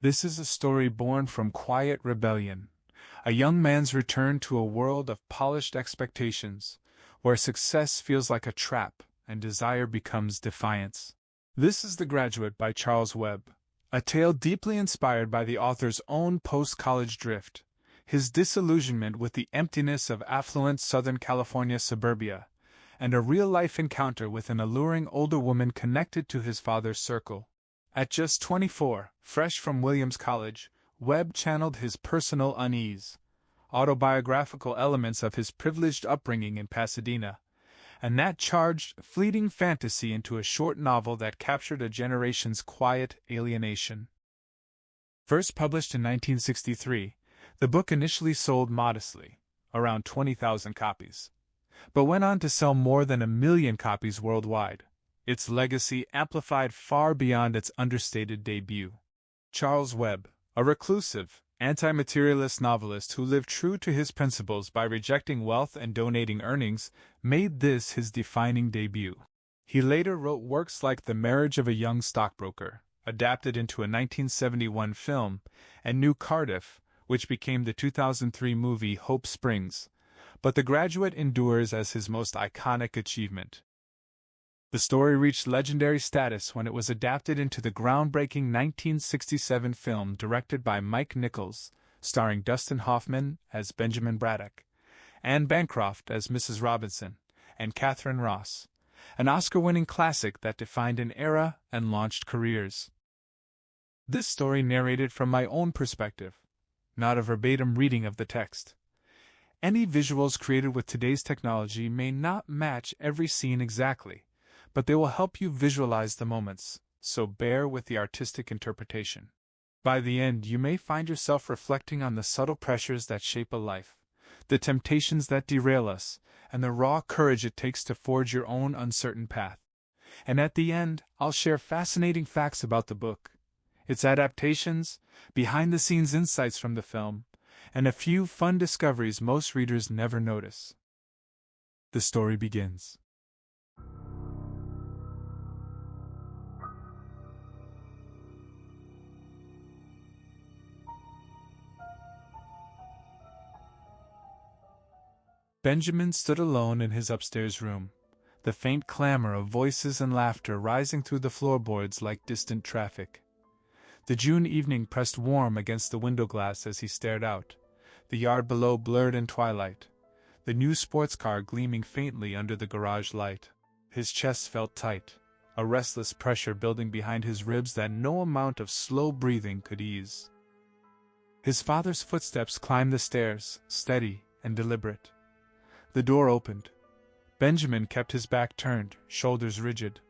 This is a story born from quiet rebellion, a young man's return to a world of polished expectations, where success feels like a trap and desire becomes defiance. This is The Graduate by Charles Webb, a tale deeply inspired by the author's own post-college drift, his disillusionment with the emptiness of affluent Southern California suburbia, and a real-life encounter with an alluring older woman connected to his father's circle. At just 24, fresh from Williams College, Webb channeled his personal unease, autobiographical elements of his privileged upbringing in Pasadena, and that charged, fleeting fantasy into a short novel that captured a generation's quiet alienation. First published in 1963, the book initially sold modestly, around 20,000 copies, but went on to sell more than 1 million copies worldwide, its legacy amplified far beyond its understated debut. Charles Webb, a reclusive, anti-materialist novelist who lived true to his principles by rejecting wealth and donating earnings, made this his defining debut. He later wrote works like The Marriage of a Young Stockbroker, adapted into a 1971 film, and New Cardiff, which became the 2003 movie Hope Springs, but The Graduate endures as his most iconic achievement. The story reached legendary status when it was adapted into the groundbreaking 1967 film directed by Mike Nichols, starring Dustin Hoffman as Benjamin Braddock, Anne Bancroft as Mrs. Robinson, and Catherine Ross, an Oscar-winning classic that defined an era and launched careers. This story narrated from my own perspective, not a verbatim reading of the text. Any visuals created with today's technology may not match every scene exactly, but they will help you visualize the moments, so bear with the artistic interpretation. By the end, you may find yourself reflecting on the subtle pressures that shape a life, the temptations that derail us, and the raw courage it takes to forge your own uncertain path. And at the end, I'll share fascinating facts about the book, its adaptations, behind-the-scenes insights from the film, and a few fun discoveries most readers never notice. The story begins. Benjamin stood alone in his upstairs room, the faint clamor of voices and laughter rising through the floorboards like distant traffic. The June evening pressed warm against the window glass as he stared out, the yard below blurred in twilight, the new sports car gleaming faintly under the garage light. His chest felt tight, a restless pressure building behind his ribs that no amount of slow breathing could ease. His father's footsteps climbed the stairs, steady and deliberate. The door opened. Benjamin kept his back turned, shoulders rigid.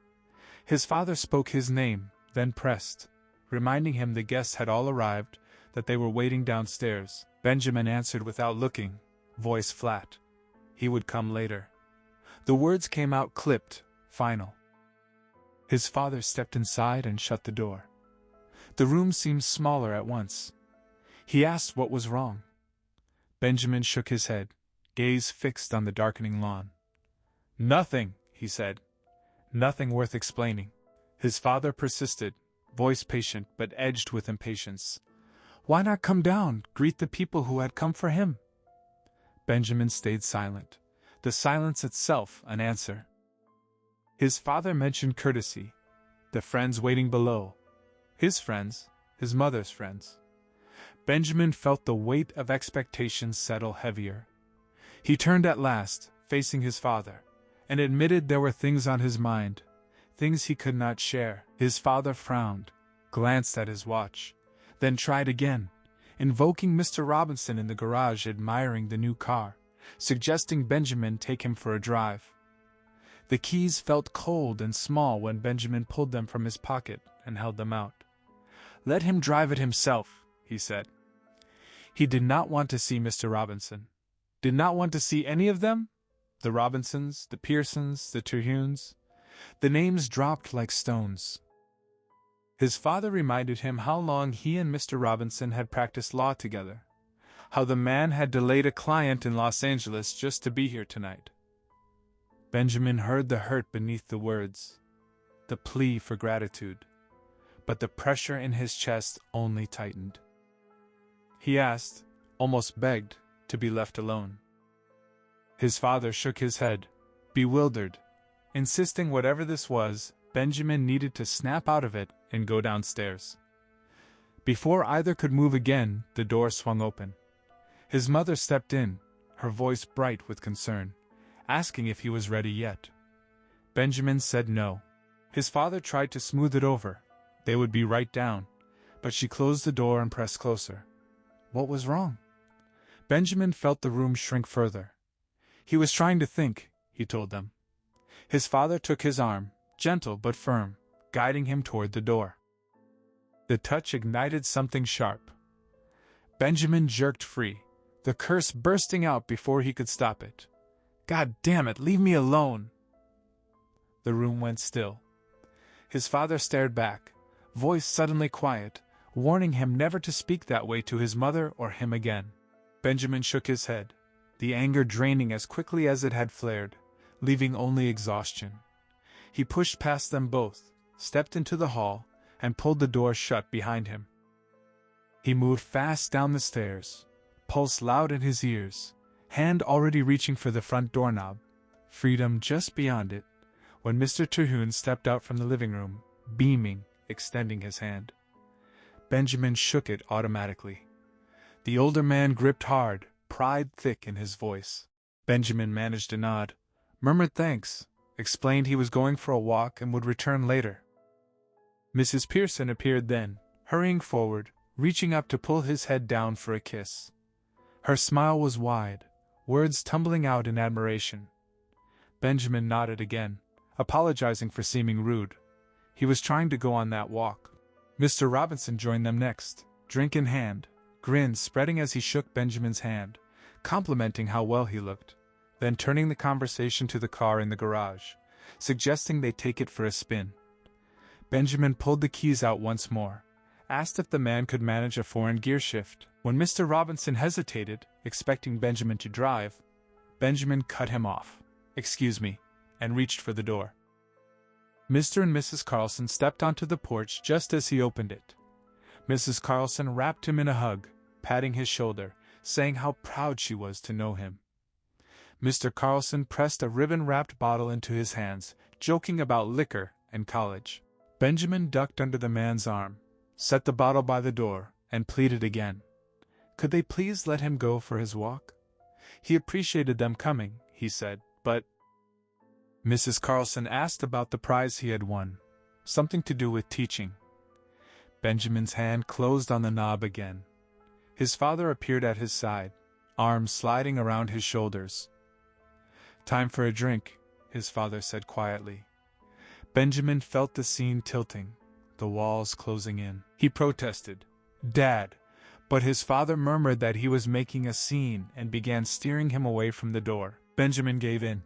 His father spoke his name, then pressed, reminding him the guests had all arrived, that they were waiting downstairs. Benjamin answered without looking, voice flat. He would come later. The words came out clipped, final. His father stepped inside and shut the door. The room seemed smaller at once. He asked what was wrong. Benjamin shook his head, gaze fixed on the darkening lawn. "Nothing," he said. "Nothing worth explaining." His father persisted, voice patient but edged with impatience. Why not come down, greet the people who had come for him? Benjamin stayed silent, the silence itself an answer. His father mentioned courtesy, the friends waiting below. His friends, his mother's friends. Benjamin felt the weight of expectations settle heavier. He turned at last, facing his father, and admitted there were things on his mind, things he could not share. His father frowned, glanced at his watch, then tried again, invoking Mr. Robinson in the garage, admiring the new car, suggesting Benjamin take him for a drive. The keys felt cold and small when Benjamin pulled them from his pocket and held them out. Let him drive it himself, he said. He did not want to see Mr. Robinson. Did not want to see any of them? The Robinsons, the Pearsons, the Terhunes. The names dropped like stones. His father reminded him how long he and Mr. Robinson had practiced law together, how the man had delayed a client in Los Angeles just to be here tonight. Benjamin heard the hurt beneath the words, the plea for gratitude. but the pressure in his chest only tightened. He asked, almost begged, to be left alone. His father shook his head, bewildered, insisting whatever this was, Benjamin needed to snap out of it and go downstairs. Before either could move again, the door swung open. His mother stepped in, her voice bright with concern, asking if he was ready yet. Benjamin said no. His father tried to smooth it over. They would be right down, but she closed the door and pressed closer. What was wrong? Benjamin felt the room shrink further. He was trying to think, he told them. His father took his arm, gentle but firm, guiding him toward the door. The touch ignited something sharp. Benjamin jerked free, the curse bursting out before he could stop it. God damn it, leave me alone! The room went still. His father stared back, voice suddenly quiet, warning him never to speak that way to his mother or him again. Benjamin shook his head, the anger draining as quickly as it had flared, leaving only exhaustion. He pushed past them both, stepped into the hall, and pulled the door shut behind him. He moved fast down the stairs, pulse loud in his ears, hand already reaching for the front doorknob, freedom just beyond it, when Mr. Terhune stepped out from the living room, beaming, extending his hand. Benjamin shook it automatically. The older man gripped hard, pride thick in his voice. Benjamin managed a nod, murmured thanks, explained he was going for a walk and would return later. Mrs. Pearson appeared then, hurrying forward, reaching up to pull his head down for a kiss. Her smile was wide, words tumbling out in admiration. Benjamin nodded again, apologizing for seeming rude. He was trying to go on that walk. Mr. Robinson joined them next, drink in hand, grin spreading as he shook Benjamin's hand, complimenting how well he looked, then turning the conversation to the car in the garage, suggesting they take it for a spin. Benjamin pulled the keys out once more, asked if the man could manage a foreign gear shift. When Mr. Robinson hesitated, expecting Benjamin to drive, Benjamin cut him off. "Excuse me," and reached for the door. Mr. and Mrs. Carlson stepped onto the porch just as he opened it. Mrs. Carlson wrapped him in a hug, patting his shoulder, saying how proud she was to know him. Mr. Carlson pressed a ribbon-wrapped bottle into his hands, joking about liquor and college. Benjamin ducked under the man's arm, set the bottle by the door, and pleaded again. Could they please let him go for his walk? He appreciated them coming, he said, but... Mrs. Carlson asked about the prize he had won, something to do with teaching. Benjamin's hand closed on the knob again. His father appeared at his side, arms sliding around his shoulders. "Time for a drink," his father said quietly. Benjamin felt the scene tilting, the walls closing in. He protested, "Dad," but his father murmured that he was making a scene and began steering him away from the door. Benjamin gave in.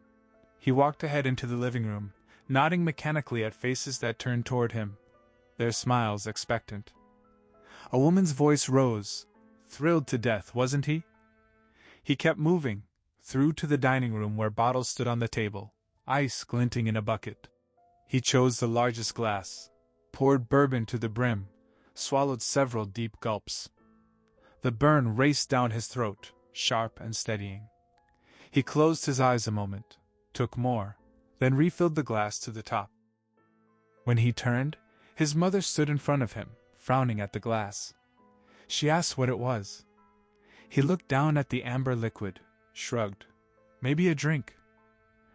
He walked ahead into the living room, nodding mechanically at faces that turned toward him, their smiles expectant. A woman's voice rose, thrilled to death, wasn't he? He kept moving, through to the dining room where bottles stood on the table, ice glinting in a bucket. He chose the largest glass, poured bourbon to the brim, swallowed several deep gulps. The burn raced down his throat, sharp and steadying. He closed his eyes a moment, took more, then refilled the glass to the top. When he turned, his mother stood in front of him, frowning at the glass. She asked what it was. He looked down at the amber liquid, shrugged. Maybe a drink.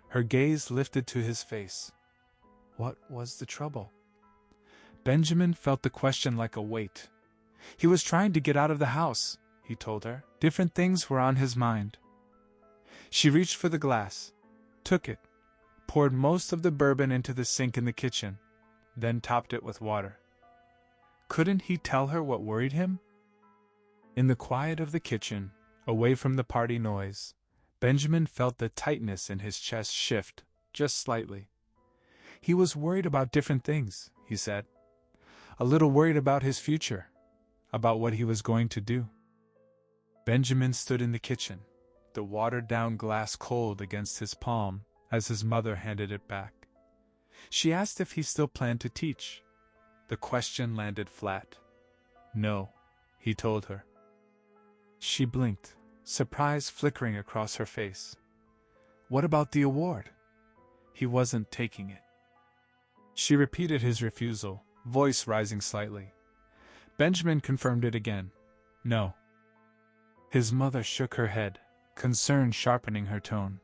Her gaze lifted to his face. What was the trouble? Benjamin felt the question like a weight. He was trying to get out of the house, he told her. Different things were on his mind. She reached for the glass, took it, poured most of the bourbon into the sink in the kitchen, then topped it with water. Couldn't he tell her what worried him? In the quiet of the kitchen, away from the party noise, Benjamin felt the tightness in his chest shift, just slightly. He was worried about different things, he said. A little worried about his future, about what he was going to do. Benjamin stood in the kitchen, the watered-down glass cold against his palm as his mother handed it back. She asked if he still planned to teach. The question landed flat. No, he told her. She blinked, surprise flickering across her face. What about the award? He wasn't taking it. She repeated his refusal, voice rising slightly. Benjamin confirmed it again. No. His mother shook her head, concern sharpening her tone.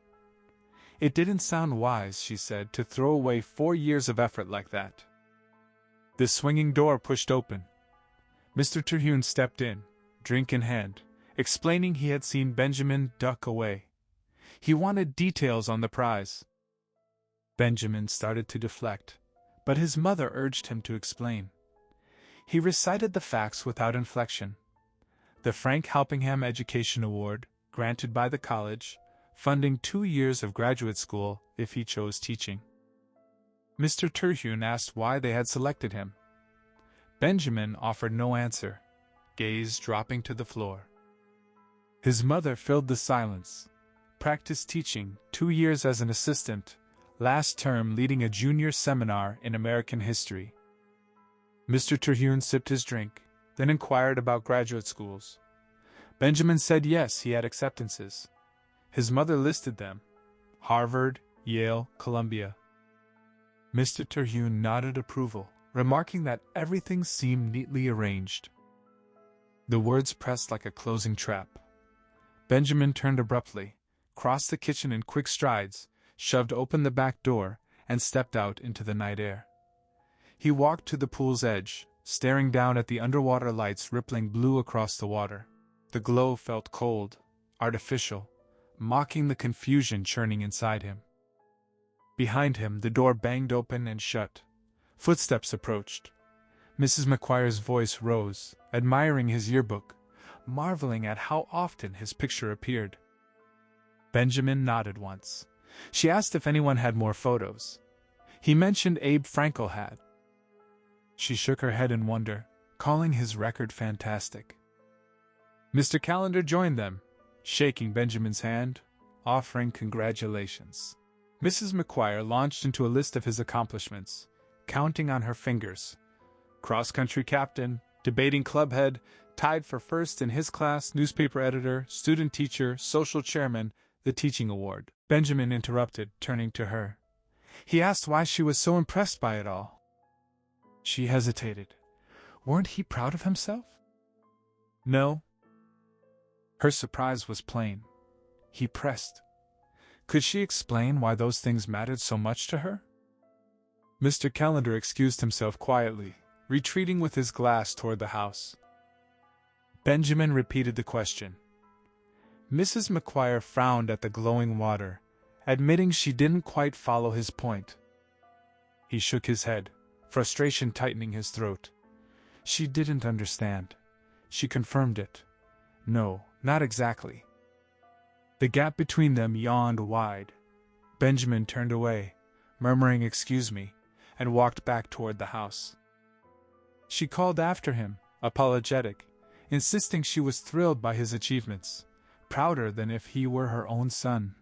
It didn't sound wise, she said, to throw away 4 years of effort like that. The swinging door pushed open. Mr. Terhune stepped in, drink in hand, explaining he had seen Benjamin duck away. He wanted details on the prize. Benjamin started to deflect, but his mother urged him to explain. He recited the facts without inflection. The Frank Halpingham Education Award, granted by the college, funding 2 years of graduate school if he chose teaching. Mr. Terhune asked why they had selected him. Benjamin offered no answer, gaze dropping to the floor. His mother filled the silence. Practiced teaching, 2 years as an assistant, last term leading a junior seminar in American history. Mr. Terhune sipped his drink, then inquired about graduate schools. Benjamin said yes, he had acceptances. His mother listed them: Harvard, Yale, Columbia. Mr. Terhune nodded approval, remarking that everything seemed neatly arranged. The words pressed like a closing trap. Benjamin turned abruptly, crossed the kitchen in quick strides, shoved open the back door, and stepped out into the night air. He walked to the pool's edge, staring down at the underwater lights rippling blue across the water. The glow felt cold, artificial, mocking the confusion churning inside him. Behind him, the door banged open and shut. Footsteps approached. Mrs. McGuire's voice rose, admiring his yearbook, marveling at how often his picture appeared. Benjamin nodded once. She asked if anyone had more photos. He mentioned Abe Frankel had. She shook her head in wonder, calling his record fantastic. Mr. Callender joined them, shaking Benjamin's hand, offering congratulations. Mrs. McGuire launched into a list of his accomplishments, counting on her fingers. Cross-country captain, debating club head, tied for first in his class, newspaper editor, student teacher, social chairman, the teaching award. Benjamin interrupted, turning to her. He asked why she was so impressed by it all. She hesitated. Weren't he proud of himself? No. Her surprise was plain. He pressed. Could she explain why those things mattered so much to her? Mr. Callender excused himself quietly, retreating with his glass toward the house. Benjamin repeated the question. Mrs. McGuire frowned at the glowing water, admitting she didn't quite follow his point. He shook his head, frustration tightening his throat. She didn't understand. She confirmed it. No, not exactly. The gap between them yawned wide. Benjamin turned away, murmuring "Excuse me," and walked back toward the house. She called after him, apologetic, insisting she was thrilled by his achievements, prouder than if he were her own son.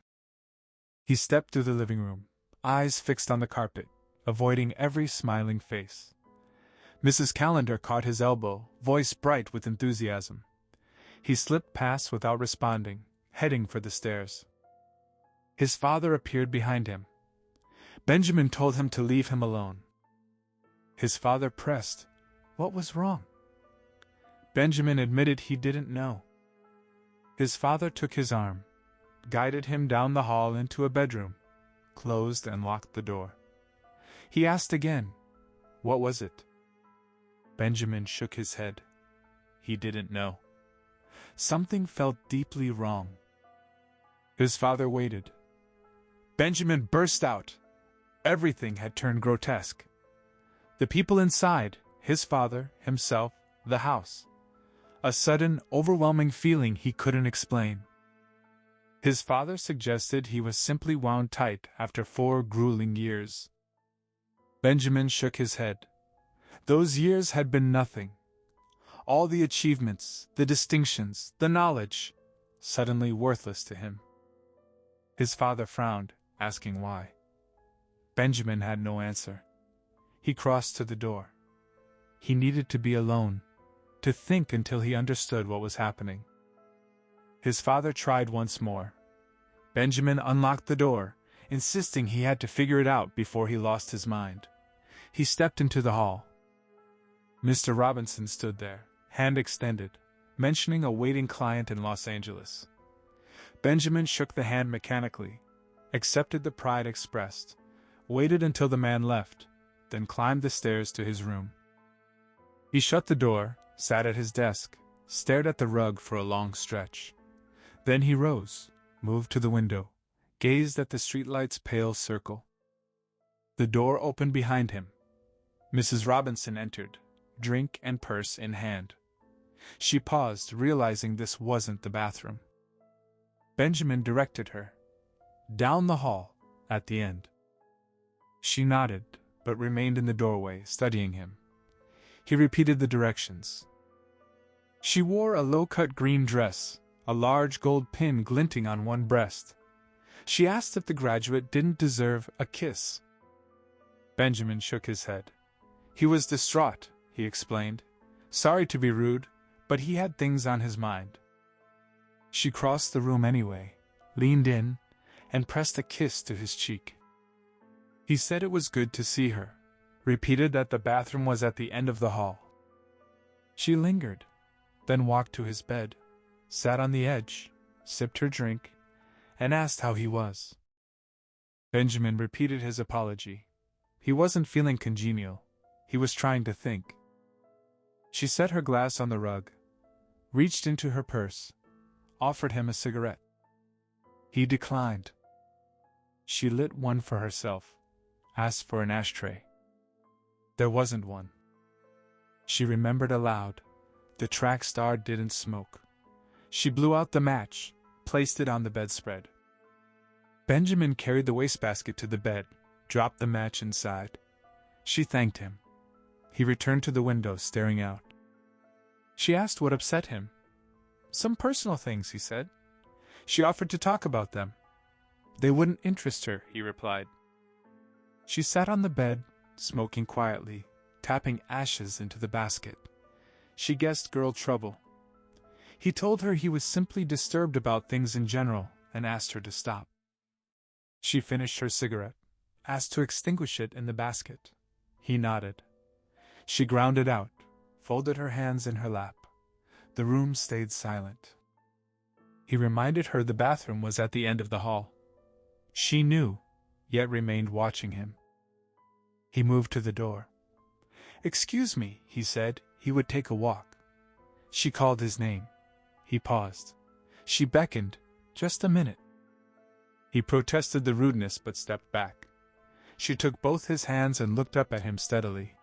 He stepped through the living room, eyes fixed on the carpet, avoiding every smiling face. Mrs. Callender caught his elbow, voice bright with enthusiasm. He slipped past without responding, heading for the stairs. His father appeared behind him. Benjamin told him to leave him alone. His father pressed. What was wrong? Benjamin admitted he didn't know. His father took his arm, guided him down the hall into a bedroom, closed and locked the door. He asked again, what was it? Benjamin shook his head. He didn't know. Something felt deeply wrong. His father waited. Benjamin burst out. Everything had turned grotesque. The people inside, his father, himself, the house. A sudden, overwhelming feeling he couldn't explain. His father suggested he was simply wound tight after 4 grueling years. Benjamin shook his head. Those years had been nothing. All the achievements, the distinctions, the knowledge, suddenly worthless to him. His father frowned, asking why. Benjamin had no answer. He crossed to the door. He needed to be alone, to think until he understood what was happening. His father tried once more. Benjamin unlocked the door, insisting he had to figure it out before he lost his mind. He stepped into the hall. Mr. Robinson stood there, hand extended, mentioning a waiting client in Los Angeles. Benjamin shook the hand mechanically, accepted the pride expressed, waited until the man left, then climbed the stairs to his room. He shut the door, sat at his desk, stared at the rug for a long stretch. Then he rose, moved to the window, gazed at the streetlight's pale circle. The door opened behind him. Mrs. Robinson entered, drink and purse in hand. She paused, realizing this wasn't the bathroom. Benjamin directed her. Down the hall, at the end. She nodded, but remained in the doorway, studying him. He repeated the directions. She wore a low-cut green dress, a large gold pin glinting on one breast. She asked if the graduate didn't deserve a kiss. Benjamin shook his head. He was distraught, he explained. Sorry to be rude, but he had things on his mind. She crossed the room anyway, leaned in, and pressed a kiss to his cheek. He said it was good to see her, repeated that the bathroom was at the end of the hall. She lingered, then walked to his bed, sat on the edge, sipped her drink, and asked how he was. Benjamin repeated his apology. He wasn't feeling congenial. He was trying to think. She set her glass on the rug, reached into her purse, offered him a cigarette. He declined. She lit one for herself, asked for an ashtray. There wasn't one. She remembered aloud. The track star didn't smoke. She blew out the match, placed it on the bedspread. Benjamin carried the wastebasket to the bed, dropped the match inside. She thanked him. He returned to the window, staring out. She asked what upset him. Some personal things, he said. She offered to talk about them. They wouldn't interest her, he replied. She sat on the bed, smoking quietly, tapping ashes into the basket. She guessed girl trouble. He told her he was simply disturbed about things in general and asked her to stop. She finished her cigarette, asked to extinguish it in the basket. He nodded. She ground it out, folded her hands in her lap. The room stayed silent. He reminded her the bathroom was at the end of the hall. She knew, yet remained watching him. He moved to the door. "Excuse me," he said. He would take a walk. She called his name. He paused. She beckoned. "Just a minute." He protested the rudeness but stepped back. She took both his hands and looked up at him steadily.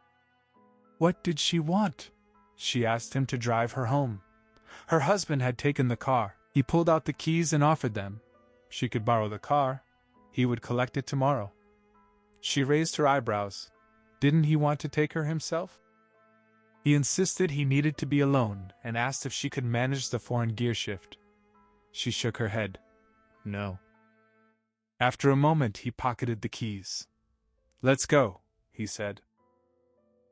What did she want? She asked him to drive her home. Her husband had taken the car. He pulled out the keys and offered them. She could borrow the car. He would collect it tomorrow. She raised her eyebrows. Didn't he want to take her himself? He insisted he needed to be alone and asked if she could manage the foreign gear shift. She shook her head. No. After a moment, he pocketed the keys. "Let's go," he said.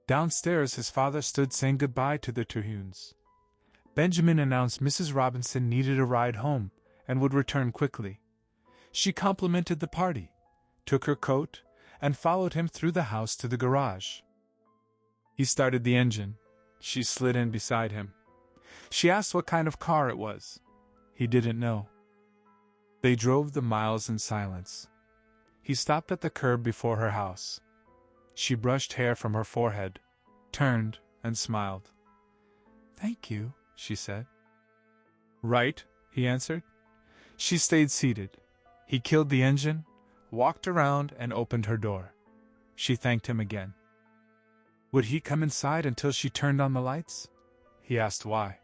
Downstairs, his father stood saying goodbye to the Terhunes. Benjamin announced Mrs. Robinson needed a ride home and would return quickly. She complimented the party, took her coat, and followed him through the house to the garage. He started the engine. She slid in beside him. She asked what kind of car it was. He didn't know. They drove the miles in silence. He stopped at the curb before her house. She brushed hair from her forehead, turned, and smiled. "Thank you," she said. "Right," he answered. She stayed seated. He killed the engine, walked around, and opened her door. She thanked him again. Would he come inside until she turned on the lights? He asked why.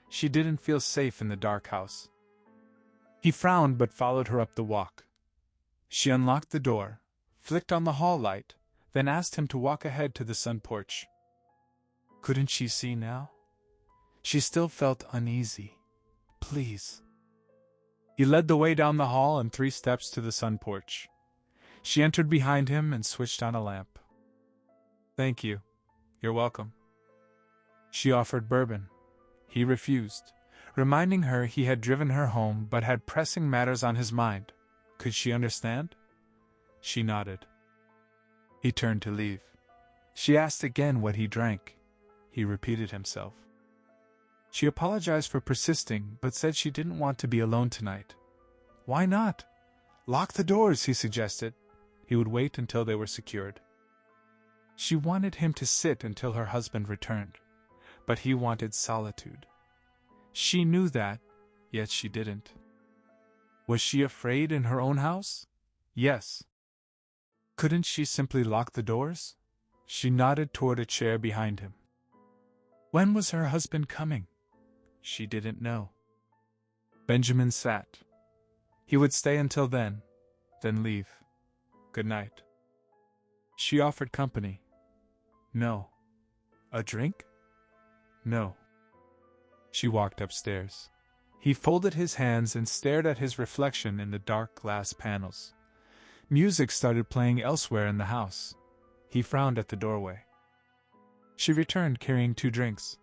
She didn't feel safe in the dark house. He frowned but followed her up the walk. She unlocked the door, flicked on the hall light, then asked him to walk ahead to the sun porch. Couldn't she see now? She still felt uneasy. Please. He led the way down the hall and 3 steps to the sun porch. She entered behind him and switched on a lamp. "Thank you. You're welcome. She offered bourbon. He refused, reminding her he had driven her home but had pressing matters on his mind. Could she understand? She nodded. He turned to leave. She asked again what he drank. He repeated himself. She apologized for persisting, but said she didn't want to be alone tonight. Why not? Lock the doors, he suggested. He would wait until they were secured. She wanted him to sit until her husband returned, but he wanted solitude. She knew that, yet she didn't. Was she afraid in her own house? Yes. Couldn't she simply lock the doors? She nodded toward a chair behind him. When was her husband coming? She didn't know. Benjamin sat. He would stay until then leave. Good night. She offered company. No. A drink? No. She walked upstairs. He folded his hands and stared at his reflection in the dark glass panels. Music started playing elsewhere in the house. He frowned at the doorway. She returned carrying 2 drinks.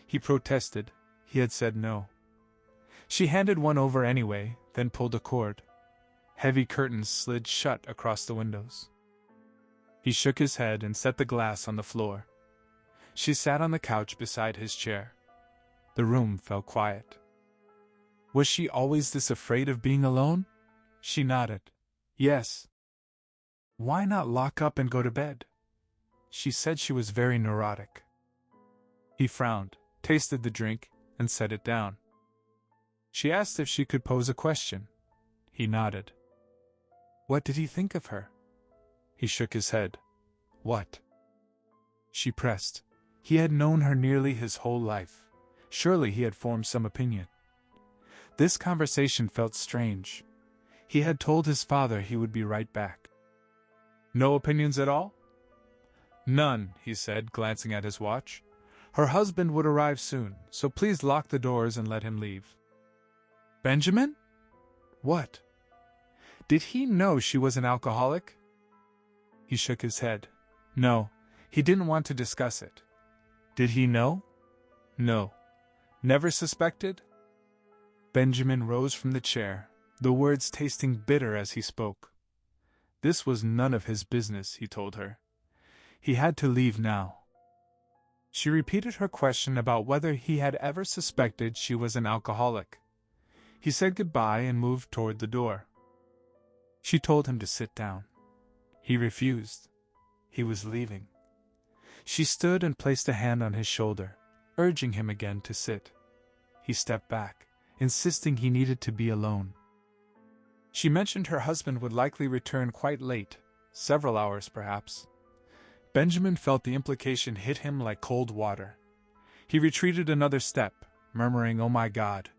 He protested. He had said no. She handed one over anyway, then pulled a cord. Heavy curtains slid shut across the windows. He shook his head and set the glass on the floor. She sat on the couch beside his chair. The room fell quiet. Was she always this afraid of being alone? She nodded. Yes. Why not lock up and go to bed? She said she was very neurotic. He frowned, tasted the drink, and set it down. She asked if she could pose a question. He nodded. What did he think of her? He shook his head. What? She pressed. He had known her nearly his whole life. Surely he had formed some opinion. This conversation felt strange. He had told his father he would be right back. No opinions at all? None, he said, glancing at his watch. Her husband would arrive soon, so please lock the doors and let him leave. Benjamin? What? Did he know she was an alcoholic? He shook his head. No, he didn't want to discuss it. Did he know? No. Never suspected? Benjamin rose from the chair, the words tasting bitter as he spoke. This was none of his business, he told her. He had to leave now. She repeated her question about whether he had ever suspected she was an alcoholic. He said goodbye and moved toward the door. She told him to sit down. He refused. He was leaving. She stood and placed a hand on his shoulder, urging him again to sit. He stepped back, insisting he needed to be alone. She mentioned her husband would likely return quite late, several hours perhaps. Benjamin felt the implication hit him like cold water. He retreated another step, murmuring, "Oh my God."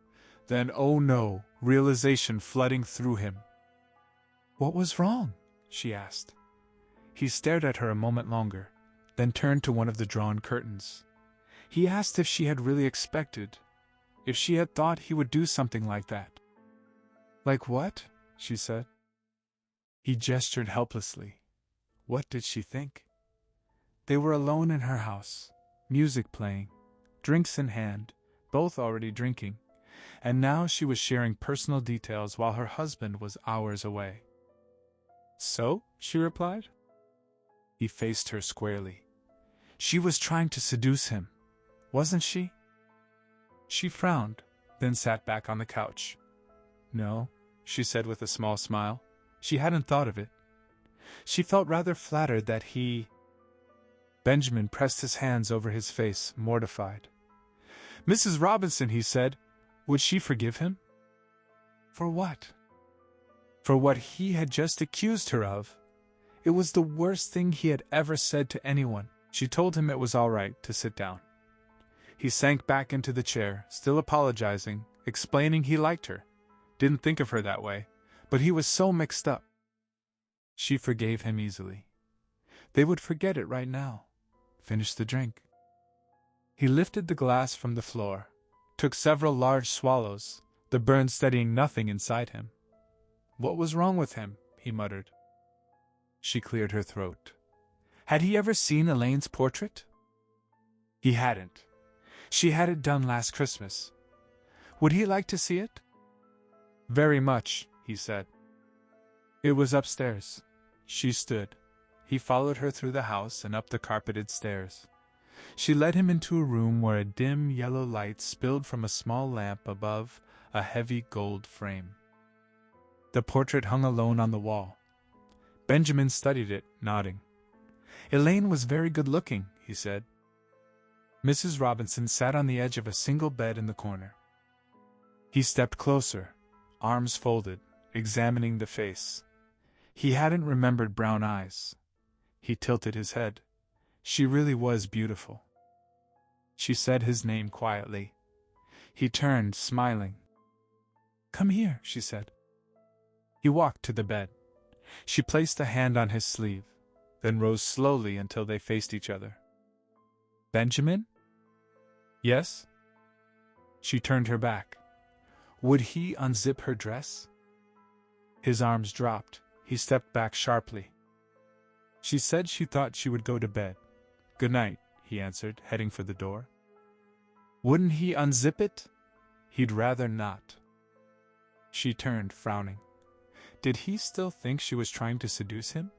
Then, "Oh no," realization flooding through him. What was wrong? She asked. He stared at her a moment longer, then turned to one of the drawn curtains. He asked if she had really expected, if she had thought he would do something like that. Like what? She said. He gestured helplessly. What did she think? They were alone in her house, music playing, drinks in hand, both already drinking, and now she was sharing personal details while her husband was hours away. So? She replied. He faced her squarely. She was trying to seduce him, wasn't she? She frowned, then sat back on the couch. No, she said with a small smile. She hadn't thought of it. She felt rather flattered that he... Benjamin pressed his hands over his face, mortified. Mrs. Robinson, he said, would she forgive him? For what? For what he had just accused her of. It was the worst thing he had ever said to anyone. She told him it was all right to sit down. He sank back into the chair, still apologizing, explaining he liked her. Didn't think of her that way, but he was so mixed up. She forgave him easily. They would forget it right now. Finish the drink. He lifted the glass from the floor, took several large swallows, the burn steadying nothing inside him. What was wrong with him? He muttered. She cleared her throat. Had he ever seen Elaine's portrait? He hadn't. She had it done last Christmas. Would he like to see it? Very much, he said. It was upstairs. She stood. He followed her through the house and up the carpeted stairs. She led him into a room where a dim yellow light spilled from a small lamp above a heavy gold frame. The portrait hung alone on the wall. Benjamin studied it, nodding. Elaine was very good-looking, he said. Mrs. Robinson sat on the edge of a single bed in the corner. He stepped closer, arms folded, examining the face. He hadn't remembered brown eyes. He tilted his head. She really was beautiful. She said his name quietly. He turned, smiling. Come here, she said. He walked to the bed. She placed a hand on his sleeve, then rose slowly until they faced each other. Benjamin? Yes? She turned her back. Would he unzip her dress? His arms dropped. He stepped back sharply. She said she thought she would go to bed. Good night, he answered, heading for the door. Wouldn't he unzip it? He'd rather not. She turned, frowning. Did he still think she was trying to seduce him?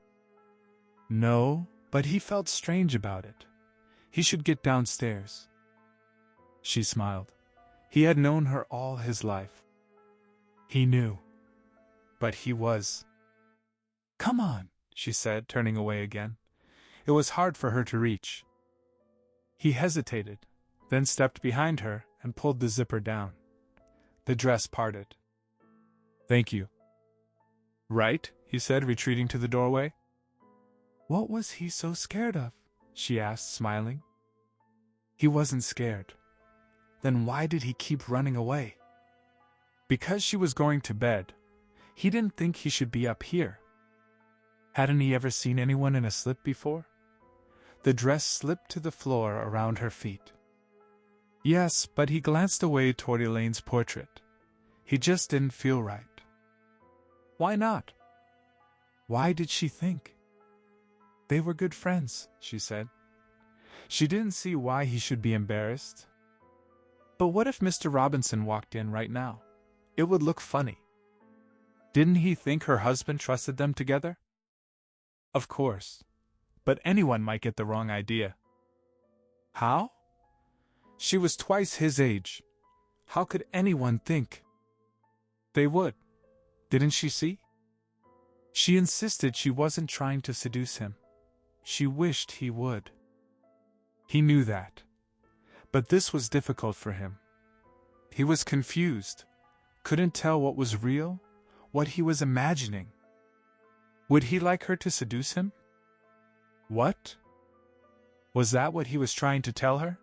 No, but he felt strange about it. He should get downstairs. She smiled. He had known her all his life. He knew. But he was. Come on, she said, turning away again. It was hard for her to reach. He hesitated, then stepped behind her and pulled the zipper down. The dress parted. Thank you. Right, he said, retreating to the doorway. What was he so scared of? She asked, smiling. He wasn't scared. Then why did he keep running away? Because she was going to bed. He didn't think he should be up here. Hadn't he ever seen anyone in a slip before? The dress slipped to the floor around her feet. Yes, but he glanced away toward Elaine's portrait. He just didn't feel right. Why not? Why did she think? They were good friends, she said. She didn't see why he should be embarrassed. But what if Mr. Robinson walked in right now? It would look funny. Didn't he think her husband trusted them together? Of course. But anyone might get the wrong idea. How? She was twice his age. How could anyone think? They would. Didn't she see? She insisted she wasn't trying to seduce him. She wished he would. He knew that. But this was difficult for him. He was confused, couldn't tell what was real, what he was imagining. Would he like her to seduce him? What? Was that what he was trying to tell her?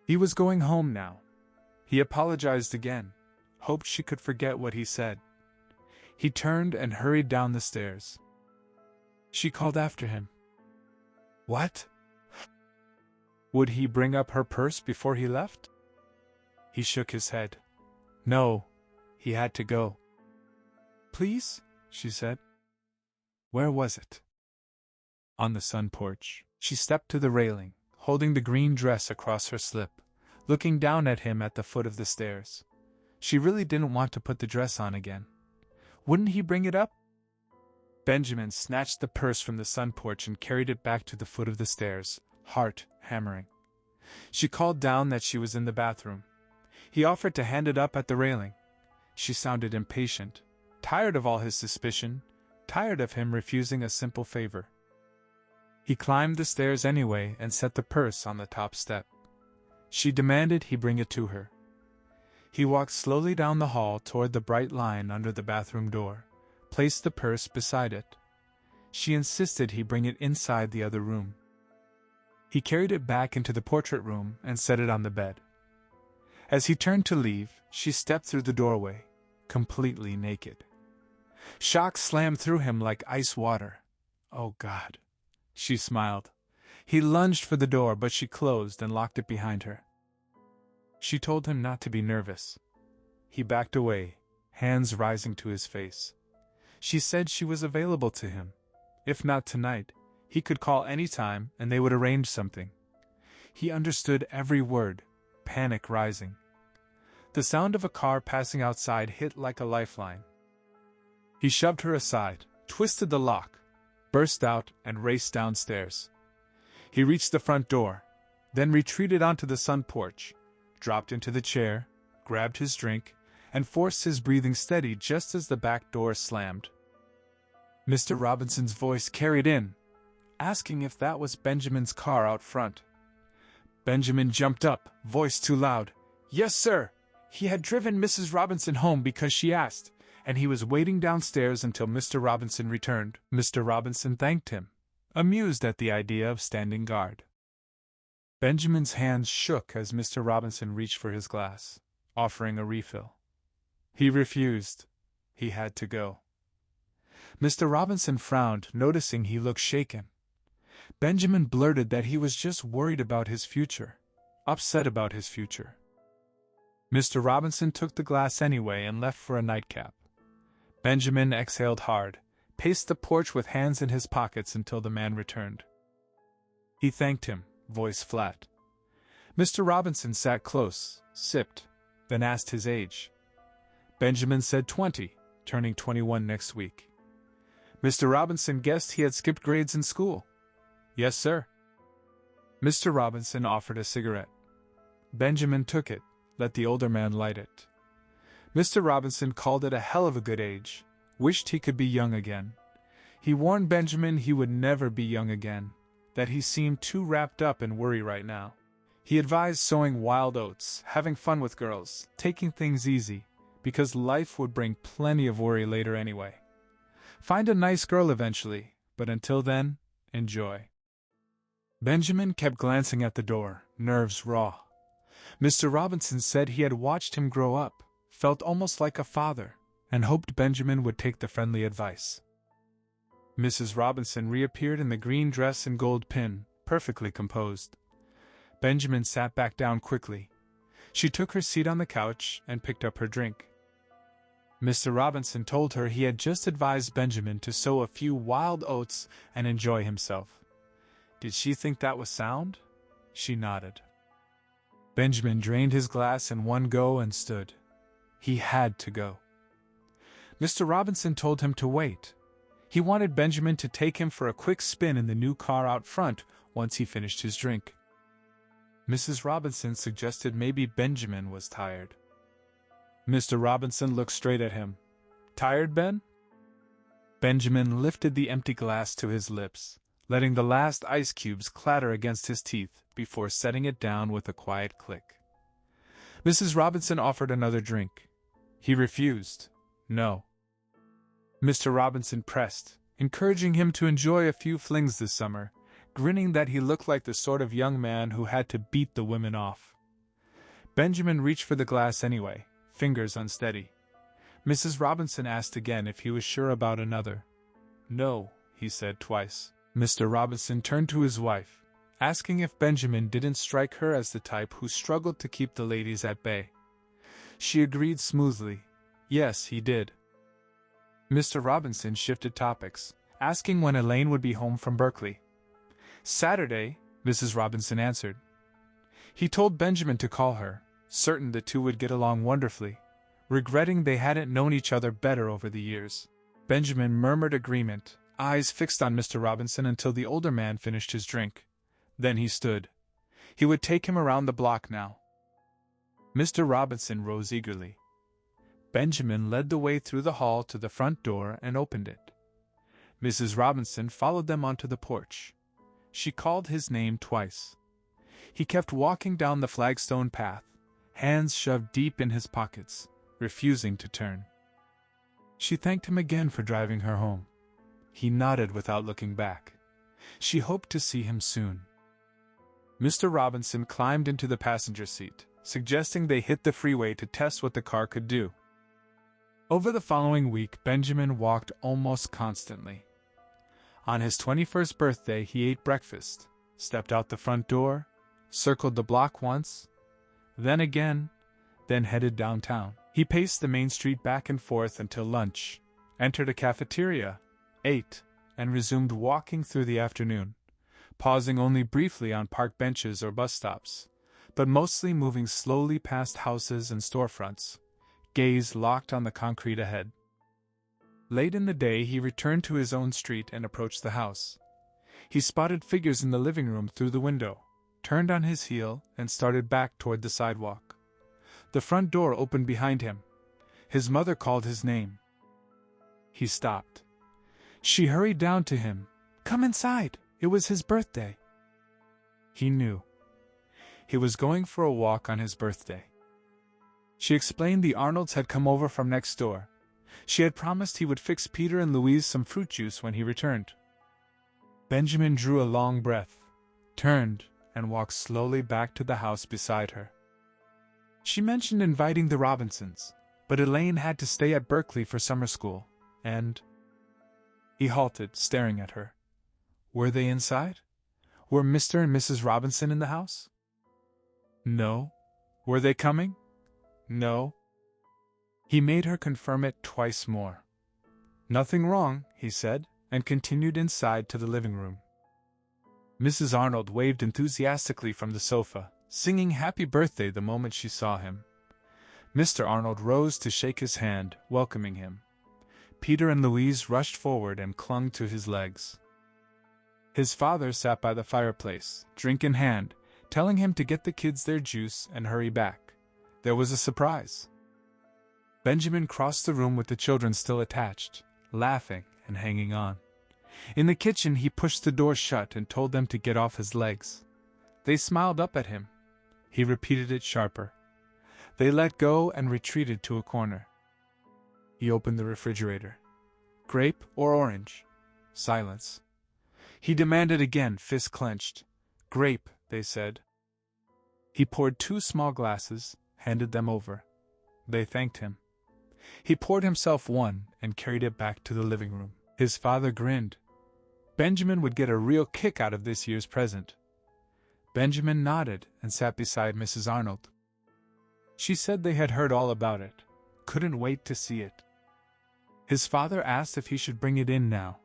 He was going home now. He apologized again, hoped she could forget what he said. He turned and hurried down the stairs. She called after him. What? Would he bring up her purse before he left? He shook his head. No, he had to go. Please, she said. Where was it? On the sun porch. She stepped to the railing, holding the green dress across her slip, looking down at him at the foot of the stairs. She really didn't want to put the dress on again. Wouldn't he bring it up? Benjamin snatched the purse from the sun porch and carried it back to the foot of the stairs, heart hammering. She called down that she was in the bathroom. He offered to hand it up at the railing. She sounded impatient, tired of all his suspicion, tired of him refusing a simple favor. He climbed the stairs anyway and set the purse on the top step. She demanded he bring it to her. He walked slowly down the hall toward the bright line under the bathroom door, placed the purse beside it. She insisted he bring it inside the other room. He carried it back into the portrait room and set it on the bed. As he turned to leave, she stepped through the doorway, completely naked. Shock slammed through him like ice water. Oh God. She smiled. He lunged for the door, but she closed and locked it behind her. She told him not to be nervous. He backed away, hands rising to his face. She said she was available to him. If not tonight, he could call any time and they would arrange something. He understood every word, panic rising. The sound of a car passing outside hit like a lifeline. He shoved her aside, twisted the lock, burst out, and raced downstairs. He reached the front door, then retreated onto the sun porch, dropped into the chair, grabbed his drink, and forced his breathing steady just as the back door slammed. Mr. Robinson's voice carried in, asking if that was Benjamin's car out front. Benjamin jumped up, voice too loud. "Yes, sir." He had driven Mrs. Robinson home because she asked, and he was waiting downstairs until Mr. Robinson returned. Mr. Robinson thanked him, amused at the idea of standing guard. Benjamin's hands shook as Mr. Robinson reached for his glass, offering a refill. He refused. He had to go. Mr. Robinson frowned, noticing he looked shaken. Benjamin blurted that he was just worried about his future, upset about his future. Mr. Robinson took the glass anyway and left for a nightcap. Benjamin exhaled hard, paced the porch with hands in his pockets until the man returned. He thanked him, voice flat. Mr. Robinson sat close, sipped, then asked his age. Benjamin said 20, turning 21 next week. Mr. Robinson guessed he had skipped grades in school. Yes, sir. Mr. Robinson offered a cigarette. Benjamin took it, let the older man light it. Mr. Robinson called it a hell of a good age, wished he could be young again. He warned Benjamin he would never be young again, that he seemed too wrapped up in worry right now. He advised sowing wild oats, having fun with girls, taking things easy, because life would bring plenty of worry later anyway. Find a nice girl eventually, but until then, enjoy. Benjamin kept glancing at the door, nerves raw. Mr. Robinson said he had watched him grow up, felt almost like a father, and hoped Benjamin would take the friendly advice. Mrs. Robinson reappeared in the green dress and gold pin, perfectly composed. Benjamin sat back down quickly. She took her seat on the couch and picked up her drink. Mr. Robinson told her he had just advised Benjamin to sow a few wild oats and enjoy himself. Did she think that was sound? She nodded. Benjamin drained his glass in one go and stood. He had to go. Mr. Robinson told him to wait. He wanted Benjamin to take him for a quick spin in the new car out front once he finished his drink. Mrs. Robinson suggested maybe Benjamin was tired. Mr. Robinson looked straight at him. Tired, Ben? Benjamin lifted the empty glass to his lips, letting the last ice cubes clatter against his teeth before setting it down with a quiet click. Mrs. Robinson offered another drink. He refused. No. Mr. Robinson pressed, encouraging him to enjoy a few flings this summer, grinning that he looked like the sort of young man who had to beat the women off. Benjamin reached for the glass anyway, fingers unsteady. Mrs. Robinson asked again if he was sure about another. No, he said twice. Mr. Robinson turned to his wife, asking if Benjamin didn't strike her as the type who struggled to keep the ladies at bay. She agreed smoothly. Yes, he did. Mr. Robinson shifted topics, asking when Elaine would be home from Berkeley. Saturday, Mrs. Robinson answered. He told Benjamin to call her, certain the two would get along wonderfully, regretting they hadn't known each other better over the years. Benjamin murmured agreement, eyes fixed on Mr. Robinson until the older man finished his drink. Then he stood. He would take him around the block now. Mr. Robinson rose eagerly. Benjamin led the way through the hall to the front door and opened it. Mrs. Robinson followed them onto the porch. She called his name twice. He kept walking down the flagstone path, hands shoved deep in his pockets, refusing to turn. She thanked him again for driving her home. He nodded without looking back. She hoped to see him soon. Mr. Robinson climbed into the passenger seat, suggesting they hit the freeway to test what the car could do. Over the following week, Benjamin walked almost constantly. On his 21st birthday, he ate breakfast, stepped out the front door, circled the block once, then again, then headed downtown. He paced the main street back and forth until lunch, entered a cafeteria, ate, and resumed walking through the afternoon, pausing only briefly on park benches or bus stops, but mostly moving slowly past houses and storefronts, gaze locked on the concrete ahead. Late in the day, he returned to his own street and approached the house. He spotted figures in the living room through the window, turned on his heel, and started back toward the sidewalk. The front door opened behind him. His mother called his name. He stopped. She hurried down to him. "Come inside, it was his birthday." He knew. He was going for a walk on his birthday. She explained the Arnolds had come over from next door. She had promised he would fix Peter and Louise some fruit juice when he returned. Benjamin drew a long breath, turned, and walked slowly back to the house beside her. She mentioned inviting the Robinsons, but Elaine had to stay at Berkeley for summer school, and... He halted, staring at her. Were they inside? Were Mr. and Mrs. Robinson in the house? No. Were they coming? No. He made her confirm it twice more. Nothing wrong, he said, and continued inside to the living room. Mrs. Arnold waved enthusiastically from the sofa, singing happy birthday the moment she saw him. Mr. Arnold rose to shake his hand, welcoming him. Peter and Louise rushed forward and clung to his legs. His father sat by the fireplace, drink in hand, telling him to get the kids their juice and hurry back. There was a surprise. Benjamin crossed the room with the children still attached, laughing and hanging on. In the kitchen, he pushed the door shut and told them to get off his legs. They smiled up at him. He repeated it sharper. They let go and retreated to a corner. He opened the refrigerator. Grape or orange? Silence. He demanded again, fist clenched. Grape, they said. He poured 2 small glasses, handed them over. They thanked him. He poured himself one and carried it back to the living room. His father grinned. Benjamin would get a real kick out of this year's present. Benjamin nodded and sat beside Mrs. Arnold. She said they had heard all about it. Couldn't wait to see it. His father asked if he should bring it in now.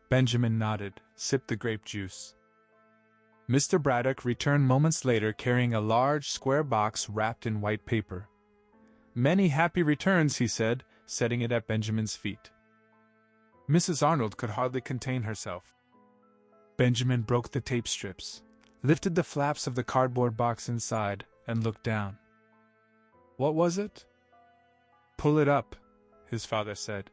Benjamin nodded, sipped the grape juice. Mr. Braddock returned moments later carrying a large square box wrapped in white paper. Many happy returns, he said, setting it at Benjamin's feet. Mrs. Arnold could hardly contain herself. Benjamin broke the tape strips, lifted the flaps of the cardboard box inside, and looked down. What was it? Pull it up, his father said.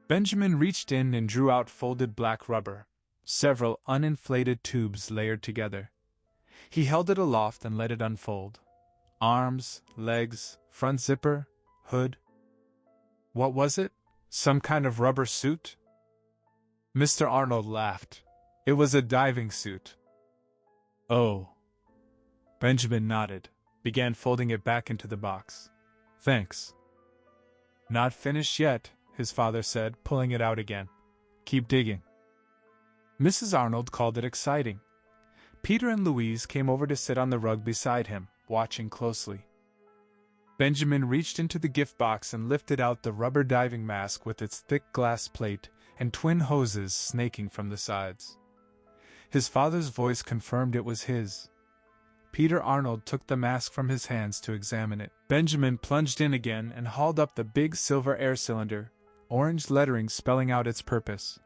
Benjamin reached in and drew out folded black rubber, several uninflated tubes layered together. He held it aloft and let it unfold. Arms, legs, front zipper, hood. What was it? Some kind of rubber suit? Mr. Arnold laughed. It was a diving suit. Oh. Benjamin nodded, began folding it back into the box. Thanks. Not finished yet, his father said, pulling it out again. Keep digging. Mrs. Arnold called it exciting. Peter and Louise came over to sit on the rug beside him, watching closely. Benjamin reached into the gift box and lifted out the rubber diving mask with its thick glass plate and twin hoses snaking from the sides. His father's voice confirmed it was his. Peter Arnold took the mask from his hands to examine it. Benjamin plunged in again and hauled up the big silver air cylinder, orange lettering spelling out its purpose.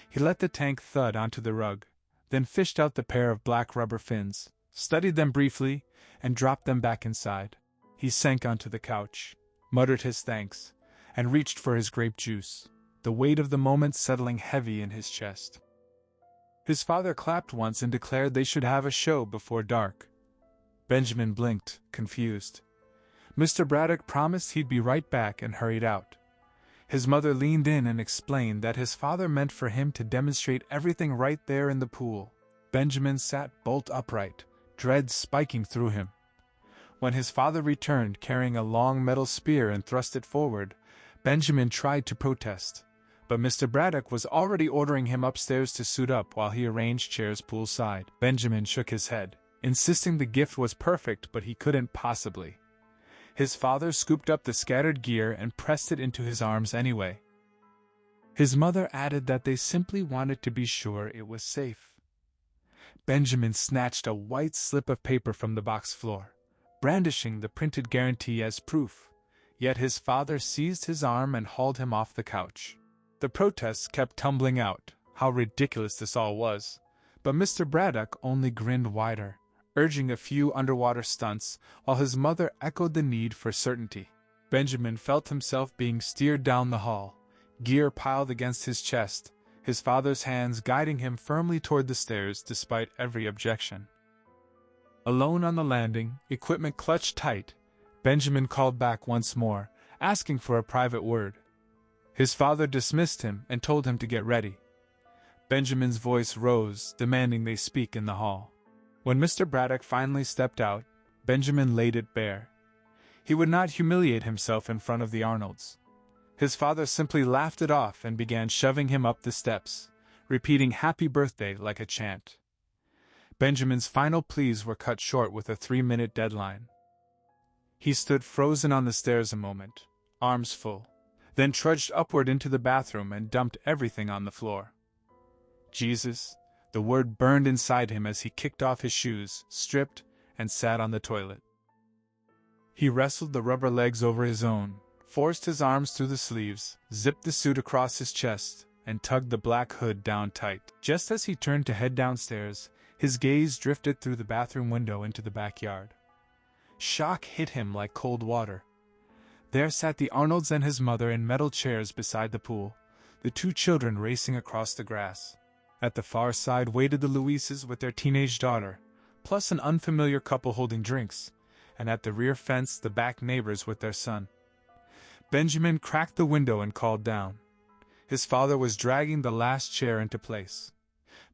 He let the tank thud onto the rug, then fished out the pair of black rubber fins, studied them briefly, and dropped them back inside. He sank onto the couch, muttered his thanks, and reached for his grape juice, the weight of the moment settling heavy in his chest. His father clapped once and declared they should have a show before dark. Benjamin blinked, confused. Mr. Braddock promised he'd be right back and hurried out. His mother leaned in and explained that his father meant for him to demonstrate everything right there in the pool. Benjamin sat bolt upright, dread spiking through him. When his father returned carrying a long metal spear and thrust it forward, Benjamin tried to protest, but Mr. Braddock was already ordering him upstairs to suit up while he arranged chairs poolside. Benjamin shook his head, insisting the gift was perfect but he couldn't possibly. His father scooped up the scattered gear and pressed it into his arms anyway. His mother added that they simply wanted to be sure it was safe. Benjamin snatched a white slip of paper from the box floor, brandishing the printed guarantee as proof, yet his father seized his arm and hauled him off the couch. The protests kept tumbling out, how ridiculous this all was, but Mr. Braddock only grinned wider, urging a few underwater stunts, while his mother echoed the need for certainty. Benjamin felt himself being steered down the hall, gear piled against his chest, his father's hands guiding him firmly toward the stairs despite every objection. Alone on the landing, equipment clutched tight, Benjamin called back once more, asking for a private word. His father dismissed him and told him to get ready. Benjamin's voice rose, demanding they speak in the hall. When Mr. Braddock finally stepped out, Benjamin laid it bare. He would not humiliate himself in front of the Arnolds. His father simply laughed it off and began shoving him up the steps, repeating "Happy Birthday" like a chant. Benjamin's final pleas were cut short with a 3-minute deadline. He stood frozen on the stairs a moment, arms full, then trudged upward into the bathroom and dumped everything on the floor. Jesus, the word burned inside him as he kicked off his shoes, stripped, and sat on the toilet. He wrestled the rubber legs over his own, forced his arms through the sleeves, zipped the suit across his chest, and tugged the black hood down tight. Just as he turned to head downstairs, his gaze drifted through the bathroom window into the backyard. Shock hit him like cold water. There sat the Arnolds and his mother in metal chairs beside the pool, the 2 children racing across the grass. At the far side waited the Louises with their teenage daughter, plus an unfamiliar couple holding drinks, and at the rear fence the back neighbors with their son. Benjamin cracked the window and called down. His father was dragging the last chair into place.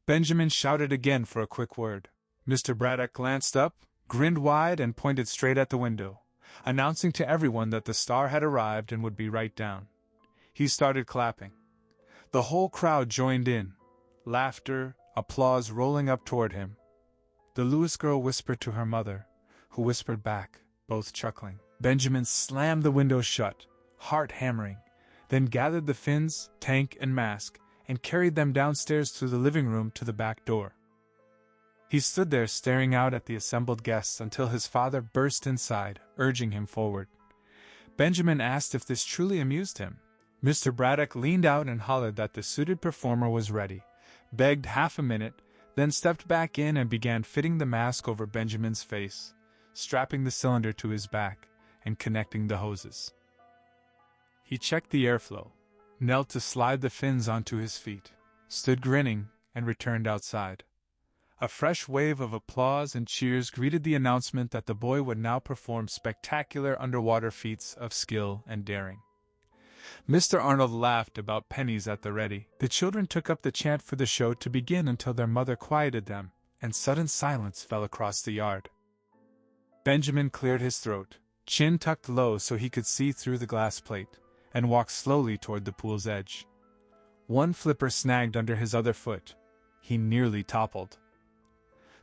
Benjamin shouted again for a quick word. Mr. Braddock glanced up, grinned wide, and pointed straight at the window, announcing to everyone that the star had arrived and would be right down. He started clapping. The whole crowd joined in, laughter, applause rolling up toward him. The Lewis girl whispered to her mother, who whispered back, both chuckling. Benjamin slammed the window shut, heart hammering, then gathered the fins, tank, and mask, and carried them downstairs through the living room to the back door. He stood there staring out at the assembled guests until his father burst inside, urging him forward. Benjamin asked if this truly amused him. Mr. Braddock leaned out and hollered that the suited performer was ready, begged half a minute, then stepped back in and began fitting the mask over Benjamin's face, strapping the cylinder to his back, and connecting the hoses. He checked the airflow, knelt to slide the fins onto his feet, stood grinning, and returned outside. A fresh wave of applause and cheers greeted the announcement that the boy would now perform spectacular underwater feats of skill and daring. Mr. Arnold laughed about pennies at the ready. The children took up the chant for the show to begin until their mother quieted them, and sudden silence fell across the yard. Benjamin cleared his throat, chin tucked low so he could see through the glass plate, and walked slowly toward the pool's edge. One flipper snagged under his other foot. He nearly toppled.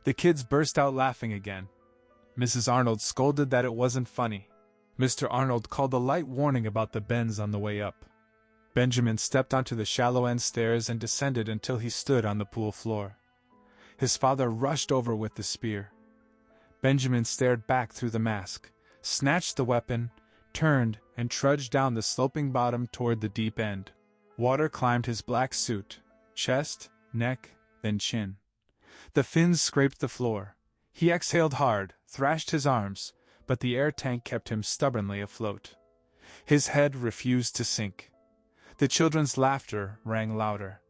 The kids burst out laughing again. Mrs. Arnold scolded that it wasn't funny. Mr. Arnold called a light warning about the bends on the way up. Benjamin stepped onto the shallow end stairs and descended until he stood on the pool floor. His father rushed over with the spear. Benjamin stared back through the mask, snatched the weapon, turned, and trudged down the sloping bottom toward the deep end. Water climbed his black suit, chest, neck, then chin. The fins scraped the floor. He exhaled hard, thrashed his arms, but the air tank kept him stubbornly afloat. His head refused to sink. The children's laughter rang louder.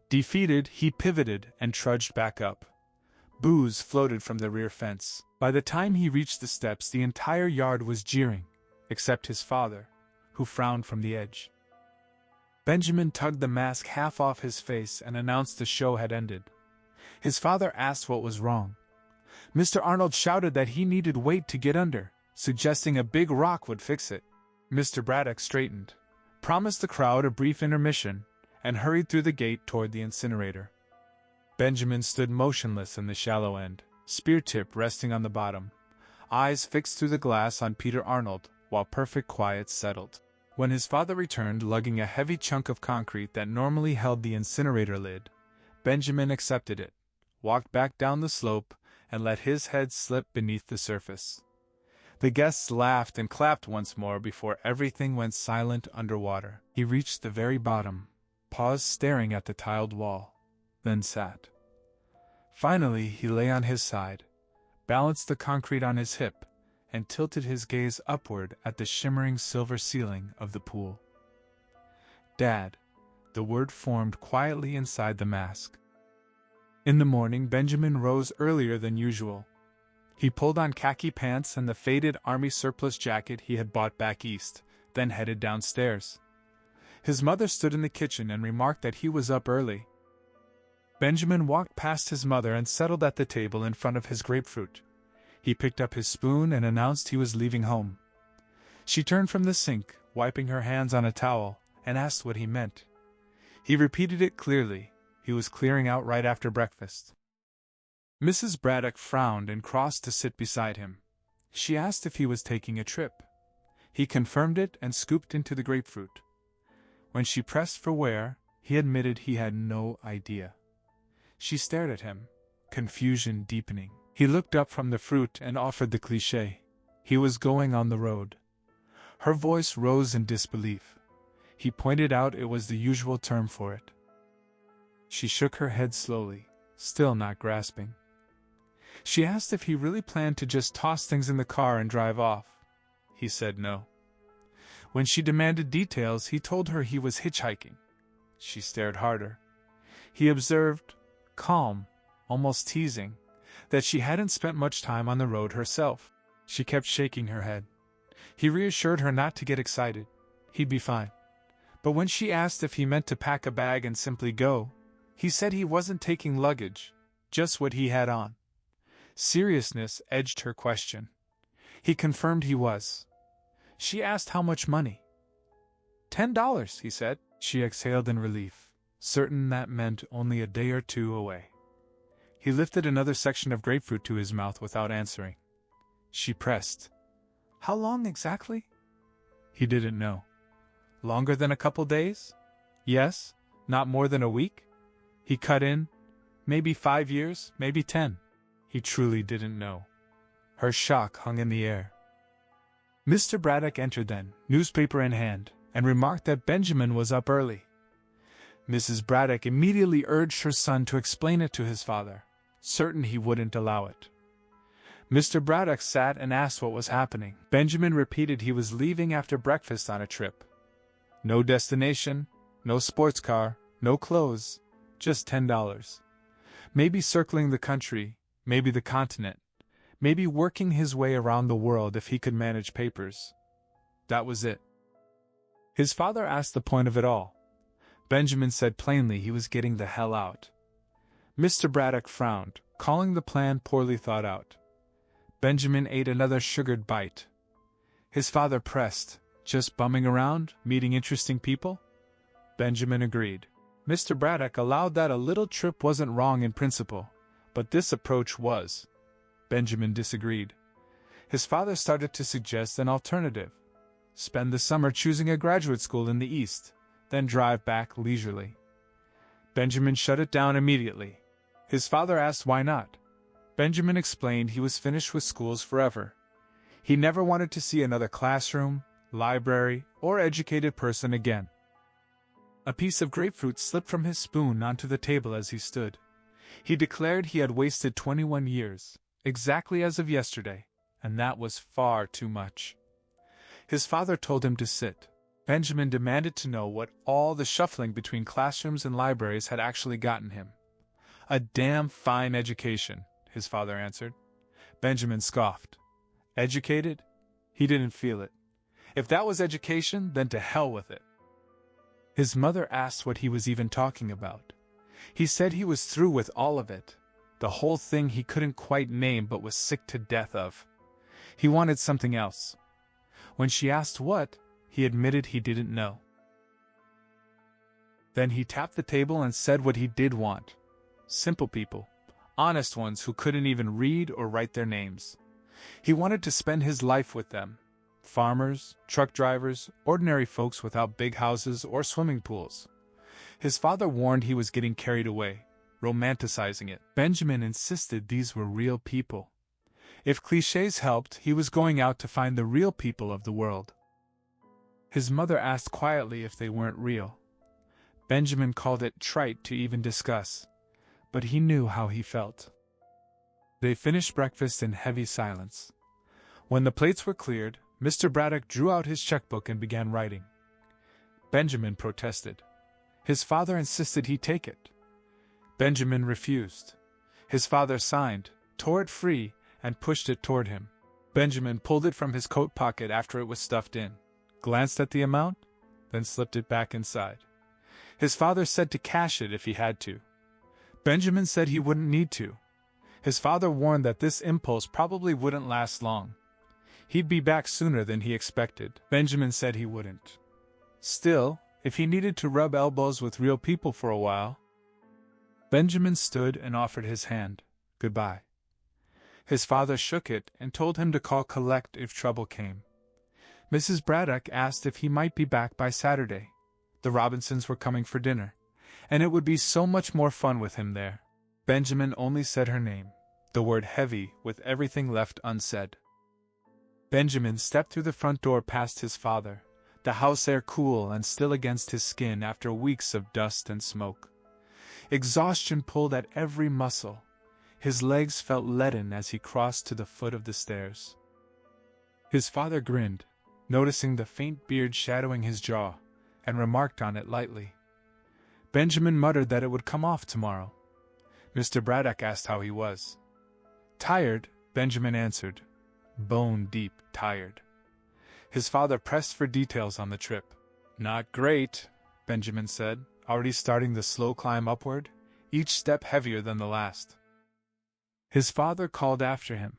Defeated, he pivoted and trudged back up. Booze floated from the rear fence. By the time he reached the steps, the entire yard was jeering, except his father, who frowned from the edge. Benjamin tugged the mask half off his face and announced the show had ended. His father asked what was wrong. Mr. Arnold shouted that he needed weight to get under, suggesting a big rock would fix it. Mr. Braddock straightened, promised the crowd a brief intermission, and hurried through the gate toward the incinerator. Benjamin stood motionless in the shallow end, spear tip resting on the bottom, eyes fixed through the glass on Peter Arnold, while perfect quiet settled. When his father returned lugging a heavy chunk of concrete that normally held the incinerator lid, Benjamin accepted it, walked back down the slope, and let his head slip beneath the surface. The guests laughed and clapped once more before everything went silent underwater. He reached the very bottom, paused staring at the tiled wall, then sat. Finally, he lay on his side, balanced the concrete on his hip, and tilted his gaze upward at the shimmering silver ceiling of the pool. "Dad," the word formed quietly inside the mask. In the morning, Benjamin rose earlier than usual. He pulled on khaki pants and the faded army surplus jacket he had bought back east, then headed downstairs. His mother stood in the kitchen and remarked that he was up early. Benjamin walked past his mother and settled at the table in front of his grapefruit. He picked up his spoon and announced he was leaving home. She turned from the sink, wiping her hands on a towel, and asked what he meant. He repeated it clearly. He was clearing out right after breakfast. Mrs. Braddock frowned and crossed to sit beside him. She asked if he was taking a trip. He confirmed it and scooped into the grapefruit. When she pressed for where, he admitted he had no idea. She stared at him, confusion deepening. He looked up from the fruit and offered the cliché. He was going on the road. Her voice rose in disbelief. He pointed out it was the usual term for it. She shook her head slowly, still not grasping. She asked if he really planned to just toss things in the car and drive off. He said no. When she demanded details, he told her he was hitchhiking. She stared harder. He observed, calm, almost teasing, that she hadn't spent much time on the road herself. She kept shaking her head. He reassured her not to get excited. He'd be fine. But when she asked if he meant to pack a bag and simply go, he said he wasn't taking luggage, just what he had on. Seriousness edged her question. He confirmed he was. She asked how much money. $10, he said. She exhaled in relief, certain that meant only a day or two away. He lifted another section of grapefruit to his mouth without answering. She pressed. How long exactly? He didn't know. Longer than a couple days? Yes, not more than a week? He cut in. Maybe 5 years, maybe 10. He truly didn't know. Her shock hung in the air. Mr. Braddock entered then, newspaper in hand, and remarked that Benjamin was up early. Mrs. Braddock immediately urged her son to explain it to his father, certain he wouldn't allow it. Mr. Braddock sat and asked what was happening. Benjamin repeated he was leaving after breakfast on a trip. No destination, no sports car, no clothes, just $10. Maybe circling the country, maybe the continent, maybe working his way around the world if he could manage papers. That was it. His father asked the point of it all. Benjamin said plainly he was getting the hell out. Mr. Braddock frowned, calling the plan poorly thought out. Benjamin ate another sugared bite. His father pressed, just bumming around, meeting interesting people? Benjamin agreed. Mr. Braddock allowed that a little trip wasn't wrong in principle, but this approach was. Benjamin disagreed. His father started to suggest an alternative. Spend the summer choosing a graduate school in the East, then drive back leisurely. Benjamin shut it down immediately. His father asked why not. Benjamin explained he was finished with schools forever. He never wanted to see another classroom, library, or educated person again. A piece of grapefruit slipped from his spoon onto the table as he stood. He declared he had wasted 21 years, exactly as of yesterday, and that was far too much. His father told him to sit. Benjamin demanded to know what all the shuffling between classrooms and libraries had actually gotten him. A damn fine education, his father answered. Benjamin scoffed. Educated? He didn't feel it. If that was education, then to hell with it. His mother asked what he was even talking about. He said he was through with all of it, the whole thing he couldn't quite name but was sick to death of. He wanted something else. When she asked what, he admitted he didn't know. Then he tapped the table and said what he did want. Simple people, honest ones who couldn't even read or write their names. He wanted to spend his life with them. Farmers, truck drivers, ordinary folks without big houses or swimming pools. His father warned he was getting carried away. romanticizing it. Benjamin insisted these were real people. If clichés helped, he was going out to find the real people of the world. His mother asked quietly if they weren't real. Benjamin called it trite to even discuss, but he knew how he felt. They finished breakfast in heavy silence. When the plates were cleared, Mr. Braddock drew out his checkbook and began writing. Benjamin protested. His father insisted he take it. Benjamin refused. His father signed, tore it free, and pushed it toward him. Benjamin pulled it from his coat pocket after it was stuffed in, glanced at the amount, then slipped it back inside. His father said to cash it if he had to. Benjamin said he wouldn't need to. His father warned that this impulse probably wouldn't last long. He'd be back sooner than he expected. Benjamin said he wouldn't. Still, if he needed to rub elbows with real people for a while. Benjamin stood and offered his hand. Goodbye. His father shook it and told him to call collect if trouble came. Mrs. Braddock asked if he might be back by Saturday. The Robinsons were coming for dinner, and it would be so much more fun with him there. Benjamin only said her name, the word heavy with everything left unsaid. Benjamin stepped through the front door past his father, the house air cool and still against his skin after weeks of dust and smoke. Exhaustion pulled at every muscle. His legs felt leaden as he crossed to the foot of the stairs. His father grinned, noticing the faint beard shadowing his jaw, and remarked on it lightly. Benjamin muttered that it would come off tomorrow. Mr. Braddock asked how he was. Tired, Benjamin answered. Bone-deep tired. His father pressed for details on the trip. Not great, Benjamin said, already starting the slow climb upward, each step heavier than the last. His father called after him.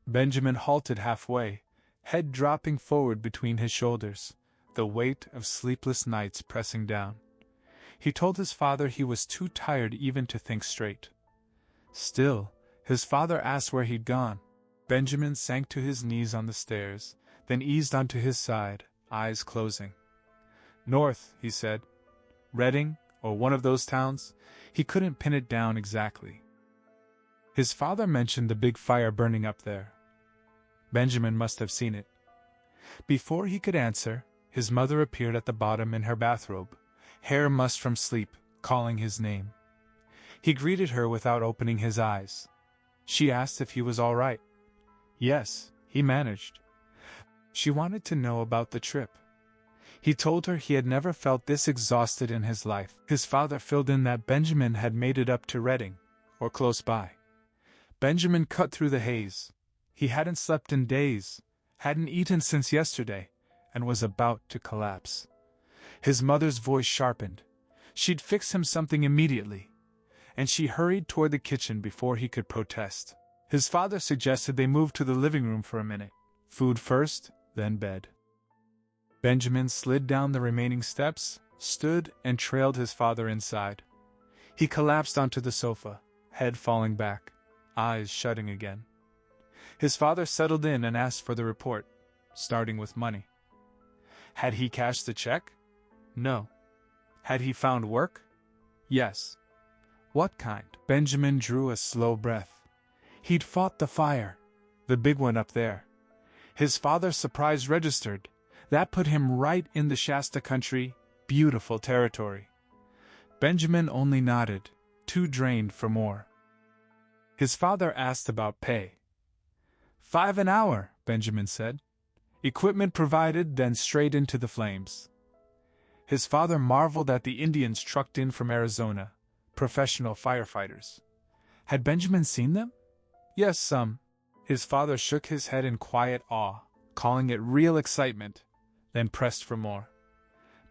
Benjamin halted halfway, head dropping forward between his shoulders, the weight of sleepless nights pressing down. He told his father he was too tired even to think straight. Still, his father asked where he'd gone. Benjamin sank to his knees on the stairs, then eased onto his side, eyes closing. North, he said. Reading, or one of those towns. He couldn't pin it down exactly. His father mentioned the big fire burning up there. Benjamin must have seen it. Before he could answer, his mother appeared at the bottom in her bathrobe, hair mussed from sleep, calling his name. He greeted her without opening his eyes. She asked if he was all right. Yes, he managed. She wanted to know about the trip. He told her he had never felt this exhausted in his life. His father filled in that Benjamin had made it up to Reading, or close by. Benjamin cut through the haze. He hadn't slept in days, hadn't eaten since yesterday, and was about to collapse. His mother's voice sharpened. She'd fix him something immediately, and she hurried toward the kitchen before he could protest. His father suggested they move to the living room for a minute. Food first, then bed. Benjamin slid down the remaining steps, stood, and trailed his father inside. He collapsed onto the sofa, head falling back, eyes shutting again. His father settled in and asked for the report, starting with money. Had he cashed the check? No. Had he found work? Yes. What kind? Benjamin drew a slow breath. He'd fought the fire, the big one up there. His father's surprise registered. That put him right in the Shasta country, beautiful territory. Benjamin only nodded, too drained for more. His father asked about pay. $5 an hour, Benjamin said. Equipment provided, then straight into the flames. His father marveled at the Indians trucked in from Arizona, professional firefighters. Had Benjamin seen them? Yes, some. His father shook his head in quiet awe, calling it real excitement, then pressed for more.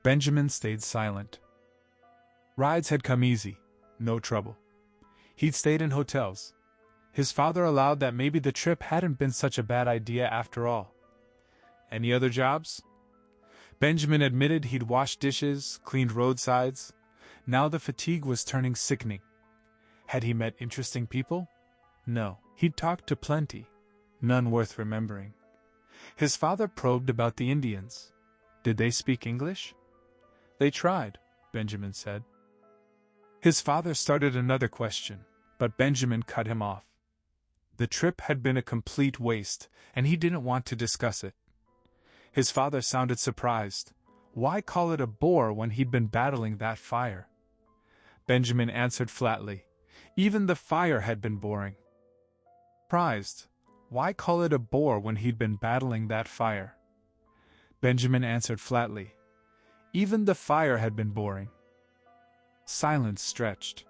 Benjamin stayed silent. Rides had come easy, no trouble. He'd stayed in hotels. His father allowed that maybe the trip hadn't been such a bad idea after all. Any other jobs? Benjamin admitted he'd washed dishes, cleaned roadsides. Now the fatigue was turning sickening. Had he met interesting people? No. He'd talked to plenty, none worth remembering. His father probed about the Indians. Did they speak English? They tried, Benjamin said. His father started another question, but Benjamin cut him off. The trip had been a complete waste, and he didn't want to discuss it. His father sounded surprised. Why call it a bore when he'd been battling that fire? Benjamin answered flatly. Even the fire had been boring. Surprised. Why call it a bore when he'd been battling that fire? Benjamin answered flatly. Even the fire had been boring. Silence stretched.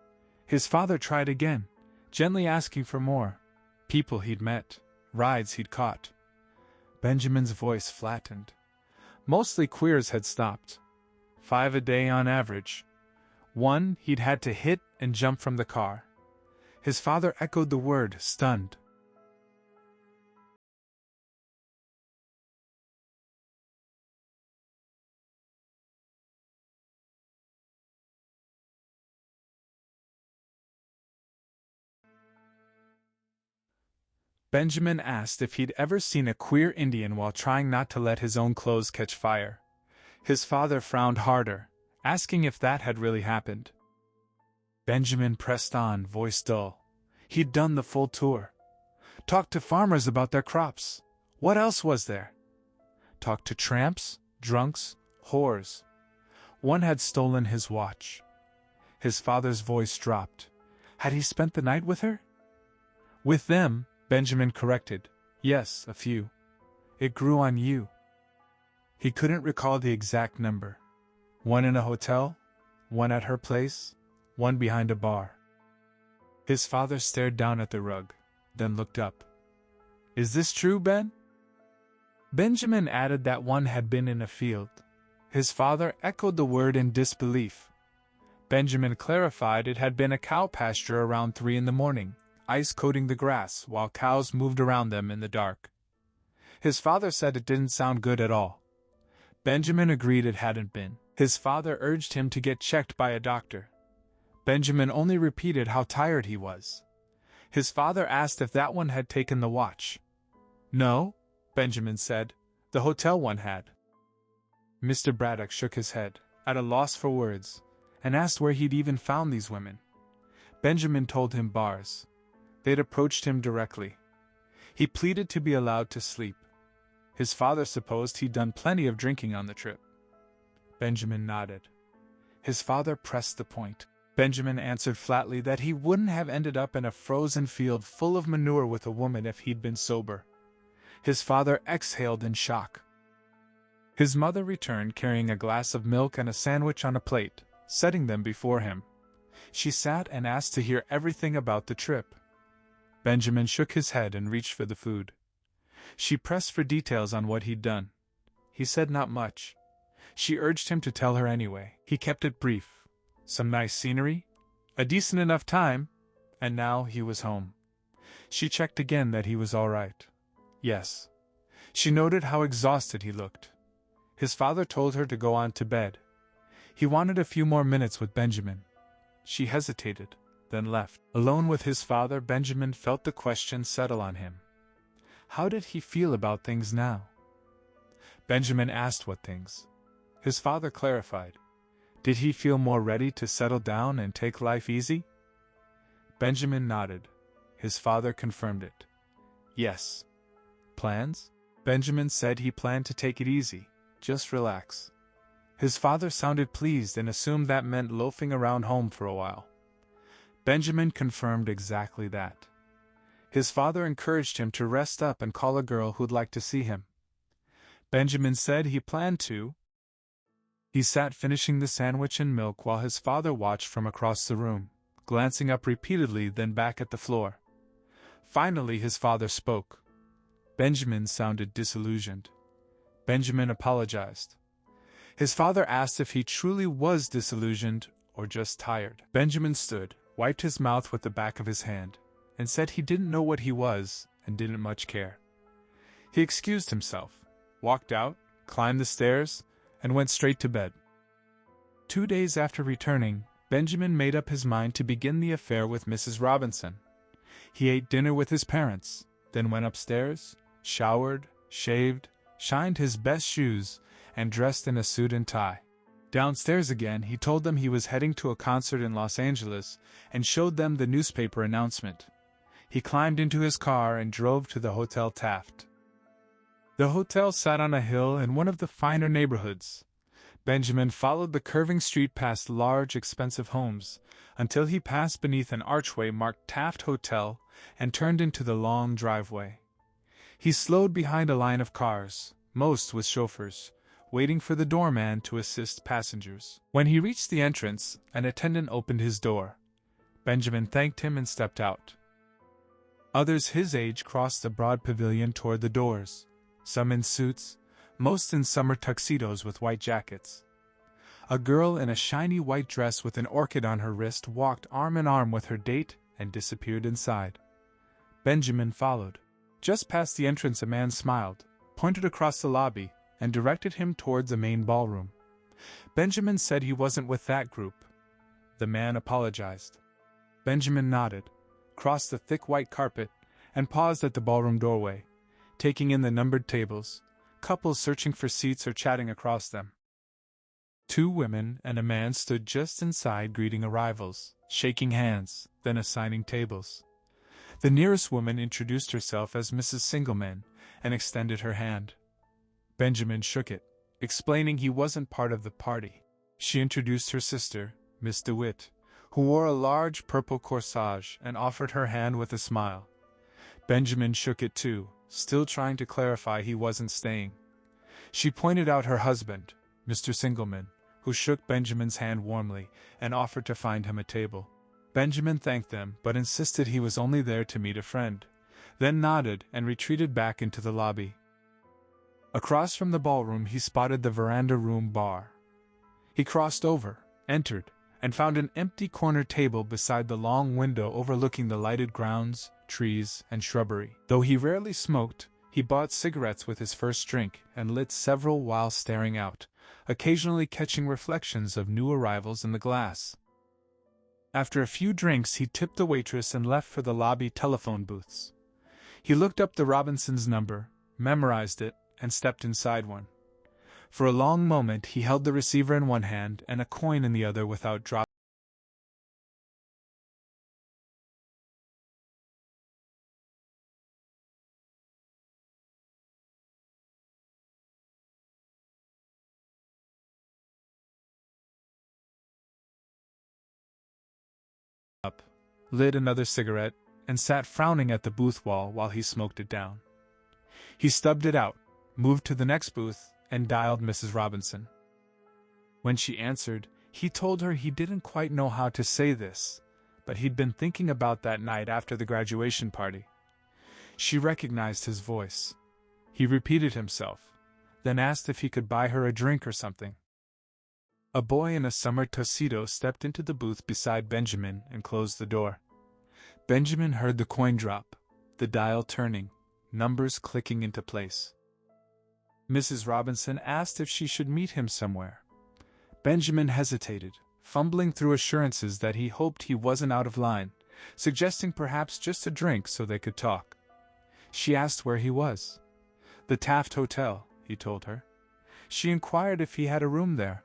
His father tried again, gently asking for more. People he'd met, rides he'd caught. Benjamin's voice flattened. Mostly queers had stopped. 5 a day on average. One he'd had to hit and jump from the car. His father echoed the word, stunned. Benjamin asked if he'd ever seen a queer Indian while trying not to let his own clothes catch fire. His father frowned harder, asking if that had really happened. Benjamin pressed on, voice dull. He'd done the full tour. Talked to farmers about their crops. What else was there? Talked to tramps, drunks, whores. One had stolen his watch. His father's voice dropped. Had he spent the night with her? With them, Benjamin corrected. Yes, a few. It grew on you. He couldn't recall the exact number. One in a hotel, one at her place, one behind a bar. His father stared down at the rug, then looked up. Is this true, Ben? Benjamin added that one had been in a field. His father echoed the word in disbelief. Benjamin clarified it had been a cow pasture around 3 in the morning. Ice coating the grass while cows moved around them in the dark. His father said it didn't sound good at all. Benjamin agreed it hadn't been. His father urged him to get checked by a doctor. Benjamin only repeated how tired he was. His father asked if that one had taken the watch. No, Benjamin said. The hotel one had. Mr. Braddock shook his head, at a loss for words, and asked where he'd even found these women. Benjamin told him bars. They'd approached him directly. He pleaded to be allowed to sleep. His father supposed he'd done plenty of drinking on the trip. Benjamin nodded. His father pressed the point. Benjamin answered flatly that he wouldn't have ended up in a frozen field full of manure with a woman if he'd been sober. His father exhaled in shock. His mother returned carrying a glass of milk and a sandwich on a plate, setting them before him. She sat and asked to hear everything about the trip. Benjamin shook his head and reached for the food. She pressed for details on what he'd done. He said not much. She urged him to tell her anyway. He kept it brief. Some nice scenery, a decent enough time, and now he was home. She checked again that he was all right. Yes. She noted how exhausted he looked. His father told her to go on to bed. He wanted a few more minutes with Benjamin. She hesitated, then left. Alone with his father, Benjamin felt the question settle on him. How did he feel about things now? Benjamin asked what things. His father clarified. Did he feel more ready to settle down and take life easy? Benjamin nodded. His father confirmed it. Yes. Plans? Benjamin said he planned to take it easy, just relax. His father sounded pleased and assumed that meant loafing around home for a while. Benjamin confirmed exactly that. His father encouraged him to rest up and call a girl who'd like to see him. Benjamin said he planned to. He sat finishing the sandwich and milk while his father watched from across the room, glancing up repeatedly then back at the floor. Finally his father spoke. Benjamin sounded disillusioned. Benjamin apologized. His father asked if he truly was disillusioned or just tired. Benjamin stood, wiped his mouth with the back of his hand, and said he didn't know what he was and didn't much care. He excused himself, walked out, climbed the stairs, and went straight to bed. 2 days after returning, Benjamin made up his mind to begin the affair with Mrs. Robinson. He ate dinner with his parents, then went upstairs, showered, shaved, shined his best shoes, and dressed in a suit and tie. Downstairs again, he told them he was heading to a concert in Los Angeles and showed them the newspaper announcement. He climbed into his car and drove to the Hotel Taft. The hotel sat on a hill in one of the finer neighborhoods. Benjamin followed the curving street past large, expensive homes, until he passed beneath an archway marked Taft Hotel and turned into the long driveway. He slowed behind a line of cars, most with chauffeurs, waiting for the doorman to assist passengers. When he reached the entrance, an attendant opened his door. Benjamin thanked him and stepped out. Others his age crossed the broad pavilion toward the doors, some in suits, most in summer tuxedos with white jackets. A girl in a shiny white dress with an orchid on her wrist walked arm in arm with her date and disappeared inside. Benjamin followed. Just past the entrance, a man smiled, pointed across the lobby, and directed him towards a main ballroom. Benjamin said he wasn't with that group. The man apologized. Benjamin nodded, crossed the thick white carpet, and paused at the ballroom doorway, taking in the numbered tables, couples searching for seats or chatting across them. 2 women and a man stood just inside greeting arrivals, shaking hands, then assigning tables. The nearest woman introduced herself as Mrs. Singleman and extended her hand. Benjamin shook it, explaining he wasn't part of the party. She introduced her sister, Miss DeWitt, who wore a large purple corsage and offered her hand with a smile. Benjamin shook it too, still trying to clarify he wasn't staying. She pointed out her husband, Mr. Singleman, who shook Benjamin's hand warmly and offered to find him a table. Benjamin thanked them but insisted he was only there to meet a friend, then nodded and retreated back into the lobby. Across from the ballroom he spotted the veranda room bar. He crossed over, entered, and found an empty corner table beside the long window overlooking the lighted grounds, trees, and shrubbery. Though he rarely smoked, he bought cigarettes with his first drink and lit several while staring out, occasionally catching reflections of new arrivals in the glass. After a few drinks he tipped the waitress and left for the lobby telephone booths. He looked up the Robinsons' number, memorized it, and stepped inside one. For a long moment he held the receiver in one hand and a coin in the other without dropping. Lit another cigarette, and sat frowning at the booth wall while he smoked it down. He stubbed it out, moved to the next booth, and dialed Mrs. Robinson. When she answered, he told her he didn't quite know how to say this, but he'd been thinking about that night after the graduation party. She recognized his voice. He repeated himself, then asked if he could buy her a drink or something. A boy in a summer tuxedo stepped into the booth beside Benjamin and closed the door. Benjamin heard the coin drop, the dial turning, numbers clicking into place. Mrs. Robinson asked if she should meet him somewhere. Benjamin hesitated, fumbling through assurances that he hoped he wasn't out of line, suggesting perhaps just a drink so they could talk. She asked where he was. The Taft Hotel, he told her. She inquired if he had a room there.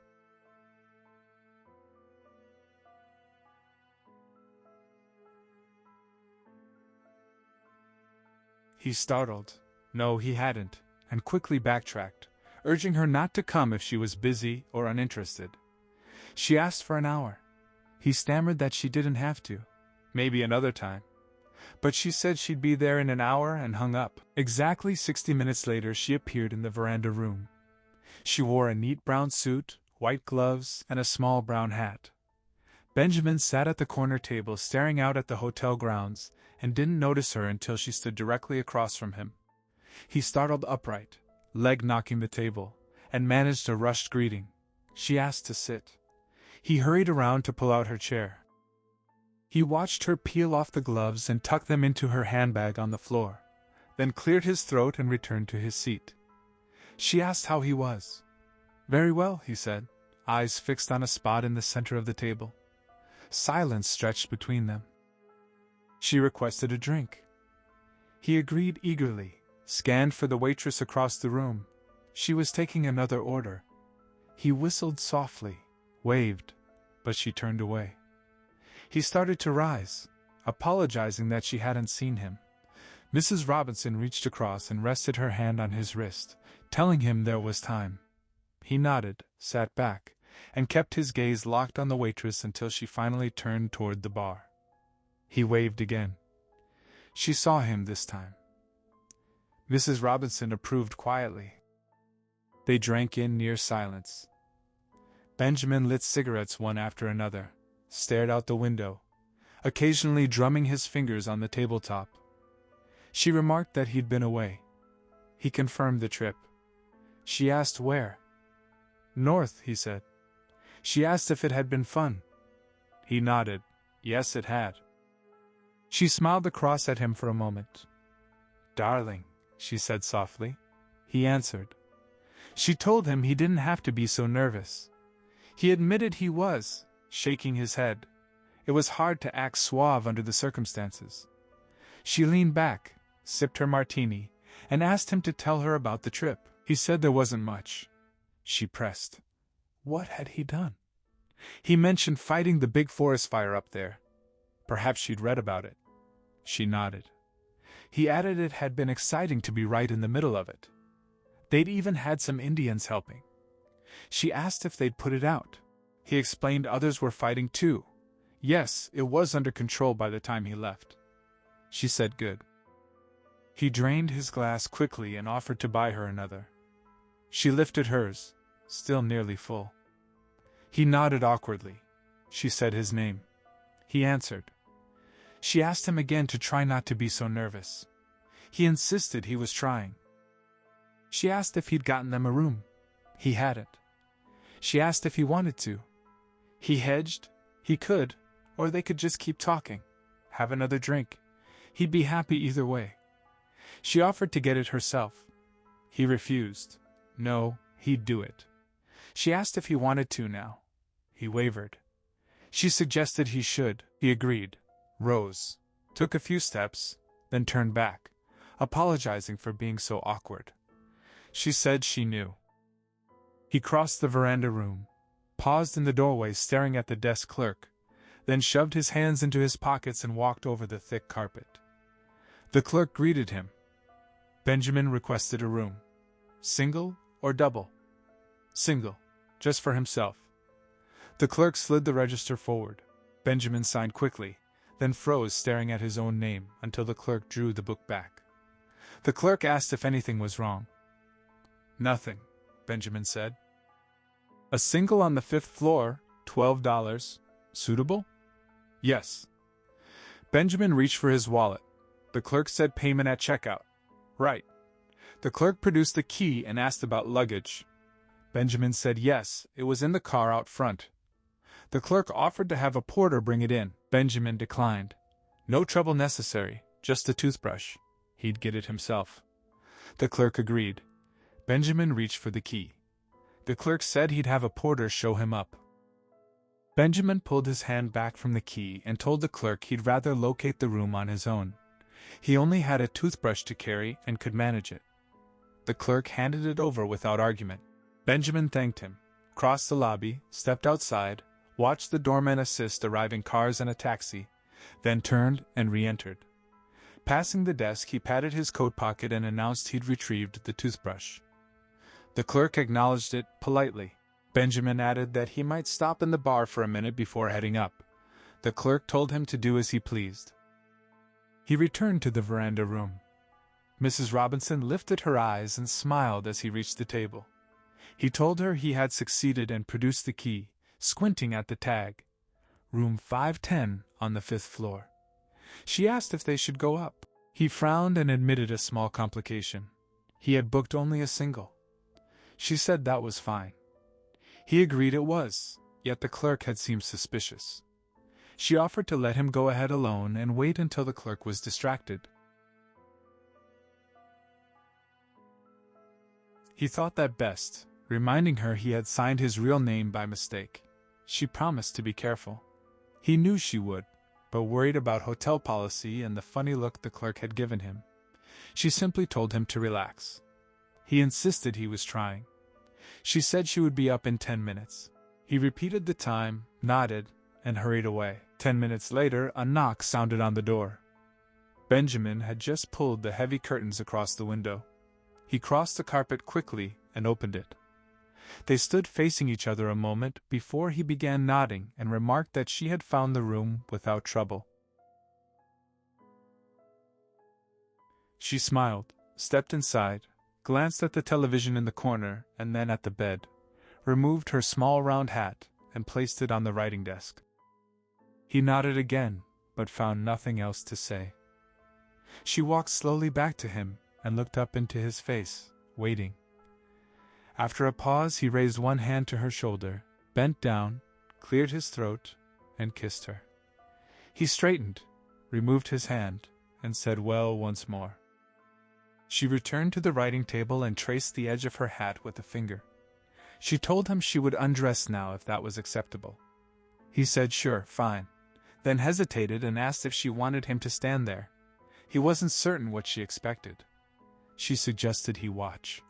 He startled. No, he hadn't, and quickly backtracked, urging her not to come if she was busy or uninterested. She asked for an hour. He stammered that she didn't have to. Maybe another time. But she said she'd be there in an hour and hung up. Exactly 60 minutes later she appeared in the veranda room. She wore a neat brown suit, white gloves, and a small brown hat. Benjamin sat at the corner table staring out at the hotel grounds and didn't notice her until she stood directly across from him. He startled upright, leg knocking the table, and managed a rushed greeting. She asked to sit. He hurried around to pull out her chair. He watched her peel off the gloves and tuck them into her handbag on the floor, then cleared his throat and returned to his seat. She asked how he was. Very well, he said, eyes fixed on a spot in the center of the table. Silence stretched between them. She requested a drink. He agreed eagerly, scanned for the waitress across the room. She was taking another order. He whistled softly, waved, but she turned away. He started to rise, apologizing that she hadn't seen him. Mrs. Robinson reached across and rested her hand on his wrist, telling him there was time. He nodded, sat back, and kept his gaze locked on the waitress until she finally turned toward the bar. He waved again. She saw him this time. Mrs. Robinson approved quietly. They drank in near silence. Benjamin lit cigarettes one after another, stared out the window, occasionally drumming his fingers on the tabletop. She remarked that he'd been away. He confirmed the trip. She asked where. North, he said. She asked if it had been fun. He nodded. Yes, it had. She smiled across at him for a moment. Darling, she said softly. He answered. She told him he didn't have to be so nervous. He admitted he was, shaking his head. It was hard to act suave under the circumstances. She leaned back, sipped her martini, and asked him to tell her about the trip. He said there wasn't much. She pressed. What had he done? He mentioned fighting the big forest fire up there. Perhaps she'd read about it. She nodded. He added it had been exciting to be right in the middle of it. They'd even had some Indians helping. She asked if they'd put it out. He explained others were fighting too. Yes, it was under control by the time he left. She said good. He drained his glass quickly and offered to buy her another. She lifted hers, still nearly full. He nodded awkwardly. She said his name. He answered. She asked him again to try not to be so nervous. He insisted he was trying. She asked if he'd gotten them a room. He hadn't. She asked if he wanted to. He hedged. He could, or they could just keep talking, have another drink. He'd be happy either way. She offered to get it herself. He refused. No, he'd do it. She asked if he wanted to now. He wavered. She suggested he should. He agreed, rose, took a few steps, then turned back, apologizing for being so awkward. She said she knew. He crossed the veranda room, paused in the doorway staring at the desk clerk, then shoved his hands into his pockets and walked over the thick carpet. The clerk greeted him. Benjamin requested a room. Single or double? Single, just for himself. The clerk slid the register forward. Benjamin signed quickly, then froze staring at his own name until the clerk drew the book back. The clerk asked if anything was wrong. Nothing, Benjamin said. A single on the 5th floor, $12. Suitable? Yes. Benjamin reached for his wallet. The clerk said payment at checkout. Right. The clerk produced the key and asked about luggage. Benjamin said yes, it was in the car out front. The clerk offered to have a porter bring it in. Benjamin declined. No trouble necessary, just a toothbrush. He'd get it himself. The clerk agreed. Benjamin reached for the key. The clerk said he'd have a porter show him up. Benjamin pulled his hand back from the key and told the clerk he'd rather locate the room on his own. He only had a toothbrush to carry and could manage it. The clerk handed it over without argument. Benjamin thanked him, crossed the lobby, stepped outside, watched the doorman assist arriving cars and a taxi, then turned and re-entered. Passing the desk, he patted his coat pocket and announced he'd retrieved the toothbrush. The clerk acknowledged it politely. Benjamin added that he might stop in the bar for a minute before heading up. The clerk told him to do as he pleased. He returned to the veranda room. Mrs. Robinson lifted her eyes and smiled as he reached the table. He told her he had succeeded and produced the key, squinting at the tag. Room 510 on the 5th floor. She asked if they should go up. He frowned and admitted a small complication. He had booked only a single. She said that was fine. He agreed it was, yet the clerk had seemed suspicious. She offered to let him go ahead alone and wait until the clerk was distracted. He thought that best, reminding her he had signed his real name by mistake. She promised to be careful. He knew she would, but worried about hotel policy and the funny look the clerk had given him. She simply told him to relax. He insisted he was trying. She said she would be up in 10 minutes. He repeated the time, nodded, and hurried away. 10 minutes later, a knock sounded on the door. Benjamin had just pulled the heavy curtains across the window. He crossed the carpet quickly and opened it. They stood facing each other a moment before he began nodding and remarked that she had found the room without trouble. She smiled, stepped inside, glanced at the television in the corner and then at the bed, removed her small round hat, and placed it on the writing desk. He nodded again, but found nothing else to say. She walked slowly back to him and looked up into his face, waiting. After a pause, he raised one hand to her shoulder, bent down, cleared his throat, and kissed her. He straightened, removed his hand, and said well once more. She returned to the writing table and traced the edge of her hat with a finger. She told him she would undress now if that was acceptable. He said sure, fine, then hesitated and asked if she wanted him to stand there. He wasn't certain what she expected. She suggested he watch.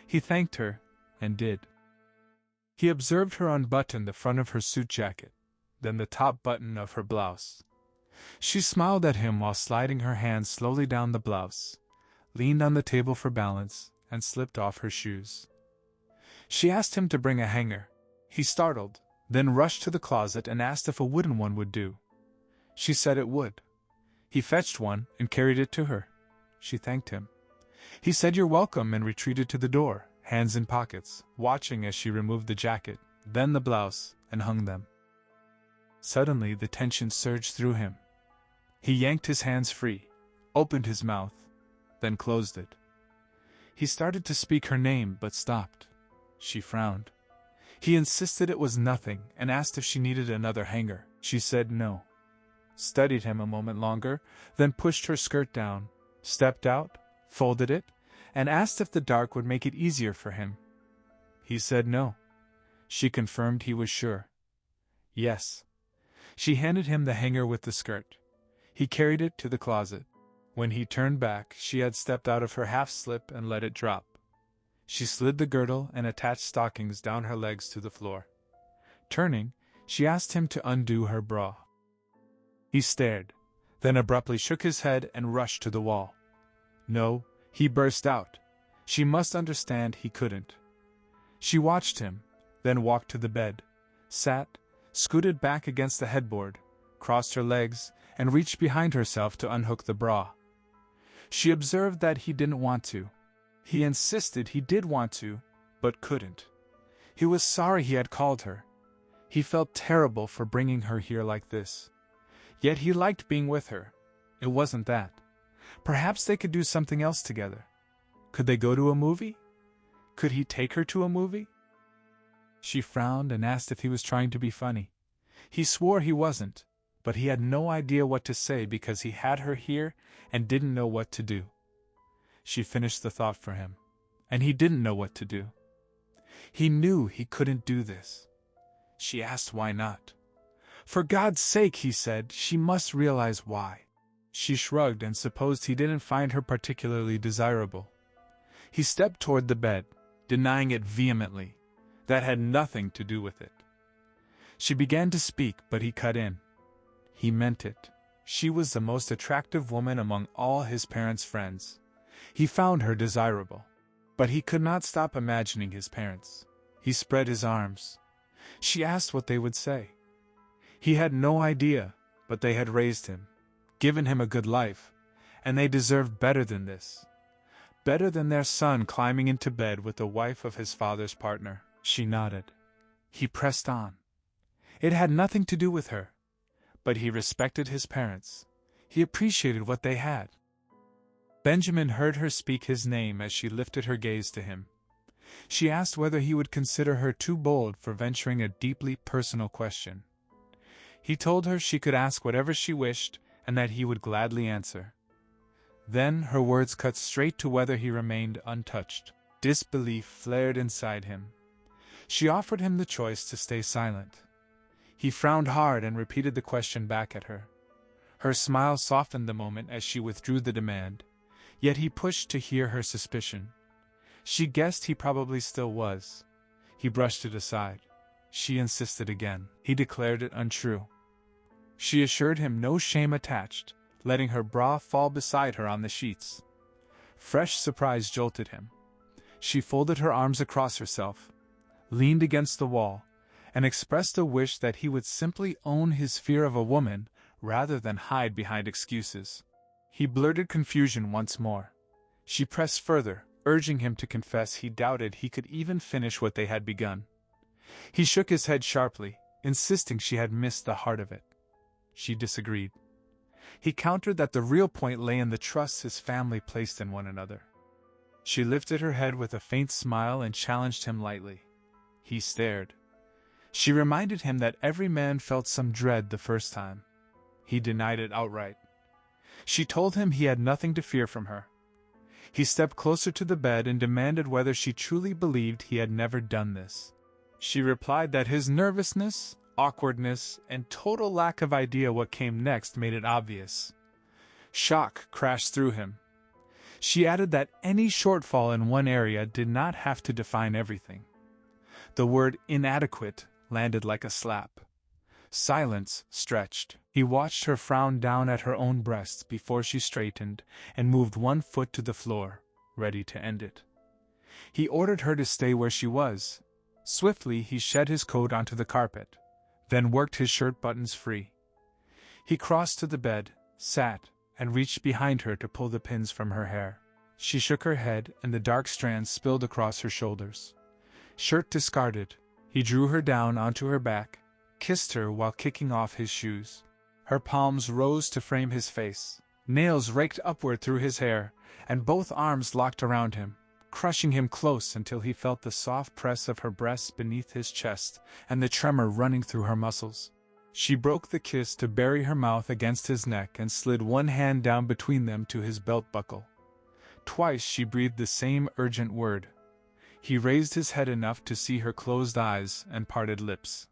He thanked her, and did. He observed her unbutton the front of her suit jacket, then the top button of her blouse. She smiled at him while sliding her hand slowly down the blouse, leaned on the table for balance, and slipped off her shoes. She asked him to bring a hanger. He startled, then rushed to the closet and asked if a wooden one would do. She said it would. He fetched one and carried it to her. She thanked him. He said you're welcome and retreated to the door, hands in pockets, watching as she removed the jacket, then the blouse, and hung them. Suddenly the tension surged through him. He yanked his hands free, opened his mouth, then closed it. He started to speak her name but stopped. She frowned. He insisted it was nothing and asked if she needed another hanger. She said no. Studied him a moment longer, then pushed her skirt down, stepped out, folded it, and asked if the dark would make it easier for him. He said no. She confirmed he was sure. Yes. She handed him the hanger with the skirt. He carried it to the closet. When he turned back, she had stepped out of her half-slip and let it drop. She slid the girdle and attached stockings down her legs to the floor. Turning, she asked him to undo her bra. He stared, then abruptly shook his head and rushed to the wall. No, he burst out. She must understand he couldn't. She watched him, then walked to the bed, sat, scooted back against the headboard, crossed her legs, and reached behind herself to unhook the bra. She observed that he didn't want to. He insisted he did want to, but couldn't. He was sorry he had called her. He felt terrible for bringing her here like this. Yet he liked being with her. It wasn't that. Perhaps they could do something else together. Could they go to a movie? Could he take her to a movie? She frowned and asked if he was trying to be funny. He swore he wasn't, but he had no idea what to say because he had her here and didn't know what to do. She finished the thought for him, and he didn't know what to do. He knew he couldn't do this. She asked why not. For God's sake, he said, she must realize why. She shrugged and supposed he didn't find her particularly desirable. He stepped toward the bed, denying it vehemently. That had nothing to do with it. She began to speak, but he cut in. He meant it. She was the most attractive woman among all his parents' friends. He found her desirable. But he could not stop imagining his parents. He spread his arms. She asked what they would say. He had no idea, but they had raised him, given him a good life, and they deserved better than this. Better than their son climbing into bed with the wife of his father's partner. She nodded. He pressed on. It had nothing to do with her, but he respected his parents. He appreciated what they had. Benjamin heard her speak his name as she lifted her gaze to him. She asked whether he would consider her too bold for venturing a deeply personal question. He told her she could ask whatever she wished and that he would gladly answer. Then her words cut straight to whether he remained untouched. Disbelief flared inside him. She offered him the choice to stay silent. He frowned hard and repeated the question back at her. Her smile softened the moment as she withdrew the demand, yet he pushed to hear her suspicion. She guessed he probably still was. He brushed it aside. She insisted again. He declared it untrue. She assured him no shame attached, letting her bra fall beside her on the sheets. Fresh surprise jolted him. She folded her arms across herself, leaned against the wall, and expressed a wish that he would simply own his fear of a woman rather than hide behind excuses. He blurted confusion once more. She pressed further, urging him to confess he doubted he could even finish what they had begun. He shook his head sharply, insisting she had missed the heart of it. She disagreed. He countered that the real point lay in the trust his family placed in one another. She lifted her head with a faint smile and challenged him lightly. He stared. She reminded him that every man felt some dread the first time. He denied it outright. She told him he had nothing to fear from her. He stepped closer to the bed and demanded whether she truly believed he had never done this. She replied that his nervousness, awkwardness, and total lack of idea what came next made it obvious. Shock crashed through him. She added that any shortfall in one area did not have to define everything. The word inadequate landed like a slap. Silence stretched. He watched her frown down at her own breasts before she straightened and moved one foot to the floor, ready to end it. He ordered her to stay where she was. Swiftly he shed his coat onto the carpet, then worked his shirt buttons free. He crossed to the bed, sat, and reached behind her to pull the pins from her hair. She shook her head and the dark strands spilled across her shoulders. Shirt discarded, he drew her down onto her back, kissed her while kicking off his shoes. Her palms rose to frame his face, nails raked upward through his hair, and both arms locked around him, crushing him close until he felt the soft press of her breasts beneath his chest and the tremor running through her muscles. She broke the kiss to bury her mouth against his neck and slid one hand down between them to his belt buckle. Twice she breathed the same urgent word. He raised his head enough to see her closed eyes and parted lips.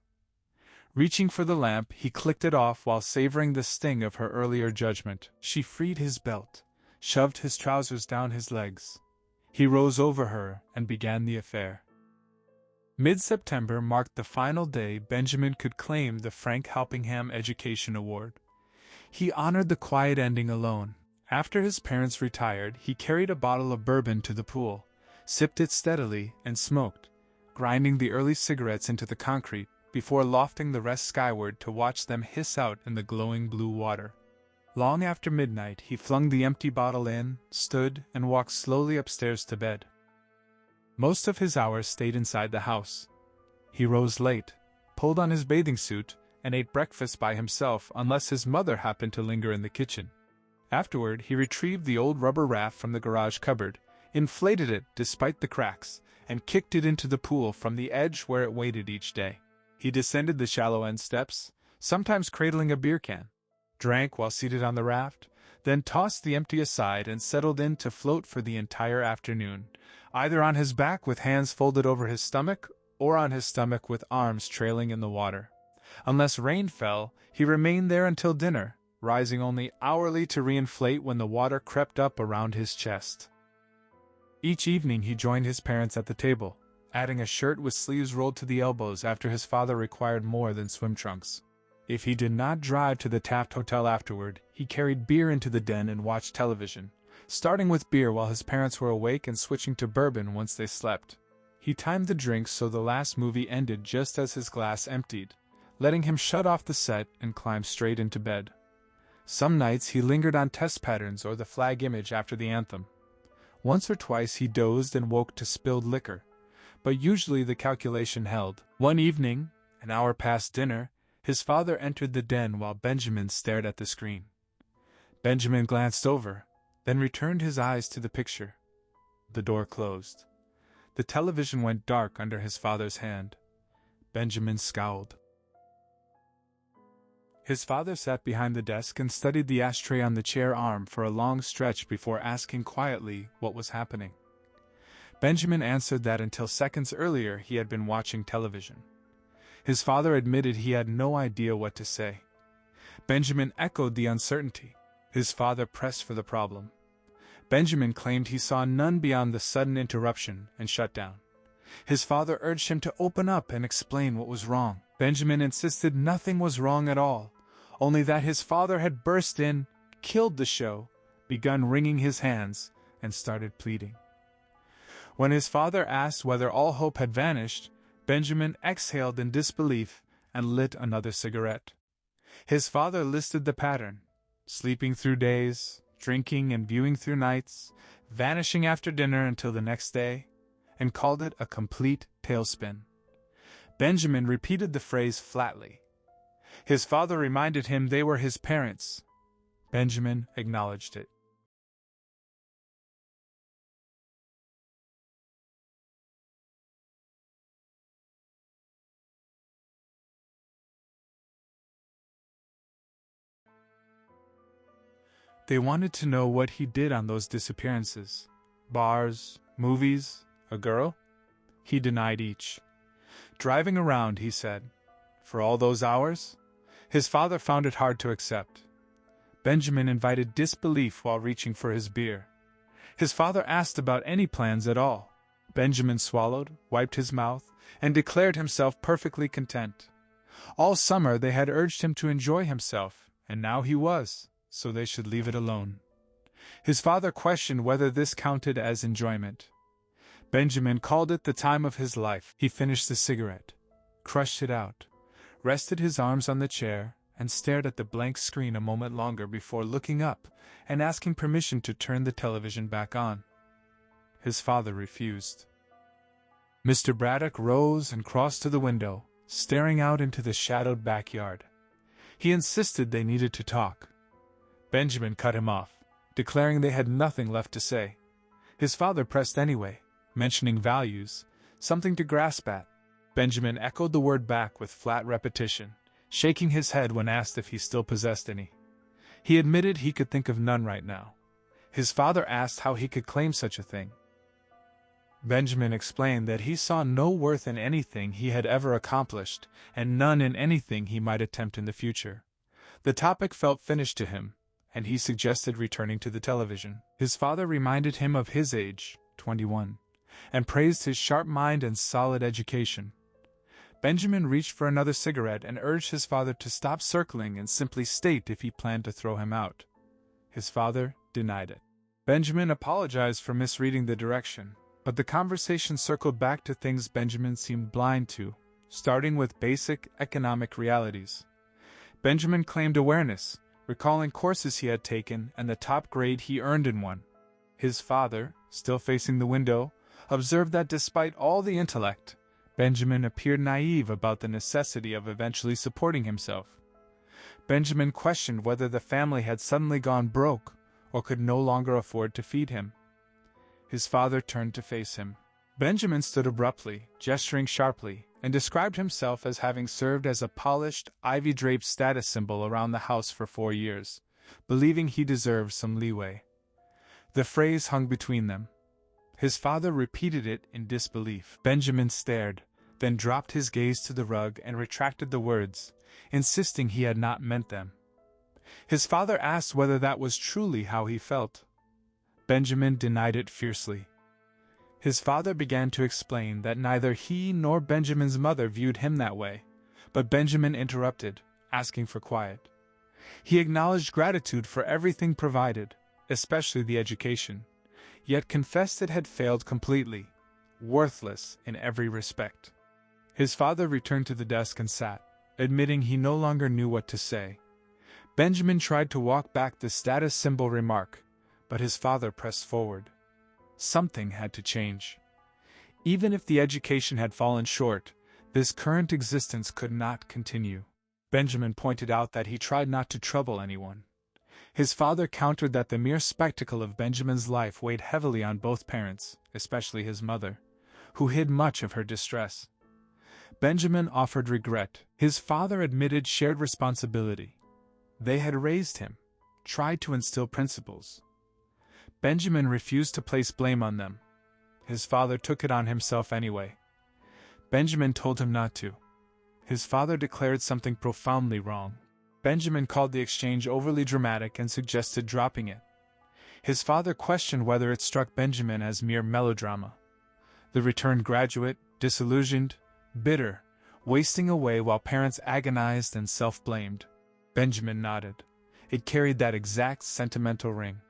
Reaching for the lamp, he clicked it off while savoring the sting of her earlier judgment. She freed his belt, shoved his trousers down his legs. He rose over her and began the affair. Mid-September marked the final day Benjamin could claim the Frank Halpingham Education Award. He honored the quiet ending alone. After his parents retired, he carried a bottle of bourbon to the pool, sipped it steadily, and smoked, grinding the early cigarettes into the concrete before lofting the rest skyward to watch them hiss out in the glowing blue water. Long after midnight, he flung the empty bottle in, stood, and walked slowly upstairs to bed. Most of his hours stayed inside the house. He rose late, pulled on his bathing suit, and ate breakfast by himself unless his mother happened to linger in the kitchen. Afterward, he retrieved the old rubber raft from the garage cupboard, inflated it despite the cracks, and kicked it into the pool from the edge where it waited each day. He descended the shallow end steps, sometimes cradling a beer can, drank while seated on the raft, then tossed the empty aside and settled in to float for the entire afternoon, either on his back with hands folded over his stomach or on his stomach with arms trailing in the water. Unless rain fell, he remained there until dinner, rising only hourly to reinflate when the water crept up around his chest. Each evening he joined his parents at the table, adding a shirt with sleeves rolled to the elbows after his father required more than swim trunks. If he did not drive to the Taft Hotel afterward, he carried beer into the den and watched television, starting with beer while his parents were awake and switching to bourbon once they slept. He timed the drinks so the last movie ended just as his glass emptied, letting him shut off the set and climb straight into bed. Some nights he lingered on test patterns or the flag image after the anthem. Once or twice he dozed and woke to spilled liquor, but usually the calculation held. One evening, an hour past dinner, his father entered the den while Benjamin stared at the screen. Benjamin glanced over, then returned his eyes to the picture. The door closed. The television went dark under his father's hand. Benjamin scowled. His father sat behind the desk and studied the ashtray on the chair arm for a long stretch before asking quietly what was happening. Benjamin answered that until seconds earlier he had been watching television. His father admitted he had no idea what to say. Benjamin echoed the uncertainty. His father pressed for the problem. Benjamin claimed he saw none beyond the sudden interruption and shut down. His father urged him to open up and explain what was wrong. Benjamin insisted nothing was wrong at all, only that his father had burst in, killed the show, begun wringing his hands, and started pleading. When his father asked whether all hope had vanished, Benjamin exhaled in disbelief and lit another cigarette. His father listed the pattern: sleeping through days, drinking and viewing through nights, vanishing after dinner until the next day, and called it a complete tailspin. Benjamin repeated the phrase flatly. His father reminded him they were his parents. Benjamin acknowledged it. They wanted to know what he did on those disappearances. Bars, movies, a girl? He denied each. Driving around, he said. For all those hours? His father found it hard to accept. Benjamin invited disbelief while reaching for his beer. His father asked about any plans at all. Benjamin swallowed, wiped his mouth, and declared himself perfectly content. All summer they had urged him to enjoy himself, and now he was, so they should leave it alone. His father questioned whether this counted as enjoyment. Benjamin called it the time of his life. He finished the cigarette, crushed it out, rested his arms on the chair, and stared at the blank screen a moment longer before looking up and asking permission to turn the television back on. His father refused. Mr. Braddock rose and crossed to the window, staring out into the shadowed backyard. He insisted they needed to talk. Benjamin cut him off, declaring they had nothing left to say. His father pressed anyway, mentioning values, something to grasp at. Benjamin echoed the word back with flat repetition, shaking his head when asked if he still possessed any. He admitted he could think of none right now. His father asked how he could claim such a thing. Benjamin explained that he saw no worth in anything he had ever accomplished, and none in anything he might attempt in the future. The topic felt finished to him, and he suggested returning to the television. His father reminded him of his age, 21, and praised his sharp mind and solid education. Benjamin reached for another cigarette and urged his father to stop circling and simply state if he planned to throw him out. His father denied it. Benjamin apologized for misreading the direction, but the conversation circled back to things Benjamin seemed blind to, starting with basic economic realities. Benjamin claimed awareness, recalling courses he had taken and the top grade he earned in one. His father, still facing the window, observed that despite all the intellect, Benjamin appeared naive about the necessity of eventually supporting himself. Benjamin questioned whether the family had suddenly gone broke or could no longer afford to feed him. His father turned to face him. Benjamin stood abruptly, gesturing sharply, and described himself as having served as a polished, ivy-draped status symbol around the house for 4 years, believing he deserved some leeway. The phrase hung between them. His father repeated it in disbelief. Benjamin stared, then dropped his gaze to the rug and retracted the words, insisting he had not meant them. His father asked whether that was truly how he felt. Benjamin denied it fiercely. His father began to explain that neither he nor Benjamin's mother viewed him that way, but Benjamin interrupted, asking for quiet. He acknowledged gratitude for everything provided, especially the education, yet confessed it had failed completely, worthless in every respect. His father returned to the desk and sat, admitting he no longer knew what to say. Benjamin tried to walk back the status symbol remark, but his father pressed forward. Something had to change. Even if the education had fallen short, this current existence could not continue. Benjamin pointed out that he tried not to trouble anyone. His father countered that the mere spectacle of Benjamin's life weighed heavily on both parents, especially his mother, who hid much of her distress. Benjamin offered regret. His father admitted shared responsibility. They had raised him, tried to instill principles. Benjamin refused to place blame on them. His father took it on himself anyway. Benjamin told him not to. His father declared something profoundly wrong. Benjamin called the exchange overly dramatic and suggested dropping it. His father questioned whether it struck Benjamin as mere melodrama. The returned graduate, disillusioned, bitter, wasting away while parents agonized and self-blamed. Benjamin nodded. It carried that exact sentimental ring.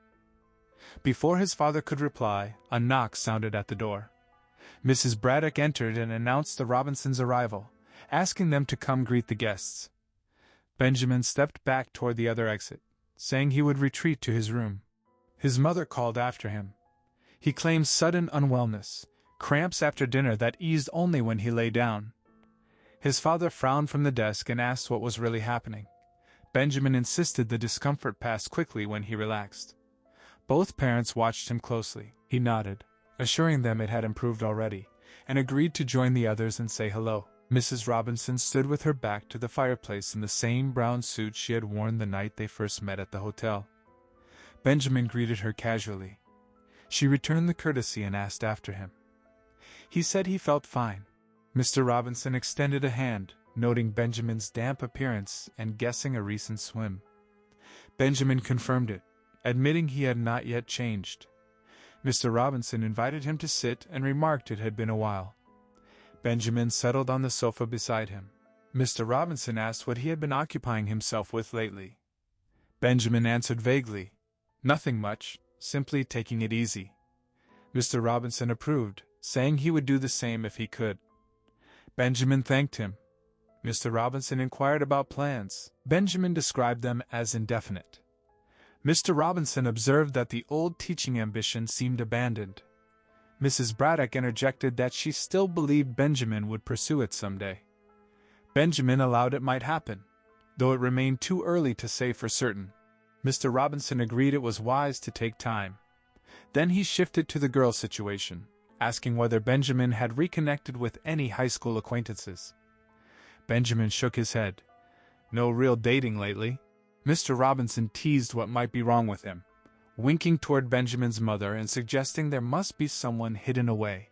Before his father could reply, a knock sounded at the door. Mrs. Braddock entered and announced the Robinsons' arrival, asking them to come greet the guests. Benjamin stepped back toward the other exit, saying he would retreat to his room. His mother called after him. He claimed sudden unwellness, cramps after dinner that eased only when he lay down. His father frowned from the desk and asked what was really happening. Benjamin insisted the discomfort passed quickly when he relaxed. Both parents watched him closely. He nodded, assuring them it had improved already, and agreed to join the others and say hello. Mrs. Robinson stood with her back to the fireplace in the same brown suit she had worn the night they first met at the hotel. Benjamin greeted her casually. She returned the courtesy and asked after him. He said he felt fine. Mr. Robinson extended a hand, noting Benjamin's damp appearance and guessing a recent swim. Benjamin confirmed it, admitting he had not yet changed. Mr. Robinson invited him to sit and remarked it had been a while. Benjamin settled on the sofa beside him. Mr. Robinson asked what he had been occupying himself with lately. Benjamin answered vaguely, "Nothing much, simply taking it easy." Mr. Robinson approved, saying he would do the same if he could. Benjamin thanked him. Mr. Robinson inquired about plans. Benjamin described them as indefinite. Mr. Robinson observed that the old teaching ambition seemed abandoned. Mrs. Braddock interjected that she still believed Benjamin would pursue it someday. Benjamin allowed it might happen, though it remained too early to say for certain. Mr. Robinson agreed it was wise to take time. Then he shifted to the girl situation, asking whether Benjamin had reconnected with any high school acquaintances. Benjamin shook his head. "No real dating lately." Mr. Robinson teased what might be wrong with him, winking toward Benjamin's mother and suggesting there must be someone hidden away.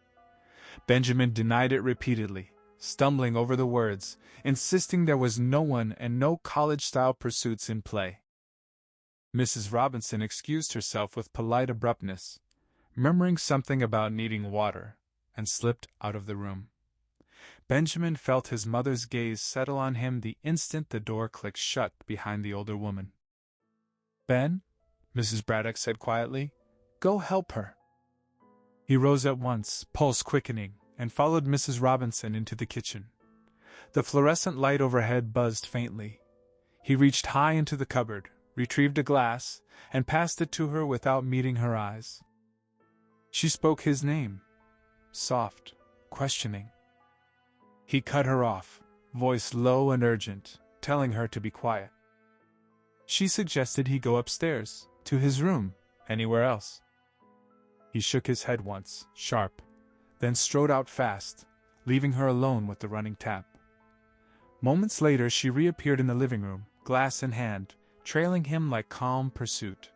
Benjamin denied it repeatedly, stumbling over the words, insisting there was no one and no college-style pursuits in play. Mrs. Robinson excused herself with polite abruptness, murmuring something about needing water, and slipped out of the room. Benjamin felt his mother's gaze settle on him the instant the door clicked shut behind the older woman. "Ben," Mrs. Braddock said quietly, "go help her." He rose at once, pulse quickening, and followed Mrs. Robinson into the kitchen. The fluorescent light overhead buzzed faintly. He reached high into the cupboard, retrieved a glass, and passed it to her without meeting her eyes. She spoke his name, soft, questioning. He cut her off, voice low and urgent, telling her to be quiet. She suggested he go upstairs, to his room, anywhere else. He shook his head once, sharp, then strode out fast, leaving her alone with the running tap. Moments later she reappeared in the living room, glass in hand, trailing him like calm pursuit.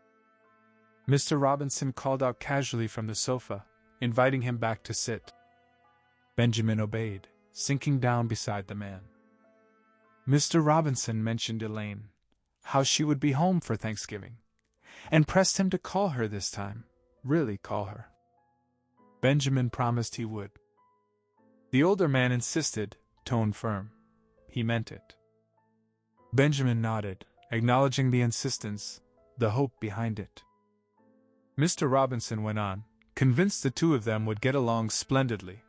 Mr. Robinson called out casually from the sofa, inviting him back to sit. Benjamin obeyed, sinking down beside the man. Mr. Robinson mentioned Elaine, how she would be home for Thanksgiving, and pressed him to call her this time, really call her. Benjamin promised he would. The older man insisted, tone firm. He meant it. Benjamin nodded, acknowledging the insistence, the hope behind it. Mr. Robinson went on, convinced the two of them would get along splendidly.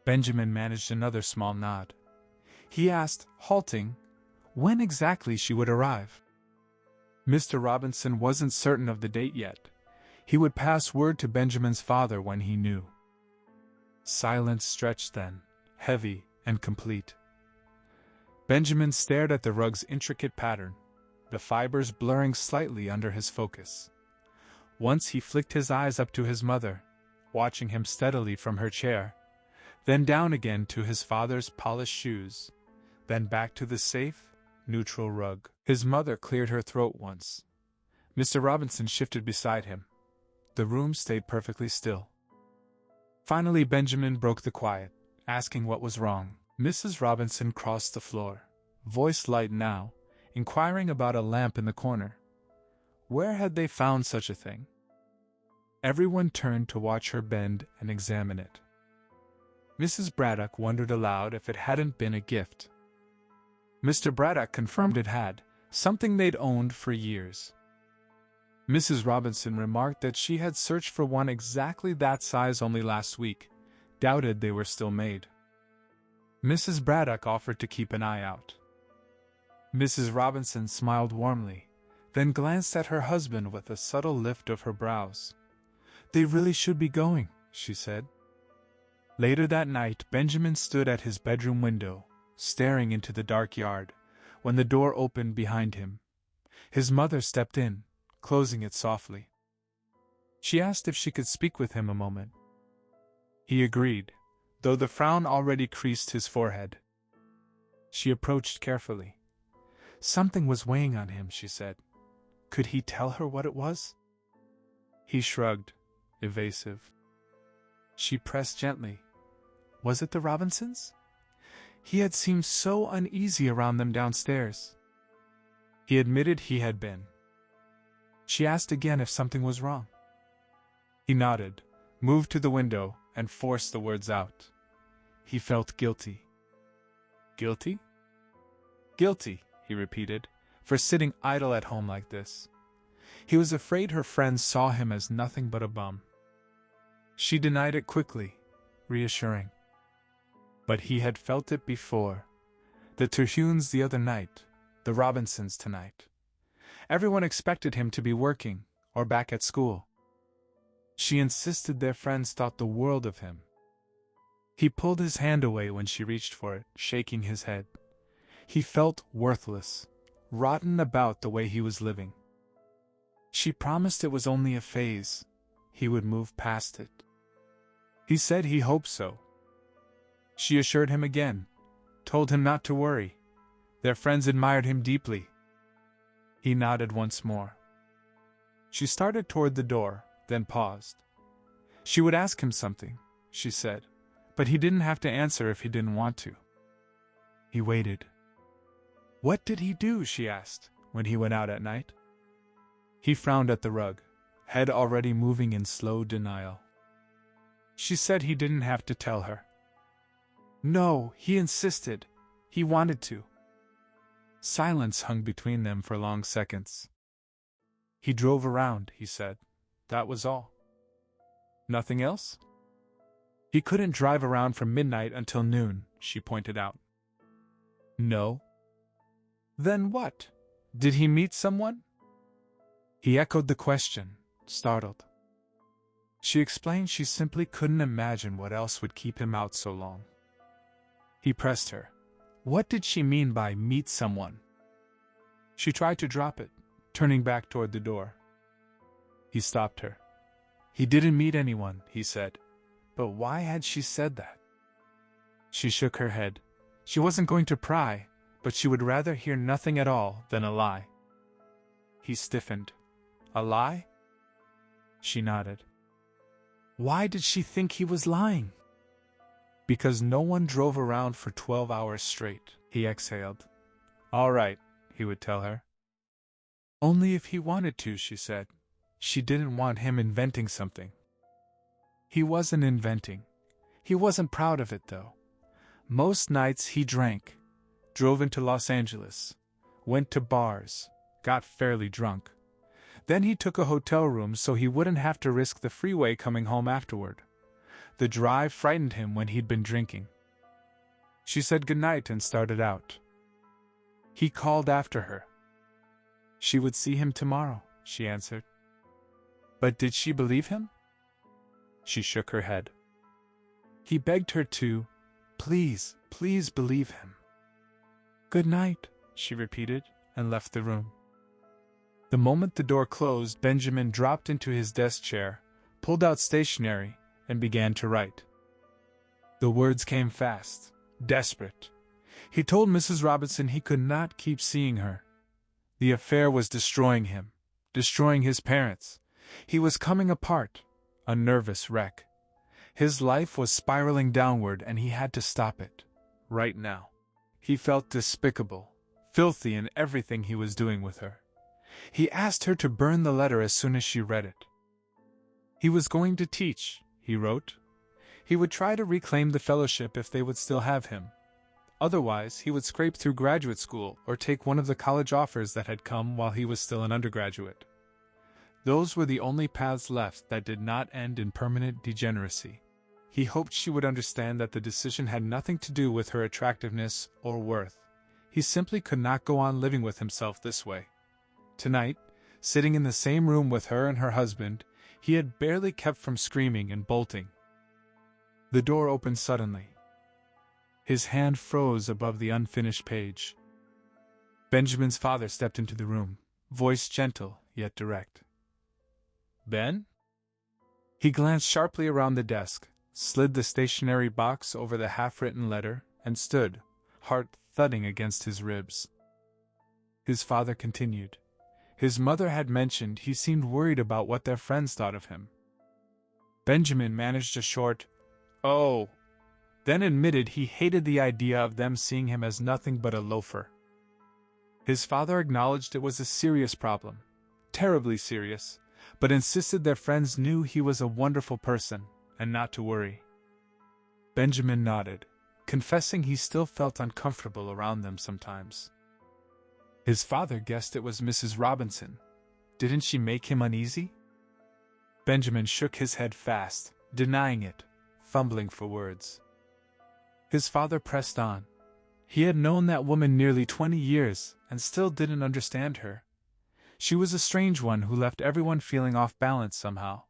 Benjamin managed another small nod. He asked, halting, when exactly she would arrive. Mr. Robinson wasn't certain of the date yet. He would pass word to Benjamin's father when he knew. Silence stretched then, heavy and complete. Benjamin stared at the rug's intricate pattern, the fibers blurring slightly under his focus. Once he flicked his eyes up to his mother, watching him steadily from her chair, then down again to his father's polished shoes, then back to the safe, neutral rug. His mother cleared her throat once. Mr. Robinson shifted beside him. The room stayed perfectly still. Finally Benjamin broke the quiet, asking what was wrong. Mrs. Robinson crossed the floor, voice light now, inquiring about a lamp in the corner. Where had they found such a thing? Everyone turned to watch her bend and examine it. Mrs. Braddock wondered aloud if it hadn't been a gift. Mr. Braddock confirmed it had, something they'd owned for years. Mrs. Robinson remarked that she had searched for one exactly that size only last week, doubted they were still made. Mrs. Braddock offered to keep an eye out. Mrs. Robinson smiled warmly, then glanced at her husband with a subtle lift of her brows. "They really should be going," she said. Later that night, Benjamin stood at his bedroom window, staring into the dark yard, when the door opened behind him. His mother stepped in, closing it softly. She asked if she could speak with him a moment. He agreed, though the frown already creased his forehead. She approached carefully. Something was weighing on him, she said. Could he tell her what it was? He shrugged, evasive. She pressed gently. Was it the Robinsons? He had seemed so uneasy around them downstairs. He admitted he had been. She asked again if something was wrong. He nodded, moved to the window, and forced the words out. He felt guilty. Guilty? Guilty, he repeated, for sitting idle at home like this. He was afraid her friends saw him as nothing but a bum. She denied it quickly, reassuring. But he had felt it before. The Terhunes the other night, the Robinsons tonight. Everyone expected him to be working, or back at school. She insisted their friends thought the world of him. He pulled his hand away when she reached for it, shaking his head. He felt worthless, rotten about the way he was living. She promised it was only a phase. He would move past it. He said he hoped so. She assured him again, told him not to worry. Their friends admired him deeply. He nodded once more. She started toward the door, then paused. She would ask him something, she said, but he didn't have to answer if he didn't want to. He waited. What did he do, she asked, when he went out at night? He frowned at the rug, head already moving in slow denial. She said he didn't have to tell her. No, he insisted. He wanted to. Silence hung between them for long seconds. He drove around, he said. That was all. Nothing else? He couldn't drive around from midnight until noon, she pointed out. No. Then what? Did he meet someone? He echoed the question, startled. She explained she simply couldn't imagine what else would keep him out so long. He pressed her. What did she mean by meet someone? She tried to drop it, turning back toward the door. He stopped her. He didn't meet anyone, he said. But why had she said that? She shook her head. She wasn't going to pry, but she would rather hear nothing at all than a lie. He stiffened. A lie? She nodded. Why did she think he was lying? Because no one drove around for 12 hours straight, he exhaled. All right, he would tell her. Only if he wanted to, she said. She didn't want him inventing something. He wasn't inventing. He wasn't proud of it, though. Most nights he drank, drove into Los Angeles, went to bars, got fairly drunk. Then he took a hotel room so he wouldn't have to risk the freeway coming home afterward. The drive frightened him when he'd been drinking. She said goodnight and started out. He called after her. She would see him tomorrow, she answered. But did she believe him? She shook her head. He begged her to, please, please believe him. Good night, she repeated, and left the room. The moment the door closed, Benjamin dropped into his desk chair, pulled out stationery, and began to write. The words came fast, desperate. He told Mrs. Robinson he could not keep seeing her. The affair was destroying him, destroying his parents. He was coming apart, a nervous wreck. His life was spiraling downward and he had to stop it, right now. He felt despicable, filthy in everything he was doing with her. He asked her to burn the letter as soon as she read it. He was going to teach, he wrote. He would try to reclaim the fellowship if they would still have him. Otherwise, he would scrape through graduate school or take one of the college offers that had come while he was still an undergraduate. Those were the only paths left that did not end in permanent degeneracy. He hoped she would understand that the decision had nothing to do with her attractiveness or worth. He simply could not go on living with himself this way. Tonight, sitting in the same room with her and her husband, he had barely kept from screaming and bolting. The door opened suddenly. His hand froze above the unfinished page. Benjamin's father stepped into the room, voice gentle yet direct. "Ben?" He glanced sharply around the desk, slid the stationery box over the half-written letter, and stood, heart thudding against his ribs. His father continued. His mother had mentioned he seemed worried about what their friends thought of him. Benjamin managed a short, "Oh," then admitted he hated the idea of them seeing him as nothing but a loafer. His father acknowledged it was a serious problem, terribly serious, but insisted their friends knew he was a wonderful person, and not to worry. Benjamin nodded, confessing he still felt uncomfortable around them sometimes. His father guessed it was Mrs. Robinson. Didn't she make him uneasy? Benjamin shook his head fast, denying it, fumbling for words. His father pressed on. He had known that woman nearly 20 years, and still didn't understand her. She was a strange one who left everyone feeling off balance somehow.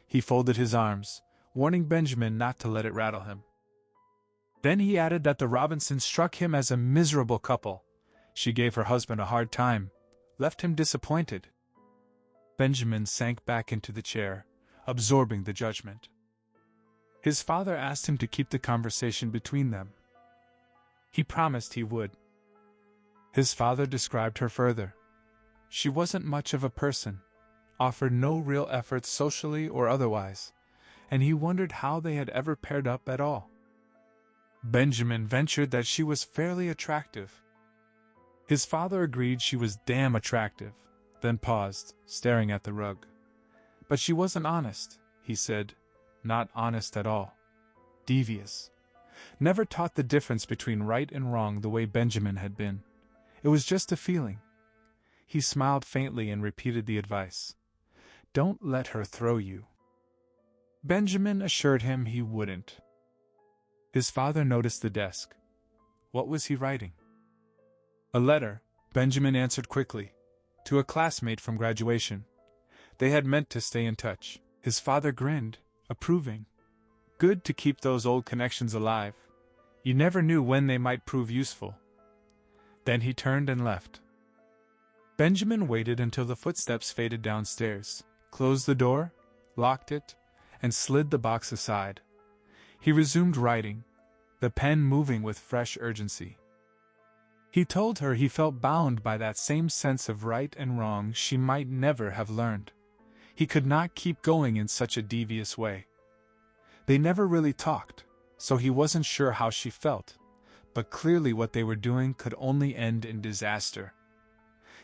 He folded his arms, warning Benjamin not to let it rattle him. Then he added that the Robinsons struck him as a miserable couple. She gave her husband a hard time, left him disappointed. Benjamin sank back into the chair, absorbing the judgment. His father asked him to keep the conversation between them. He promised he would. His father described her further. She wasn't much of a person, offered no real efforts socially or otherwise, and he wondered how they had ever paired up at all. Benjamin ventured that she was fairly attractive. His father agreed she was damn attractive, then paused, staring at the rug. But she wasn't honest, he said. Not honest at all. Devious. Never taught the difference between right and wrong the way Benjamin had been. It was just a feeling. He smiled faintly and repeated the advice. Don't let her throw you. Benjamin assured him he wouldn't. His father noticed the desk. What was he writing? A letter, Benjamin answered quickly, to a classmate from graduation. They had meant to stay in touch. His father grinned, approving. Good to keep those old connections alive. You never knew when they might prove useful. Then he turned and left. Benjamin waited until the footsteps faded downstairs, closed the door, locked it, and slid the box aside. He resumed writing, the pen moving with fresh urgency. He told her he felt bound by that same sense of right and wrong she might never have learned. He could not keep going in such a devious way. They never really talked, so he wasn't sure how she felt, but clearly what they were doing could only end in disaster.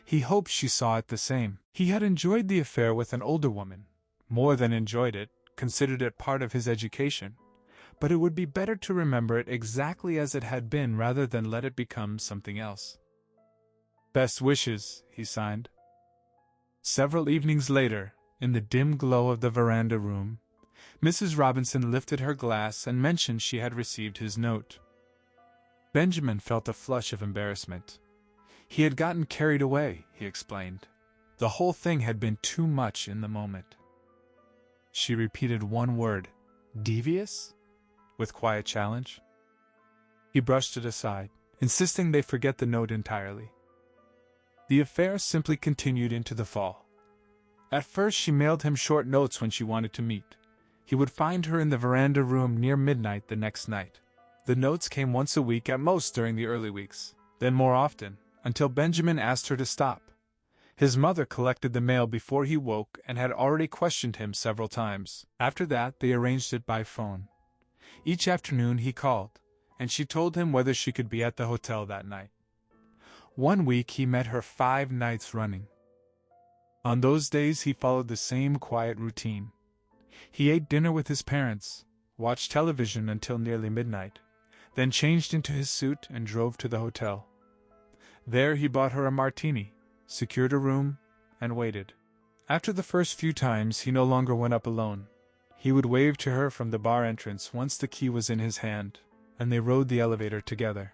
He hoped she saw it the same. He had enjoyed the affair with an older woman, more than enjoyed it, considered it part of his education, but it would be better to remember it exactly as it had been rather than let it become something else. Best wishes, he signed. Several evenings later, in the dim glow of the veranda room, Mrs. Robinson lifted her glass and mentioned she had received his note. Benjamin felt a flush of embarrassment. He had gotten carried away, he explained. The whole thing had been too much in the moment. She repeated one word, devious? With quiet challenge. He brushed it aside, insisting they forget the note entirely. The affair simply continued into the fall. At first she mailed him short notes when she wanted to meet. He would find her in the veranda room near midnight the next night. The notes came once a week at most during the early weeks, then more often, until Benjamin asked her to stop. His mother collected the mail before he woke and had already questioned him several times. After that, they arranged it by phone. Each afternoon he called, and she told him whether she could be at the hotel that night. One week he met her 5 nights running. On those days he followed the same quiet routine. He ate dinner with his parents, watched television until nearly midnight, then changed into his suit and drove to the hotel. There he bought her a martini, secured a room, and waited. After the first few times, he no longer went up alone. He would wave to her from the bar entrance once the key was in his hand, and they rode the elevator together.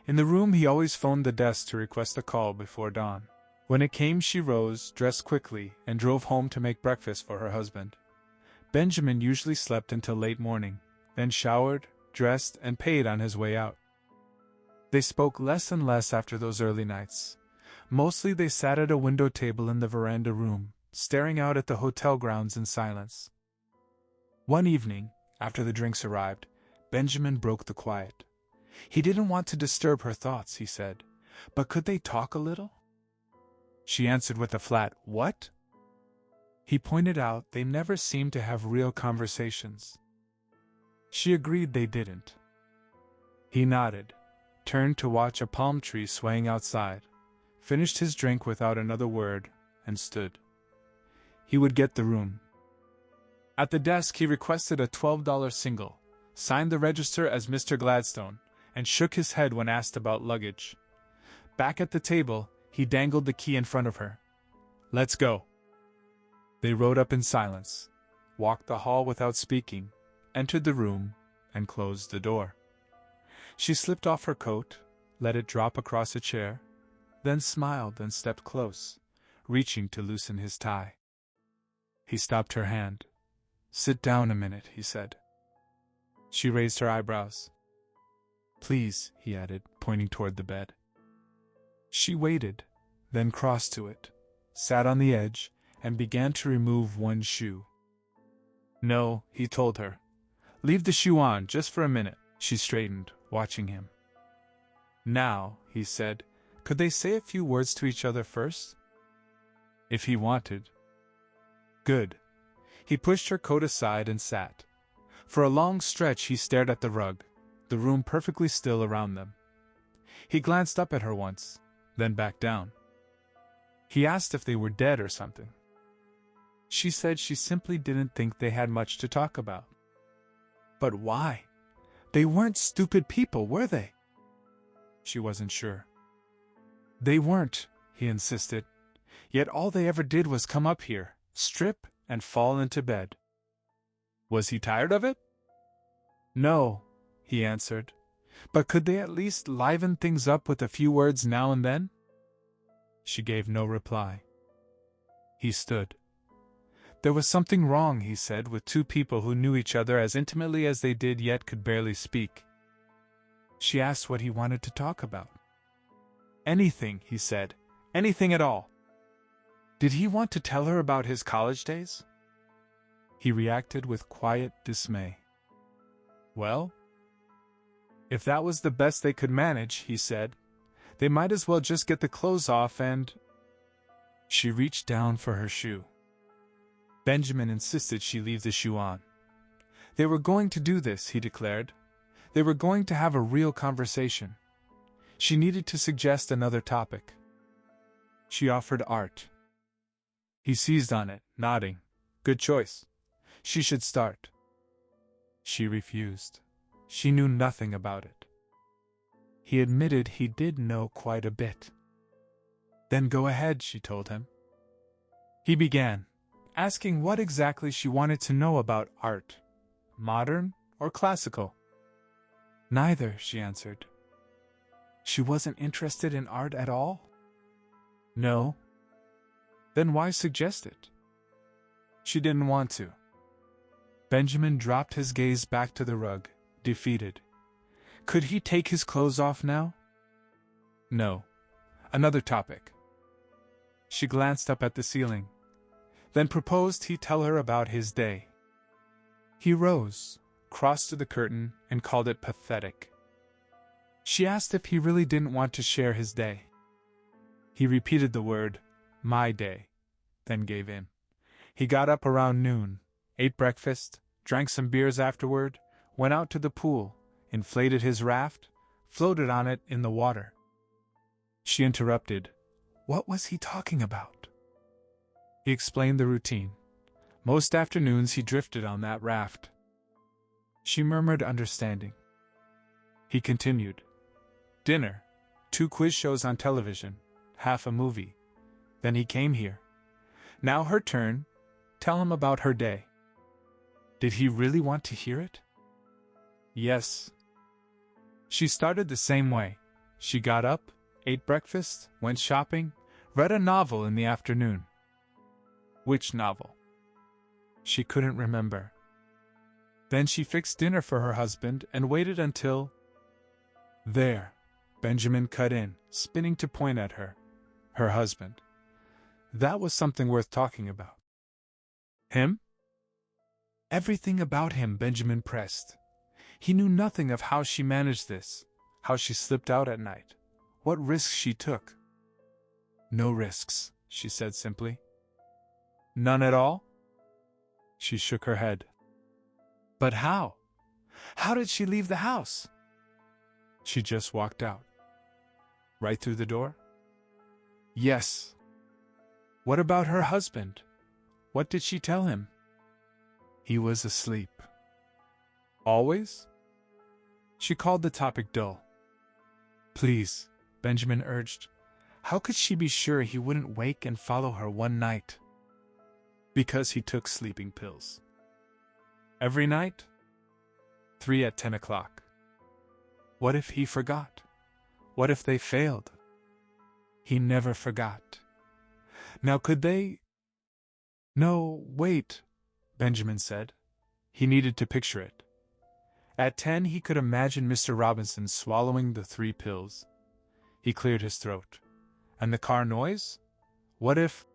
In the room, he always phoned the desk to request a call before dawn. When it came, she rose, dressed quickly, and drove home to make breakfast for her husband. Benjamin usually slept until late morning, then showered, dressed, and paid on his way out. They spoke less and less after those early nights. Mostly they sat at a window table in the veranda room, staring out at the hotel grounds in silence. One evening, after the drinks arrived, Benjamin broke the quiet. He didn't want to disturb her thoughts, he said, but could they talk a little? She answered with a flat, "What?" He pointed out they never seemed to have real conversations. She agreed they didn't. He nodded, turned to watch a palm tree swaying outside, finished his drink without another word, and stood. He would get the room. At the desk he requested a $12 single, signed the register as Mr. Gladstone, and shook his head when asked about luggage. Back at the table, he dangled the key in front of her. "Let's go." They rode up in silence, walked the hall without speaking, entered the room, and closed the door. She slipped off her coat, let it drop across a chair, then smiled and stepped close, reaching to loosen his tie. He stopped her hand. "Sit down a minute," he said. She raised her eyebrows. "Please," he added, pointing toward the bed. She waited, then crossed to it, sat on the edge, and began to remove one shoe. "No," he told her. "Leave the shoe on, just for a minute." She straightened, watching him. "Now," he said, "could they say a few words to each other first?" If he wanted. Good. He pushed her coat aside and sat. For a long stretch he stared at the rug, the room perfectly still around them. He glanced up at her once, then back down. He asked if they were dead or something. She said she simply didn't think they had much to talk about. But why? They weren't stupid people, were they? She wasn't sure. They weren't, he insisted. Yet all they ever did was come up here, strip, and fall into bed. Was he tired of it? No, he answered. But could they at least liven things up with a few words now and then? She gave no reply. He stood. There was something wrong, he said, with two people who knew each other as intimately as they did yet could barely speak. She asked what he wanted to talk about. Anything, he said. Anything at all. Did he want to tell her about his college days? He reacted with quiet dismay. Well, if that was the best they could manage, he said, they might as well just get the clothes off and... She reached down for her shoe. Benjamin insisted she leave the shoe on. They were going to do this, he declared. They were going to have a real conversation. She needed to suggest another topic. She offered art. He seized on it, nodding. Good choice. She should start. She refused. She knew nothing about it. He admitted he did know quite a bit. Then go ahead, she told him. He began, asking what exactly she wanted to know about art, modern or classical. Neither, she answered. She wasn't interested in art at all? No. Then why suggest it? She didn't want to. Benjamin dropped his gaze back to the rug, defeated. Could he take his clothes off now? No. Another topic. She glanced up at the ceiling, then proposed he tell her about his day. He rose, crossed to the curtain, and called it pathetic. She asked if he really didn't want to share his day. He repeated the word, my day, then gave in. He got up around noon, ate breakfast, drank some beers afterward, went out to the pool, inflated his raft, floated on it in the water. She interrupted. What was he talking about? He explained the routine. Most afternoons he drifted on that raft. She murmured, understanding. He continued. Dinner, 2 quiz shows on television, half a movie. Then he came here. Now her turn. Tell him about her day. Did he really want to hear it? Yes. She started the same way. She got up, ate breakfast, went shopping, read a novel in the afternoon. Which novel? She couldn't remember. Then she fixed dinner for her husband and waited until... There, Benjamin cut in, spinning to point at her. Her husband. That was something worth talking about. Him? Everything about him, Benjamin pressed. He knew nothing of how she managed this, how she slipped out at night, what risks she took. No risks, she said simply. None at all? She shook her head. But how? How did she leave the house? She just walked out. Right through the door? Yes. What about her husband? What did she tell him? He was asleep. Always? She called the topic dull. Please, Benjamin urged. How could she be sure he wouldn't wake and follow her one night? Because he took sleeping pills. Every night? 3 at 10 o'clock. What if he forgot? What if they failed? He never forgot. Now could they... No, wait, Benjamin said. He needed to picture it. At 10 he could imagine Mr. Robinson swallowing the 3 pills. He cleared his throat. And the car noise? What if...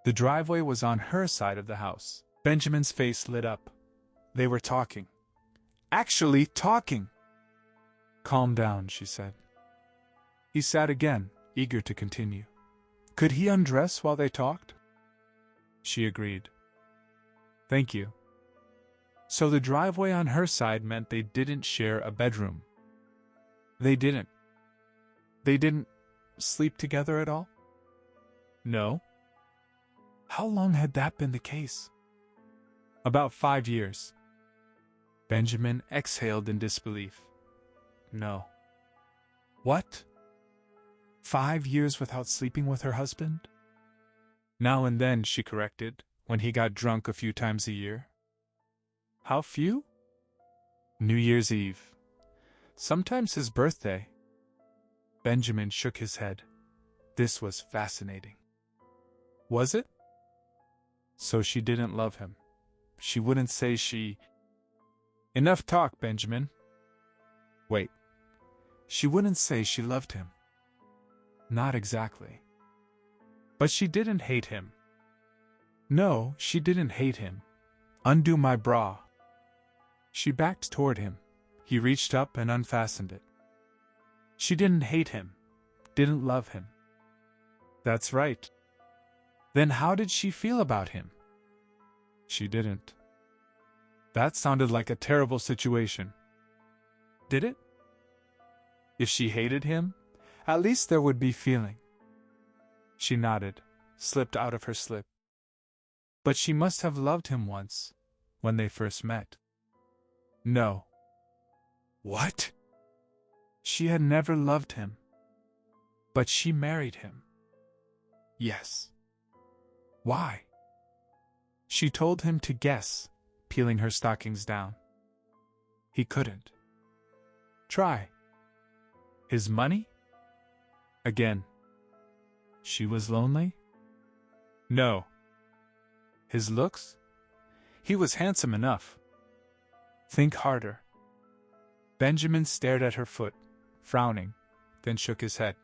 The driveway was on her side of the house. Benjamin's face lit up. They were talking. Actually talking! Calm down, she said. He sat again, eager to continue. Could he undress while they talked? She agreed. Thank you. So the driveway on her side meant they didn't share a bedroom. They didn't sleep together at all? No. How long had that been the case? About 5 years. Benjamin exhaled in disbelief. No. What? 5 years without sleeping with her husband? Now and then, she corrected, when he got drunk a few times a year. How few? New Year's Eve. Sometimes his birthday. Benjamin shook his head. This was fascinating. Was it? So she didn't love him. She wouldn't say she... Enough talk, Benjamin. Wait. She wouldn't say she loved him. Not exactly. But she didn't hate him. No, she didn't hate him. Undo my bra. She backed toward him. He reached up and unfastened it. She didn't hate him. Didn't love him. That's right. Then how did she feel about him? She didn't. That sounded like a terrible situation. Did it? If she hated him, at least there would be feeling. She nodded, slipped out of her slip. But she must have loved him once, when they first met. No. What? She had never loved him. But she married him. Yes. Why? She told him to guess, peeling her stockings down. He couldn't. Try. His money? Again. She was lonely? No. His looks? He was handsome enough. Think harder. Benjamin stared at her foot, frowning, then shook his head.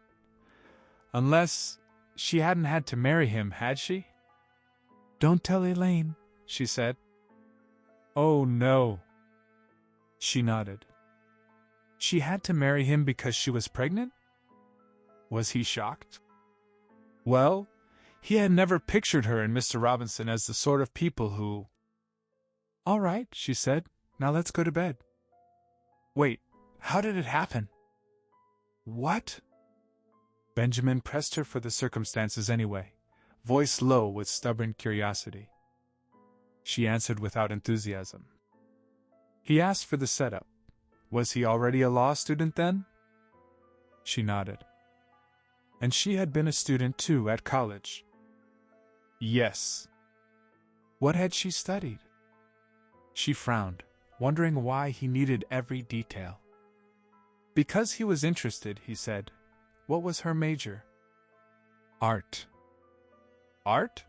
Unless she hadn't had to marry him, had she? Don't tell Elaine, she said. Oh, no. She nodded. She had to marry him because she was pregnant? Was he shocked? Well, he had never pictured her and Mr. Robinson as the sort of people who... All right, she said. Now let's go to bed. Wait, how did it happen? What? Benjamin pressed her for the circumstances anyway, voice low with stubborn curiosity. She answered without enthusiasm. He asked for the setup. Was he already a law student then? She nodded. And she had been a student too at college. Yes. What had she studied? She frowned, wondering why he needed every detail. Because he was interested, he said. What was her major? Art. Art?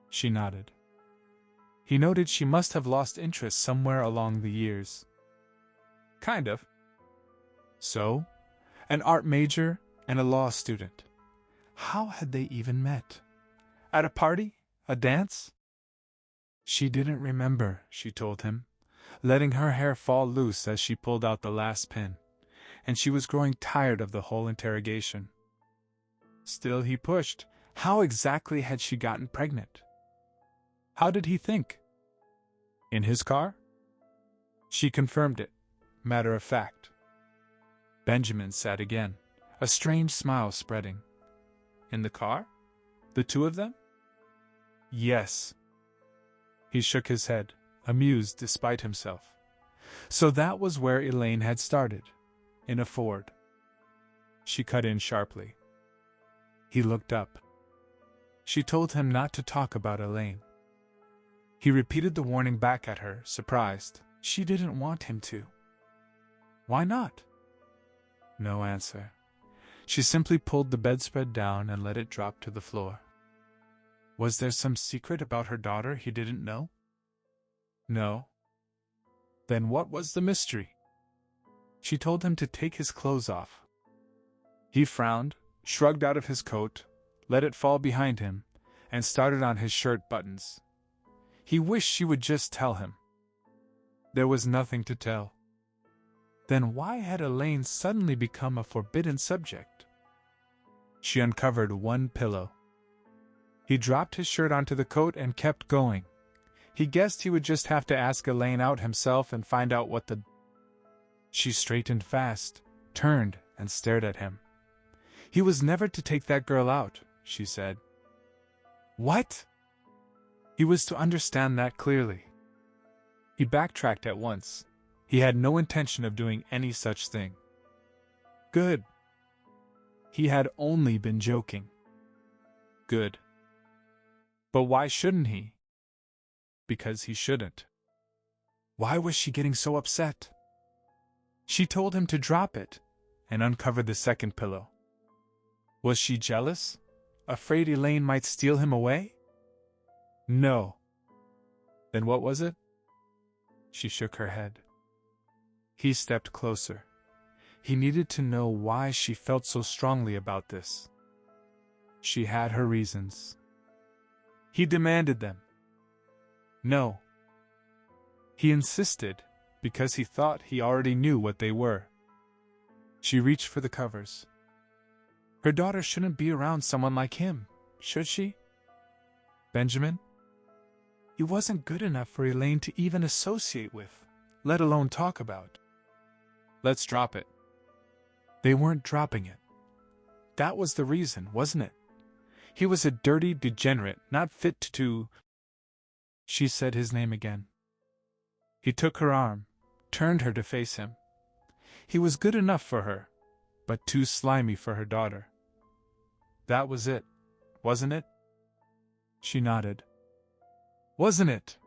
She nodded. He noted she must have lost interest somewhere along the years. Kind of. So, an art major and a law student. How had they even met? At a party? A dance? She didn't remember, she told him, letting her hair fall loose as she pulled out the last pin, and she was growing tired of the whole interrogation. Still he pushed. How exactly had she gotten pregnant? How did he think? In his car? She confirmed it, matter of fact. Benjamin sat again, a strange smile spreading. In the car? The two of them? Yes. He shook his head, amused despite himself. So that was where Elaine had started, in a Ford. She cut in sharply. He looked up. She told him not to talk about Elaine. He repeated the warning back at her, surprised. She didn't want him to. Why not? No answer. She simply pulled the bedspread down and let it drop to the floor. Was there some secret about her daughter he didn't know? No. Then what was the mystery? She told him to take his clothes off. He frowned, shrugged out of his coat, let it fall behind him, and started on his shirt buttons. He wished she would just tell him. There was nothing to tell. Then why had Elaine suddenly become a forbidden subject? She uncovered one pillow. He dropped his shirt onto the coat and kept going. He guessed he would just have to ask Elaine out himself and find out what the... She straightened fast, turned, and stared at him. He was never to take that girl out, she said. What? He was to understand that clearly. He backtracked at once. He had no intention of doing any such thing. Good. He had only been joking. Good. But why shouldn't he? Because he shouldn't. Why was she getting so upset? She told him to drop it, and uncovered the second pillow. Was she jealous? Afraid Elaine might steal him away? No. Then what was it? She shook her head. He stepped closer. He needed to know why she felt so strongly about this. She had her reasons. He demanded them. No. He insisted, because he thought he already knew what they were. She reached for the covers. Her daughter shouldn't be around someone like him, should she? Benjamin? He wasn't good enough for Elaine to even associate with, let alone talk about. Let's drop it. They weren't dropping it. That was the reason, wasn't it? He was a dirty degenerate, not fit to... She said his name again. He took her arm, turned her to face him. He was good enough for her, but too slimy for her daughter. That was it, wasn't it? She nodded. Wasn't it?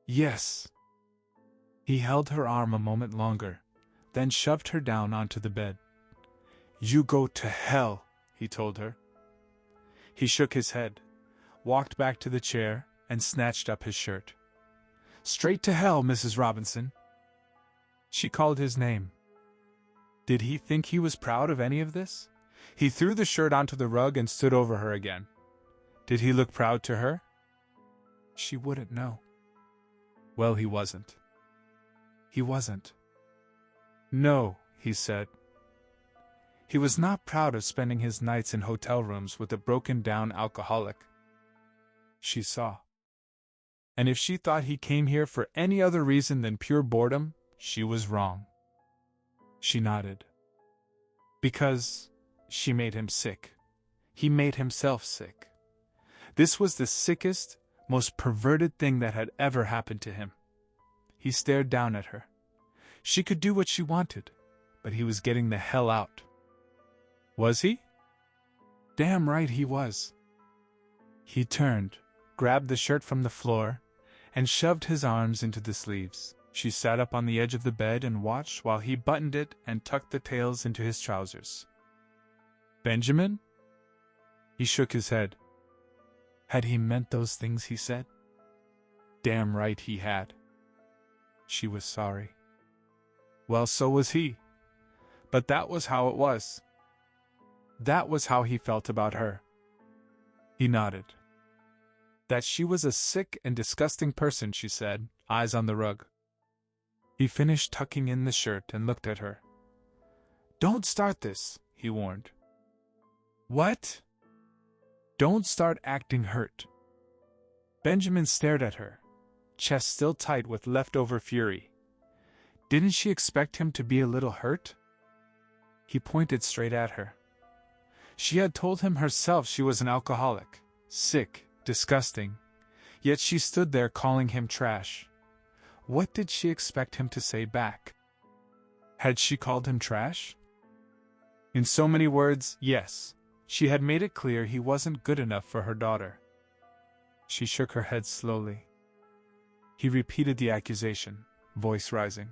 Yes. He held her arm a moment longer, then shoved her down onto the bed. You go to hell, he told her. He shook his head, walked back to the chair, and snatched up his shirt. Straight to hell, Mrs. Robinson. She called his name. Did he think he was proud of any of this? He threw the shirt onto the rug and stood over her again. Did he look proud to her? She wouldn't know. Well, he wasn't. He wasn't. No, he said. He was not proud of spending his nights in hotel rooms with a broken-down alcoholic. She saw. And if she thought he came here for any other reason than pure boredom, she was wrong. She nodded. Because she made him sick. He made himself sick. This was the sickest, most perverted thing that had ever happened to him. He stared down at her. She could do what she wanted, but he was getting the hell out. Was he? Damn right he was. He turned, grabbed the shirt from the floor, and shoved his arms into the sleeves. She sat up on the edge of the bed and watched while he buttoned it and tucked the tails into his trousers. Benjamin? He shook his head. Had he meant those things he said? Damn right he had. She was sorry. Well, so was he. But that was how it was. That was how he felt about her. He nodded. That she was a sick and disgusting person, she said, eyes on the rug. He finished tucking in the shirt and looked at her. Don't start this, he warned. What? Don't start acting hurt. Benjamin stared at her, chest still tight with leftover fury. Didn't she expect him to be a little hurt? He pointed straight at her. She had told him herself she was an alcoholic, sick, disgusting, yet she stood there calling him trash. What did she expect him to say back? Had she called him trash? In so many words, yes. She had made it clear he wasn't good enough for her daughter. She shook her head slowly. He repeated the accusation, voice rising.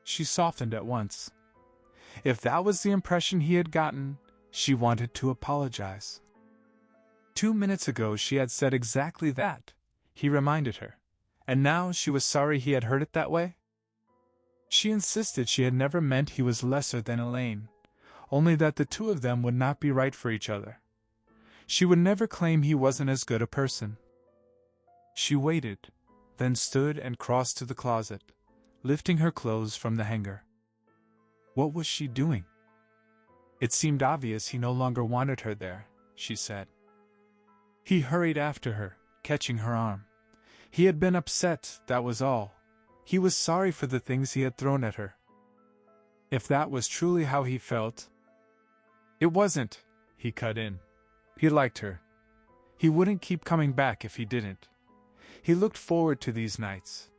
She softened at once. If that was the impression he had gotten, she wanted to apologize. 2 minutes ago she had said exactly that, he reminded her, and now she was sorry he had heard it that way? She insisted she had never meant he was lesser than Elaine, only that the two of them would not be right for each other. She would never claim he wasn't as good a person. She waited, then stood and crossed to the closet, lifting her clothes from the hanger. What was she doing? It seemed obvious he no longer wanted her there, she said. He hurried after her, catching her arm. He had been upset, that was all. He was sorry for the things he had thrown at her. If that was truly how he felt... It wasn't, he cut in. He liked her. He wouldn't keep coming back if he didn't. He looked forward to these nights.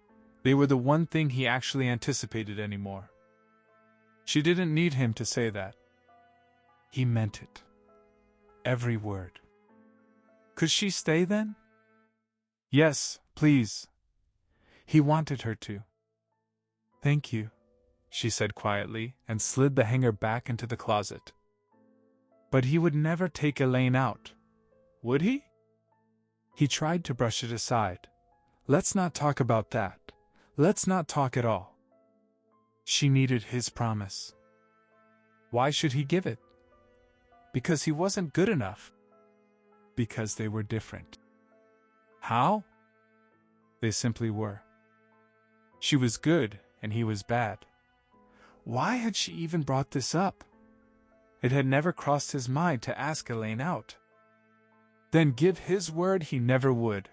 They were the one thing he actually anticipated anymore. She didn't need him to say that. He meant it. Every word. Could she stay then? Yes, please. He wanted her to. Thank you, she said quietly, and slid the hanger back into the closet. But he would never take Elaine out, would he? He tried to brush it aside. Let's not talk about that. Let's not talk at all. She needed his promise. Why should he give it? Because he wasn't good enough. Because they were different. How? They simply were. She was good, and he was bad. Why had she even brought this up? It had never crossed his mind to ask Elaine out. Then give his word he never would.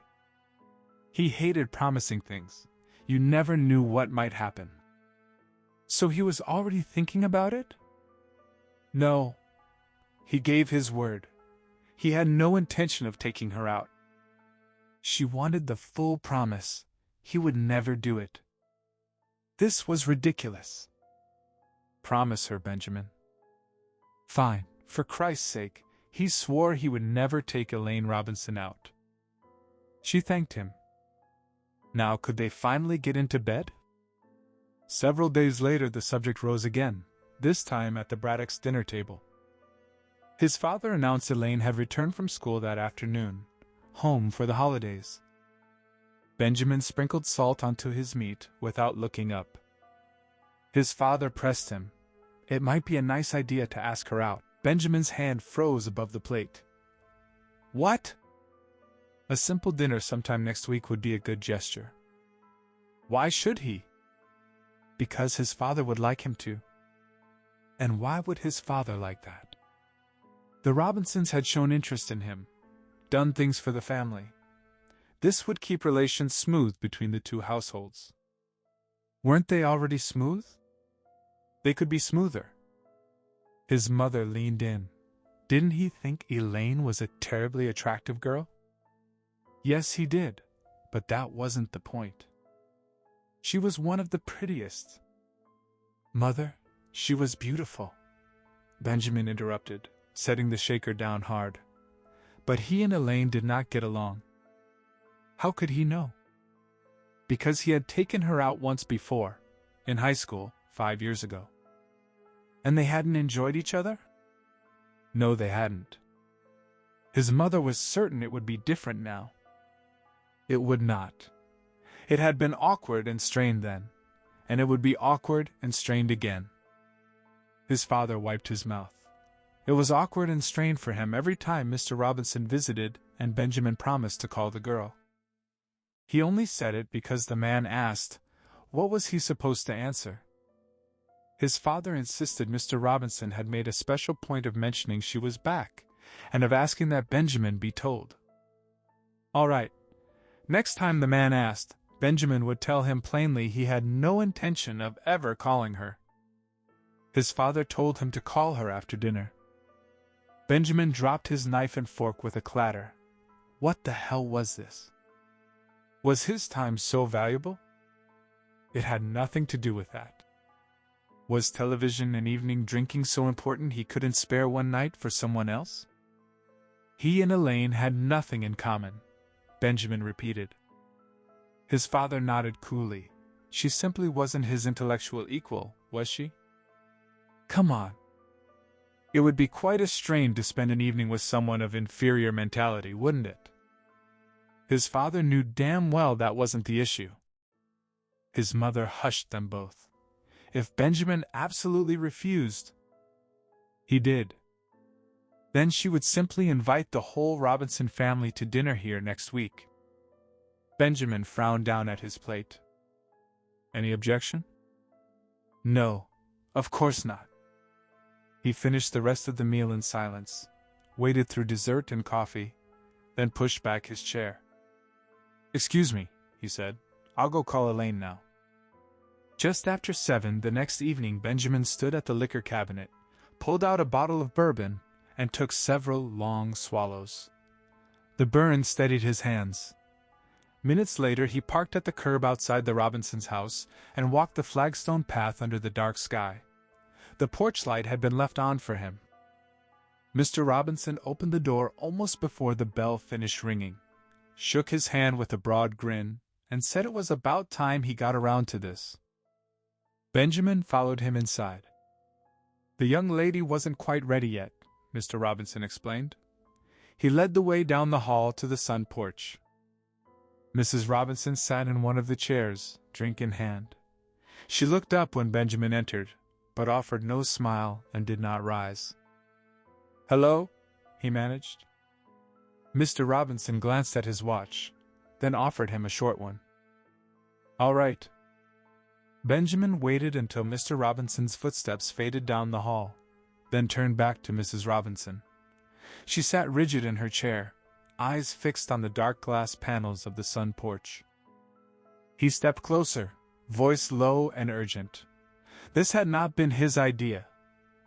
He hated promising things. You never knew what might happen. So he was already thinking about it? No. He gave his word. He had no intention of taking her out. She wanted the full promise. He would never do it. This was ridiculous. Promise her, Benjamin. Fine, for Christ's sake, he swore he would never take Elaine Robinson out. She thanked him. Now could they finally get into bed? Several days later the subject rose again, this time at the Braddocks' dinner table. His father announced Elaine had returned from school that afternoon, home for the holidays. Benjamin sprinkled salt onto his meat without looking up. His father pressed him. It might be a nice idea to ask her out. Benjamin's hand froze above the plate. What? A simple dinner sometime next week would be a good gesture. Why should he? Because his father would like him to. And why would his father like that? The Robinsons had shown interest in him, done things for the family. This would keep relations smooth between the two households. Weren't they already smooth? They could be smoother. His mother leaned in. Didn't he think Elaine was a terribly attractive girl? Yes, he did, but that wasn't the point. She was one of the prettiest. Mother, she was beautiful, Benjamin interrupted, setting the shaker down hard. But he and Elaine did not get along. How could he know? Because he had taken her out once before, in high school, 5 years ago. And they hadn't enjoyed each other? No, they hadn't. His mother was certain it would be different now. It would not. It had been awkward and strained then, and it would be awkward and strained again. His father wiped his mouth. It was awkward and strained for him every time Mr. Robinson visited and Benjamin promised to call the girl. He only said it because the man asked. What was he supposed to answer? His father insisted Mr. Robinson had made a special point of mentioning she was back, and of asking that Benjamin be told. All right. Next time the man asked, Benjamin would tell him plainly he had no intention of ever calling her. His father told him to call her after dinner. Benjamin dropped his knife and fork with a clatter. What the hell was this? Was his time so valuable? It had nothing to do with that. Was television and evening drinking so important he couldn't spare one night for someone else? He and Elaine had nothing in common, Benjamin repeated. His father nodded coolly. She simply wasn't his intellectual equal, was she? Come on. It would be quite a strain to spend an evening with someone of inferior mentality, wouldn't it? His father knew damn well that wasn't the issue. His mother hushed them both. If Benjamin absolutely refused, he did. Then she would simply invite the whole Robinson family to dinner here next week. Benjamin frowned down at his plate. Any objection? No, of course not. He finished the rest of the meal in silence, waited through dessert and coffee, then pushed back his chair. Excuse me, he said. I'll go call Elaine now. Just after 7 the next evening, Benjamin stood at the liquor cabinet, pulled out a bottle of bourbon, and took several long swallows. The burn steadied his hands. Minutes later, he parked at the curb outside the Robinsons' house and walked the flagstone path under the dark sky. The porch light had been left on for him. Mr. Robinson opened the door almost before the bell finished ringing, shook his hand with a broad grin, and said it was about time he got around to this. Benjamin followed him inside. The young lady wasn't quite ready yet, Mr. Robinson explained. He led the way down the hall to the sun porch. Mrs. Robinson sat in one of the chairs, drink in hand. She looked up when Benjamin entered, but offered no smile and did not rise. Hello, he managed. Mr. Robinson glanced at his watch, then offered him a short one. All right. Benjamin waited until Mr. Robinson's footsteps faded down the hall, then turned back to Mrs. Robinson. She sat rigid in her chair, eyes fixed on the dark glass panels of the sun porch. He stepped closer, voice low and urgent. This had not been his idea.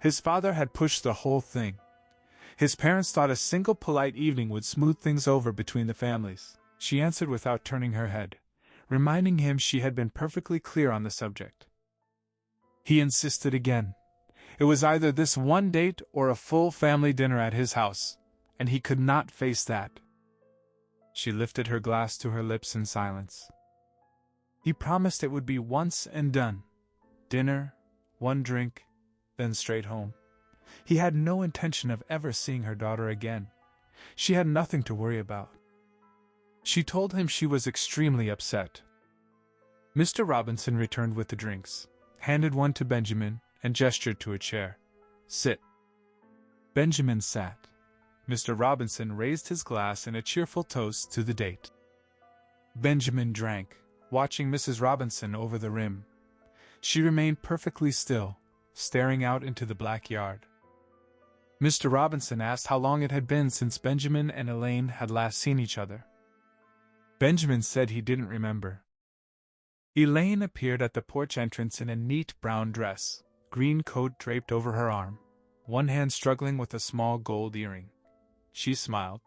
His father had pushed the whole thing. His parents thought a single polite evening would smooth things over between the families. She answered without turning her head, reminding him she had been perfectly clear on the subject. He insisted again. It was either this one date or a full family dinner at his house, and he could not face that. She lifted her glass to her lips in silence. He promised it would be once and done. Dinner, one drink, then straight home. He had no intention of ever seeing her daughter again. She had nothing to worry about. She told him she was extremely upset. Mr. Robinson returned with the drinks, handed one to Benjamin, and gestured to a chair. Sit. Benjamin sat. Mr. Robinson raised his glass in a cheerful toast to the date. Benjamin drank, watching Mrs. Robinson over the rim. She remained perfectly still, staring out into the black yard. Mr. Robinson asked how long it had been since Benjamin and Elaine had last seen each other. Benjamin said he didn't remember. Elaine appeared at the porch entrance in a neat brown dress, green coat draped over her arm, one hand struggling with a small gold earring. She smiled.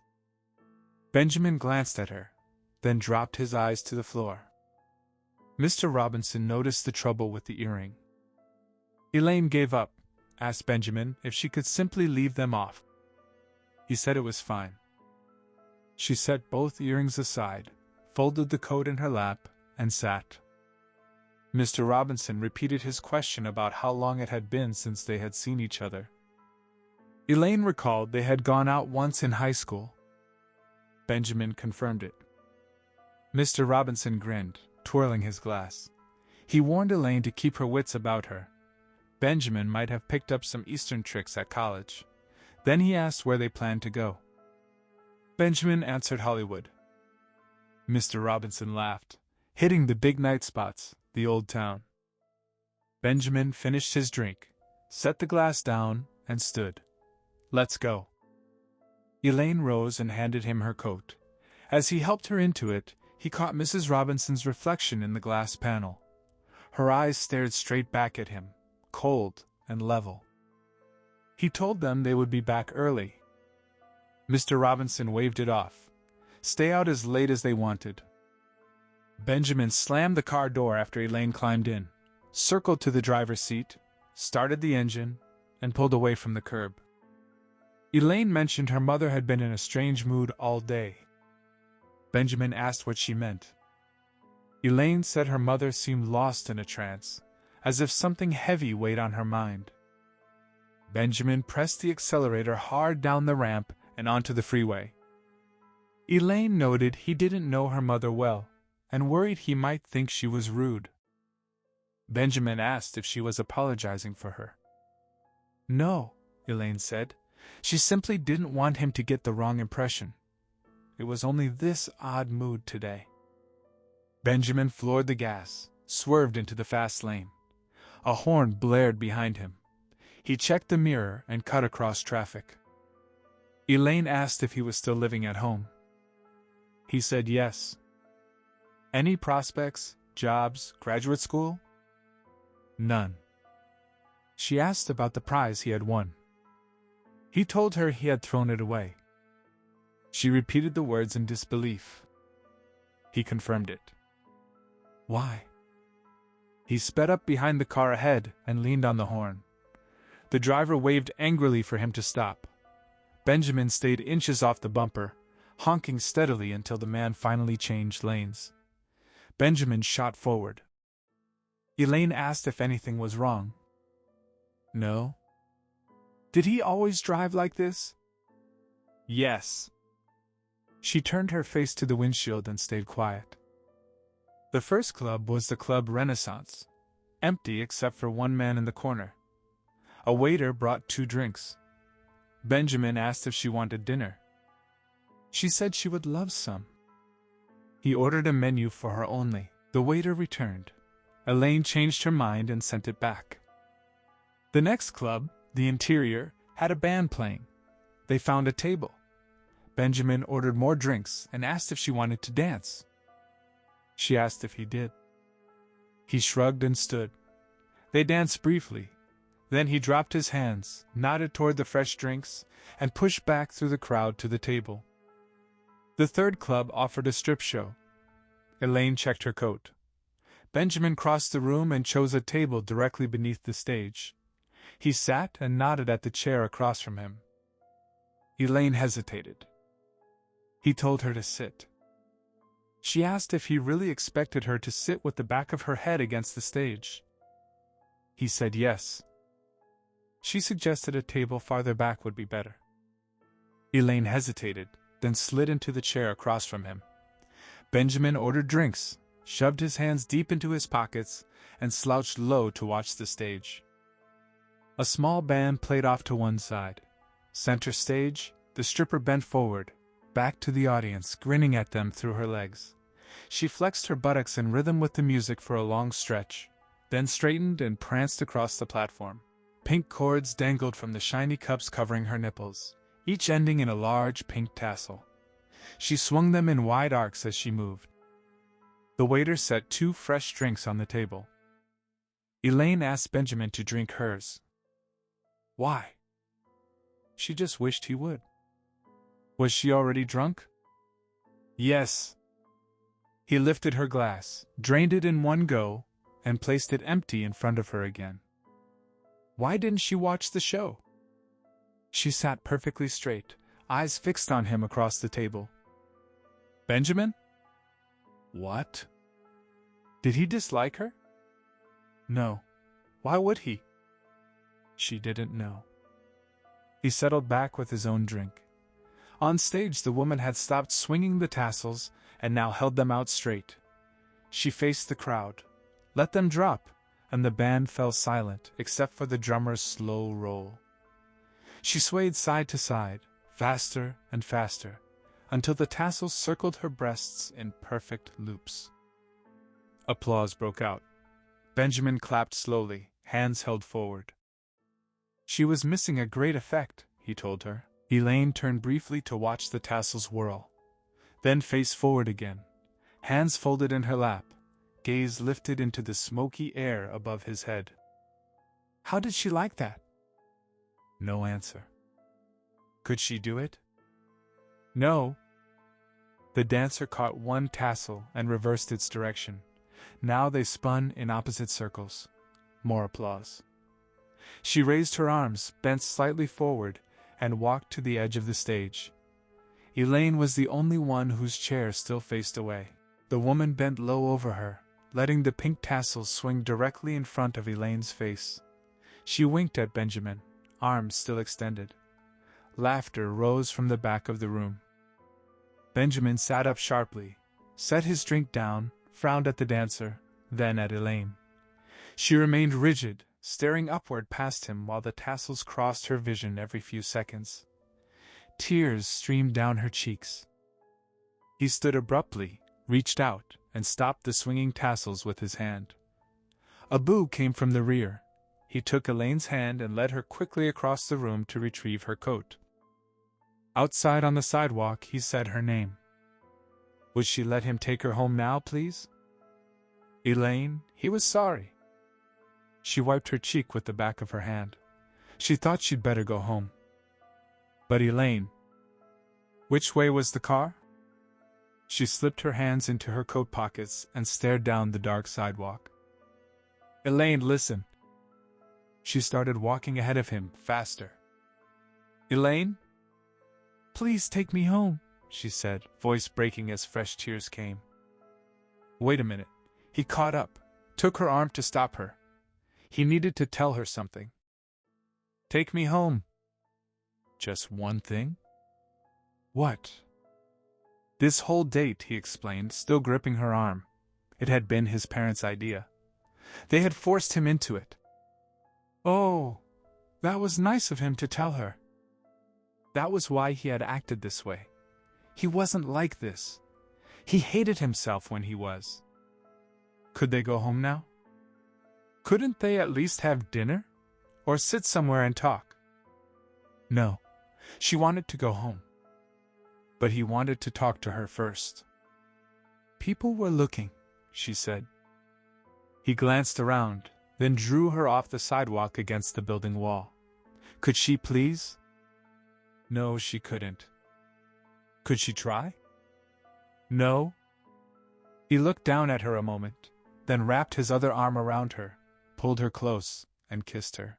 Benjamin glanced at her, then dropped his eyes to the floor. Mr. Robinson noticed the trouble with the earring. Elaine gave up, asked Benjamin if she could simply leave them off. He said it was fine. She set both earrings aside, folded the coat in her lap, and sat. Mr. Robinson repeated his question about how long it had been since they had seen each other. Elaine recalled they had gone out once in high school. Benjamin confirmed it. Mr. Robinson grinned, twirling his glass. He warned Elaine to keep her wits about her. Benjamin might have picked up some Eastern tricks at college. Then he asked where they planned to go. Benjamin answered Hollywood. Mr. Robinson laughed, hitting the big night spots, the old town. Benjamin finished his drink, set the glass down, and stood. Let's go. Elaine rose and handed him her coat. As he helped her into it, he caught Mrs. Robinson's reflection in the glass panel. Her eyes stared straight back at him, cold and level. He told them they would be back early. Mr. Robinson waved it off. Stay out as late as they wanted. Benjamin slammed the car door after Elaine climbed in, circled to the driver's seat, started the engine, and pulled away from the curb. Elaine mentioned her mother had been in a strange mood all day. Benjamin asked what she meant. Elaine said her mother seemed lost in a trance, as if something heavy weighed on her mind. Benjamin pressed the accelerator hard down the ramp and onto the freeway. Elaine noted he didn't know her mother well, and worried he might think she was rude. Benjamin asked if she was apologizing for her. No, Elaine said. She simply didn't want him to get the wrong impression. It was only this odd mood today. Benjamin floored the gas, swerved into the fast lane. A horn blared behind him. He checked the mirror and cut across traffic. Elaine asked if he was still living at home. He said yes. Any prospects, jobs, graduate school? None. She asked about the prize he had won. He told her he had thrown it away. She repeated the words in disbelief. He confirmed it. Why? He sped up behind the car ahead and leaned on the horn. The driver waved angrily for him to stop. Benjamin stayed inches off the bumper, honking steadily until the man finally changed lanes. Benjamin shot forward. Elaine asked if anything was wrong. No. Did he always drive like this? Yes. She turned her face to the windshield and stayed quiet. The first club was the Club Renaissance, empty except for one man in the corner. A waiter brought 2 drinks. Benjamin asked if she wanted dinner. She said she would love some. He ordered a menu for her only. The waiter returned. Elaine changed her mind and sent it back. The next club, the Interior, had a band playing. They found a table. Benjamin ordered more drinks and asked if she wanted to dance. She asked if he did. He shrugged and stood. They danced briefly. Then he dropped his hands, nodded toward the fresh drinks, and pushed back through the crowd to the table. The third club offered a strip show. Elaine checked her coat. Benjamin crossed the room and chose a table directly beneath the stage. He sat and nodded at the chair across from him. Elaine hesitated. He told her to sit. She asked if he really expected her to sit with the back of her head against the stage. He said yes. She suggested a table farther back would be better. Elaine hesitated, then slid into the chair across from him. Benjamin ordered drinks, shoved his hands deep into his pockets, and slouched low to watch the stage. A small band played off to one side. Center stage, the stripper bent forward, back to the audience, grinning at them through her legs. She flexed her buttocks in rhythm with the music for a long stretch, then straightened and pranced across the platform. Pink cords dangled from the shiny cups covering her nipples, each ending in a large pink tassel. She swung them in wide arcs as she moved. The waiter set 2 fresh drinks on the table. Elaine asked Benjamin to drink hers. Why? She just wished he would. Was she already drunk? Yes. He lifted her glass, drained it in one go, and placed it empty in front of her again. Why didn't she watch the show? She sat perfectly straight, eyes fixed on him across the table. Benjamin? What? Did he dislike her? No. Why would he? She didn't know. He settled back with his own drink. On stage, the woman had stopped swinging the tassels and now held them out straight. She faced the crowd, let them drop, and the band fell silent except for the drummer's slow roll. She swayed side to side, faster and faster, until the tassels circled her breasts in perfect loops. Applause broke out. Benjamin clapped slowly, hands held forward. She was missing a great effect, he told her. Elaine turned briefly to watch the tassels whirl, then face forward again, hands folded in her lap, gaze lifted into the smoky air above his head. How did she like that? No answer. Could she do it? No. The dancer caught one tassel and reversed its direction. Now they spun in opposite circles. More applause. She raised her arms, bent slightly forward, and walked to the edge of the stage. Elaine was the only one whose chair still faced away. The woman bent low over her, letting the pink tassels swing directly in front of Elaine's face. She winked at Benjamin, arms still extended. Laughter rose from the back of the room. Benjamin sat up sharply, set his drink down, frowned at the dancer, then at Elaine. She remained rigid, staring upward past him while the tassels crossed her vision every few seconds. Tears streamed down her cheeks. He stood abruptly, reached out, and stopped the swinging tassels with his hand. A boo came from the rear. He took Elaine's hand and led her quickly across the room to retrieve her coat. Outside on the sidewalk, he said her name. Would she let him take her home now, please? Elaine, he was sorry. She wiped her cheek with the back of her hand. She thought she'd better go home. But Elaine... Which way was the car? She slipped her hands into her coat pockets and stared down the dark sidewalk. Elaine, listen. She started walking ahead of him, faster. Elaine? Please take me home, she said, voice breaking as fresh tears came. Wait a minute. He caught up, took her arm to stop her. He needed to tell her something. Take me home. Just one thing? What? This whole date, he explained, still gripping her arm. It had been his parents' idea. They had forced him into it. Oh, that was nice of him to tell her. That was why he had acted this way. He wasn't like this. He hated himself when he was. Could they go home now? Couldn't they at least have dinner? Or sit somewhere and talk? No, she wanted to go home. But he wanted to talk to her first. People were looking, she said. He glanced around, then drew her off the sidewalk against the building wall. Could she please? No, she couldn't. Could she try? No. He looked down at her a moment, then wrapped his other arm around her, pulled her close, and kissed her.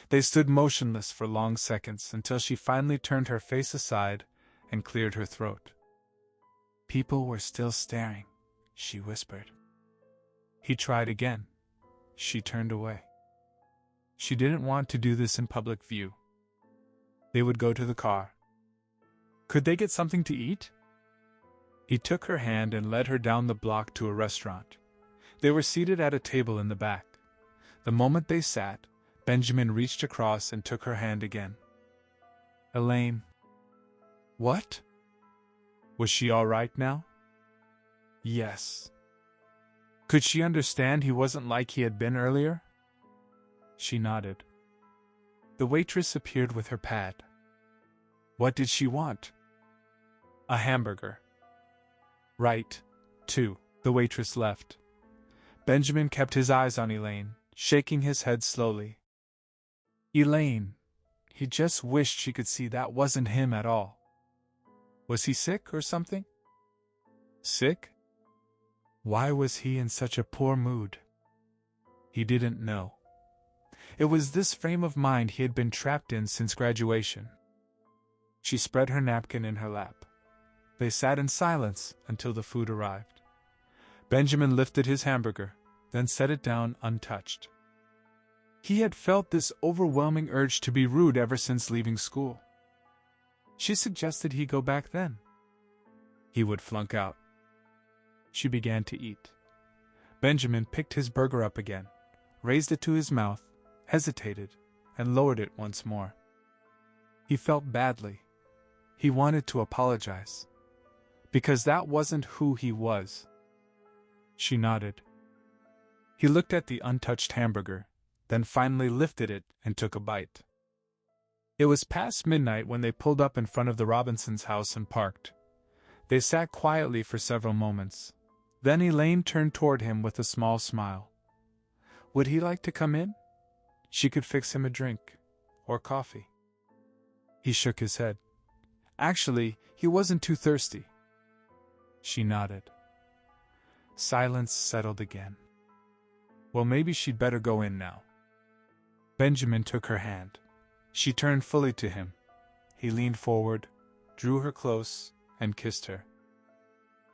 They stood motionless for long seconds until she finally turned her face aside and cleared her throat. People were still staring, she whispered. He tried again. She turned away. She didn't want to do this in public view. They would go to the car. Could they get something to eat? He took her hand and led her down the block to a restaurant. They were seated at a table in the back. The moment they sat, Benjamin reached across and took her hand again. Elaine. What? Was she all right now? Yes. Could she understand he wasn't like he had been earlier? She nodded. The waitress appeared with her pad. What did she want? A hamburger. Right, 2. The waitress left. Benjamin kept his eyes on Elaine, shaking his head slowly. Elaine. He just wished she could see that wasn't him at all. Was he sick or something? Sick? Why was he in such a poor mood? He didn't know. It was this frame of mind he had been trapped in since graduation. She spread her napkin in her lap. They sat in silence until the food arrived. Benjamin lifted his hamburger, then set it down untouched. He had felt this overwhelming urge to be rude ever since leaving school. She suggested he go back then. He would flunk out. She began to eat. Benjamin picked his burger up again, raised it to his mouth, hesitated, and lowered it once more. He felt badly. He wanted to apologize. Because that wasn't who he was. She nodded. He looked at the untouched hamburger, then finally lifted it and took a bite. It was past midnight when they pulled up in front of the Robinsons' house and parked. They sat quietly for several moments. Then Elaine turned toward him with a small smile. Would he like to come in? She could fix him a drink, or coffee. He shook his head. Actually, he wasn't too thirsty. She nodded. Silence settled again. Well, maybe she'd better go in now. Benjamin took her hand. She turned fully to him. He leaned forward, drew her close, and kissed her.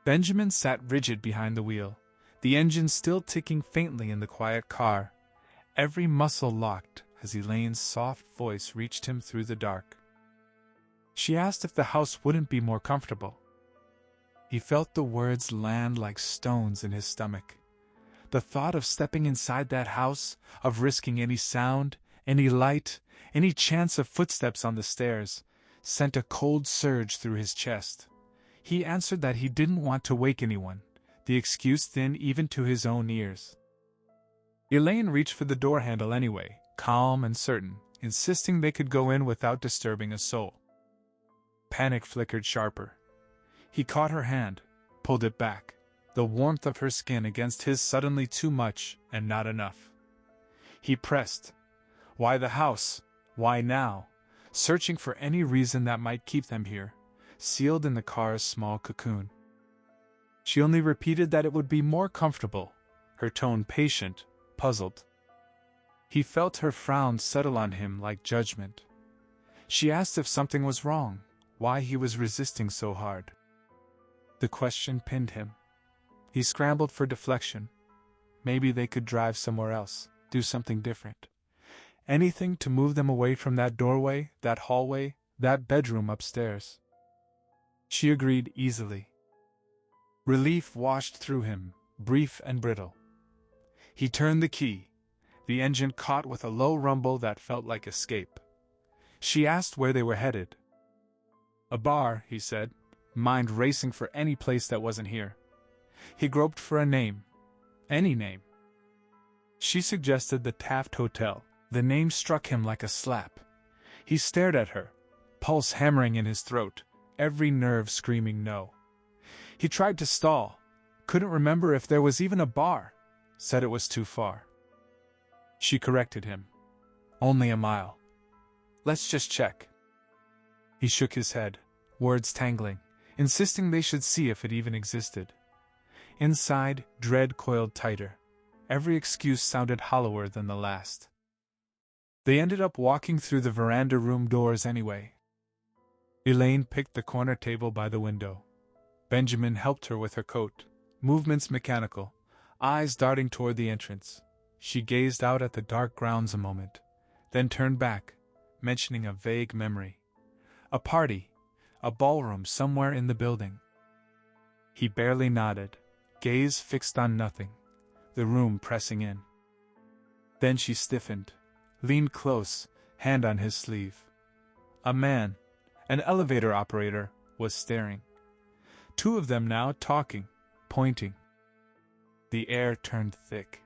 Benjamin sat rigid behind the wheel, the engine still ticking faintly in the quiet car, every muscle locked as Elaine's soft voice reached him through the dark. She asked if the house wouldn't be more comfortable. He felt the words land like stones in his stomach. The thought of stepping inside that house, of risking any sound, any light, any chance of footsteps on the stairs, sent a cold surge through his chest. He answered that he didn't want to wake anyone, the excuse thin even to his own ears. Elaine reached for the door handle anyway, calm and certain, insisting they could go in without disturbing a soul. Panic flickered sharper. He caught her hand, pulled it back, the warmth of her skin against his suddenly too much and not enough. He pressed. Why the house? Why now? Searching for any reason that might keep them here, sealed in the car's small cocoon. She only repeated that it would be more comfortable, her tone patient, puzzled. He felt her frown settle on him like judgment. She asked if something was wrong, why he was resisting so hard. The question pinned him. He scrambled for deflection. Maybe they could drive somewhere else, do something different. Anything to move them away from that doorway, that hallway, that bedroom upstairs. She agreed easily. Relief washed through him, brief and brittle. He turned the key. The engine caught with a low rumble that felt like escape. She asked where they were headed. A bar, he said, mind racing for any place that wasn't here. He groped for a name. Any name. She suggested the Taft Hotel. The name struck him like a slap. He stared at her, pulse hammering in his throat, every nerve screaming no. He tried to stall, couldn't remember if there was even a bar, said it was too far. She corrected him. Only a mile. Let's just check. He shook his head, words tangling, insisting they should see if it even existed. Inside, dread coiled tighter. Every excuse sounded hollower than the last. They ended up walking through the veranda room doors anyway. Elaine picked the corner table by the window. Benjamin helped her with her coat, movements mechanical, eyes darting toward the entrance. She gazed out at the dark grounds a moment, then turned back, mentioning a vague memory. A party, a ballroom somewhere in the building. He barely nodded, gaze fixed on nothing, the room pressing in. Then she stiffened, leaned close, hand on his sleeve. A man, an elevator operator, was staring. Two of them now talking, pointing. The air turned thick.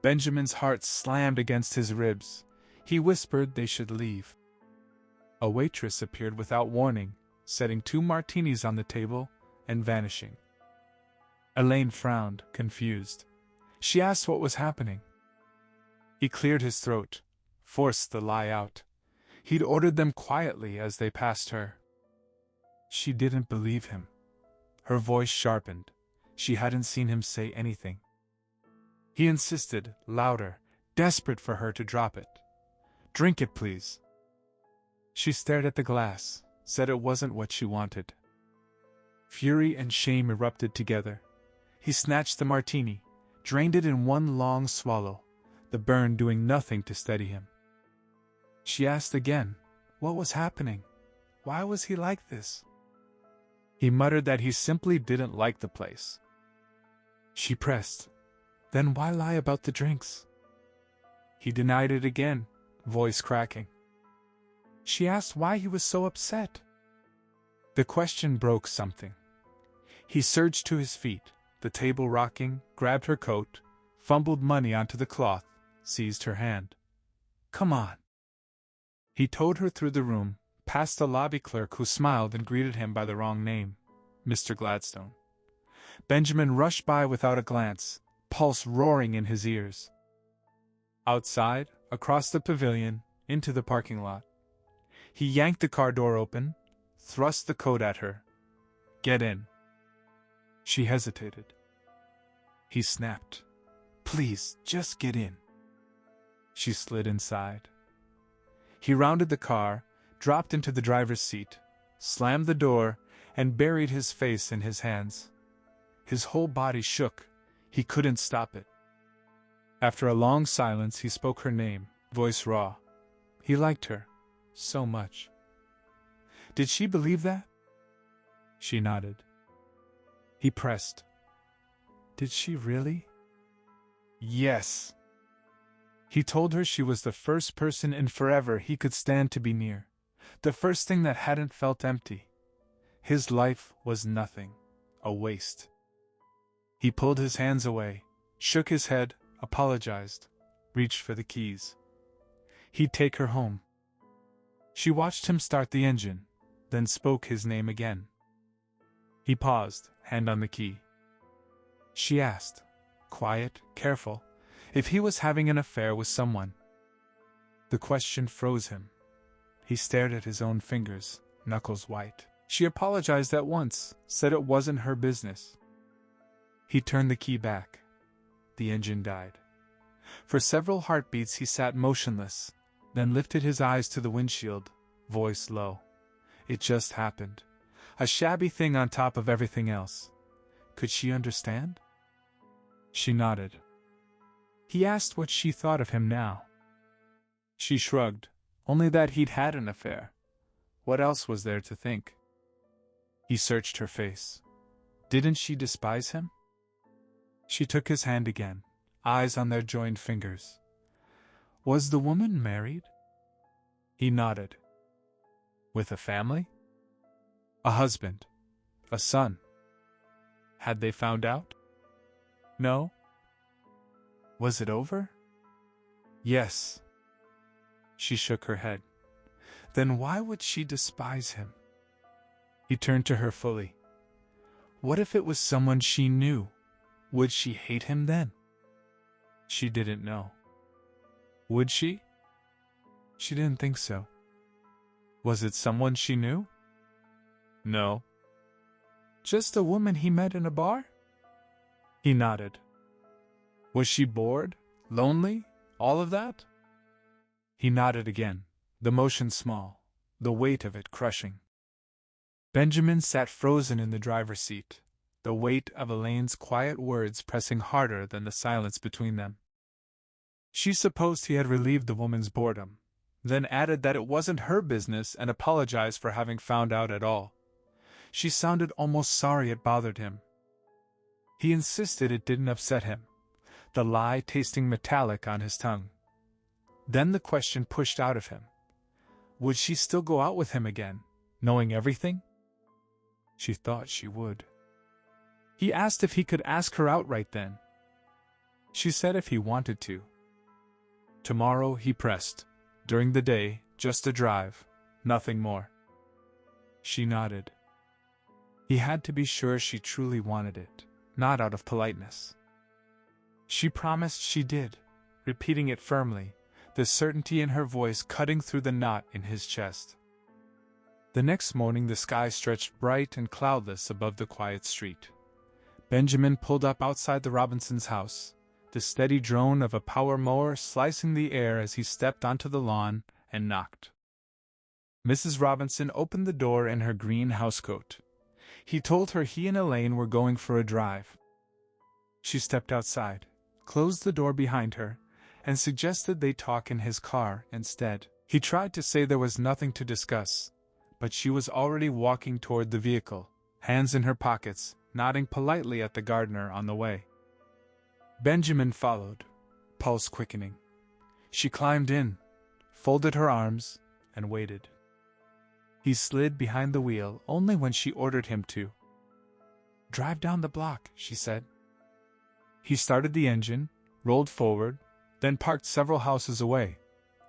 Benjamin's heart slammed against his ribs. He whispered they should leave. A waitress appeared without warning, setting 2 martinis on the table and vanishing. Elaine frowned, confused. She asked what was happening. He cleared his throat, forced the lie out. He'd ordered them quietly as they passed her. She didn't believe him. Her voice sharpened. She hadn't seen him say anything. He insisted, louder, desperate for her to drop it. "Drink it, please." She stared at the glass, said it wasn't what she wanted. Fury and shame erupted together. He snatched the martini, drained it in one long swallow, the burn doing nothing to steady him. She asked again, what was happening? Why was he like this? He muttered that he simply didn't like the place. She pressed, "Then why lie about the drinks?" He denied it again, voice cracking. She asked why he was so upset. The question broke something. He surged to his feet, the table rocking, grabbed her coat, fumbled money onto the cloth, seized her hand. "Come on." He towed her through the room, past the lobby clerk who smiled and greeted him by the wrong name, Mr. Gladstone. Benjamin rushed by without a glance, pulse roaring in his ears. Outside, across the pavilion, into the parking lot. He yanked the car door open, thrust the coat at her. "Get in." She hesitated. He snapped, "Please, just get in." She slid inside. He rounded the car, dropped into the driver's seat, slammed the door, and buried his face in his hands. His whole body shook. He couldn't stop it. After a long silence, he spoke her name, voice raw. He liked her. So much. Did she believe that? She nodded. He pressed. Did she really? Yes. He told her she was the first person in forever he could stand to be near, the first thing that hadn't felt empty. His life was nothing, a waste. He pulled his hands away, shook his head, apologized, reached for the keys. He'd take her home. She watched him start the engine, then spoke his name again. He paused, hand on the key. She asked, quiet, careful, if he was having an affair with someone. The question froze him. He stared at his own fingers, knuckles white. She apologized at once, said it wasn't her business. He turned the key back. The engine died. For several heartbeats he sat motionless, then lifted his eyes to the windshield, voice low. It just happened. A shabby thing on top of everything else. Could she understand? She nodded. He asked what she thought of him now. She shrugged, only that he'd had an affair. What else was there to think? He searched her face. Didn't she despise him? She took his hand again, eyes on their joined fingers. Was the woman married? He nodded. With a family? A husband. A son. Had they found out? No. Was it over? Yes. She shook her head. Then why would she despise him? He turned to her fully. What if it was someone she knew? Would she hate him then? She didn't know. Would she? She didn't think so. Was it someone she knew? No. Just a woman he met in a bar? He nodded. Was she bored? Lonely? All of that? He nodded again, the motion small, the weight of it crushing. Benjamin sat frozen in the driver's seat, the weight of Elaine's quiet words pressing harder than the silence between them. She supposed he had relieved the woman's boredom, then added that it wasn't her business and apologized for having found out at all. She sounded almost sorry it bothered him. He insisted it didn't upset him, the lie tasting metallic on his tongue. Then the question pushed out of him. Would she still go out with him again, knowing everything? She thought she would. He asked if he could ask her out right then. She said if he wanted to. Tomorrow, he pressed. During the day, just a drive, nothing more. She nodded. He had to be sure she truly wanted it, not out of politeness. She promised she did, repeating it firmly, the certainty in her voice cutting through the knot in his chest. The next morning the sky stretched bright and cloudless above the quiet street. Benjamin pulled up outside the Robinsons' house, the steady drone of a power mower slicing the air as he stepped onto the lawn and knocked. Mrs. Robinson opened the door in her green housecoat. He told her he and Elaine were going for a drive. She stepped outside, closed the door behind her, and suggested they talk in his car instead. He tried to say there was nothing to discuss, but she was already walking toward the vehicle, hands in her pockets, nodding politely at the gardener on the way. Benjamin followed, pulse quickening. She climbed in, folded her arms, and waited. He slid behind the wheel only when she ordered him to. "Drive down the block," she said. He started the engine, rolled forward, then parked several houses away,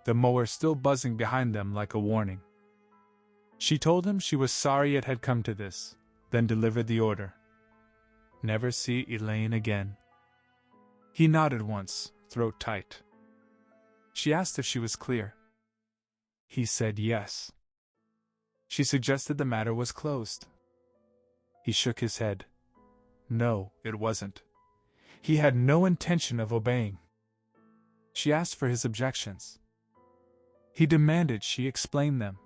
the mower still buzzing behind them like a warning. She told him she was sorry it had come to this, then delivered the order. "Never see Elaine again." He nodded once, throat tight. She asked if she was clear. He said yes. She suggested the matter was closed. He shook his head. No, it wasn't. He had no intention of obeying. She asked for his objections. He demanded she explain them.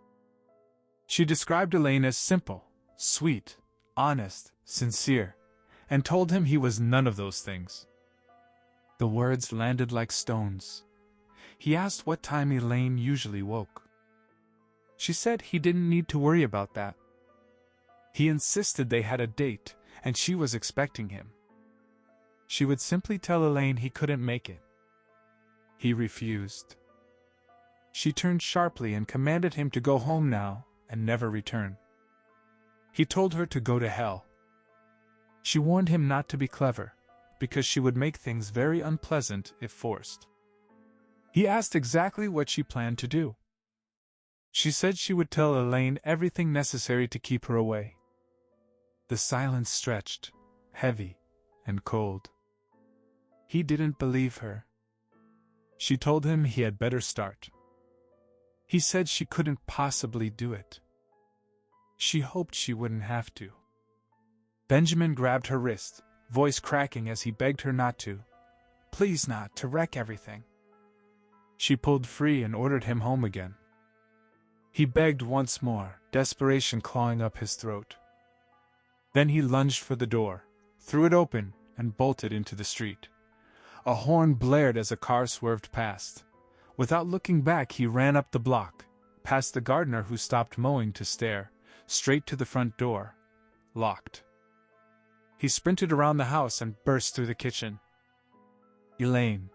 She described Elaine as simple, sweet, honest, sincere, and told him he was none of those things. The words landed like stones. He asked what time Elaine usually woke. She said he didn't need to worry about that. He insisted they had a date, and she was expecting him. She would simply tell Elaine he couldn't make it. He refused. She turned sharply and commanded him to go home now and never return. He told her to go to hell. She warned him not to be clever, because she would make things very unpleasant if forced. He asked exactly what she planned to do. She said she would tell Elaine everything necessary to keep her away. The silence stretched, heavy and cold. He didn't believe her. She told him he had better start. He said she couldn't possibly do it. She hoped she wouldn't have to. Benjamin grabbed her wrist, voice cracking as he begged her not to. Please not, to wreck everything. She pulled free and ordered him home again. He begged once more, desperation clawing up his throat. Then he lunged for the door, threw it open, and bolted into the street. A horn blared as a car swerved past. Without looking back, he ran up the block, past the gardener who stopped mowing to stare, straight to the front door, locked. He sprinted around the house and burst through the kitchen. Elaine.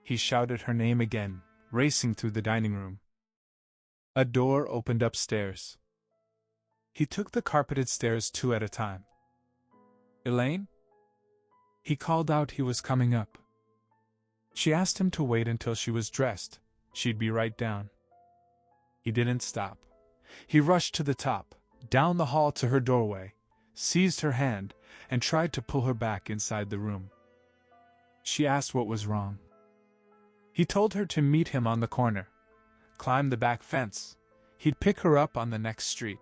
He shouted her name again, racing through the dining room. A door opened upstairs. He took the carpeted stairs 2 at a time. Elaine? He called out he was coming up. She asked him to wait until she was dressed. She'd be right down. He didn't stop. He rushed to the top, down the hall to her doorway, seized her hand, and tried to pull her back inside the room. She asked what was wrong. He told her to meet him on the corner, climb the back fence. He'd pick her up on the next street.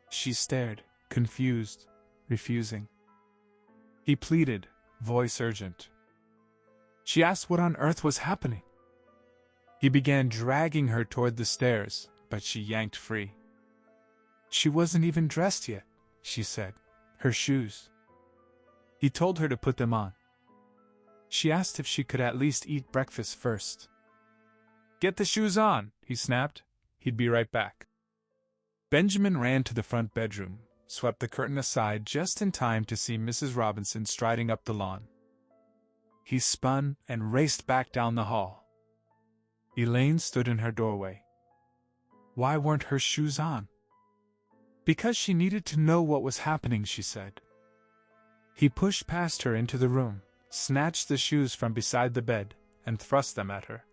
She stared, confused, refusing. He pleaded, voice urgent. She asked what on earth was happening. He began dragging her toward the stairs, but she yanked free. She wasn't even dressed yet, she said. Her shoes. He told her to put them on. She asked if she could at least eat breakfast first. Get the shoes on, he snapped. He'd be right back. Benjamin ran to the front bedroom, swept the curtain aside just in time to see Mrs. Robinson striding up the lawn. He spun and raced back down the hall. Elaine stood in her doorway. Why weren't her shoes on? Because she needed to know what was happening, she said. He pushed past her into the room, snatched the shoes from beside the bed, and thrust them at her.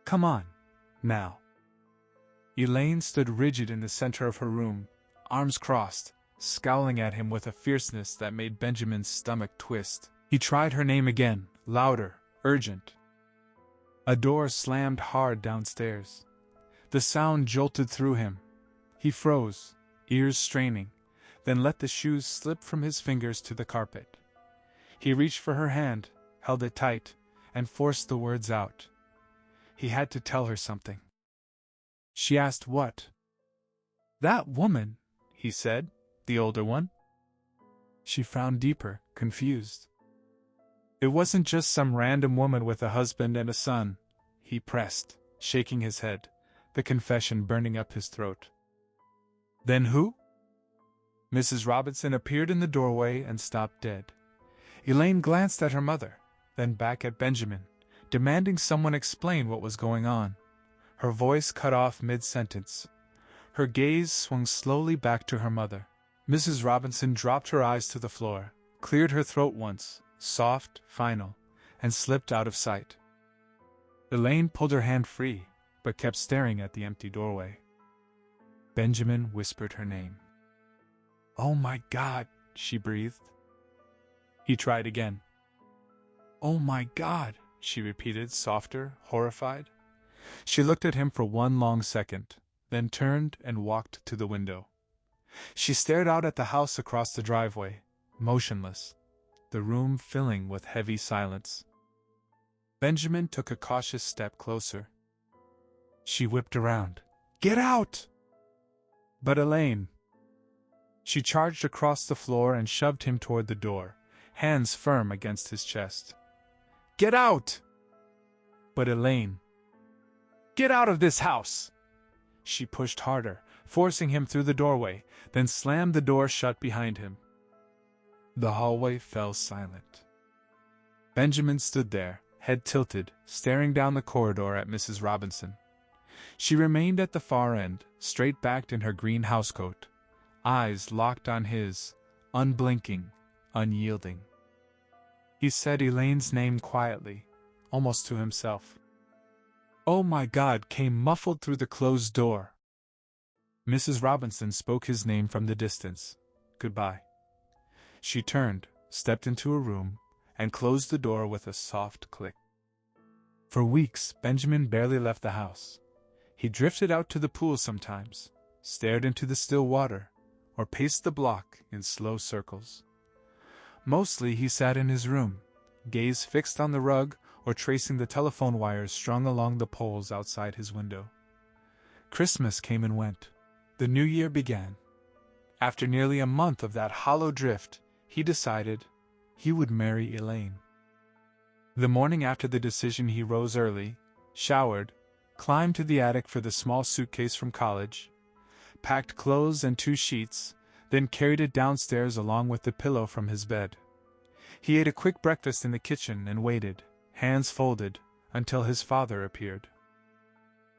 Come on, now. Elaine stood rigid in the center of her room, arms crossed, scowling at him with a fierceness that made Benjamin's stomach twist. He tried her name again, louder, urgent. A door slammed hard downstairs. The sound jolted through him. He froze, ears straining, then let the shoes slip from his fingers to the carpet. He reached for her hand, held it tight, and forced the words out. He had to tell her something. She asked what? That woman, he said, the older one. She frowned deeper, confused. It wasn't just some random woman with a husband and a son, he pressed, shaking his head, the confession burning up his throat. Then who? Mrs. Robinson appeared in the doorway and stopped dead. Elaine glanced at her mother, then back at Benjamin, demanding someone explain what was going on. Her voice cut off mid-sentence. Her gaze swung slowly back to her mother. Mrs. Robinson dropped her eyes to the floor, cleared her throat once, soft, final, and slipped out of sight. Elaine pulled her hand free, but kept staring at the empty doorway. Benjamin whispered her name. "Oh my God," she breathed. He tried again. "Oh my God," she repeated, softer, horrified. She looked at him for one long second, then turned and walked to the window. She stared out at the house across the driveway, motionless, the room filling with heavy silence. Benjamin took a cautious step closer. She whipped around. "Get out!" But Elaine. She charged across the floor and shoved him toward the door, hands firm against his chest. "Get out!" But Elaine. "Get out of this house!" She pushed harder, forcing him through the doorway, then slammed the door shut behind him. The hallway fell silent. Benjamin stood there, head tilted, staring down the corridor at Mrs. Robinson. She remained at the far end, straight-backed in her green housecoat, eyes locked on his, unblinking, unyielding. He said Elaine's name quietly, almost to himself. "Oh my God," came muffled through the closed door. Mrs. Robinson spoke his name from the distance. "Goodbye." She turned, stepped into a room, and closed the door with a soft click. For weeks, Benjamin barely left the house. He drifted out to the pool sometimes, stared into the still water, or paced the block in slow circles. Mostly he sat in his room, gaze fixed on the rug or tracing the telephone wires strung along the poles outside his window. Christmas came and went. The new year began. After nearly a month of that hollow drift, he decided he would marry Elaine. The morning after the decision he rose early, showered, climbed to the attic for the small suitcase from college, packed clothes and 2 sheets, then carried it downstairs along with the pillow from his bed. He ate a quick breakfast in the kitchen and waited, hands folded, until his father appeared.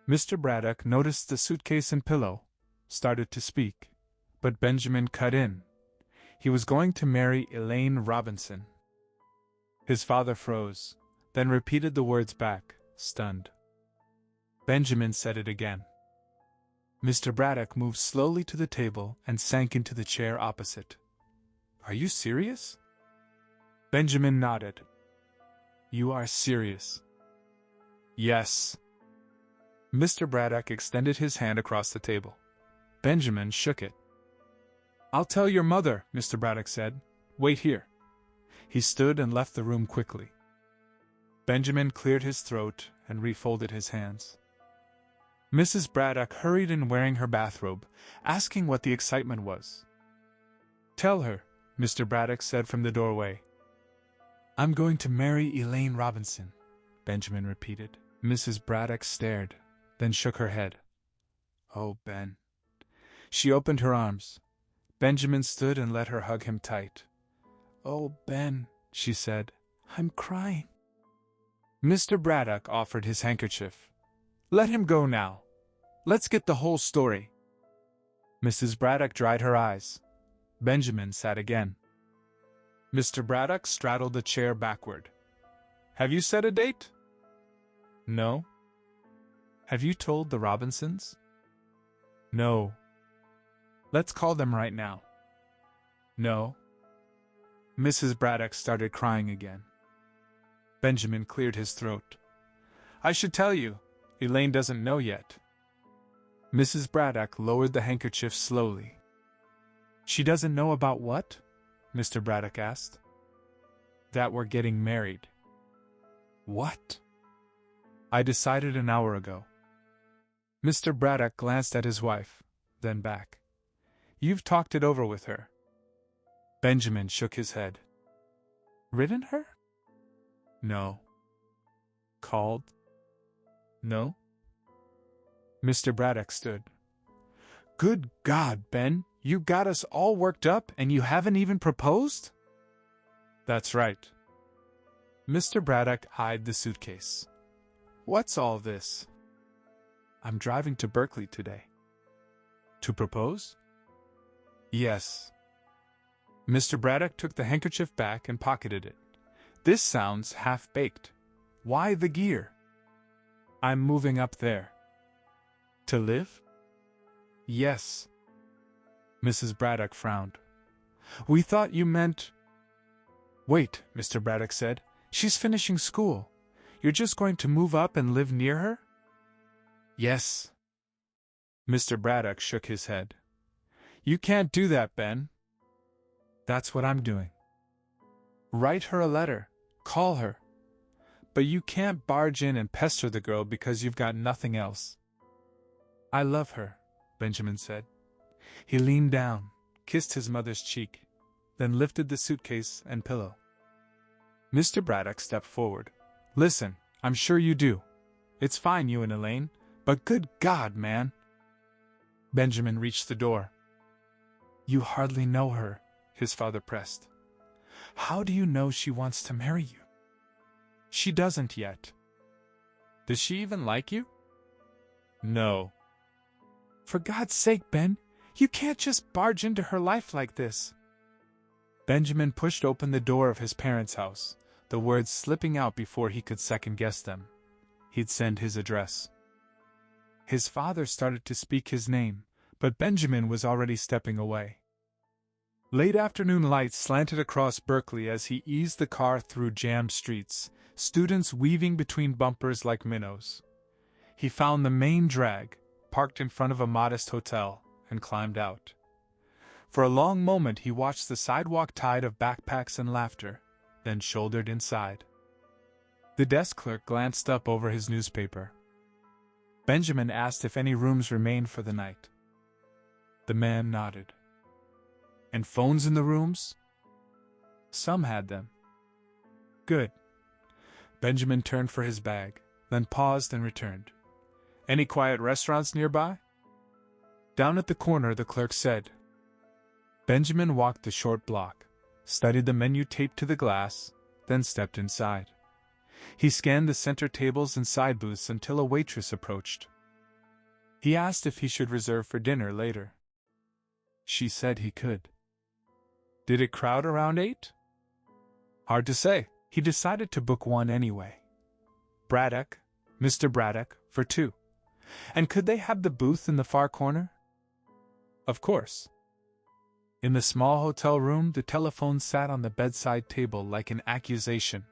Mr. Braddock noticed the suitcase and pillow, started to speak, but Benjamin cut in. He was going to marry Elaine Robinson. His father froze, then repeated the words back, stunned. Benjamin said it again. Mr. Braddock moved slowly to the table and sank into the chair opposite. "Are you serious?" Benjamin nodded. "You are serious?" "Yes." Mr. Braddock extended his hand across the table. Benjamin shook it. "I'll tell your mother," Mr. Braddock said. "Wait here." He stood and left the room quickly. Benjamin cleared his throat and refolded his hands. Mrs. Braddock hurried in wearing her bathrobe, asking what the excitement was. "Tell her," Mr. Braddock said from the doorway. "I'm going to marry Elaine Robinson," Benjamin repeated. Mrs. Braddock stared, then shook her head. "Oh, Ben." She opened her arms. Benjamin stood and let her hug him tight. "Oh, Ben," she said, "I'm crying." Mr. Braddock offered his handkerchief. "Let him go now. Let's get the whole story." Mrs. Braddock dried her eyes. Benjamin sat again. Mr. Braddock straddled the chair backward. "Have you set a date?" "No." "Have you told the Robinsons?" "No." "Let's call them right now." "No." Mrs. Braddock started crying again. Benjamin cleared his throat. "I should tell you. Elaine doesn't know yet." Mrs. Braddock lowered the handkerchief slowly. She doesn't know about what? Mr. Braddock asked. That we're getting married. What? I decided an hour ago. Mr. Braddock glanced at his wife, then back. You've talked it over with her. Benjamin shook his head. Written her? No. Called? No. Mr. Braddock stood. Good God, Ben, you got us all worked up and you haven't even proposed? That's right. Mr. Braddock eyed the suitcase. What's all this? I'm driving to Berkeley today. To propose? Yes. Mr. Braddock took the handkerchief back and pocketed it. This sounds half-baked. Why the gear? I'm moving up there. To live? Yes. Mrs. Braddock frowned. We thought you meant... Wait, Mr. Braddock said. She's finishing school. You're just going to move up and live near her? Yes. Mr. Braddock shook his head. You can't do that, Ben. That's what I'm doing. Write her a letter. Call her. But you can't barge in and pester the girl because you've got nothing else. I love her, Benjamin said. He leaned down, kissed his mother's cheek, then lifted the suitcase and pillow. Mr. Braddock stepped forward. Listen, I'm sure you do. It's fine, you and Elaine, but good God, man. Benjamin reached the door. You hardly know her, his father pressed. How do you know she wants to marry you? She doesn't yet. Does she even like you? No. For God's sake, Ben, you can't just barge into her life like this. Benjamin pushed open the door of his parents' house, the words slipping out before he could second-guess them. He'd send his address. His father started to speak his name, but Benjamin was already stepping away. Late afternoon lights slanted across Berkeley as he eased the car through jammed streets, students weaving between bumpers like minnows. He found the main drag, parked in front of a modest hotel, and climbed out. For a long moment he watched the sidewalk tide of backpacks and laughter, then shouldered inside. The desk clerk glanced up over his newspaper. Benjamin asked if any rooms remained for the night. The man nodded. And phones in the rooms? Some had them. Good. Benjamin turned for his bag, then paused and returned. Any quiet restaurants nearby? Down at the corner, the clerk said. Benjamin walked the short block, studied the menu taped to the glass, then stepped inside. He scanned the center tables and side booths until a waitress approached. He asked if he should reserve for dinner later. She said he could. Did it crowd around 8? Hard to say. He decided to book one anyway. Braddock, Mr. Braddock, for 2. And could they have the booth in the far corner? Of course. In the small hotel room, the telephone sat on the bedside table like an accusation.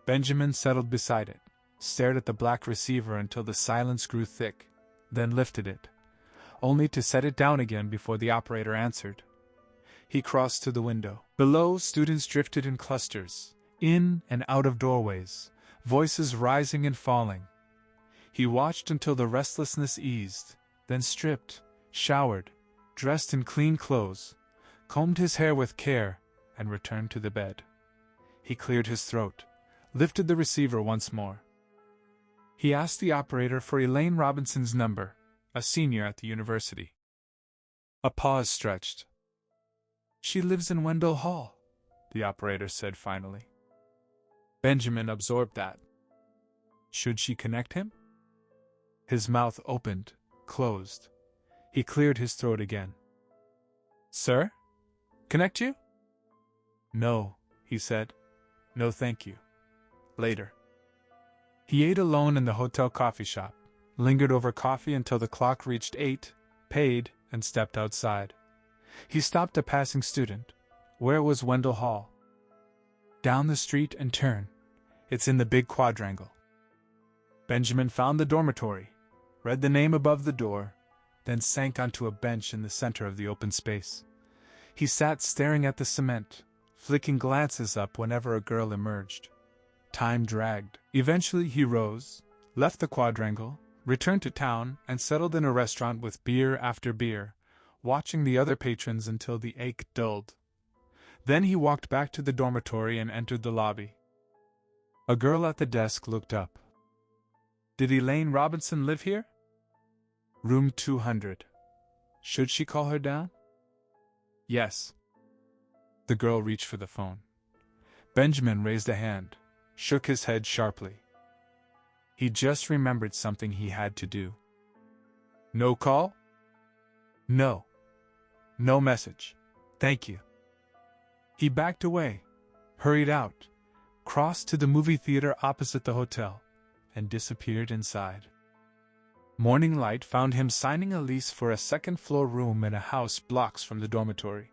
Benjamin settled beside it, stared at the black receiver until the silence grew thick, then lifted it, only to set it down again before the operator answered. He crossed to the window. Below, students drifted in clusters, in and out of doorways, voices rising and falling. He watched until the restlessness eased, then stripped, showered, dressed in clean clothes, combed his hair with care, and returned to the bed. He cleared his throat, lifted the receiver once more. He asked the operator for Elaine Robinson's number, a senior at the university. A pause stretched. She lives in Wendell Hall, the operator said finally. Benjamin absorbed that. Should she connect him? His mouth opened, closed. He cleared his throat again. Sir? Connect you? No, he said. No thank you. Later. He ate alone in the hotel coffee shop, lingered over coffee until the clock reached 8, paid, and stepped outside. He stopped a passing student. Where was Wendell Hall? Down the street and turn. It's in the big quadrangle. Benjamin found the dormitory, read the name above the door, then sank onto a bench in the center of the open space. He sat staring at the cement, flicking glances up whenever a girl emerged. Time dragged. Eventually he rose, left the quadrangle, returned to town, and settled in a restaurant with beer after beer, watching the other patrons until the ache dulled. Then he walked back to the dormitory and entered the lobby. A girl at the desk looked up. "Did Elaine Robinson live here?" "Room 200. Should she call her down?" "Yes." The girl reached for the phone. Benjamin raised a hand, shook his head sharply. He just remembered something he had to do. "No call?" "No. No message. Thank you." He backed away, hurried out, crossed to the movie theater opposite the hotel, and disappeared inside. Morning light found him signing a lease for a second-floor room in a house blocks from the dormitory.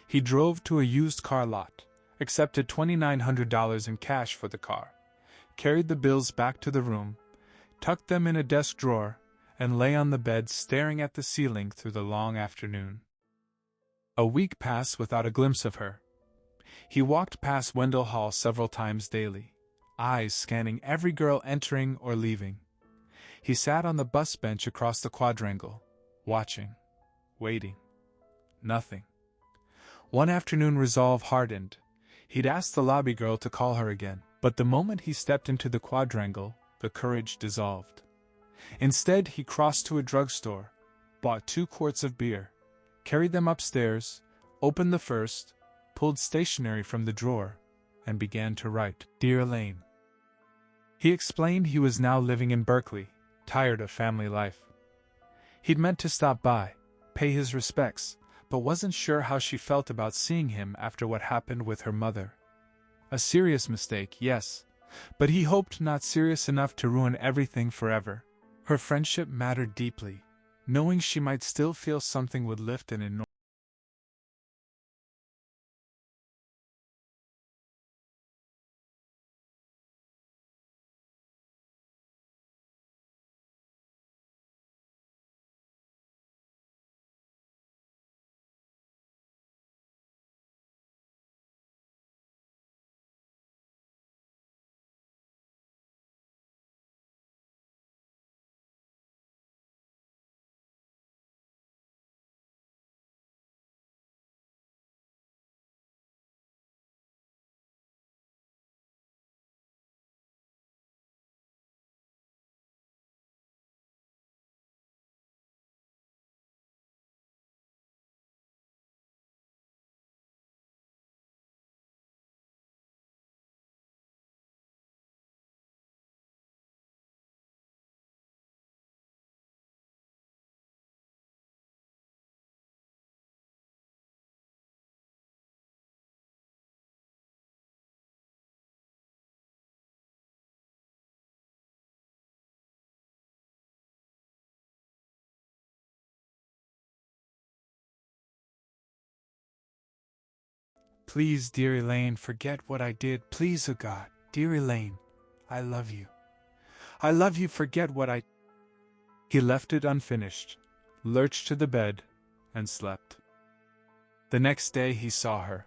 He drove to a used car lot, accepted $2,900 in cash for the car, carried the bills back to the room, tucked them in a desk drawer, and lay on the bed staring at the ceiling through the long afternoon. A week passed without a glimpse of her. He walked past Wendell Hall several times daily, eyes scanning every girl entering or leaving. He sat on the bus bench across the quadrangle, watching, waiting. Nothing. One afternoon resolve hardened. He'd asked the lobby girl to call her again, but the moment he stepped into the quadrangle, the courage dissolved. Instead, he crossed to a drugstore, bought 2 quarts of beer, carried them upstairs, opened the first, pulled stationery from the drawer, and began to write, "Dear Elaine." He explained he was now living in Berkeley, tired of family life. He'd meant to stop by, pay his respects, but wasn't sure how she felt about seeing him after what happened with her mother. A serious mistake, yes, but he hoped not serious enough to ruin everything forever. Her friendship mattered deeply. Knowing she might still feel something would lift an enormous. "Please, dear Elaine, forget what I did. Please, oh God, dear Elaine, I love you. I love you, forget what I—" He left it unfinished, lurched to the bed, and slept. The next day he saw her.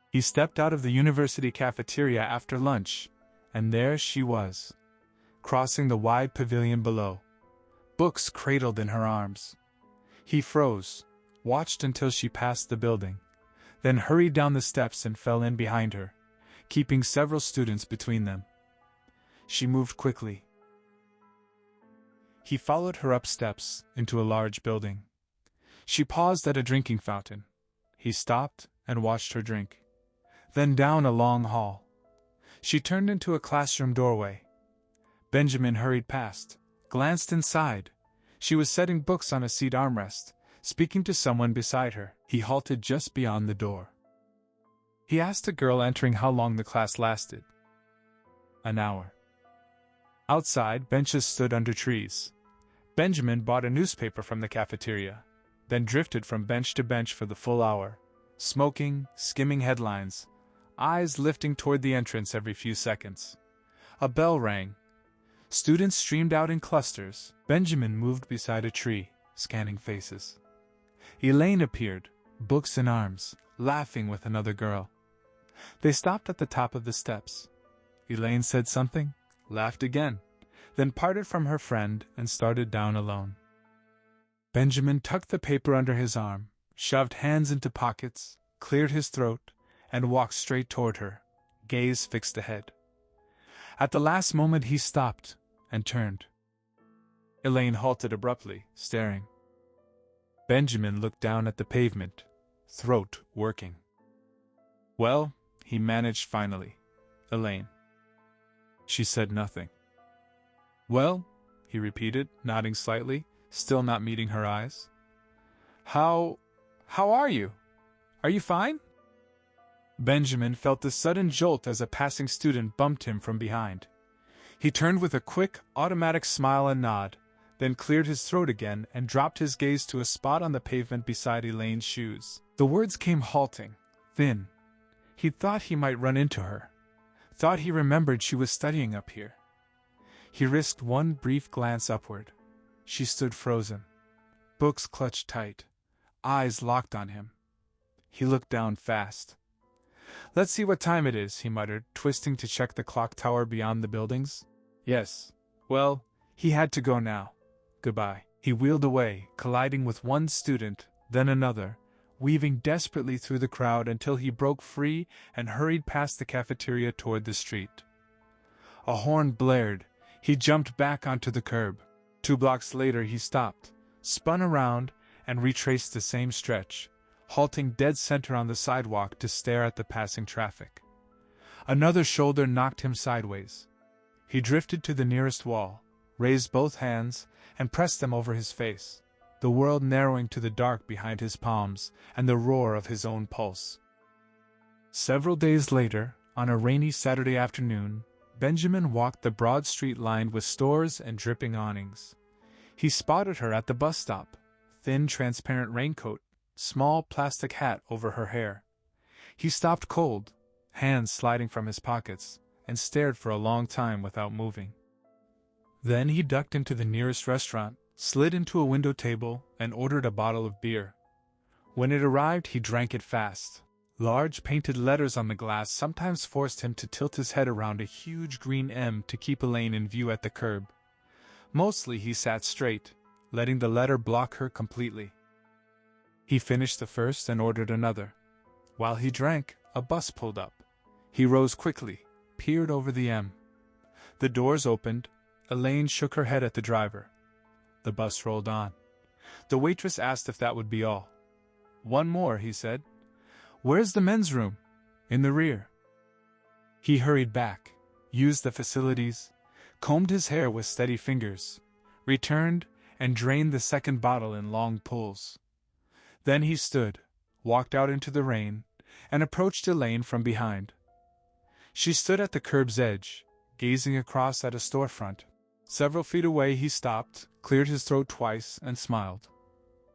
He stepped out of the university cafeteria after lunch, and there she was, crossing the wide pavilion below, books cradled in her arms. He froze, watched until she passed the building, then hurried down the steps and fell in behind her, keeping several students between them. She moved quickly. He followed her up steps, into a large building. She paused at a drinking fountain. He stopped and watched her drink. Then down a long hall. She turned into a classroom doorway. Benjamin hurried past, glanced inside. She was setting books on a seat armrest, speaking to someone beside her. He halted just beyond the door. He asked a girl entering how long the class lasted. An hour. Outside, benches stood under trees. Benjamin bought a newspaper from the cafeteria, then drifted from bench to bench for the full hour, smoking, skimming headlines, eyes lifting toward the entrance every few seconds. A bell rang. Students streamed out in clusters. Benjamin moved beside a tree, scanning faces. Elaine appeared, books in arms, laughing with another girl. They stopped at the top of the steps. Elaine said something, laughed again, then parted from her friend and started down alone. Benjamin tucked the paper under his arm, shoved hands into pockets, cleared his throat, and walked straight toward her, gaze fixed ahead. At the last moment he stopped and turned. Elaine halted abruptly, staring. Benjamin looked down at the pavement, throat working. "Well," he managed finally. "Elaine." She said nothing. "Well," he repeated, nodding slightly, still not meeting her eyes. How are you? Are you fine?" Benjamin felt a sudden jolt as a passing student bumped him from behind. He turned with a quick, automatic smile and nod, then cleared his throat again and dropped his gaze to a spot on the pavement beside Elaine's shoes. The words came halting, thin. He thought he might run into her. Thought he remembered she was studying up here. He risked one brief glance upward. She stood frozen. Books clutched tight. Eyes locked on him. He looked down fast. "Let's see what time it is," he muttered, twisting to check the clock tower beyond the buildings. Yes. Well, he had to go now. Goodbye. He wheeled away, colliding with one student, then another, weaving desperately through the crowd until he broke free and hurried past the cafeteria toward the street. A horn blared. He jumped back onto the curb. 2 blocks later he stopped, spun around, and retraced the same stretch, halting dead center on the sidewalk to stare at the passing traffic. Another shoulder knocked him sideways. He drifted to the nearest wall, raised both hands, and pressed them over his face, the world narrowing to the dark behind his palms and the roar of his own pulse. Several days later, on a rainy Saturday afternoon, Benjamin walked the broad street lined with stores and dripping awnings. He spotted her at the bus stop, thin transparent raincoat, small plastic hat over her hair. He stopped cold, hands sliding from his pockets, and stared for a long time without moving. Then he ducked into the nearest restaurant, slid into a window table, and ordered a bottle of beer. When it arrived, he drank it fast. Large painted letters on the glass sometimes forced him to tilt his head around a huge green M to keep Elaine in view at the curb. Mostly he sat straight, letting the letter block her completely. He finished the first and ordered another. While he drank, a bus pulled up. He rose quickly, peered over the M. The doors opened. Elaine shook her head at the driver. The bus rolled on. The waitress asked if that would be all. "One more," he said. "Where's the men's room?" "In the rear." He hurried back, used the facilities, combed his hair with steady fingers, returned, and drained the second bottle in long pulls. Then he stood, walked out into the rain, and approached Elaine from behind. She stood at the curb's edge, gazing across at a storefront. Several feet away he stopped, cleared his throat twice, and smiled.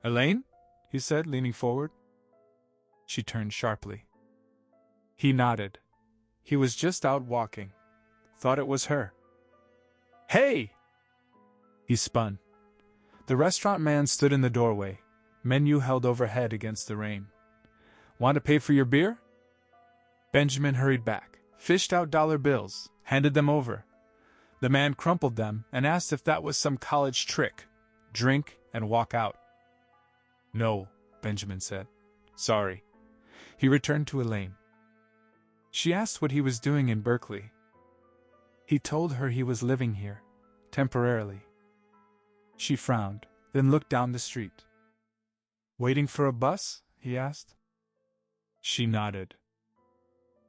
"Elaine?" he said, leaning forward. She turned sharply. He nodded. He was just out walking. Thought it was her. "Hey!" He spun. The restaurant man stood in the doorway, menu held overhead against the rain. "Want to pay for your beer?" Benjamin hurried back, fished out dollar bills, handed them over. The man crumpled them and asked if that was some college trick. Drink and walk out. "No," Benjamin said. "Sorry." He returned to Elaine. She asked what he was doing in Berkeley. He told her he was living here, temporarily. She frowned, then looked down the street. "Waiting for a bus?" he asked. She nodded.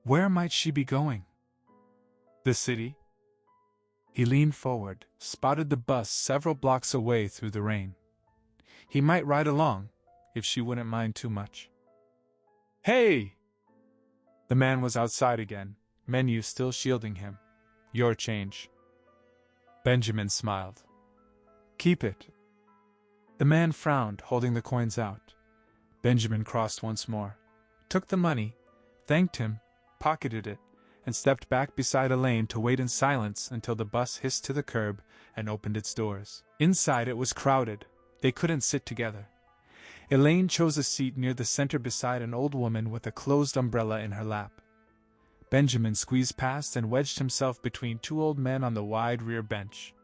Where might she be going? The city? He leaned forward, spotted the bus several blocks away through the rain. He might ride along, if she wouldn't mind too much. "Hey!" The man was outside again, menu still shielding him. "Your change." Benjamin smiled. "Keep it." The man frowned, holding the coins out. Benjamin crossed once more, took the money, thanked him, pocketed it, and stepped back beside Elaine to wait in silence until the bus hissed to the curb and opened its doors. Inside it was crowded. They couldn't sit together. Elaine chose a seat near the center beside an old woman with a closed umbrella in her lap. Benjamin squeezed past and wedged himself between two old men on the wide rear bench.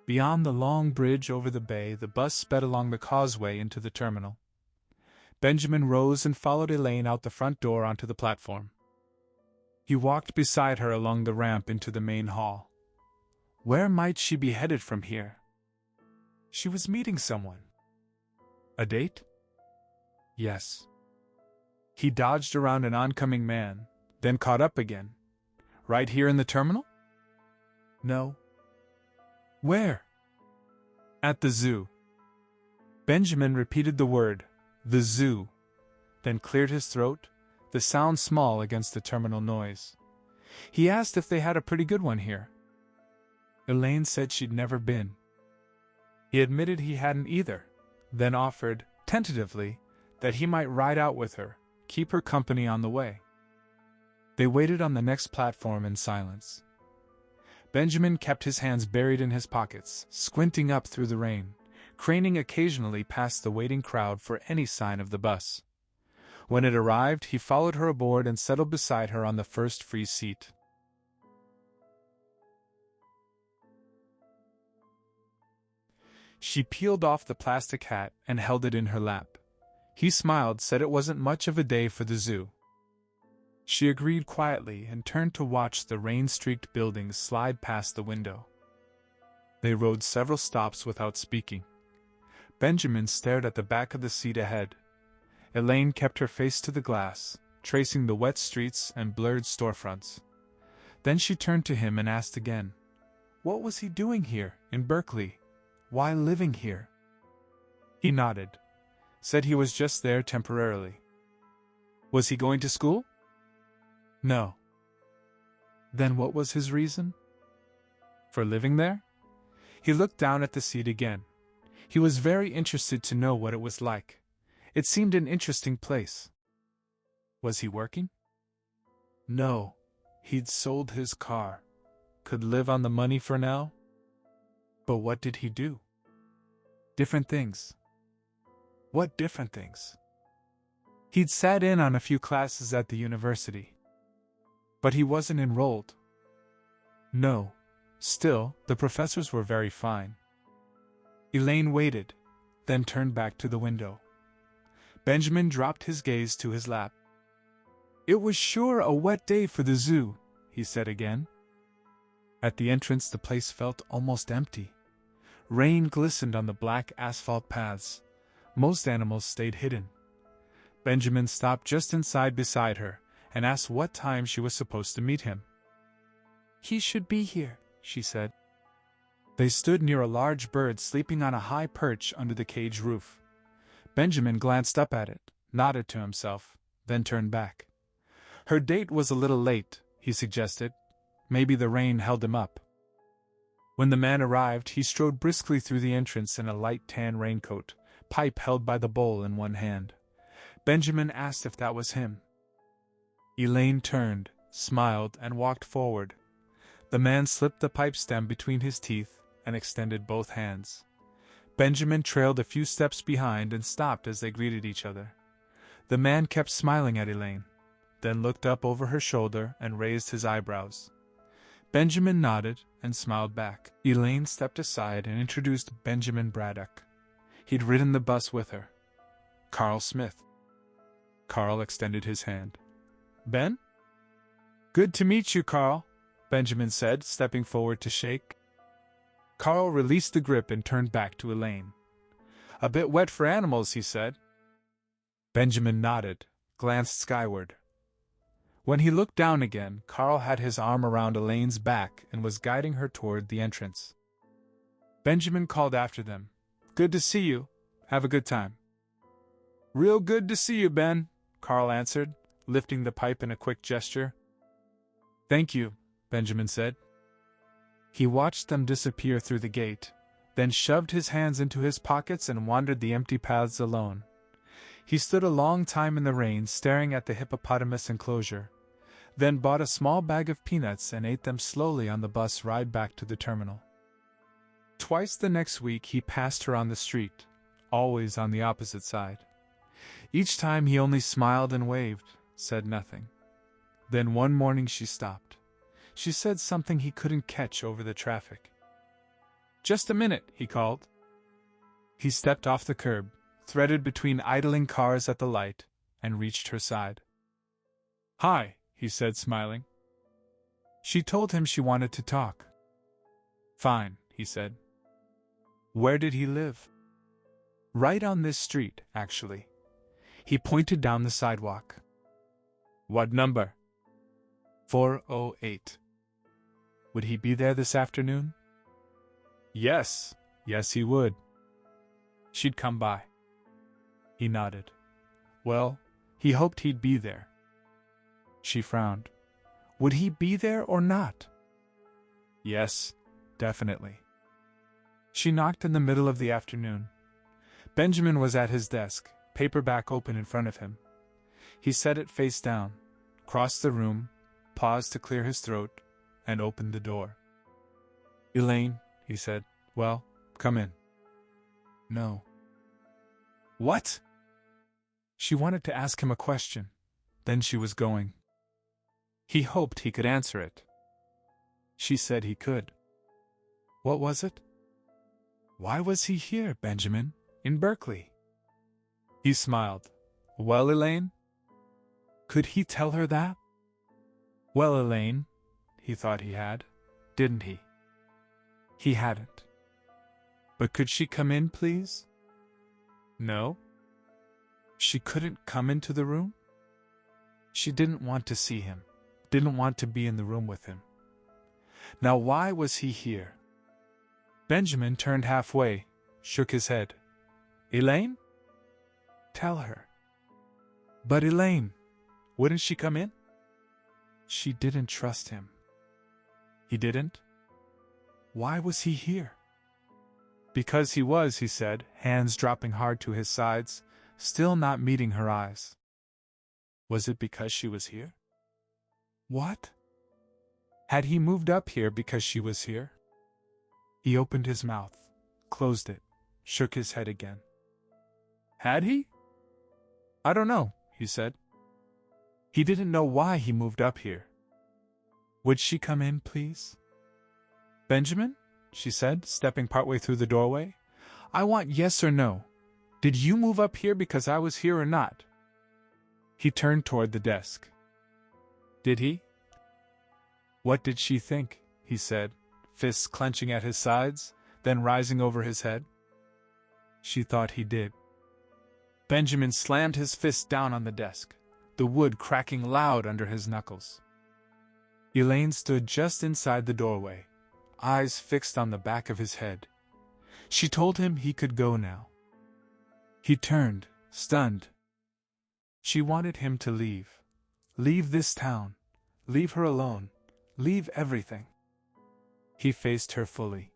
Beyond the long bridge over the bay, the bus sped along the causeway into the terminal. Benjamin rose and followed Elaine out the front door onto the platform. He walked beside her along the ramp into the main hall. Where might she be headed from here? She was meeting someone. A date? Yes. He dodged around an oncoming man, then caught up again. Right here in the terminal? No. Where? At the zoo. Benjamin repeated the word, the zoo, then cleared his throat, the sound small against the terminal noise. He asked if they had a pretty good one here. Elaine said she'd never been. He admitted he hadn't either, then offered, tentatively, that he might ride out with her, keep her company on the way. They waited on the next platform in silence. Benjamin kept his hands buried in his pockets, squinting up through the rain, craning occasionally past the waiting crowd for any sign of the bus. When it arrived, he followed her aboard and settled beside her on the first free seat. She peeled off the plastic hat and held it in her lap. He smiled, said it wasn't much of a day for the zoo. She agreed quietly and turned to watch the rain-streaked buildings slide past the window. They rode several stops without speaking. Benjamin stared at the back of the seat ahead. Elaine kept her face to the glass, tracing the wet streets and blurred storefronts. Then she turned to him and asked again, what was he doing here, in Berkeley? Why living here? He nodded, said he was just there temporarily. Was he going to school? No. Then what was his reason? For living there? He looked down at the seat again. He was very interested to know what it was like. It seemed an interesting place. Was he working? No. He'd sold his car. Could live on the money for now? But what did he do? Different things. What different things? He'd sat in on a few classes at the university. But he wasn't enrolled. No. Still, the professors were very fine. Elaine waited, then turned back to the window. Benjamin dropped his gaze to his lap. It was sure a wet day for the zoo, he said again. At the entrance the place felt almost empty. Rain glistened on the black asphalt paths. Most animals stayed hidden. Benjamin stopped just inside beside her and asked what time she was supposed to meet him. He should be here, she said. They stood near a large bird sleeping on a high perch under the cage roof. Benjamin glanced up at it, nodded to himself, then turned back. Her date was a little late, he suggested. Maybe the rain held him up. When the man arrived, he strode briskly through the entrance in a light tan raincoat, pipe held by the bowl in one hand. Benjamin asked if that was him. Elaine turned, smiled, and walked forward. The man slipped the pipe stem between his teeth and extended both hands. Benjamin trailed a few steps behind and stopped as they greeted each other. The man kept smiling at Elaine, then looked up over her shoulder and raised his eyebrows. Benjamin nodded and smiled back. Elaine stepped aside and introduced Benjamin Braddock. He'd ridden the bus with her. Carl Smith. Carl extended his hand. Ben? Good to meet you, Carl, Benjamin said, stepping forward to shake. Carl released the grip and turned back to Elaine. A bit wet for animals, he said. Benjamin nodded, glanced skyward. When he looked down again, Carl had his arm around Elaine's back and was guiding her toward the entrance. Benjamin called after them, Good to see you. Have a good time. Real good to see you, Ben, Carl answered, lifting the pipe in a quick gesture. Thank you, Benjamin said. He watched them disappear through the gate, then shoved his hands into his pockets and wandered the empty paths alone. He stood a long time in the rain staring at the hippopotamus enclosure, then bought a small bag of peanuts and ate them slowly on the bus ride back to the terminal. Twice the next week he passed her on the street, always on the opposite side. Each time he only smiled and waved, said nothing. Then one morning she stopped. She said something he couldn't catch over the traffic. "Just a minute," he called. He stepped off the curb, threaded between idling cars at the light, and reached her side. "Hi," he said, smiling. She told him she wanted to talk. "Fine," he said. Where did he live? Right on this street, actually. He pointed down the sidewalk. "What number?" 408. Would he be there this afternoon? Yes, he would. She'd come by. He nodded. Well, he hoped he'd be there. She frowned. Would he be there or not? Yes, definitely. She knocked in the middle of the afternoon. Benjamin was at his desk, paperback open in front of him. He set it face down, crossed the room, paused to clear his throat, and opened the door. "Elaine," he said. "Well, come in." "No." "What?" She wanted to ask him a question. Then she was going. He hoped he could answer it. She said he could. What was it? Why was he here, Benjamin, in Berkeley? He smiled. Well, Elaine? Could he tell her that? Well, Elaine, he thought he had, didn't he? He hadn't. But could she come in, please? No? She couldn't come into the room? She didn't want to see him, didn't want to be in the room with him. Now why was he here? Benjamin turned halfway, shook his head. Elaine? Tell her. But Elaine, wouldn't she come in? She didn't trust him. He didn't? Why was he here? Because he was, he said, hands dropping hard to his sides, still not meeting her eyes. Was it because she was here? What? Had he moved up here because she was here? He opened his mouth, closed it, shook his head again. Had he? I don't know, he said. He didn't know why he moved up here. Would she come in, please? Benjamin, she said, stepping partway through the doorway, I want yes or no. Did you move up here because I was here or not? He turned toward the desk. Did he? What did she think? He said, fists clenching at his sides, then rising over his head. She thought he did. Benjamin slammed his fist down on the desk, the wood cracking loud under his knuckles. Elaine stood just inside the doorway, eyes fixed on the back of his head. She told him he could go now. He turned, stunned. She wanted him to leave. Leave this town. Leave her alone. Leave everything. He faced her fully.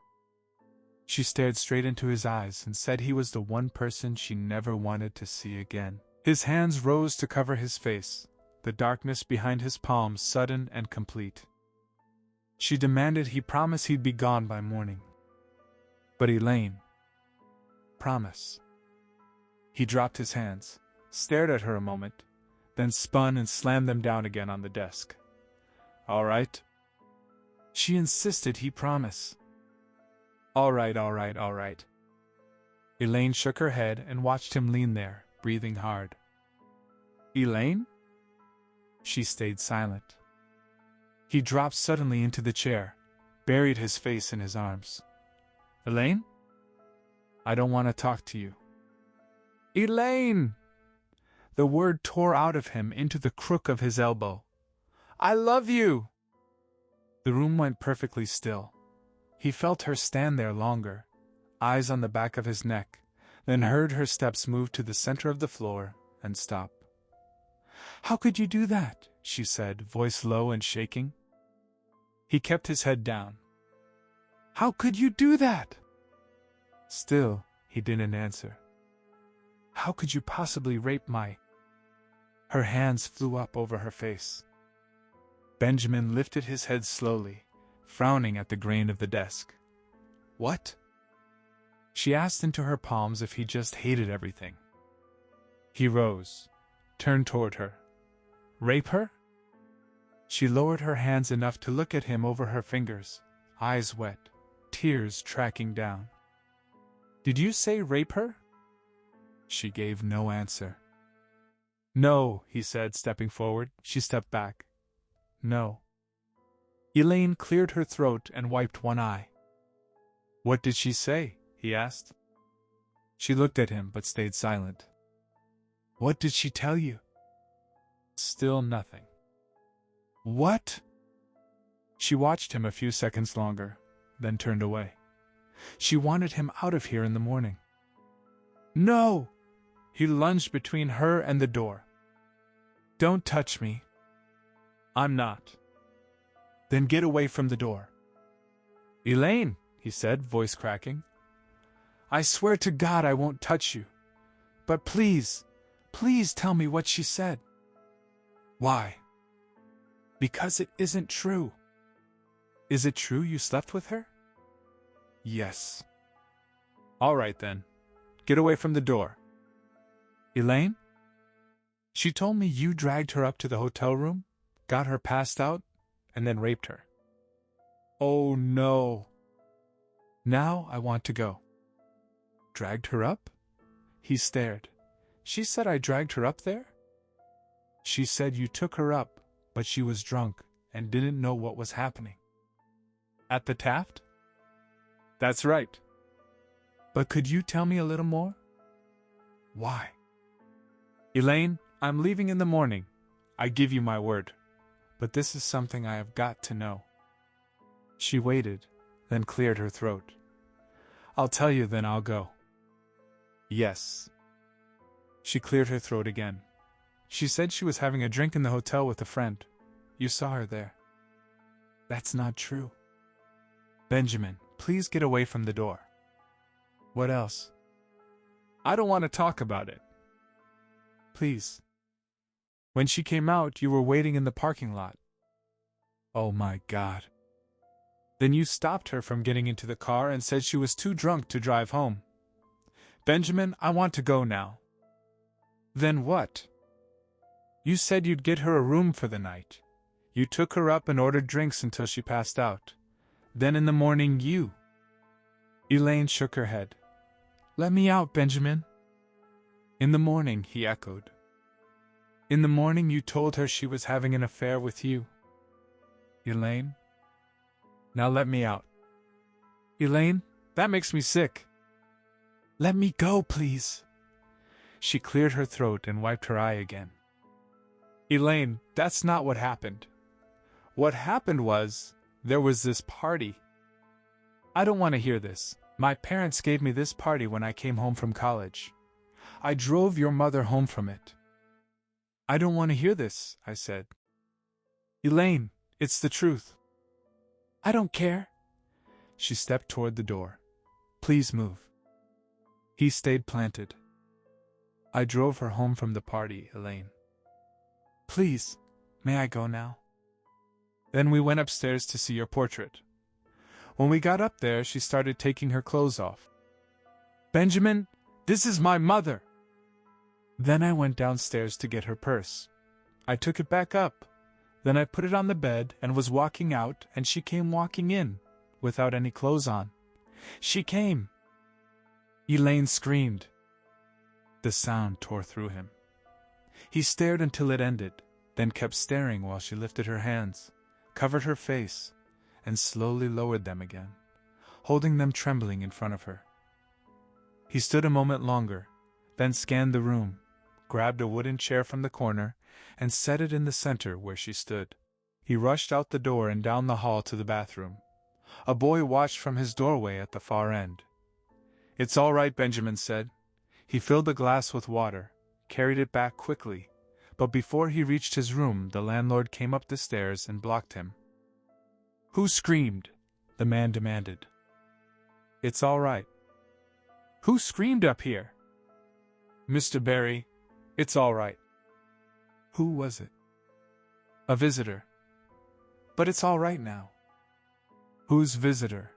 She stared straight into his eyes and said he was the one person she never wanted to see again. His hands rose to cover his face, the darkness behind his palms sudden and complete. She demanded he promise he'd be gone by morning. But Elaine, promise. He dropped his hands, stared at her a moment, then spun and slammed them down again on the desk. All right. She insisted he promise. All right. Elaine shook her head and watched him lean there, breathing hard. Elaine? She stayed silent. He dropped suddenly into the chair, buried his face in his arms. Elaine? I don't want to talk to you. Elaine! The word tore out of him into the crook of his elbow. I love you! The room went perfectly still. He felt her stand there longer, eyes on the back of his neck, then heard her steps move to the center of the floor and stop. How could you do that? She said, voice low and shaking. He kept his head down. How could you do that? Still, he didn't answer. How could you possibly rape my... Her hands flew up over her face. Benjamin lifted his head slowly, frowning at the grain of the desk. What? She asked into her palms if he just hated everything. He rose, turned toward her. Rape her? She lowered her hands enough to look at him over her fingers, eyes wet, tears tracking down. Did you say rape her? She gave no answer. No, he said, stepping forward. She stepped back. No. Elaine cleared her throat and wiped one eye. What did she say? He asked. She looked at him but stayed silent. What did she tell you? Still nothing. What? She watched him a few seconds longer, then turned away. She wanted him out of here in the morning. No! He lunged between her and the door. Don't touch me. I'm not. Then get away from the door. Elaine, he said, voice cracking. I swear to God I won't touch you. But please, please tell me what she said. Why? Because it isn't true. Is it true you slept with her? Yes. All right then. Get away from the door. Elaine? She told me you dragged her up to the hotel room, got her passed out, and then raped her. Oh no. Now I want to go. Dragged her up? He stared. She said I dragged her up there? She said you took her up, but she was drunk and didn't know what was happening. At the Taft? That's right. But could you tell me a little more? Why? Elaine, I'm leaving in the morning. I give you my word. But this is something I have got to know. She waited, then cleared her throat. I'll tell you, then I'll go. Yes. She cleared her throat again. She said she was having a drink in the hotel with a friend. You saw her there. That's not true. Benjamin, please get away from the door. What else? I don't want to talk about it. Please. When she came out, you were waiting in the parking lot. Oh my God. Then you stopped her from getting into the car and said she was too drunk to drive home. Benjamin, I want to go now. Then what? You said you'd get her a room for the night. You took her up and ordered drinks until she passed out. Then in the morning you... Elaine shook her head. Let me out, Benjamin. In the morning, he echoed. In the morning you told her she was having an affair with you. Elaine? Now let me out. Elaine, that makes me sick. Let me go, please. She cleared her throat and wiped her eye again. Elaine, that's not what happened. What happened was, there was this party. I don't want to hear this. My parents gave me this party when I came home from college. I drove your mother home from it. I don't want to hear this, I said. Elaine, it's the truth. I don't care. She stepped toward the door. Please move. He stayed planted. I drove her home from the party, Elaine. Please, may I go now? Then we went upstairs to see your portrait. When we got up there, she started taking her clothes off. Benjamin, this is my mother! Then I went downstairs to get her purse. I took it back up. Then I put it on the bed and was walking out, and she came walking in, without any clothes on. She came. Elaine screamed. The sound tore through him. He stared until it ended, then kept staring while she lifted her hands, covered her face, and slowly lowered them again, holding them trembling in front of her. He stood a moment longer, then scanned the room, grabbed a wooden chair from the corner, and set it in the center where she stood. He rushed out the door and down the hall to the bathroom. A boy watched from his doorway at the far end. It's all right, Benjamin said. He filled a glass with water, carried it back quickly, but before he reached his room, the landlord came up the stairs and blocked him. Who screamed? The man demanded. It's all right. Who screamed up here? Mr. Barry, it's all right. Who was it? A visitor. But it's all right now. Whose visitor?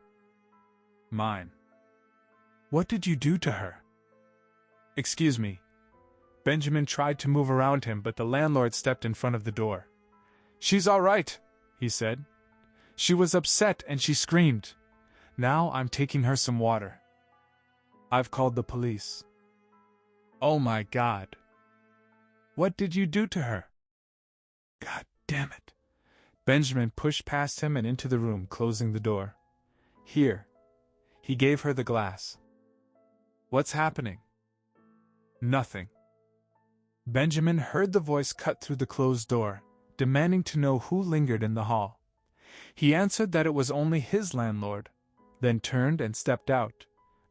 Mine. What did you do to her?" "Excuse me." Benjamin tried to move around him, but the landlord stepped in front of the door. "She's all right," he said. "She was upset and she screamed. Now I'm taking her some water. I've called the police." "Oh my God. What did you do to her?" "God damn it." Benjamin pushed past him and into the room, closing the door. "Here." He gave her the glass. "What's happening?" "Nothing." Benjamin heard the voice cut through the closed door, demanding to know who lingered in the hall. He answered that it was only his landlord, then turned and stepped out,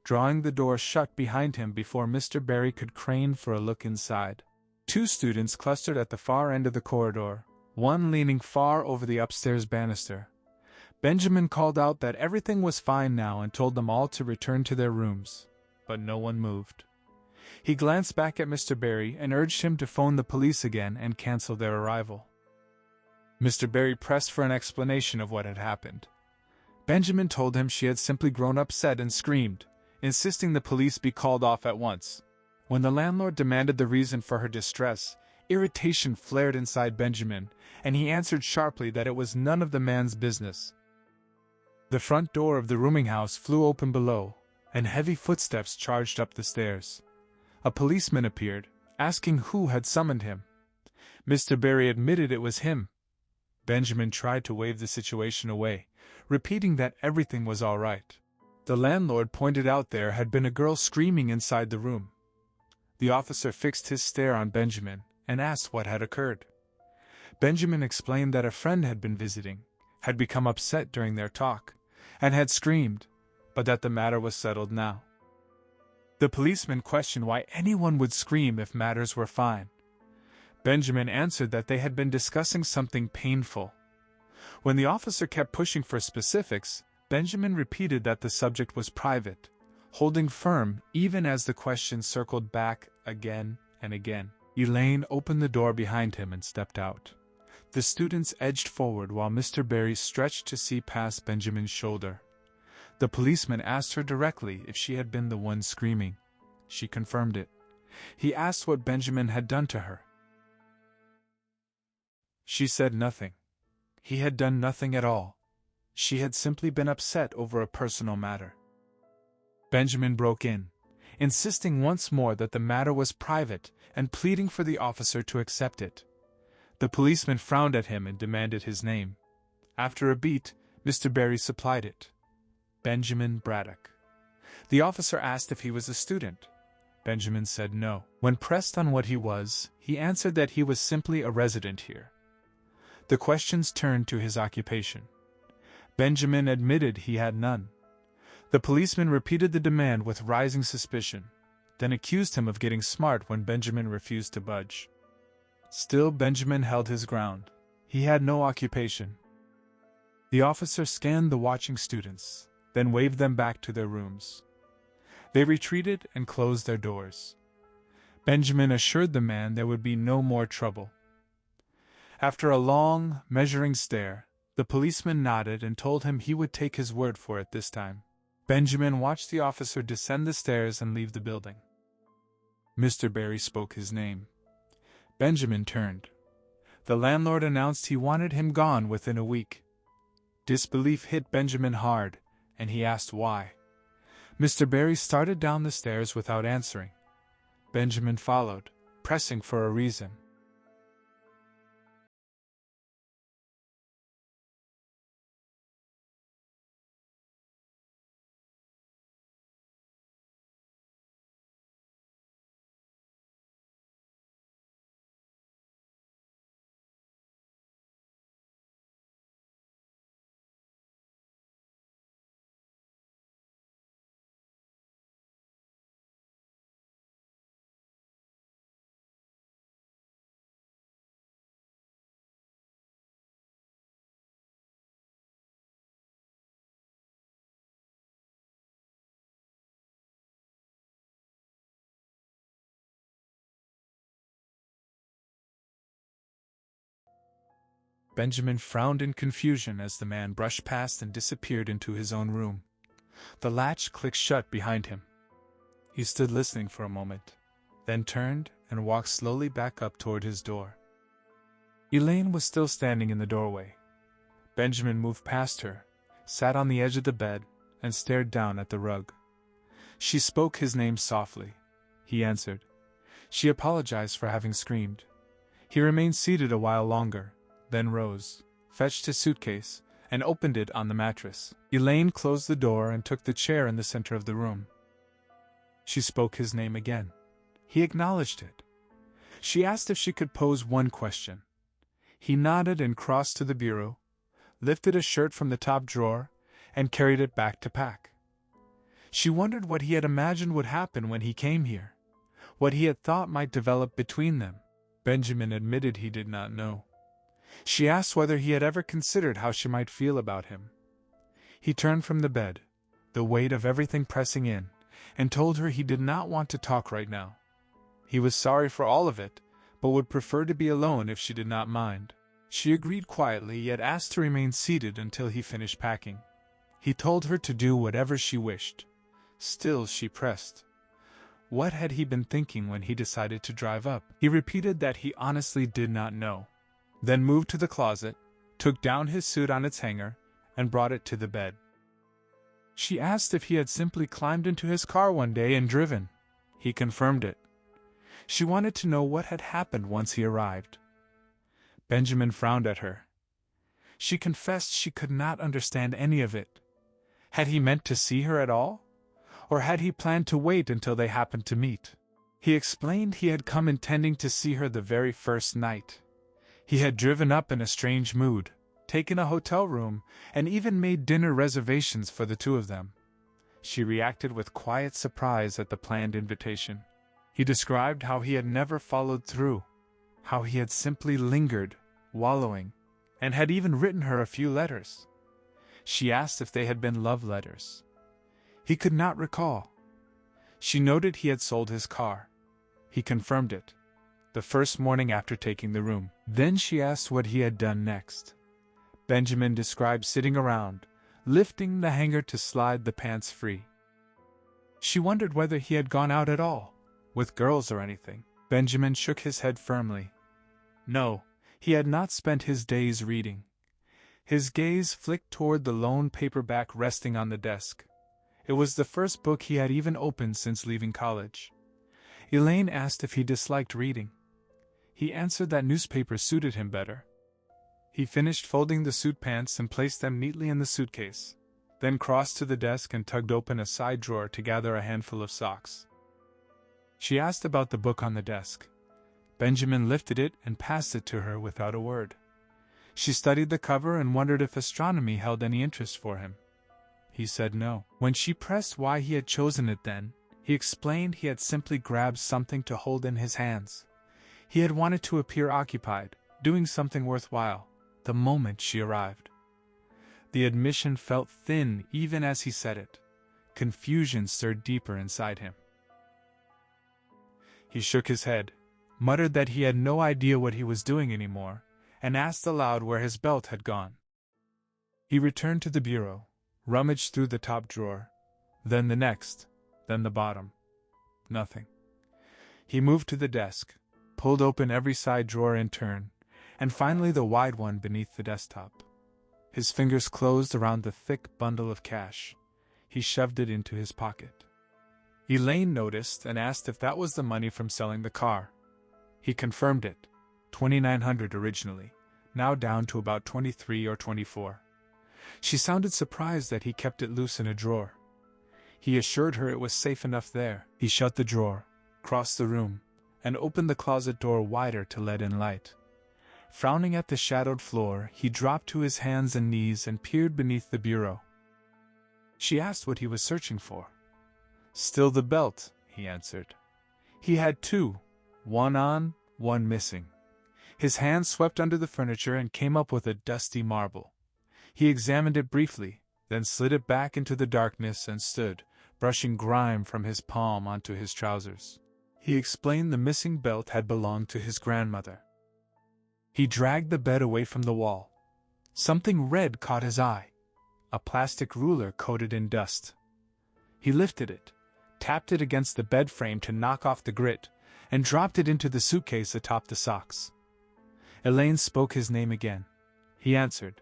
drawing the door shut behind him before Mr. Barry could crane for a look inside. Two students clustered at the far end of the corridor, one leaning far over the upstairs banister. Benjamin called out that everything was fine now and told them all to return to their rooms, but no one moved. He glanced back at Mr. Barry and urged him to phone the police again and cancel their arrival. Mr. Barry pressed for an explanation of what had happened. Benjamin told him she had simply grown upset and screamed, insisting the police be called off at once. When the landlord demanded the reason for her distress, irritation flared inside Benjamin, and he answered sharply that it was none of the man's business. The front door of the rooming house flew open below, and heavy footsteps charged up the stairs. A policeman appeared, asking who had summoned him. Mr. Barry admitted it was him. Benjamin tried to wave the situation away, repeating that everything was all right. The landlord pointed out there had been a girl screaming inside the room. The officer fixed his stare on Benjamin and asked what had occurred. Benjamin explained that a friend had been visiting, had become upset during their talk, and had screamed, but that the matter was settled now. The policeman questioned why anyone would scream if matters were fine. Benjamin answered that they had been discussing something painful. When the officer kept pushing for specifics, Benjamin repeated that the subject was private, holding firm even as the question circled back again and again. Elaine opened the door behind him and stepped out. The students edged forward while Mr. Barry stretched to see past Benjamin's shoulder. The policeman asked her directly if she had been the one screaming. She confirmed it. He asked what Benjamin had done to her. She said nothing. He had done nothing at all. She had simply been upset over a personal matter. Benjamin broke in, insisting once more that the matter was private and pleading for the officer to accept it. The policeman frowned at him and demanded his name. After a beat, Mr. Barry supplied it. Benjamin Braddock. The officer asked if he was a student. Benjamin said no. When pressed on what he was, he answered that he was simply a resident here. The questions turned to his occupation. Benjamin admitted he had none. The policeman repeated the demand with rising suspicion, then accused him of getting smart when Benjamin refused to budge. Still, Benjamin held his ground. He had no occupation. The officer scanned the watching students, then waved them back to their rooms. They retreated and closed their doors. Benjamin assured the man there would be no more trouble. After a long, measuring stare, the policeman nodded and told him he would take his word for it this time. Benjamin watched the officer descend the stairs and leave the building. Mr. Barry spoke his name. Benjamin turned. The landlord announced he wanted him gone within a week. Disbelief hit Benjamin hard, and he asked why. Mr. Barry started down the stairs without answering. Benjamin followed, pressing for a reason. Benjamin frowned in confusion as the man brushed past and disappeared into his own room. The latch clicked shut behind him. He stood listening for a moment, then turned and walked slowly back up toward his door. Elaine was still standing in the doorway. Benjamin moved past her, sat on the edge of the bed, and stared down at the rug. She spoke his name softly. He answered. She apologized for having screamed. He remained seated a while longer, then rose, fetched his suitcase, and opened it on the mattress. Elaine closed the door and took the chair in the center of the room. She spoke his name again. He acknowledged it. She asked if she could pose one question. He nodded and crossed to the bureau, lifted a shirt from the top drawer, and carried it back to pack. She wondered what he had imagined would happen when he came here, what he had thought might develop between them. Benjamin admitted he did not know. She asked whether he had ever considered how she might feel about him. He turned from the bed, the weight of everything pressing in, and told her he did not want to talk right now. He was sorry for all of it, but would prefer to be alone if she did not mind. She agreed quietly, yet asked to remain seated until he finished packing. He told her to do whatever she wished. Still she pressed. What had he been thinking when he decided to drive up? He repeated that he honestly did not know, then moved to the closet, took down his suit on its hanger, and brought it to the bed. She asked if he had simply climbed into his car one day and driven. He confirmed it. She wanted to know what had happened once he arrived. Benjamin frowned at her. She confessed she could not understand any of it. Had he meant to see her at all? Or had he planned to wait until they happened to meet? He explained he had come intending to see her the very first night. He had driven up in a strange mood, taken a hotel room, and even made dinner reservations for the two of them. She reacted with quiet surprise at the planned invitation. He described how he had never followed through, how he had simply lingered, wallowing, and had even written her a few letters. She asked if they had been love letters. He could not recall. She noted he had sold his car. He confirmed it, the first morning after taking the room. Then she asked what he had done next. Benjamin described sitting around, lifting the hanger to slide the pants free. She wondered whether he had gone out at all, with girls or anything. Benjamin shook his head firmly. No, he had not spent his days reading. His gaze flicked toward the lone paperback resting on the desk. It was the first book he had even opened since leaving college. Elaine asked if he disliked reading. He answered that newspapers suited him better. He finished folding the suit pants and placed them neatly in the suitcase, then crossed to the desk and tugged open a side drawer to gather a handful of socks. She asked about the book on the desk. Benjamin lifted it and passed it to her without a word. She studied the cover and wondered if astronomy held any interest for him. He said no. When she pressed why he had chosen it then, he explained he had simply grabbed something to hold in his hands. He had wanted to appear occupied, doing something worthwhile, the moment she arrived. The admission felt thin even as he said it. Confusion stirred deeper inside him. He shook his head, muttered that he had no idea what he was doing anymore, and asked aloud where his belt had gone. He returned to the bureau, rummaged through the top drawer, then the next, then the bottom. Nothing. He moved to the desk, pulled open every side drawer in turn, and finally the wide one beneath the desktop. His fingers closed around the thick bundle of cash. He shoved it into his pocket. Elaine noticed and asked if that was the money from selling the car. He confirmed it, $2,900 originally, now down to about $23 or $24. She sounded surprised that he kept it loose in a drawer. He assured her it was safe enough there. He shut the drawer, crossed the room, and opened the closet door wider to let in light. Frowning at the shadowed floor, he dropped to his hands and knees and peered beneath the bureau. She asked what he was searching for. Still the belt, he answered. He had two, one on, one missing. His hand swept under the furniture and came up with a dusty marble. He examined it briefly, then slid it back into the darkness and stood, brushing grime from his palm onto his trousers. He explained the missing belt had belonged to his grandmother. He dragged the bed away from the wall. Something red caught his eye, a plastic ruler coated in dust. He lifted it, tapped it against the bed frame to knock off the grit, and dropped it into the suitcase atop the socks. Elaine spoke his name again. He answered.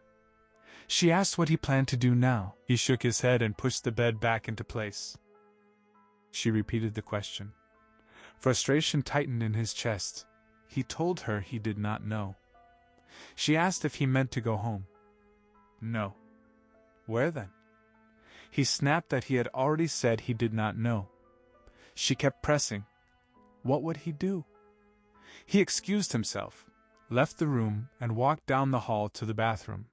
She asked what he planned to do now. He shook his head and pushed the bed back into place. She repeated the question. Frustration tightened in his chest. He told her he did not know. She asked if he meant to go home. No. Where then? He snapped that he had already said he did not know. She kept pressing. What would he do? He excused himself, left the room, and walked down the hall to the bathroom.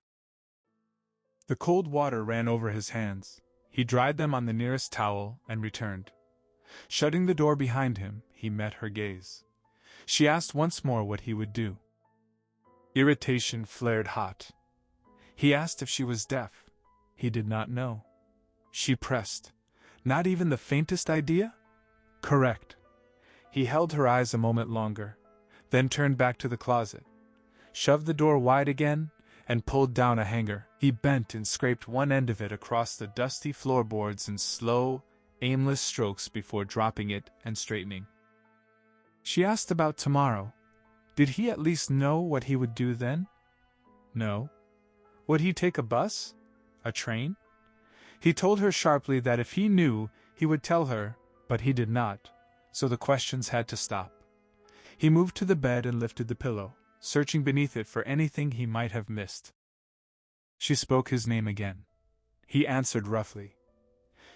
The cold water ran over his hands. He dried them on the nearest towel and returned. Shutting the door behind him, he met her gaze. She asked once more what he would do. Irritation flared hot. He asked if she was deaf. He did not know. She pressed. Not even the faintest idea? Correct. He held her eyes a moment longer, then turned back to the closet, shoved the door wide again, and pulled down a hanger. He bent and scraped one end of it across the dusty floorboards in slow, aimless strokes before dropping it and straightening. She asked about tomorrow. Did he at least know what he would do then? No. Would he take a bus? A train? He told her sharply that if he knew, he would tell her, but he did not, so the questions had to stop. He moved to the bed and lifted the pillow, searching beneath it for anything he might have missed. She spoke his name again. He answered roughly.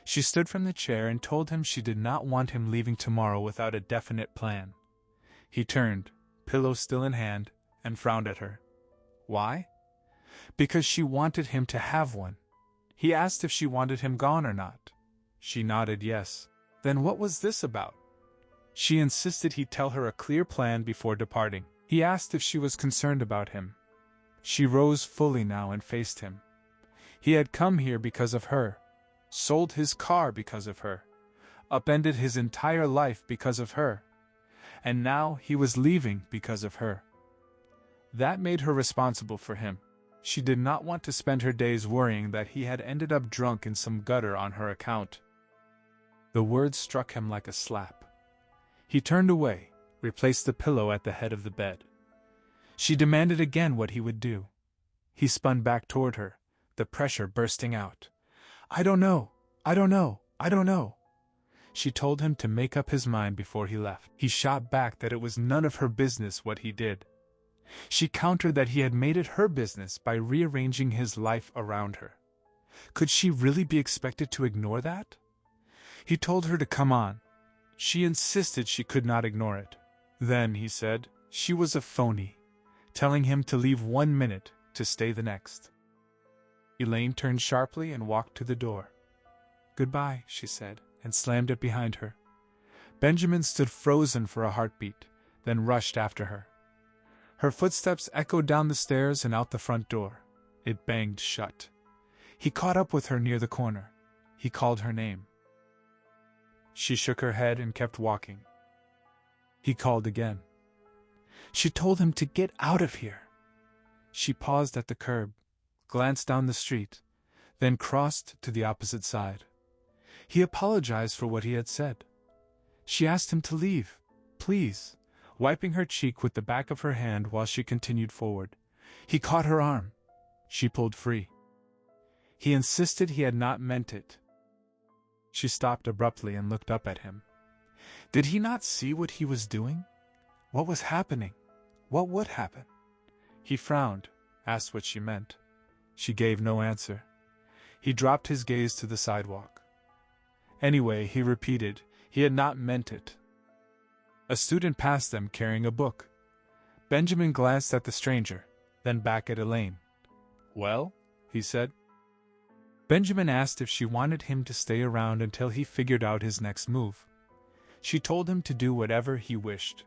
She stood from the chair and told him she did not want him leaving tomorrow without a definite plan. He turned, pillow still in hand, and frowned at her. Why? Because she wanted him to have one. He asked if she wanted him gone or not. She nodded yes. Then what was this about? She insisted he tell her a clear plan before departing. He asked if she was concerned about him. She rose fully now and faced him. He had come here because of her, sold his car because of her, upended his entire life because of her, and now he was leaving because of her. That made her responsible for him. She did not want to spend her days worrying that he had ended up drunk in some gutter on her account. The words struck him like a slap. He turned away, replaced the pillow at the head of the bed. She demanded again what he would do. He spun back toward her, the pressure bursting out. I don't know. She told him to make up his mind before he left. He shot back that it was none of her business what he did. She countered that he had made it her business by rearranging his life around her. Could she really be expected to ignore that? He told her to come on. She insisted she could not ignore it. Then, he said, she was a phony, telling him to leave 1 minute, to stay the next. Elaine turned sharply and walked to the door. Goodbye, she said, and slammed it behind her. Benjamin stood frozen for a heartbeat, then rushed after her. Her footsteps echoed down the stairs and out the front door. It banged shut. He caught up with her near the corner. He called her name. She shook her head and kept walking. He called again. She told him to get out of here. She paused at the curb, glanced down the street, then crossed to the opposite side. He apologized for what he had said. She asked him to leave, please, wiping her cheek with the back of her hand while she continued forward. He caught her arm. She pulled free. He insisted he had not meant it. She stopped abruptly and looked up at him. Did he not see what he was doing? What was happening? What would happen? He frowned, asked what she meant. She gave no answer. He dropped his gaze to the sidewalk. Anyway, he repeated, he had not meant it. A student passed them carrying a book. Benjamin glanced at the stranger, then back at Elaine. Well, he said. Benjamin asked if she wanted him to stay around until he figured out his next move. She told him to do whatever he wished.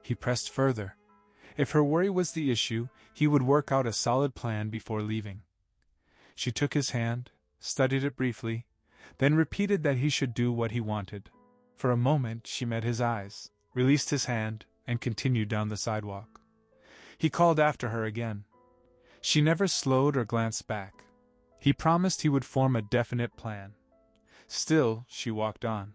He pressed further. If her worry was the issue, he would work out a solid plan before leaving. She took his hand, studied it briefly, then repeated that he should do what he wanted. For a moment she met his eyes, released his hand, and continued down the sidewalk. He called after her again. She never slowed or glanced back. He promised he would form a definite plan. Still, she walked on.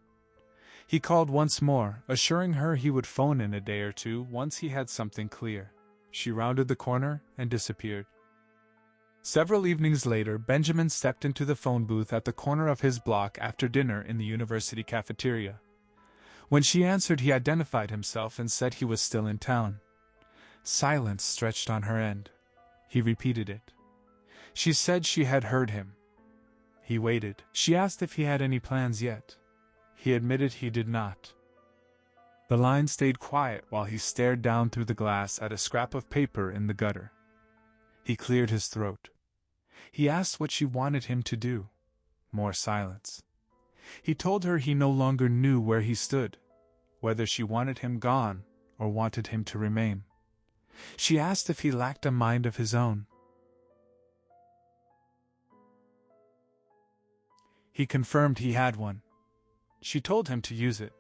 He called once more, assuring her he would phone in a day or two once he had something clear. She rounded the corner and disappeared. Several evenings later, Benjamin stepped into the phone booth at the corner of his block after dinner in the university cafeteria. When she answered, he identified himself and said he was still in town. Silence stretched on her end. He repeated it. She said she had heard him. He waited. She asked if he had any plans yet. He admitted he did not. The line stayed quiet while he stared down through the glass at a scrap of paper in the gutter. He cleared his throat. He asked what she wanted him to do. More silence. He told her he no longer knew where he stood, whether she wanted him gone or wanted him to remain. She asked if he lacked a mind of his own. He confirmed he had one. She told him to use it.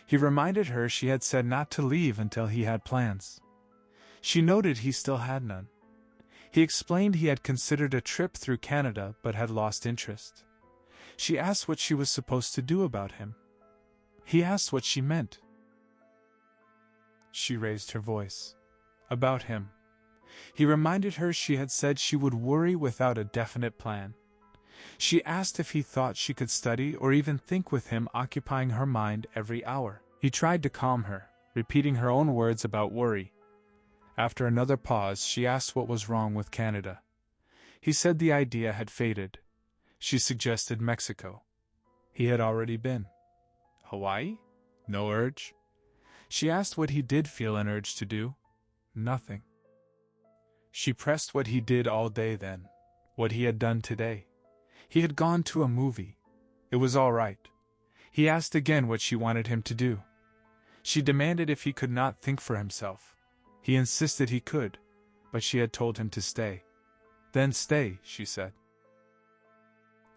He reminded her she had said not to leave until he had plans. She noted he still had none. He explained he had considered a trip through Canada but had lost interest. She asked what she was supposed to do about him. He asked what she meant. She raised her voice. About him. He reminded her she had said she would worry without a definite plan. She asked if he thought she could study or even think with him occupying her mind every hour. He tried to calm her, repeating her own words about worry. After another pause, she asked what was wrong with Canada. He said the idea had faded. She suggested Mexico. He had already been. Hawaii? No urge? She asked what he did feel an urge to do. Nothing. She pressed what he did all day then, what he had done today. He had gone to a movie. It was all right. He asked again what she wanted him to do. She demanded if he could not think for himself. He insisted he could, but she had told him to stay. Then stay, she said.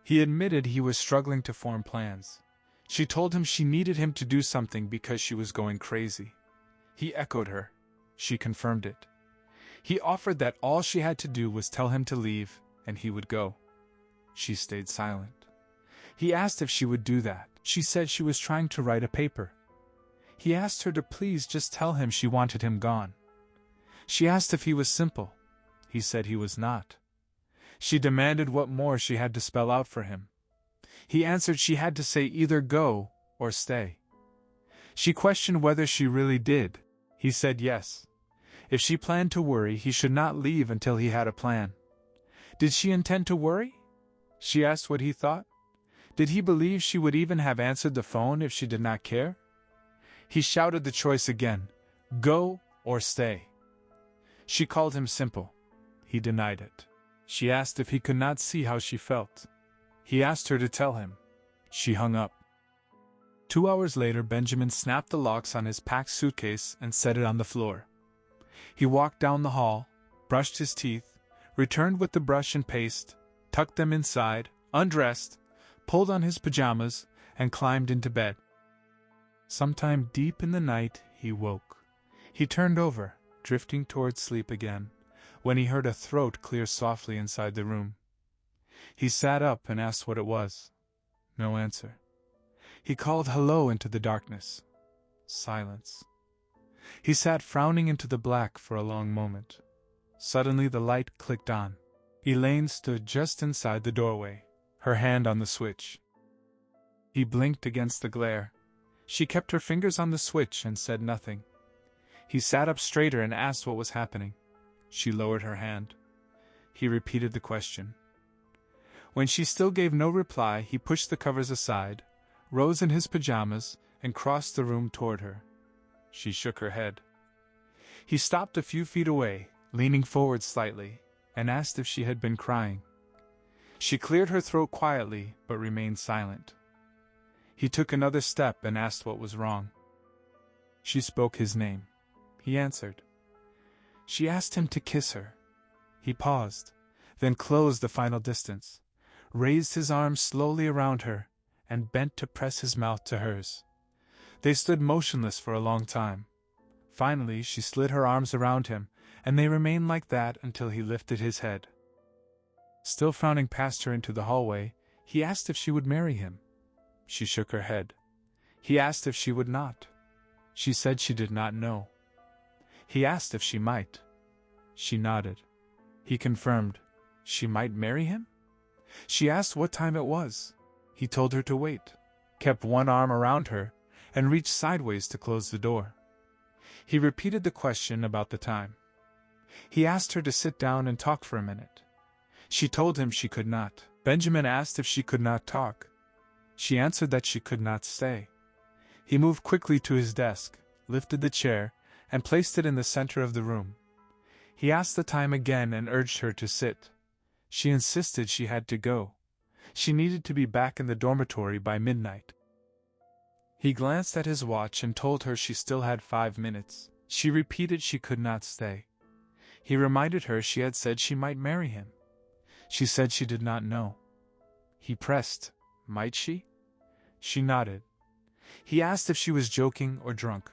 He admitted he was struggling to form plans. She told him she needed him to do something because she was going crazy. He echoed her. She confirmed it. He offered that all she had to do was tell him to leave, and he would go. She stayed silent. He asked if she would do that. She said she was trying to write a paper. He asked her to please just tell him she wanted him gone. She asked if he was simple. He said he was not. She demanded what more she had to spell out for him. He answered she had to say either go or stay. She questioned whether she really did. He said yes. If she planned to worry, he should not leave until he had a plan. Did she intend to worry? She asked what he thought. Did he believe she would even have answered the phone if she did not care? He shouted the choice again, go or stay. She called him simple. He denied it. She asked if he could not see how she felt. He asked her to tell him. She hung up. 2 hours later, Benjamin snapped the locks on his packed suitcase and set it on the floor. He walked down the hall, brushed his teeth, returned with the brush and paste, tucked them inside, undressed, pulled on his pajamas, and climbed into bed. Sometime deep in the night, he woke. He turned over, drifting toward sleep again, when he heard a throat clear softly inside the room. He sat up and asked what it was. No answer. He called hello into the darkness. Silence. He sat frowning into the black for a long moment. Suddenly the light clicked on. Elaine stood just inside the doorway, her hand on the switch. He blinked against the glare. She kept her fingers on the switch and said nothing. He sat up straighter and asked what was happening. She lowered her hand. He repeated the question. When she still gave no reply, he pushed the covers aside, rose in his pajamas, and crossed the room toward her. She shook her head. He stopped a few feet away, leaning forward slightly, and asked if she had been crying. She cleared her throat quietly, but remained silent. He took another step and asked what was wrong. She spoke his name. He answered. She asked him to kiss her. He paused, then closed the final distance, raised his arms slowly around her, and bent to press his mouth to hers. They stood motionless for a long time. Finally, she slid her arms around him, and they remained like that until he lifted his head. Still frowning past her into the hallway, he asked if she would marry him. She shook her head. He asked if she would not. She said she did not know. He asked if she might. She nodded. He confirmed she might marry him? She asked what time it was. He told her to wait, kept one arm around her, and reached sideways to close the door. He repeated the question about the time. He asked her to sit down and talk for a minute. She told him she could not. Benjamin asked if she could not talk. She answered that she could not stay. He moved quickly to his desk, lifted the chair, and placed it in the center of the room. He asked the time again and urged her to sit. She insisted she had to go. She needed to be back in the dormitory by midnight. He glanced at his watch and told her she still had 5 minutes. She repeated she could not stay. He reminded her she had said she might marry him. She said she did not know. He pressed, might she? She nodded. He asked if she was joking or drunk.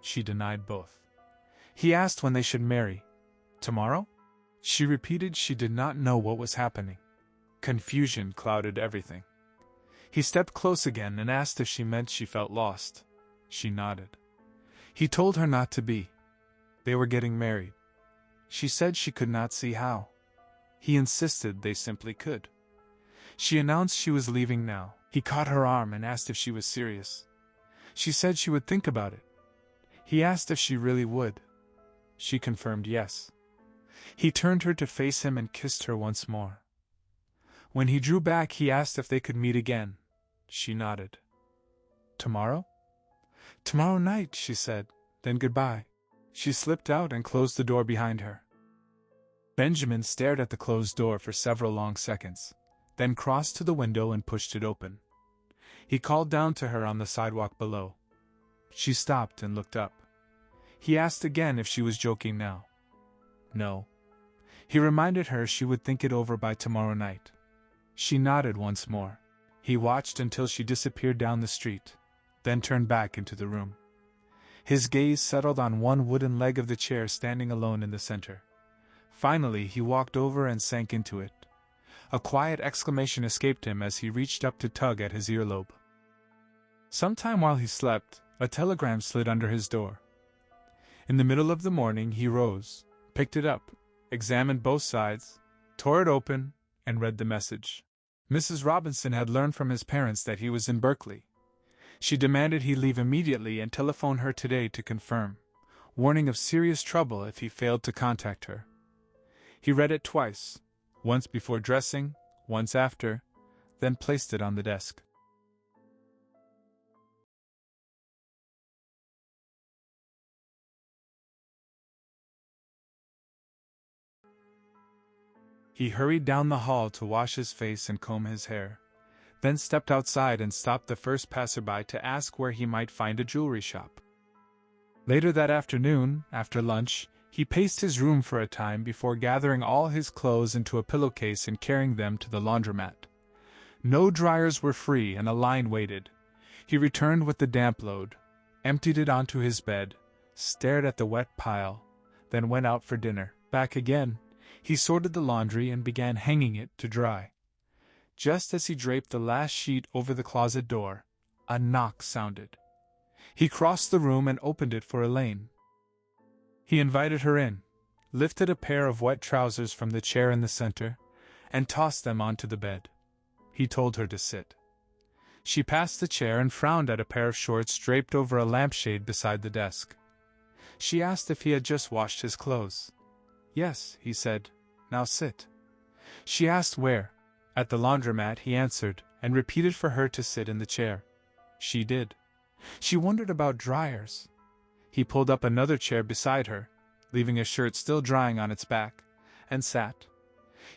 She denied both. He asked when they should marry. Tomorrow? She repeated she did not know what was happening. Confusion clouded everything. He stepped close again and asked if she meant she felt lost. She nodded. He told her not to be. They were getting married. She said she could not see how. He insisted they simply could. She announced she was leaving now. He caught her arm and asked if she was serious. She said she would think about it. He asked if she really would. She confirmed yes. He turned her to face him and kissed her once more. When he drew back, he asked if they could meet again. She nodded. Tomorrow? Tomorrow night, she said, then goodbye. She slipped out and closed the door behind her. Benjamin stared at the closed door for several long seconds, then crossed to the window and pushed it open. He called down to her on the sidewalk below. She stopped and looked up. He asked again if she was joking now. No. He reminded her she would think it over by tomorrow night. She nodded once more. He watched until she disappeared down the street, then turned back into the room. His gaze settled on one wooden leg of the chair standing alone in the center. Finally, he walked over and sank into it. A quiet exclamation escaped him as he reached up to tug at his earlobe. Sometime while he slept, a telegram slid under his door. In the middle of the morning, he rose, picked it up, examined both sides, tore it open, and read the message. Mrs. Robinson had learned from his parents that he was in Berkeley. She demanded he leave immediately and telephone her today to confirm, warning of serious trouble if he failed to contact her. He read it twice, once before dressing, once after, then placed it on the desk. He hurried down the hall to wash his face and comb his hair, then stepped outside and stopped the first passerby to ask where he might find a jewelry shop. Later that afternoon, after lunch, he paced his room for a time before gathering all his clothes into a pillowcase and carrying them to the laundromat. No dryers were free and a line waited. He returned with the damp load, emptied it onto his bed, stared at the wet pile, then went out for dinner. Back again, he sorted the laundry and began hanging it to dry. Just as he draped the last sheet over the closet door, a knock sounded. He crossed the room and opened it for Elaine. He invited her in, lifted a pair of wet trousers from the chair in the center, and tossed them onto the bed. He told her to sit. She passed the chair and frowned at a pair of shorts draped over a lampshade beside the desk. She asked if he had just washed his clothes. Yes, he said. Now sit. She asked where. At the laundromat, he answered, and repeated for her to sit in the chair. She did. She wondered about dryers. He pulled up another chair beside her, leaving a shirt still drying on its back, and sat.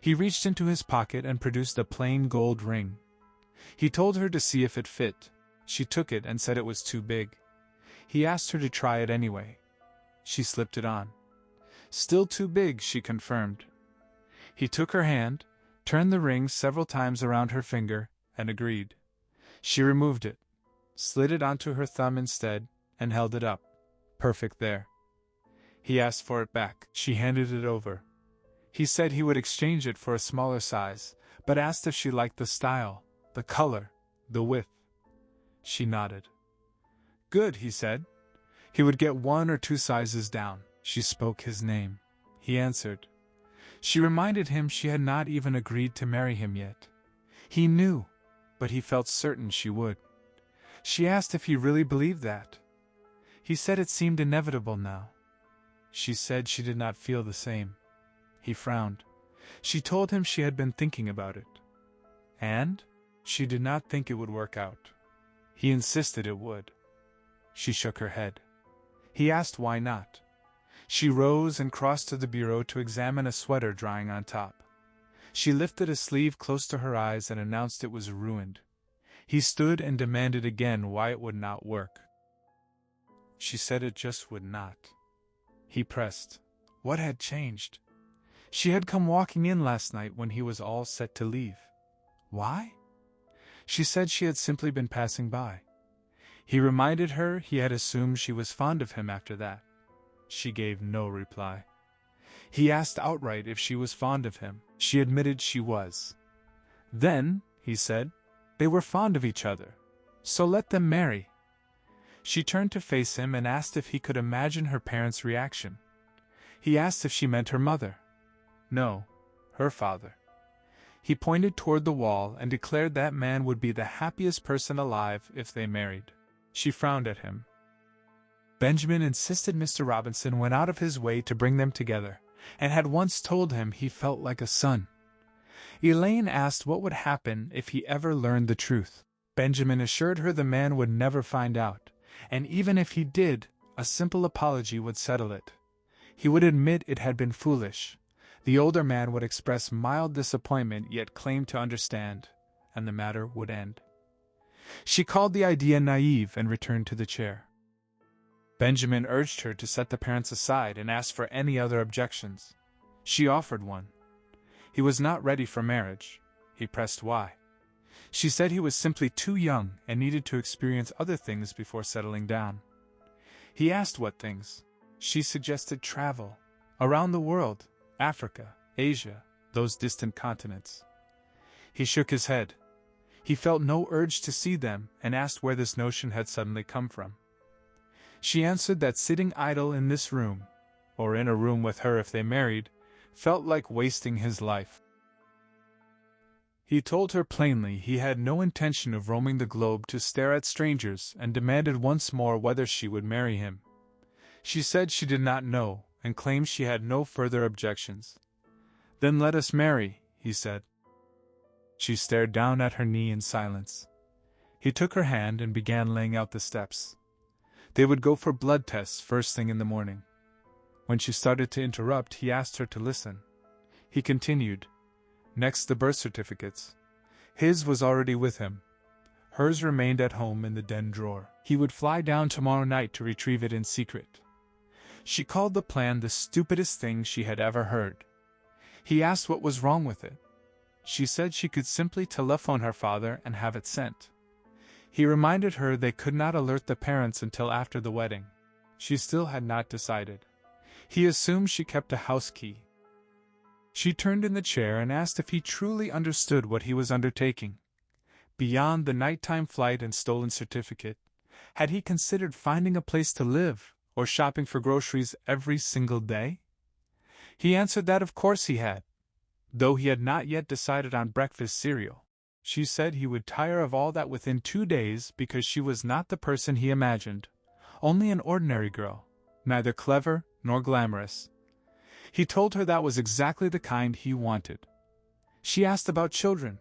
He reached into his pocket and produced a plain gold ring. He told her to see if it fit. She took it and said it was too big. He asked her to try it anyway. She slipped it on. Still too big, she confirmed. He took her hand, turned the ring several times around her finger, and agreed. She removed it, slid it onto her thumb instead, and held it up. Perfect there. He asked for it back. She handed it over. He said he would exchange it for a smaller size, but asked if she liked the style, the color, the width. She nodded. Good, he said. He would get 1 or 2 sizes down. She spoke his name. He answered. She reminded him she had not even agreed to marry him yet. He knew, but he felt certain she would. She asked if he really believed that. He said it seemed inevitable now. She said she did not feel the same. He frowned. She told him she had been thinking about it. And she did not think it would work out. He insisted it would. She shook her head. He asked why not. She rose and crossed to the bureau to examine a sweater drying on top. She lifted a sleeve close to her eyes and announced it was ruined. He stood and demanded again why it would not work. She said it just would not. He pressed. What had changed? She had come walking in last night when he was all set to leave. Why? She said she had simply been passing by. He reminded her he had assumed she was fond of him after that. She gave no reply. He asked outright if she was fond of him. She admitted she was. Then, he said, they were fond of each other. So let them marry. She turned to face him and asked if he could imagine her parents' reaction. He asked if she meant her mother. No, her father. He pointed toward the wall and declared that man would be the happiest person alive if they married. She frowned at him. Benjamin insisted Mr. Robinson went out of his way to bring them together, and had once told him he felt like a son. Elaine asked what would happen if he ever learned the truth. Benjamin assured her the man would never find out, and even if he did, a simple apology would settle it. He would admit it had been foolish. The older man would express mild disappointment yet claim to understand, and the matter would end. She called the idea naive and returned to the chair. Benjamin urged her to set the parents aside and ask for any other objections. She offered one. He was not ready for marriage. He pressed why. She said he was simply too young and needed to experience other things before settling down. He asked what things. She suggested travel. Around the world. Africa, Asia, those distant continents. He shook his head. He felt no urge to see them and asked where this notion had suddenly come from. She answered that sitting idle in this room, or in a room with her if they married, felt like wasting his life. He told her plainly he had no intention of roaming the globe to stare at strangers and demanded once more whether she would marry him. She said she did not know and claimed she had no further objections. Then let us marry, he said. She stared down at her knee in silence. He took her hand and began laying out the steps. They would go for blood tests first thing in the morning. When she started to interrupt, he asked her to listen. He continued. Next, the birth certificates. His was already with him. Hers remained at home in the den drawer. He would fly down tomorrow night to retrieve it in secret. She called the plan the stupidest thing she had ever heard. He asked what was wrong with it. She said she could simply telephone her father and have it sent. He reminded her they could not alert the parents until after the wedding. She still had not decided. He assumed she kept a house key. She turned in the chair and asked if he truly understood what he was undertaking. Beyond the nighttime flight and stolen certificate, had he considered finding a place to live or shopping for groceries every single day? He answered that of course he had, though he had not yet decided on breakfast cereal. She said he would tire of all that within 2 days because she was not the person he imagined, only an ordinary girl, neither clever nor glamorous. He told her that was exactly the kind he wanted. She asked about children.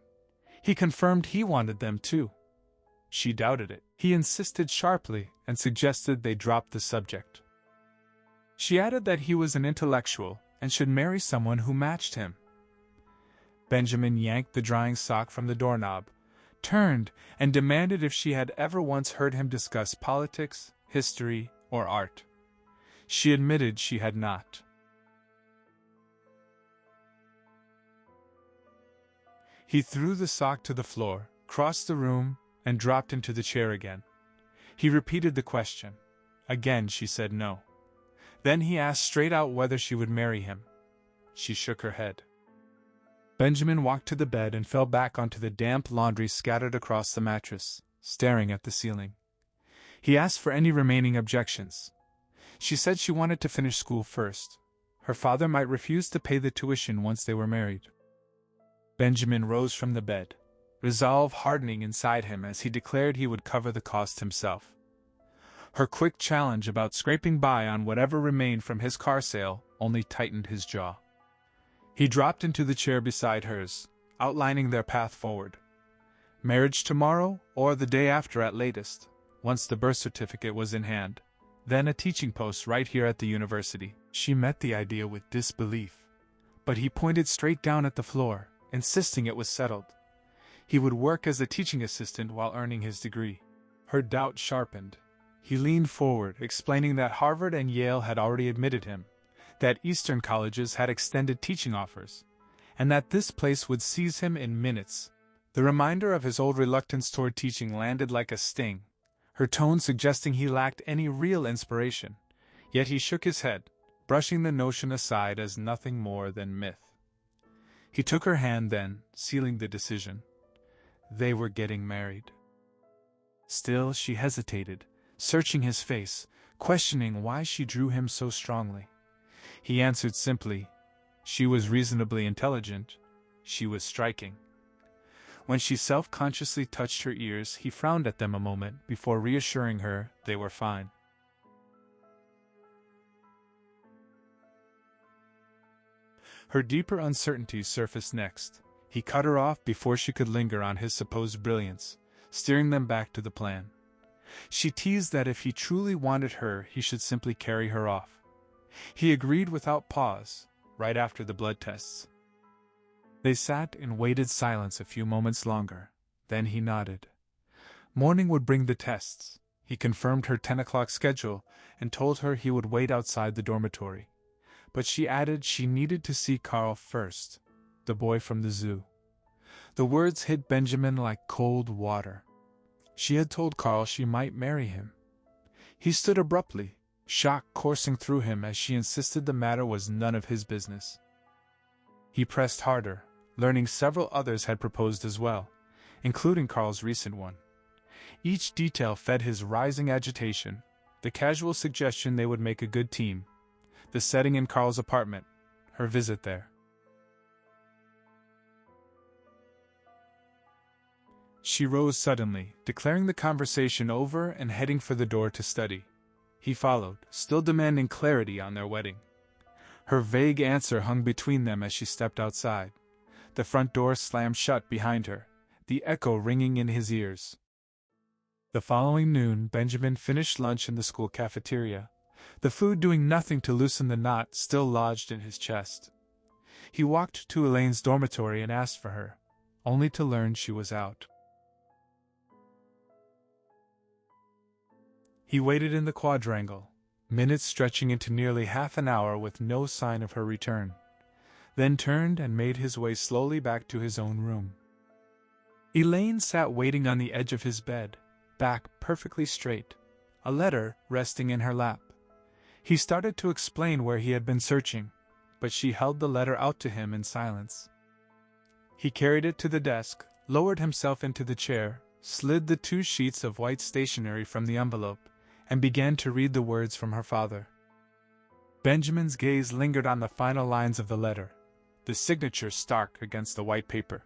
He confirmed he wanted them too. She doubted it. He insisted sharply and suggested they drop the subject. She added that he was an intellectual and should marry someone who matched him. Benjamin yanked the drying sock from the doorknob, turned, and demanded if she had ever once heard him discuss politics, history, or art. She admitted she had not. He threw the sock to the floor, crossed the room, and dropped into the chair again. He repeated the question. Again she said no. Then he asked straight out whether she would marry him. She shook her head. Benjamin walked to the bed and fell back onto the damp laundry scattered across the mattress, staring at the ceiling. He asked for any remaining objections. She said she wanted to finish school first. Her father might refuse to pay the tuition once they were married. Benjamin rose from the bed, resolve hardening inside him as he declared he would cover the cost himself. Her quick challenge about scraping by on whatever remained from his car sale only tightened his jaw. He dropped into the chair beside hers, outlining their path forward. Marriage tomorrow, or the day after at latest, once the birth certificate was in hand. Then a teaching post right here at the university. She met the idea with disbelief, but he pointed straight down at the floor, insisting it was settled. He would work as a teaching assistant while earning his degree. Her doubt sharpened. He leaned forward, explaining that Harvard and Yale had already admitted him, that Eastern colleges had extended teaching offers, and that this place would seize him in minutes. The reminder of his old reluctance toward teaching landed like a sting, her tone suggesting he lacked any real inspiration, yet he shook his head, brushing the notion aside as nothing more than myth. He took her hand then, sealing the decision. They were getting married. Still, she hesitated, searching his face, questioning why she drew him so strongly. He answered simply, she was reasonably intelligent, she was striking. When she self-consciously touched her ears, he frowned at them a moment before reassuring her they were fine. Her deeper uncertainties surfaced next. He cut her off before she could linger on his supposed brilliance, steering them back to the plan. She teased that if he truly wanted her, he should simply carry her off. He agreed without pause, right after the blood tests. They sat in waited silence a few moments longer, then he nodded. Morning would bring the tests. He confirmed her 10 o'clock schedule and told her he would wait outside the dormitory. But she added she needed to see Carl first, the boy from the zoo. The words hit Benjamin like cold water. She had told Carl she might marry him. He stood abruptly, shock coursing through him as she insisted the matter was none of his business. He pressed harder, learning several others had proposed as well, including Carl's recent one. Each detail fed his rising agitation, the casual suggestion they would make a good team, the setting in Carl's apartment, her visit there. She rose suddenly, declaring the conversation over and heading for the door to study. He followed, still demanding clarity on their wedding. Her vague answer hung between them as she stepped outside. The front door slammed shut behind her, the echo ringing in his ears. The following noon, Benjamin finished lunch in the school cafeteria, the food doing nothing to loosen the knot still lodged in his chest. He walked to Elaine's dormitory and asked for her, only to learn she was out. He waited in the quadrangle, minutes stretching into nearly half an hour with no sign of her return, then turned and made his way slowly back to his own room. Elaine sat waiting on the edge of his bed, back perfectly straight, a letter resting in her lap. He started to explain where he had been searching, but she held the letter out to him in silence. He carried it to the desk, lowered himself into the chair, slid the 2 sheets of white stationery from the envelope, and began to read the words from her father. Benjamin's gaze lingered on the final lines of the letter, the signature stark against the white paper.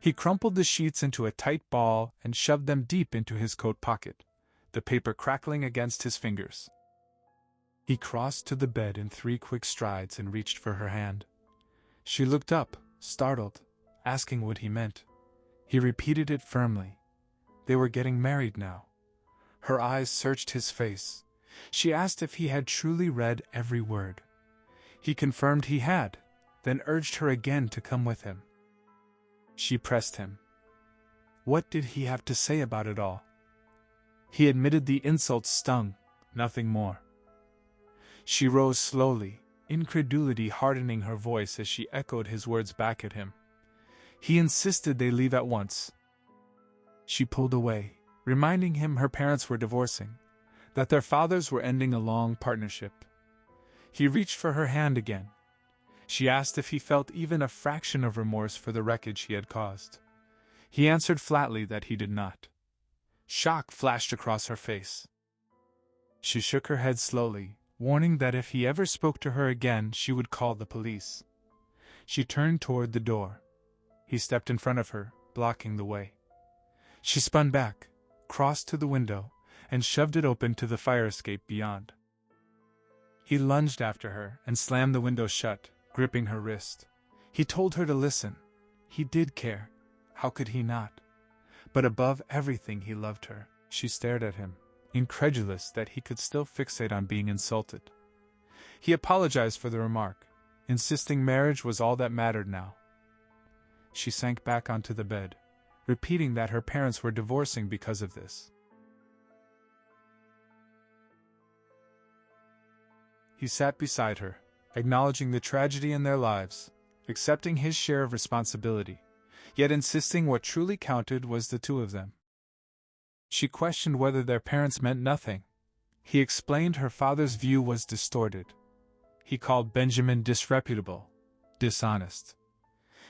He crumpled the sheets into a tight ball and shoved them deep into his coat pocket, the paper crackling against his fingers. He crossed to the bed in 3 quick strides and reached for her hand. She looked up, startled, asking what he meant. He repeated it firmly. They were getting married now. Her eyes searched his face. She asked if he had truly read every word. He confirmed he had, then urged her again to come with him. She pressed him. What did he have to say about it all? He admitted the insult stung, nothing more. She rose slowly, incredulity hardening her voice as she echoed his words back at him. He insisted they leave at once. She pulled away, reminding him her parents were divorcing, that their fathers were ending a long partnership. He reached for her hand again. She asked if he felt even a fraction of remorse for the wreckage he had caused. He answered flatly that he did not. Shock flashed across her face. She shook her head slowly, warning that if he ever spoke to her again, she would call the police. She turned toward the door. He stepped in front of her, blocking the way. She spun back, crossed to the window, and shoved it open to the fire escape beyond. He lunged after her and slammed the window shut, gripping her wrist. He told her to listen. He did care. How could he not? But above everything, he loved her. She stared at him, incredulous that he could still fixate on being insulted. He apologized for the remark, insisting marriage was all that mattered now. She sank back onto the bed, repeating that her parents were divorcing because of this. He sat beside her, acknowledging the tragedy in their lives, accepting his share of responsibility, yet insisting what truly counted was the two of them. She questioned whether their parents meant nothing. He explained her father's view was distorted. He called Benjamin disreputable, dishonest.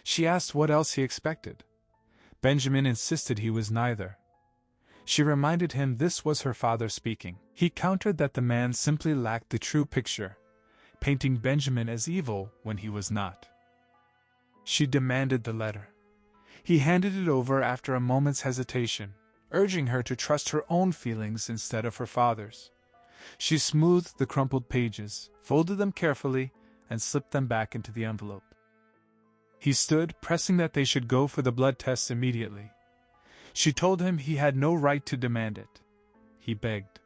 She asked what else he expected. Benjamin insisted he was neither. She reminded him this was her father speaking. He countered that the man simply lacked the true picture, painting Benjamin as evil when he was not. She demanded the letter. He handed it over after a moment's hesitation, urging her to trust her own feelings instead of her father's. She smoothed the crumpled pages, folded them carefully, and slipped them back into the envelope. He stood, pressing that they should go for the blood tests immediately. She told him he had no right to demand it. He begged.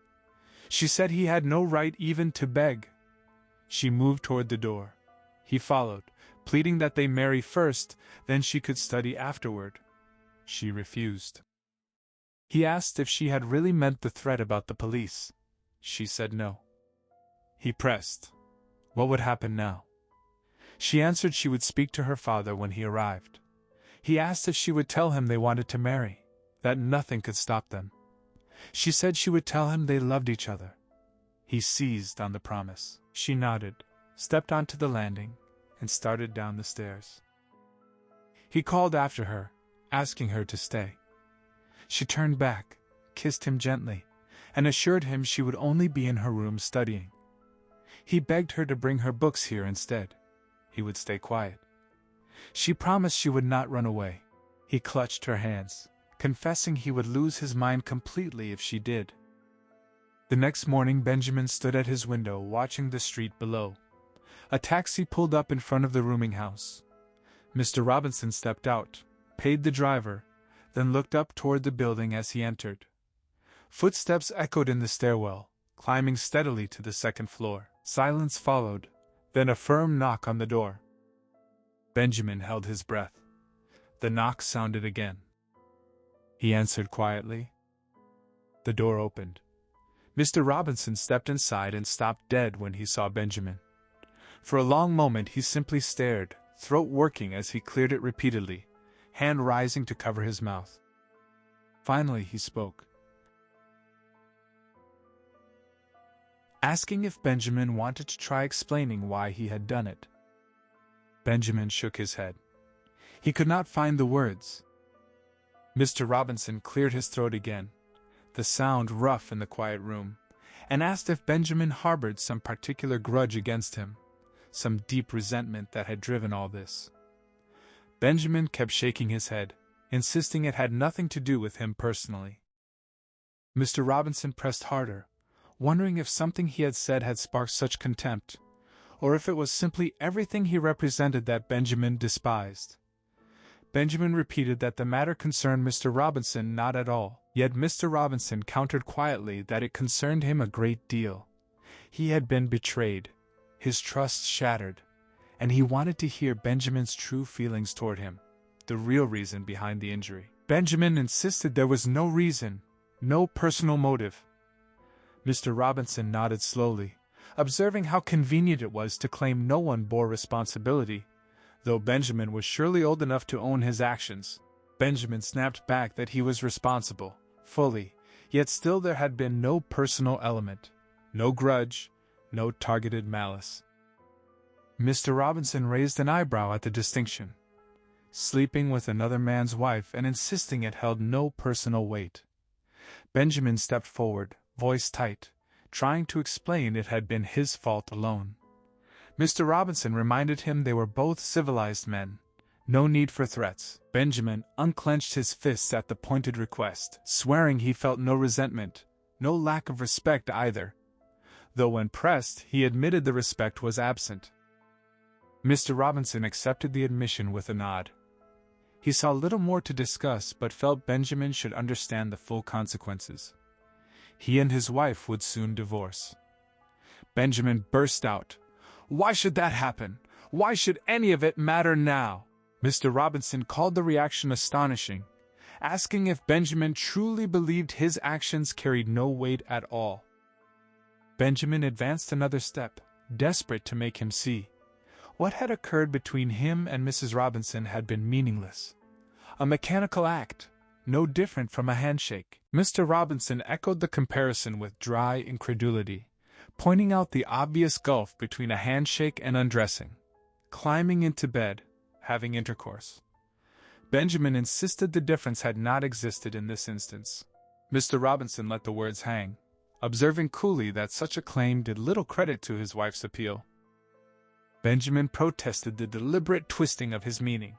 She said he had no right even to beg. She moved toward the door. He followed, pleading that they marry first, then she could study afterward. She refused. He asked if she had really meant the threat about the police. She said no. He pressed. What would happen now? She answered she would speak to her father when he arrived. He asked if she would tell him they wanted to marry, that nothing could stop them. She said she would tell him they loved each other. He seized on the promise. She nodded, stepped onto the landing, and started down the stairs. He called after her, asking her to stay. She turned back, kissed him gently, and assured him she would only be in her room studying. He begged her to bring her books here instead. He would stay quiet. She promised she would not run away. He clutched her hands, confessing he would lose his mind completely if she did. The next morning, Benjamin stood at his window watching the street below. A taxi pulled up in front of the rooming house. Mr. Robinson stepped out, paid the driver, then looked up toward the building as he entered. Footsteps echoed in the stairwell, climbing steadily to the second floor. Silence followed, then a firm knock on the door. Benjamin held his breath. The knock sounded again. He answered quietly. The door opened. Mr. Robinson stepped inside and stopped dead when he saw Benjamin. For a long moment he simply stared, throat working as he cleared it repeatedly, hand rising to cover his mouth. Finally he spoke, asking if Benjamin wanted to try explaining why he had done it. Benjamin shook his head. He could not find the words. Mr. Robinson cleared his throat again, the sound rough in the quiet room, and asked if Benjamin harbored some particular grudge against him, some deep resentment that had driven all this. Benjamin kept shaking his head, insisting it had nothing to do with him personally. Mr. Robinson pressed harder, wondering if something he had said had sparked such contempt, or if it was simply everything he represented that Benjamin despised. Benjamin repeated that the matter concerned Mr. Robinson not at all, yet Mr. Robinson countered quietly that it concerned him a great deal. He had been betrayed, his trust shattered, and he wanted to hear Benjamin's true feelings toward him, the real reason behind the injury. Benjamin insisted there was no reason, no personal motive. Mr. Robinson nodded slowly, observing how convenient it was to claim no one bore responsibility, though Benjamin was surely old enough to own his actions. Benjamin snapped back that he was responsible, fully, yet still there had been no personal element, no grudge, no targeted malice. Mr. Robinson raised an eyebrow at the distinction. Sleeping with another man's wife and insisting it held no personal weight. Benjamin stepped forward, voice tight, trying to explain it had been his fault alone. Mr. Robinson reminded him they were both civilized men. No need for threats. Benjamin unclenched his fists at the pointed request, swearing he felt no resentment, no lack of respect either. Though when pressed, he admitted the respect was absent. Mr. Robinson accepted the admission with a nod. He saw little more to discuss but felt Benjamin should understand the full consequences. He and his wife would soon divorce. Benjamin burst out, "Why should that happen? Why should any of it matter now?" Mr. Robinson called the reaction astonishing, asking if Benjamin truly believed his actions carried no weight at all. Benjamin advanced another step, desperate to make him see. What had occurred between him and Mrs. Robinson had been meaningless. A mechanical act, no different from a handshake. Mr. Robinson echoed the comparison with dry incredulity, pointing out the obvious gulf between a handshake and undressing, climbing into bed, having intercourse. Benjamin insisted the difference had not existed in this instance. Mr. Robinson let the words hang, observing coolly that such a claim did little credit to his wife's appeal. Benjamin protested the deliberate twisting of his meaning.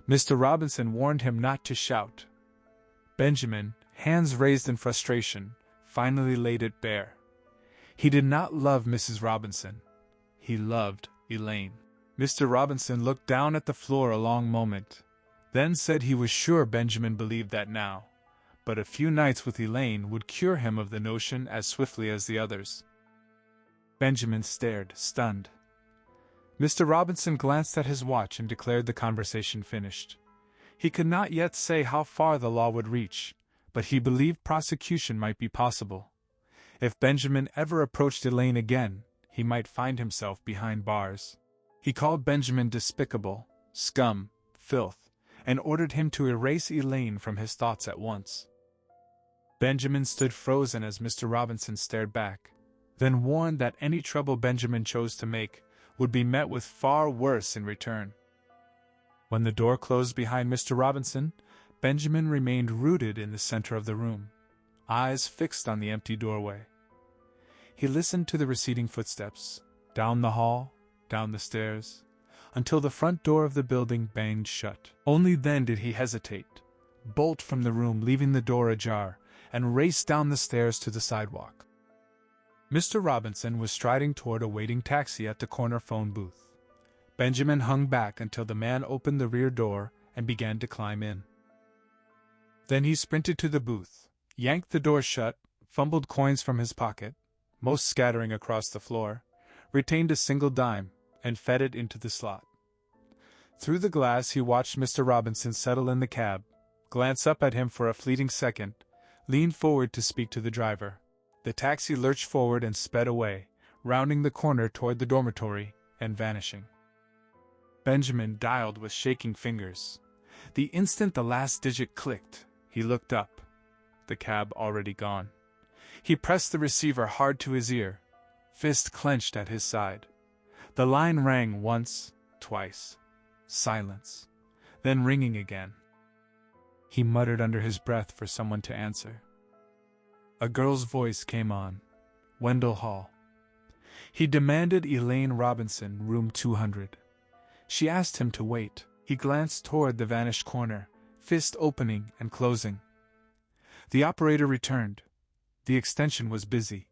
Mr. Robinson warned him not to shout. Benjamin, hands raised in frustration, finally laid it bare. He did not love Mrs. Robinson. He loved Elaine. Mr. Robinson looked down at the floor a long moment, then said he was sure Benjamin believed that now, but a few nights with Elaine would cure him of the notion as swiftly as the others. Benjamin stared, stunned. Mr. Robinson glanced at his watch and declared the conversation finished. He could not yet say how far the law would reach, but he believed prosecution might be possible. If Benjamin ever approached Elaine again, he might find himself behind bars. He called Benjamin despicable, scum, filth, and ordered him to erase Elaine from his thoughts at once. Benjamin stood frozen as Mr. Robinson stared back, then warned that any trouble Benjamin chose to make would be met with far worse in return. When the door closed behind Mr. Robinson, Benjamin remained rooted in the center of the room, eyes fixed on the empty doorway. He listened to the receding footsteps, down the hall, down the stairs, until the front door of the building banged shut. Only then did he hesitate, bolt from the room leaving the door ajar, and race down the stairs to the sidewalk. Mr. Robinson was striding toward a waiting taxi at the corner phone booth. Benjamin hung back until the man opened the rear door and began to climb in. Then he sprinted to the booth, yanked the door shut, fumbled coins from his pocket, most scattering across the floor, retained a single dime, and fed it into the slot. Through the glass he watched Mr. Robinson settle in the cab, glance up at him for a fleeting second, lean forward to speak to the driver. The taxi lurched forward and sped away, rounding the corner toward the dormitory, and vanishing. Benjamin dialed with shaking fingers. The instant the last digit clicked, he looked up. The cab already gone. He pressed the receiver hard to his ear, fist clenched at his side. The line rang once, twice. Silence. Then ringing again. He muttered under his breath for someone to answer. A girl's voice came on. Wendell Hall. He demanded Elaine Robinson, room 200. She asked him to wait. He glanced toward the vanished corner, fist opening and closing. The operator returned. The extension was busy.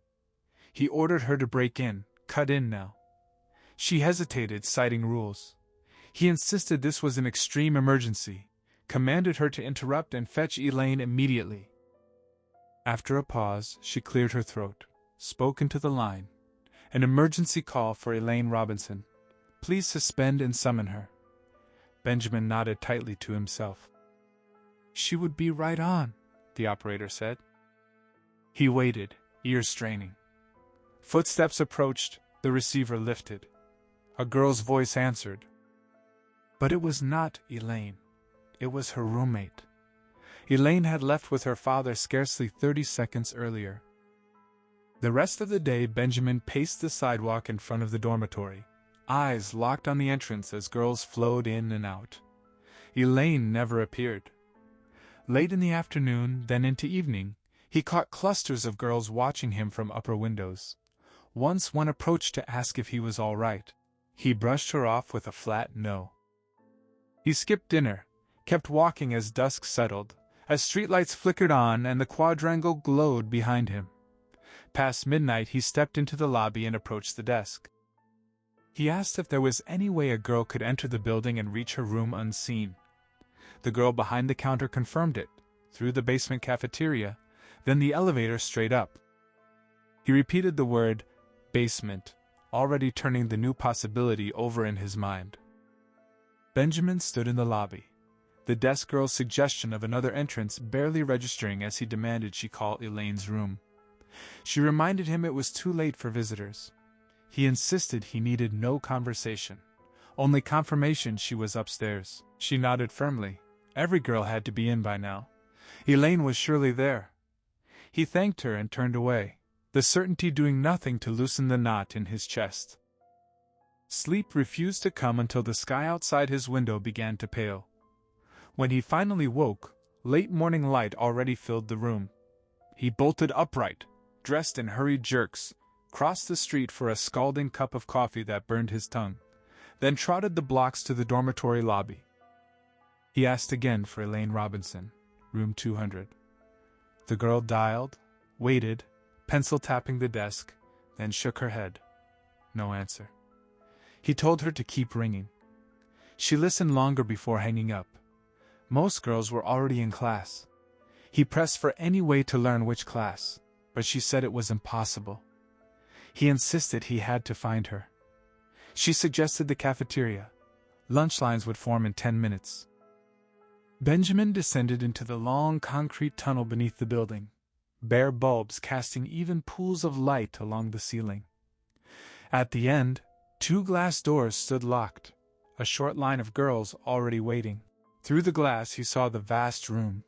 He ordered her to break in, cut in now. She hesitated, citing rules. He insisted this was an extreme emergency, commanded her to interrupt and fetch Elaine immediately. After a pause, she cleared her throat, spoke into the line. An emergency call for Elaine Robinson. Please suspend and summon her. Benjamin nodded tightly to himself. She would be right on, the operator said. He waited, ears straining. Footsteps approached, the receiver lifted. A girl's voice answered. But it was not Elaine. It was her roommate. Elaine had left with her father scarcely 30 seconds earlier. The rest of the day Benjamin paced the sidewalk in front of the dormitory, eyes locked on the entrance as girls flowed in and out. Elaine never appeared. Late in the afternoon, then into evening, He caught clusters of girls watching him from upper windows. Once one approached to ask if he was all right. He brushed her off with a flat no. He skipped dinner, kept walking as dusk settled, as streetlights flickered on and the quadrangle glowed behind him. Past midnight he stepped into the lobby and approached the desk. He asked if there was any way a girl could enter the building and reach her room unseen. The girl behind the counter confirmed it, through the basement cafeteria, then the elevator straight up. He repeated the word, basement, already turning the new possibility over in his mind. Benjamin stood in the lobby, the desk girl's suggestion of another entrance barely registering as he demanded she call Elaine's room. She reminded him it was too late for visitors. He insisted he needed no conversation, only confirmation she was upstairs. She nodded firmly. Every girl had to be in by now. Elaine was surely there. He thanked her and turned away, the certainty doing nothing to loosen the knot in his chest. Sleep refused to come until the sky outside his window began to pale. When he finally woke, late morning light already filled the room. He bolted upright, dressed in hurried jerks, crossed the street for a scalding cup of coffee that burned his tongue, then trotted the blocks to the dormitory lobby. He asked again for Elaine Robinson, room 200. The girl dialed, waited, pencil tapping the desk, then shook her head. No answer. He told her to keep ringing. She listened longer before hanging up. Most girls were already in class. He pressed for any way to learn which class, but she said it was impossible. He insisted he had to find her. She suggested the cafeteria. Lunch lines would form in 10 minutes. Benjamin descended into the long concrete tunnel beneath the building, bare bulbs casting even pools of light along the ceiling. At the end, 2 glass doors stood locked, a short line of girls already waiting. Through the glass he saw the vast room.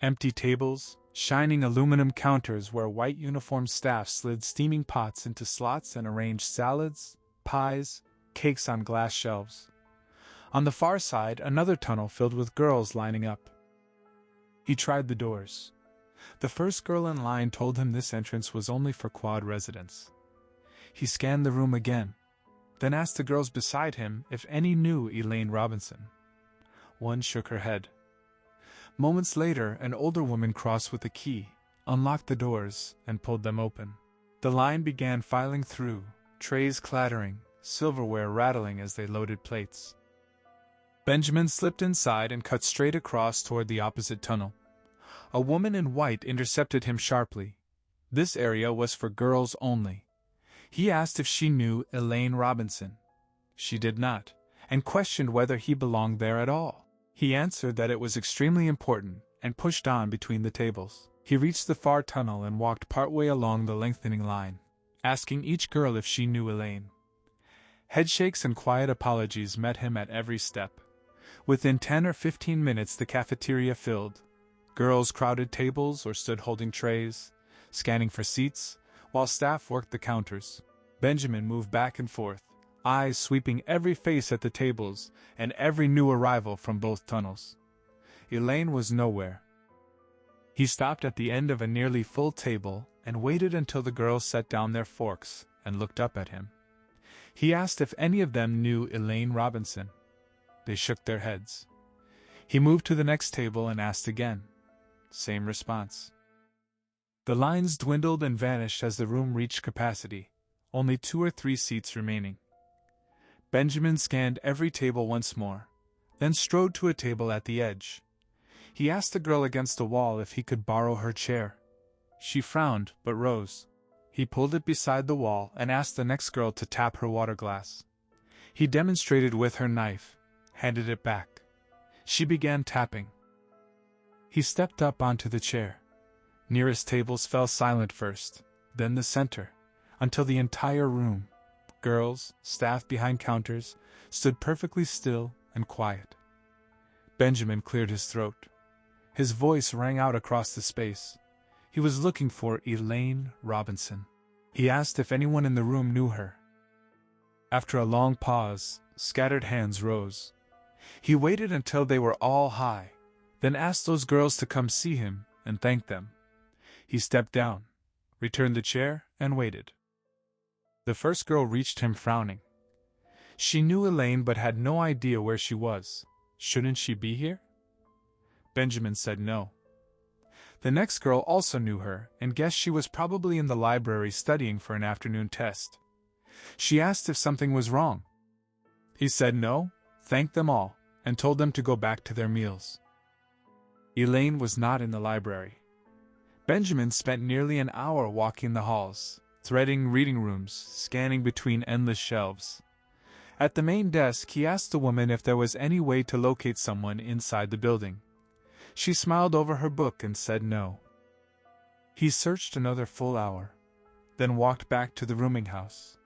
Empty tables, shining aluminum counters where white uniformed staff slid steaming pots into slots and arranged salads, pies, cakes on glass shelves. On the far side, another tunnel filled with girls lining up. He tried the doors. The first girl in line told him this entrance was only for quad residents. He scanned the room again, then asked the girls beside him if any knew Elaine Robinson. One shook her head. Moments later, an older woman crossed with a key, unlocked the doors, and pulled them open. The line began filing through, trays clattering, silverware rattling as they loaded plates. Benjamin slipped inside and cut straight across toward the opposite tunnel. A woman in white intercepted him sharply. This area was for girls only. He asked if she knew Elaine Robinson. She did not, and questioned whether he belonged there at all. He answered that it was extremely important, and pushed on between the tables. He reached the far tunnel and walked partway along the lengthening line, asking each girl if she knew Elaine. Headshakes and quiet apologies met him at every step. Within 10 or 15 minutes the cafeteria filled. Girls crowded tables or stood holding trays, scanning for seats, while staff worked the counters. Benjamin moved back and forth, eyes sweeping every face at the tables and every new arrival from both tunnels. Elaine was nowhere. He stopped at the end of a nearly full table and waited until the girls set down their forks and looked up at him. He asked if any of them knew Elaine Robinson. They shook their heads. He moved to the next table and asked again. Same response. The lines dwindled and vanished as the room reached capacity, only 2 or 3 seats remaining. Benjamin scanned every table once more, then strode to a table at the edge. He asked the girl against the wall if he could borrow her chair. She frowned, but rose. He pulled it beside the wall and asked the next girl to tap her water glass. He demonstrated with her knife, handed it back. She began tapping. He stepped up onto the chair. Nearest tables fell silent first, then the center, until the entire room, girls, staff behind counters, stood perfectly still and quiet. Benjamin cleared his throat. His voice rang out across the space. He was looking for Elaine Robinson. He asked if anyone in the room knew her. After a long pause, scattered hands rose. He waited until they were all high, then asked those girls to come see him and thanked them. He stepped down, returned the chair, and waited. The first girl reached him frowning. She knew Elaine but had no idea where she was. Shouldn't she be here? Benjamin said no. The next girl also knew her and guessed she was probably in the library studying for an afternoon test. She asked if something was wrong. He said no, thanked them all, and told them to go back to their meals. Elaine was not in the library. Benjamin spent nearly an hour walking the halls, threading reading rooms, scanning between endless shelves. At the main desk, he asked the woman if there was any way to locate someone inside the building. She smiled over her book and said no. He searched another full hour, then walked back to the rooming house,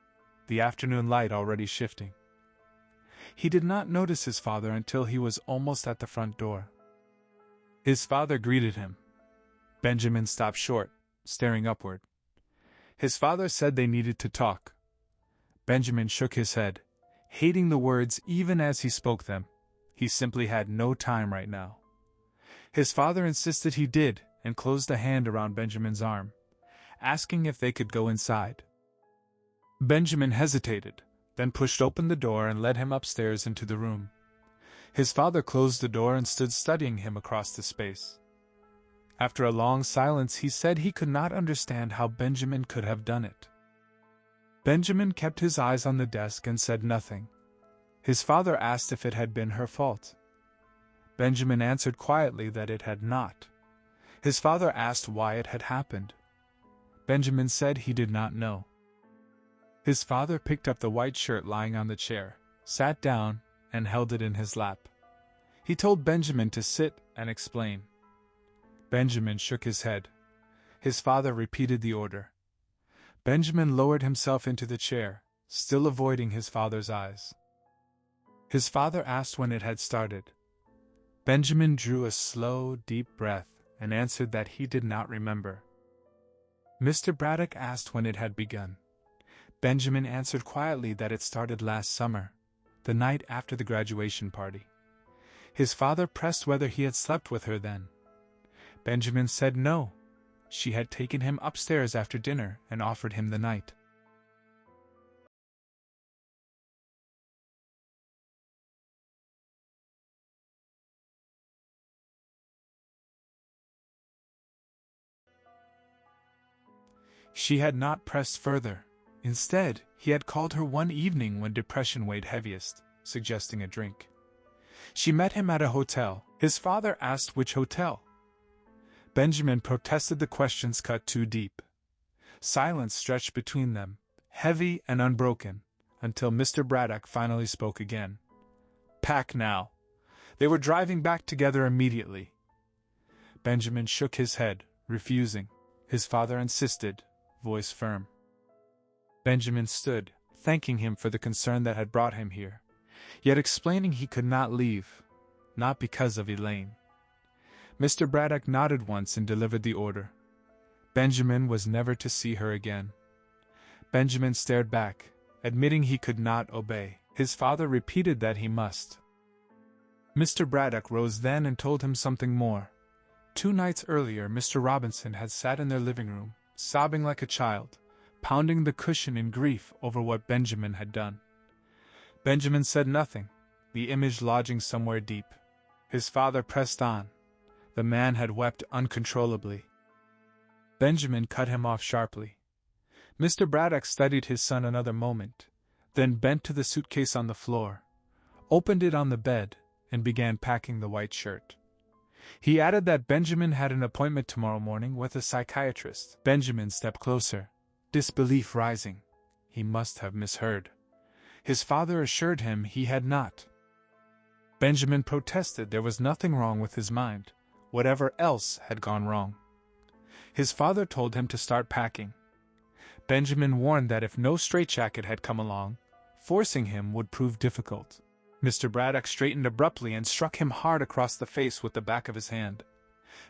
the afternoon light already shifting. He did not notice his father until he was almost at the front door. His father greeted him. Benjamin stopped short, staring upward. His father said they needed to talk. Benjamin shook his head, hating the words even as he spoke them. He simply had no time right now. His father insisted he did and closed a hand around Benjamin's arm, asking if they could go inside. Benjamin hesitated, then pushed open the door and led him upstairs into the room. His father closed the door and stood studying him across the space. After a long silence, he said he could not understand how Benjamin could have done it. Benjamin kept his eyes on the desk and said nothing. His father asked if it had been her fault. Benjamin answered quietly that it had not. His father asked why it had happened. Benjamin said he did not know. His father picked up the white shirt lying on the chair, sat down, and held it in his lap. He told Benjamin to sit and explain. Benjamin shook his head. His father repeated the order. Benjamin lowered himself into the chair, still avoiding his father's eyes. His father asked when it had started. Benjamin drew a slow, deep breath and answered that he did not remember. Mr. Braddock asked when it had begun. Benjamin answered quietly that it started last summer, the night after the graduation party. His father pressed whether he had slept with her then. Benjamin said no. She had taken him upstairs after dinner and offered him the night. She had not pressed further. Instead, he had called her one evening when depression weighed heaviest, suggesting a drink. She met him at a hotel. His father asked which hotel. Benjamin protested the questions cut too deep. Silence stretched between them, heavy and unbroken, until Mr. Braddock finally spoke again. "Pack now." They were driving back together immediately. Benjamin shook his head, refusing. His father insisted, voice firm. Benjamin stood, thanking him for the concern that had brought him here, yet explaining he could not leave, not because of Elaine. Mr. Braddock nodded once and delivered the order. Benjamin was never to see her again. Benjamin stared back, admitting he could not obey. His father repeated that he must. Mr. Braddock rose then and told him something more. 2 nights earlier, Mr. Robinson had sat in their living room, sobbing like a child, pounding the cushion in grief over what Benjamin had done. Benjamin said nothing, the image lodging somewhere deep. His father pressed on. The man had wept uncontrollably. Benjamin cut him off sharply. Mr. Braddock studied his son another moment, then bent to the suitcase on the floor, opened it on the bed, and began packing the white shirt. He added that Benjamin had an appointment tomorrow morning with a psychiatrist. Benjamin stepped closer, disbelief rising. He must have misheard. His father assured him he had not. Benjamin protested there was nothing wrong with his mind. Whatever else had gone wrong. His father told him to start packing. Benjamin warned that if no straitjacket had come along, forcing him would prove difficult. Mr. Braddock straightened abruptly and struck him hard across the face with the back of his hand.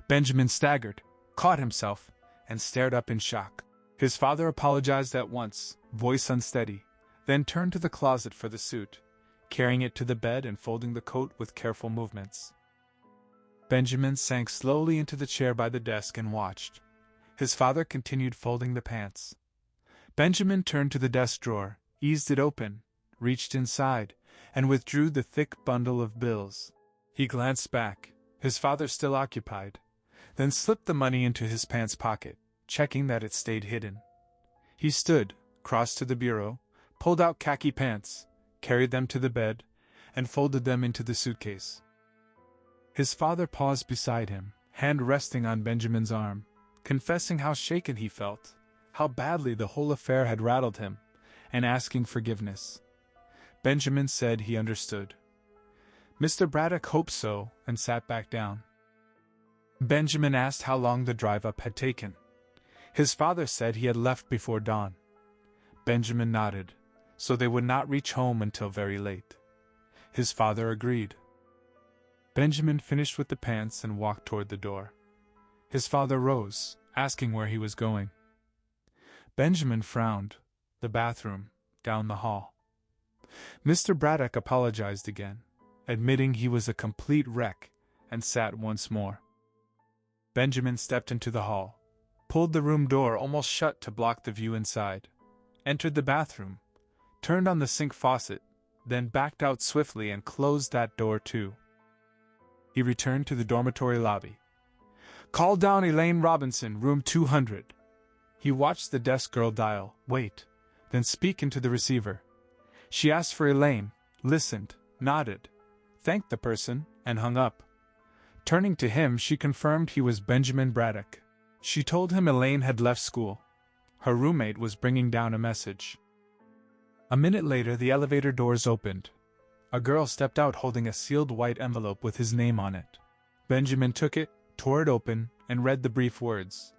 Benjamin staggered, caught himself, and stared up in shock. His father apologized at once, voice unsteady, then turned to the closet for the suit, carrying it to the bed and folding the coat with careful movements. Benjamin sank slowly into the chair by the desk and watched. His father continued folding the pants. Benjamin turned to the desk drawer, eased it open, reached inside, and withdrew the thick bundle of bills. He glanced back, his father still occupied, then slipped the money into his pants pocket, checking that it stayed hidden. He stood, crossed to the bureau, pulled out khaki pants, carried them to the bed, and folded them into the suitcase. His father paused beside him, hand resting on Benjamin's arm, confessing how shaken he felt, how badly the whole affair had rattled him, and asking forgiveness. Benjamin said he understood. Mr. Braddock hoped so, and sat back down. Benjamin asked how long the drive up had taken. His father said he had left before dawn. Benjamin nodded, so they would not reach home until very late. His father agreed. Benjamin finished with the pants and walked toward the door. His father rose, asking where he was going. Benjamin frowned. The bathroom, down the hall. Mr. Braddock apologized again, admitting he was a complete wreck, and sat once more. Benjamin stepped into the hall, pulled the room door almost shut to block the view inside, entered the bathroom, turned on the sink faucet, then backed out swiftly and closed that door too. He returned to the dormitory lobby. "Call down Elaine Robinson, room 200. He watched the desk girl dial, wait, then speak into the receiver. She asked for Elaine, listened, nodded, thanked the person, and hung up. Turning to him, she confirmed he was Benjamin Braddock. She told him Elaine had left school. Her roommate was bringing down a message. A minute later, the elevator doors opened. A girl stepped out holding a sealed white envelope with his name on it. Benjamin took it, tore it open, and read the brief words.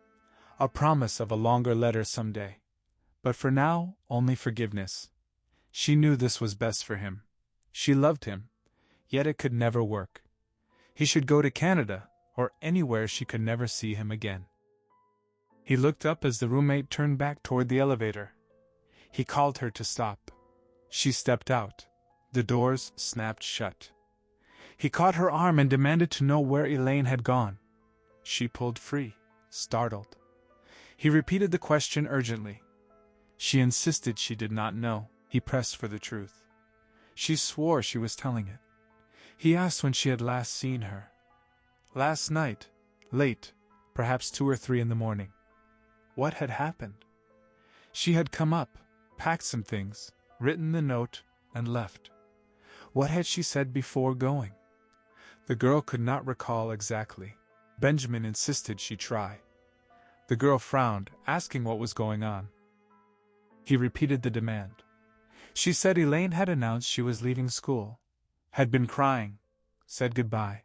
A promise of a longer letter someday. But for now, only forgiveness. She knew this was best for him. She loved him, yet it could never work. He should go to Canada, or anywhere she could never see him again. He looked up as the roommate turned back toward the elevator. He called her to stop. She stepped out. The doors snapped shut. He caught her arm and demanded to know where Elaine had gone. She pulled free, startled. He repeated the question urgently. She insisted she did not know. He pressed for the truth. She swore she was telling it. He asked when she had last seen her. Last night, late, perhaps 2 or 3 in the morning. What had happened? She had come up, packed some things, written the note, and left. What had she said before going? The girl could not recall exactly. Benjamin insisted she try. The girl frowned, asking what was going on. He repeated the demand. She said Elaine had announced she was leaving school, had been crying, said goodbye,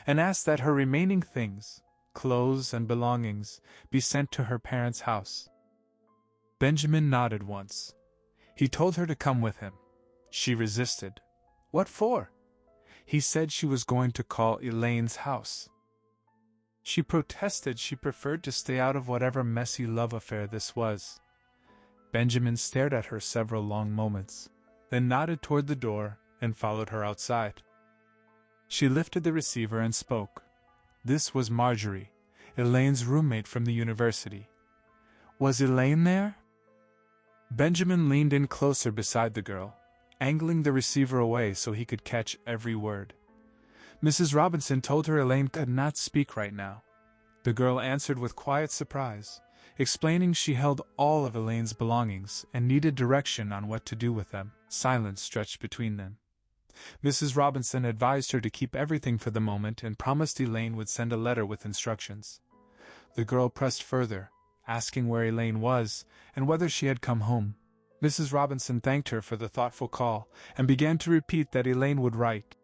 and asked that her remaining things, clothes and belongings, be sent to her parents' house. Benjamin nodded once. He told her to come with him. She resisted. What for? He said she was going to call Elaine's house. She protested she preferred to stay out of whatever messy love affair this was. Benjamin stared at her several long moments, then nodded toward the door and followed her outside. She lifted the receiver and spoke. This was Marjorie, Elaine's roommate from the university. Was Elaine there? Benjamin leaned in closer beside the girl, angling the receiver away so he could catch every word. Mrs. Robinson told her Elaine could not speak right now. The girl answered with quiet surprise, explaining she held all of Elaine's belongings and needed direction on what to do with them. Silence stretched between them. Mrs. Robinson advised her to keep everything for the moment and promised Elaine would send a letter with instructions. The girl pressed further, asking where Elaine was and whether she had come home. Mrs. Robinson thanked her for the thoughtful call and began to repeat that Elaine would write.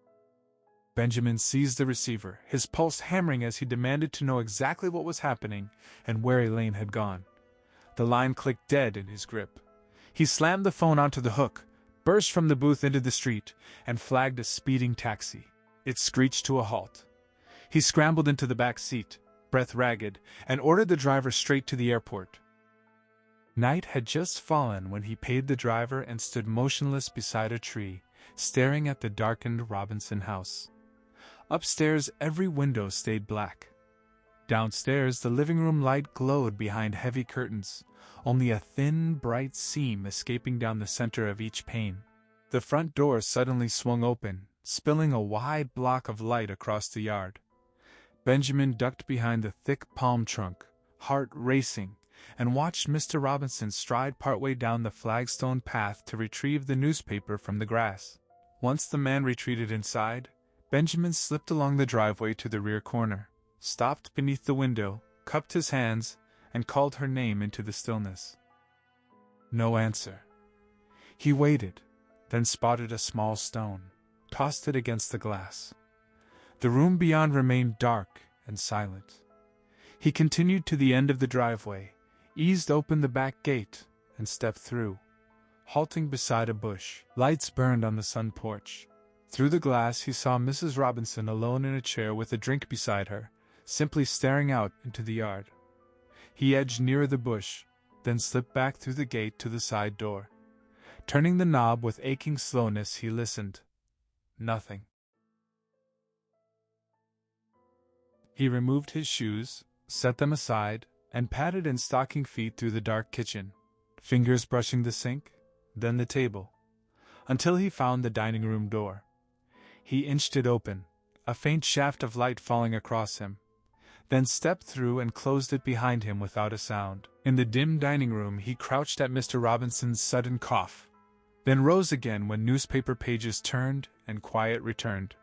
Benjamin seized the receiver, his pulse hammering as he demanded to know exactly what was happening and where Elaine had gone. The line clicked dead in his grip. He slammed the phone onto the hook, burst from the booth into the street, and flagged a speeding taxi. It screeched to a halt. He scrambled into the back seat, breath ragged, and ordered the driver straight to the airport. Night had just fallen when he paid the driver and stood motionless beside a tree, staring at the darkened Robinson house. Upstairs, every window stayed black. Downstairs, the living room light glowed behind heavy curtains, only a thin, bright seam escaping down the center of each pane. The front door suddenly swung open, spilling a wide block of light across the yard. Benjamin ducked behind the thick palm trunk, heart racing, and watched Mr. Robinson stride partway down the flagstone path to retrieve the newspaper from the grass. Once the man retreated inside, Benjamin slipped along the driveway to the rear corner, stopped beneath the window, cupped his hands, and called her name into the stillness. No answer. He waited, then spotted a small stone, tossed it against the glass. The room beyond remained dark and silent. He continued to the end of the driveway, eased open the back gate, and stepped through, halting beside a bush. Lights burned on the sun porch. Through the glass he saw Mrs. Robinson alone in a chair with a drink beside her, simply staring out into the yard. He edged nearer the bush, then slipped back through the gate to the side door. Turning the knob with aching slowness, he listened. Nothing. He removed his shoes, set them aside, and padded in stocking feet through the dark kitchen, fingers brushing the sink, then the table, until he found the dining room door. He inched it open, a faint shaft of light falling across him, then stepped through and closed it behind him without a sound. In the dim dining room he crouched at Mr. Robinson's sudden cough, then rose again when newspaper pages turned and quiet returned.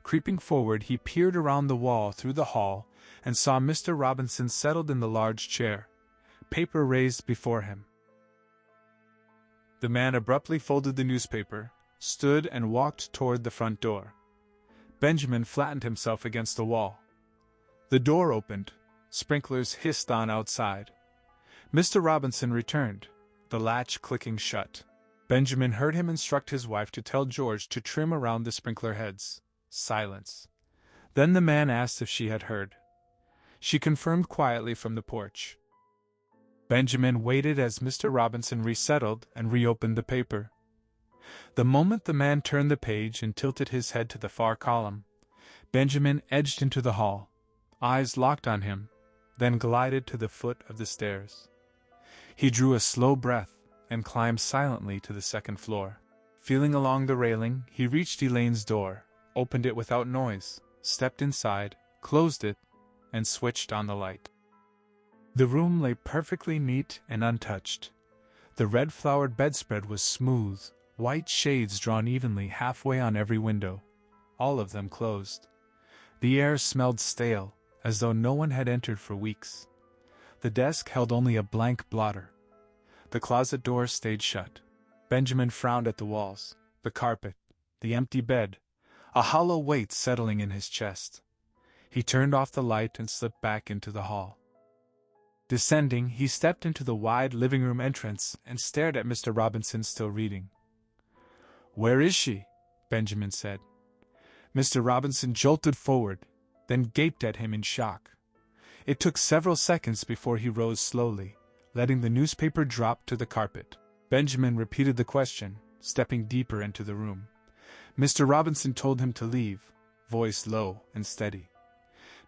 Creeping forward, he peered around the wall through the hall and saw Mr. Robinson settled in the large chair, paper raised before him. The man abruptly folded the newspaper, stood and walked toward the front door. Benjamin flattened himself against the wall. The door opened, sprinklers hissed on outside. Mr. Robinson returned, the latch clicking shut. Benjamin heard him instruct his wife to tell George to trim around the sprinkler heads. Silence. Then the man asked if she had heard. She confirmed quietly from the porch. Benjamin waited as Mr. Robinson resettled and reopened the paper. The moment the man turned the page and tilted his head to the far column, Benjamin edged into the hall, eyes locked on him, then glided to the foot of the stairs. He drew a slow breath and climbed silently to the second floor. Feeling along the railing, he reached Elaine's door, opened it without noise, stepped inside, closed it, and switched on the light. The room lay perfectly neat and untouched. The red-flowered bedspread was smooth, white shades drawn evenly halfway on every window, all of them closed. The air smelled stale, as though no one had entered for weeks. The desk held only a blank blotter. The closet door stayed shut. Benjamin frowned at the walls, the carpet, the empty bed, a hollow weight settling in his chest. He turned off the light and slipped back into the hall. Descending, he stepped into the wide living room entrance and stared at Mr. Robinson still reading. "Where is she?" Benjamin said. Mr. Robinson jolted forward, then gaped at him in shock. It took several seconds before he rose slowly, letting the newspaper drop to the carpet. Benjamin repeated the question, stepping deeper into the room. Mr. Robinson told him to leave, voice low and steady.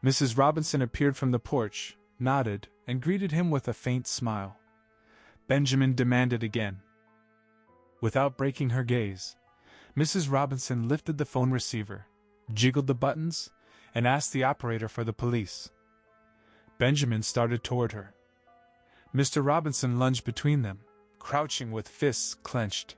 Mrs. Robinson appeared from the porch, nodded, and greeted him with a faint smile. Benjamin demanded again. Without breaking her gaze, Mrs. Robinson lifted the phone receiver, jiggled the buttons, and asked the operator for the police. Benjamin started toward her. Mr. Robinson lunged between them, crouching with fists clenched.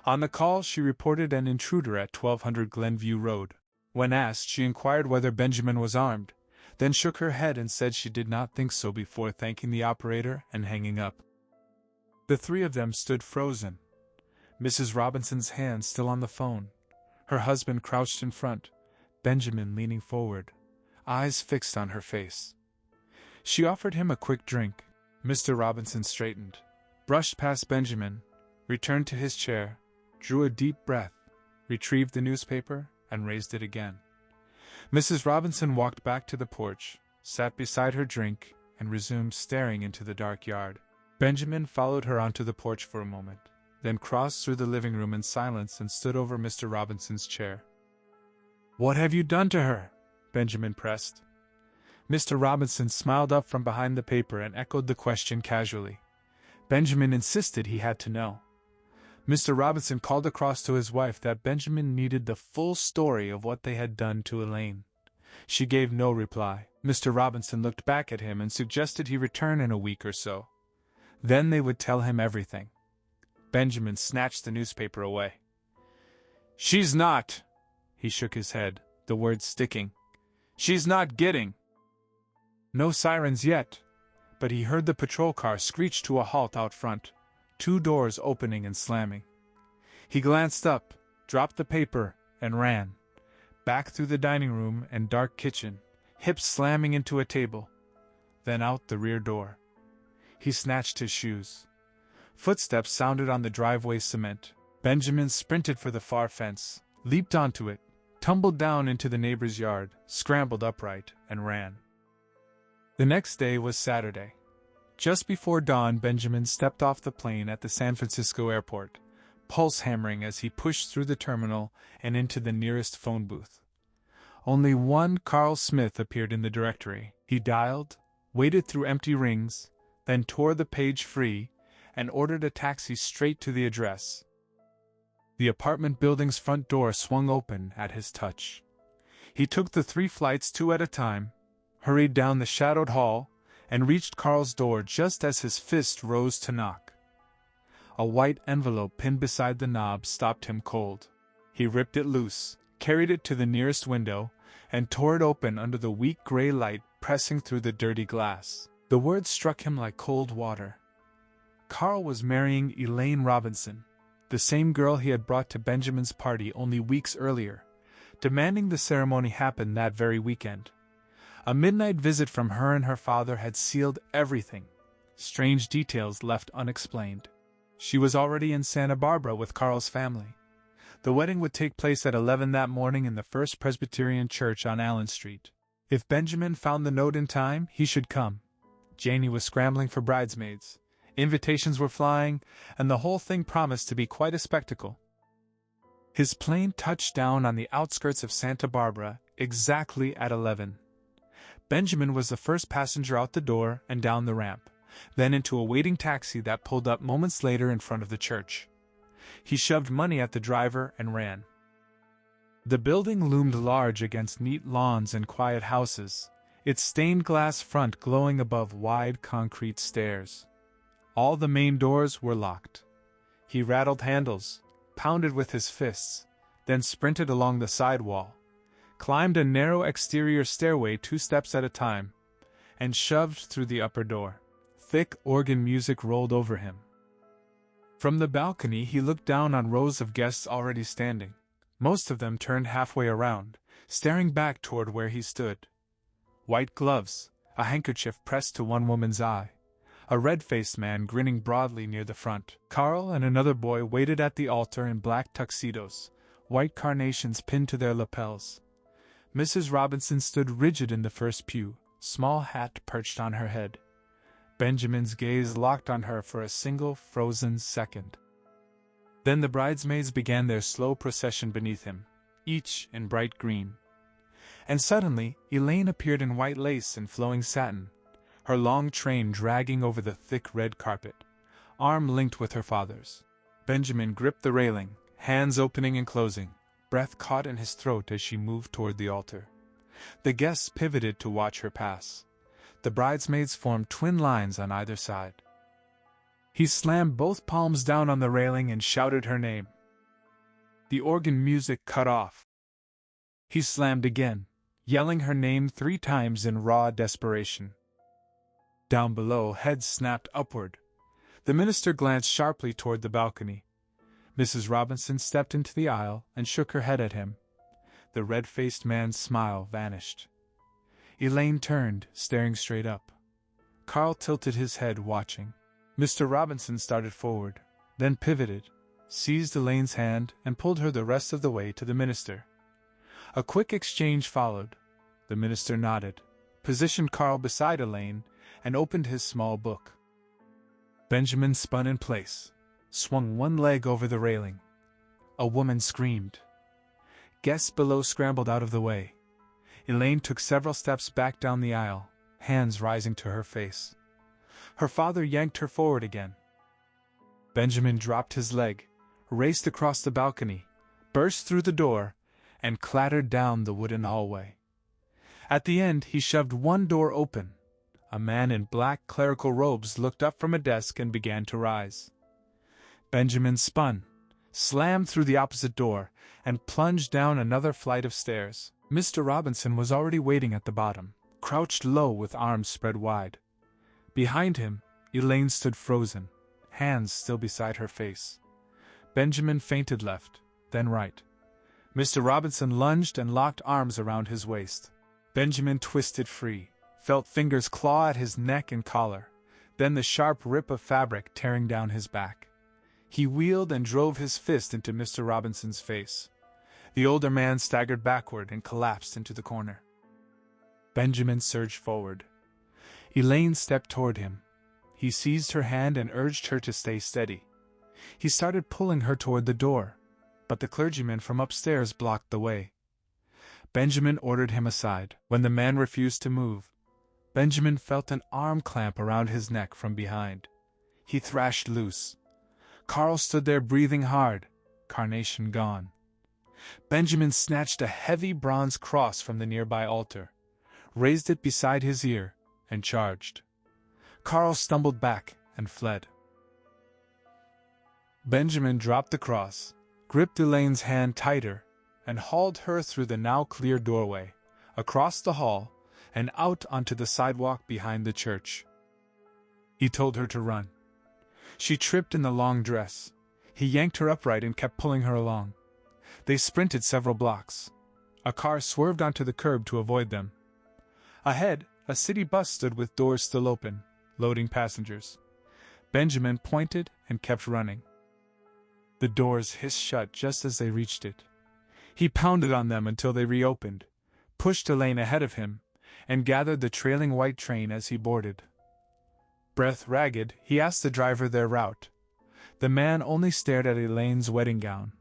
On the call, she reported an intruder at 1200 Glenview Road. When asked, she inquired whether Benjamin was armed, then shook her head and said she did not think so before thanking the operator and hanging up. The three of them stood frozen, Mrs. Robinson's hand still on the phone, her husband crouched in front, Benjamin leaning forward, eyes fixed on her face. She offered him a quick drink. Mr. Robinson straightened, brushed past Benjamin, returned to his chair, drew a deep breath, retrieved the newspaper, and raised it again. Mrs. Robinson walked back to the porch, sat beside her drink, and resumed staring into the dark yard. Benjamin followed her onto the porch for a moment, then crossed through the living room in silence and stood over Mr. Robinson's chair. "What have you done to her?" Benjamin pressed. Mr. Robinson smiled up from behind the paper and echoed the question casually. Benjamin insisted he had to know. Mr. Robinson called across to his wife that Benjamin needed the full story of what they had done to Elaine. She gave no reply. Mr. Robinson looked back at him and suggested he return in a week or so. Then they would tell him everything. Benjamin snatched the newspaper away. "She's not," he shook his head, the words sticking. "She's not getting." No sirens yet, but he heard the patrol car screech to a halt out front, 2 doors opening and slamming. He glanced up, dropped the paper, and ran. Back through the dining room and dark kitchen, hips slamming into a table, then out the rear door. He snatched his shoes. Footsteps sounded on the driveway cement. Benjamin sprinted for the far fence, leaped onto it, tumbled down into the neighbor's yard, scrambled upright, and ran. The next day was Saturday. Just before dawn, Benjamin stepped off the plane at the San Francisco airport, pulse hammering as he pushed through the terminal and into the nearest phone booth. Only one Carl Smith appeared in the directory. He dialed, waited through empty rings, then tore the page free, and ordered a taxi straight to the address. The apartment building's front door swung open at his touch. He took the 3 flights 2 at a time, hurried down the shadowed hall, and reached Carl's door just as his fist rose to knock. A white envelope pinned beside the knob stopped him cold. He ripped it loose, carried it to the nearest window, and tore it open under the weak gray light pressing through the dirty glass. The words struck him like cold water. Carl was marrying Elaine Robinson, the same girl he had brought to Benjamin's party only weeks earlier, demanding the ceremony happen that very weekend. A midnight visit from her and her father had sealed everything, strange details left unexplained. She was already in Santa Barbara with Carl's family. The wedding would take place at 11 that morning in the First Presbyterian Church on Allen Street. If Benjamin found the note in time, he should come. Janie was scrambling for bridesmaids. Invitations were flying, and the whole thing promised to be quite a spectacle. His plane touched down on the outskirts of Santa Barbara exactly at 11. Benjamin was the first passenger out the door and down the ramp, then into a waiting taxi that pulled up moments later in front of the church. He shoved money at the driver and ran. The building loomed large against neat lawns and quiet houses, its stained glass front glowing above wide concrete stairs. All the main doors were locked. He rattled handles, pounded with his fists, then sprinted along the side wall, climbed a narrow exterior stairway 2 steps at a time, and shoved through the upper door. Thick organ music rolled over him. From the balcony he looked down on rows of guests already standing, most of them turned halfway around, staring back toward where he stood. White gloves, a handkerchief pressed to one woman's eye, a red-faced man grinning broadly near the front. Carl and another boy waited at the altar in black tuxedos, white carnations pinned to their lapels. Mrs. Robinson stood rigid in the first pew, small hat perched on her head. Benjamin's gaze locked on her for a single frozen second. Then the bridesmaids began their slow procession beneath him, each in bright green. And suddenly, Elaine appeared in white lace and flowing satin, her long train dragging over the thick red carpet, arm linked with her father's. Benjamin gripped the railing, hands opening and closing, breath caught in his throat as she moved toward the altar. The guests pivoted to watch her pass. The bridesmaids formed twin lines on either side. He slammed both palms down on the railing and shouted her name. The organ music cut off. He slammed again, yelling her name 3 times in raw desperation. Down below, heads snapped upward. The minister glanced sharply toward the balcony. Mrs. Robinson stepped into the aisle and shook her head at him. The red-faced man's smile vanished. Elaine turned, staring straight up. Carl tilted his head, watching. Mr. Robinson started forward, then pivoted, seized Elaine's hand, and pulled her the rest of the way to the minister. A quick exchange followed. The minister nodded, positioned Carl beside Elaine, and opened his small book. Benjamin spun in place, swung one leg over the railing. A woman screamed. Guests below scrambled out of the way. Elaine took several steps back down the aisle, hands rising to her face. Her father yanked her forward again. Benjamin dropped his leg, raced across the balcony, burst through the door, and clattered down the wooden hallway. At the end, he shoved one door open. A man in black clerical robes looked up from a desk and began to rise. Benjamin spun, slammed through the opposite door, and plunged down another flight of stairs. Mr. Robinson was already waiting at the bottom, crouched low with arms spread wide. Behind him, Elaine stood frozen, hands still beside her face. Benjamin feinted left, then right. Mr. Robinson lunged and locked arms around his waist. Benjamin twisted free, felt fingers claw at his neck and collar, then the sharp rip of fabric tearing down his back. He wheeled and drove his fist into Mr. Robinson's face. The older man staggered backward and collapsed into the corner. Benjamin surged forward. Elaine stepped toward him. He seized her hand and urged her to stay steady. He started pulling her toward the door, but the clergyman from upstairs blocked the way. Benjamin ordered him aside. When the man refused to move, Benjamin felt an arm clamp around his neck from behind. He thrashed loose. Carl stood there breathing hard, carnation gone. Benjamin snatched a heavy bronze cross from the nearby altar, raised it beside his ear, and charged. Carl stumbled back and fled. Benjamin dropped the cross, gripped Elaine's hand tighter, and hauled her through the now clear doorway, across the hall, and out onto the sidewalk behind the church. He told her to run. She tripped in the long dress. He yanked her upright and kept pulling her along. They sprinted several blocks. A car swerved onto the curb to avoid them. Ahead, a city bus stood with doors still open, loading passengers. Benjamin pointed and kept running. The doors hissed shut just as they reached it. He pounded on them until they reopened, pushed Elaine ahead of him, and gathered the trailing white train as he boarded. Breath ragged, he asked the driver their route. The man only stared at Elaine's wedding gown.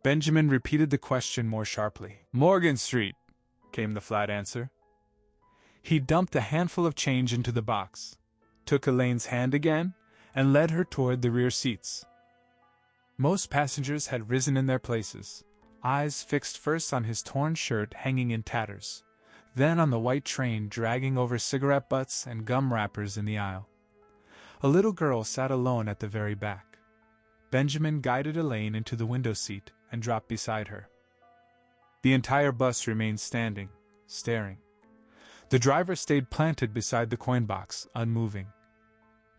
Benjamin repeated the question more sharply. "Morgan Street," came the flat answer. He dumped a handful of change into the box, took Elaine's hand again, and led her toward the rear seats. Most passengers had risen in their places, eyes fixed first on his torn shirt hanging in tatters, then on the white train dragging over cigarette butts and gum wrappers in the aisle. A little girl sat alone at the very back. Benjamin guided Elaine into the window seat and dropped beside her. The entire bus remained standing, staring. The driver stayed planted beside the coin box, unmoving.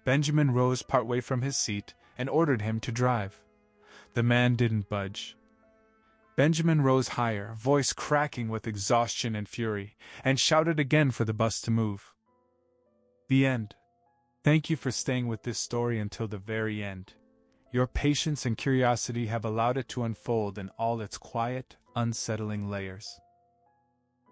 Benjamin rose partway from his seat and ordered him to drive. The man didn't budge. Benjamin rose higher, voice cracking with exhaustion and fury, and shouted again for the bus to move. The end. Thank you for staying with this story until the very end. Your patience and curiosity have allowed it to unfold in all its quiet, unsettling layers.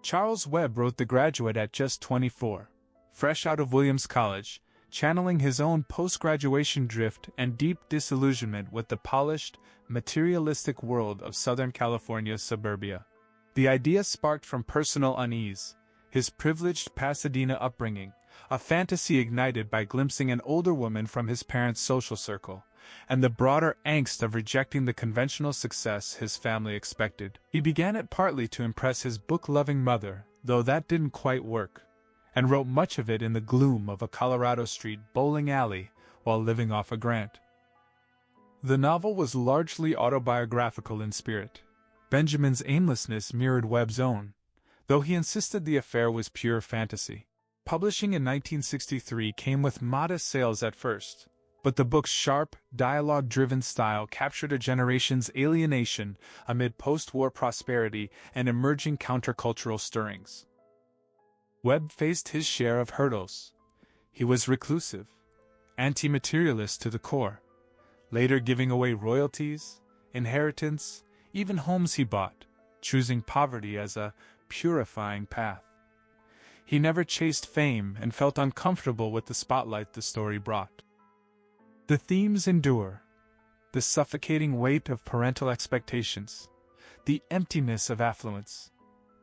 Charles Webb wrote The Graduate at just 24, fresh out of Williams College, channeling his own post-graduation drift and deep disillusionment with the polished, materialistic world of Southern California's suburbia. The idea sparked from personal unease, his privileged Pasadena upbringing, a fantasy ignited by glimpsing an older woman from his parents' social circle, and the broader angst of rejecting the conventional success his family expected. He began it partly to impress his book-loving mother, though that didn't quite work, and wrote much of it in the gloom of a Colorado Street bowling alley while living off a grant. The novel was largely autobiographical in spirit. Benjamin's aimlessness mirrored Webb's own, though he insisted the affair was pure fantasy. Publishing in 1963 came with modest sales at first, but the book's sharp, dialogue-driven style captured a generation's alienation amid post-war prosperity and emerging countercultural stirrings. Webb faced his share of hurdles. He was reclusive, anti-materialist to the core, later giving away royalties, inheritance, even homes he bought, choosing poverty as a purifying path. He never chased fame and felt uncomfortable with the spotlight the story brought. The themes endure: the suffocating weight of parental expectations, the emptiness of affluence,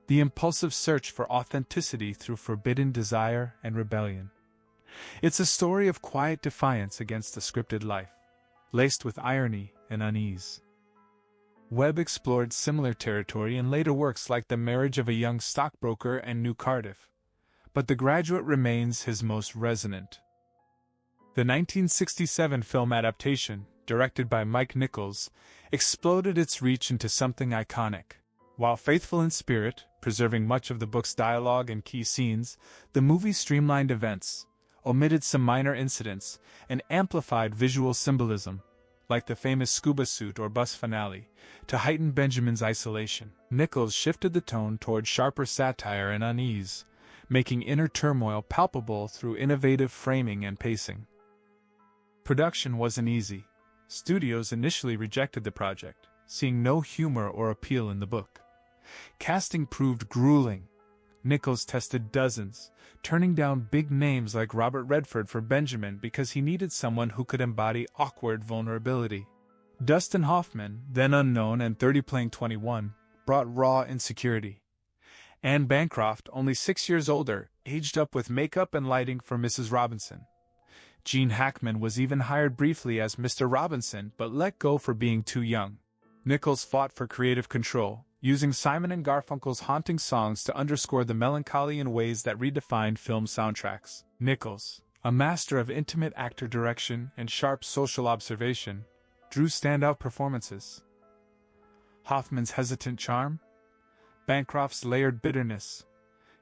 the impulsive search for authenticity through forbidden desire and rebellion. It's a story of quiet defiance against the scripted life, laced with irony and unease. Webb explored similar territory in later works like The Marriage of a Young Stockbroker and New Cardiff, but The Graduate remains his most resonant. The 1967 film adaptation, directed by Mike Nichols, exploded its reach into something iconic. While faithful in spirit, preserving much of the book's dialogue and key scenes, the movie streamlined events, omitted some minor incidents, and amplified visual symbolism, like the famous scuba suit or bus finale, to heighten Benjamin's isolation. Nichols shifted the tone toward sharper satire and unease, making inner turmoil palpable through innovative framing and pacing. Production wasn't easy. Studios initially rejected the project, seeing no humor or appeal in the book. Casting proved grueling. Nichols tested dozens, turning down big names like Robert Redford for Benjamin because he needed someone who could embody awkward vulnerability. Dustin Hoffman, then unknown and 30 playing 21, brought raw insecurity. Anne Bancroft, only 6 years older, aged up with makeup and lighting for Mrs. Robinson. Gene Hackman was even hired briefly as Mr. Robinson but let go for being too young. Nichols fought for creative control, using Simon and Garfunkel's haunting songs to underscore the melancholy in ways that redefined film soundtracks. Nichols, a master of intimate actor direction and sharp social observation, drew standout performances. Hoffman's hesitant charm, Bancroft's layered bitterness,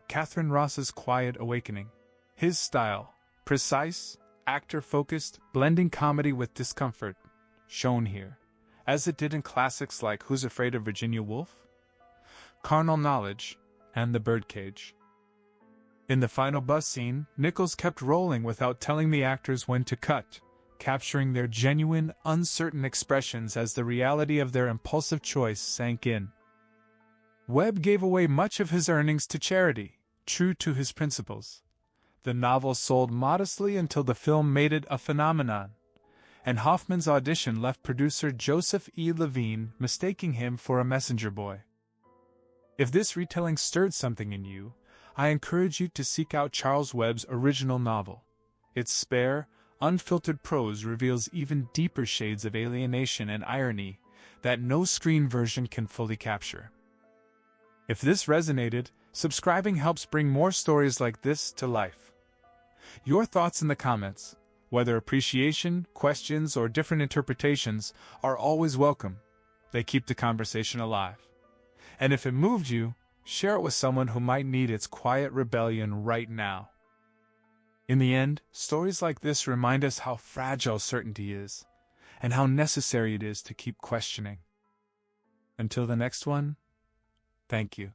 Catherine Ross's quiet awakening. His style, precise, actor-focused, blending comedy with discomfort, shone here, as it did in classics like Who's Afraid of Virginia Woolf, Carnal Knowledge, and The Birdcage. In the final bus scene, Nichols kept rolling without telling the actors when to cut, capturing their genuine, uncertain expressions as the reality of their impulsive choice sank in. Webb gave away much of his earnings to charity, true to his principles. The novel sold modestly until the film made it a phenomenon, and Hoffman's audition left producer Joseph E. Levine mistaking him for a messenger boy. If this retelling stirred something in you, I encourage you to seek out Charles Webb's original novel. Its spare, unfiltered prose reveals even deeper shades of alienation and irony that no screen version can fully capture. If this resonated, subscribing helps bring more stories like this to life. Your thoughts in the comments, whether appreciation, questions, or different interpretations, are always welcome. They keep the conversation alive. And if it moved you, share it with someone who might need its quiet rebellion right now. In the end, stories like this remind us how fragile certainty is, and how necessary it is to keep questioning. Until the next one, thank you.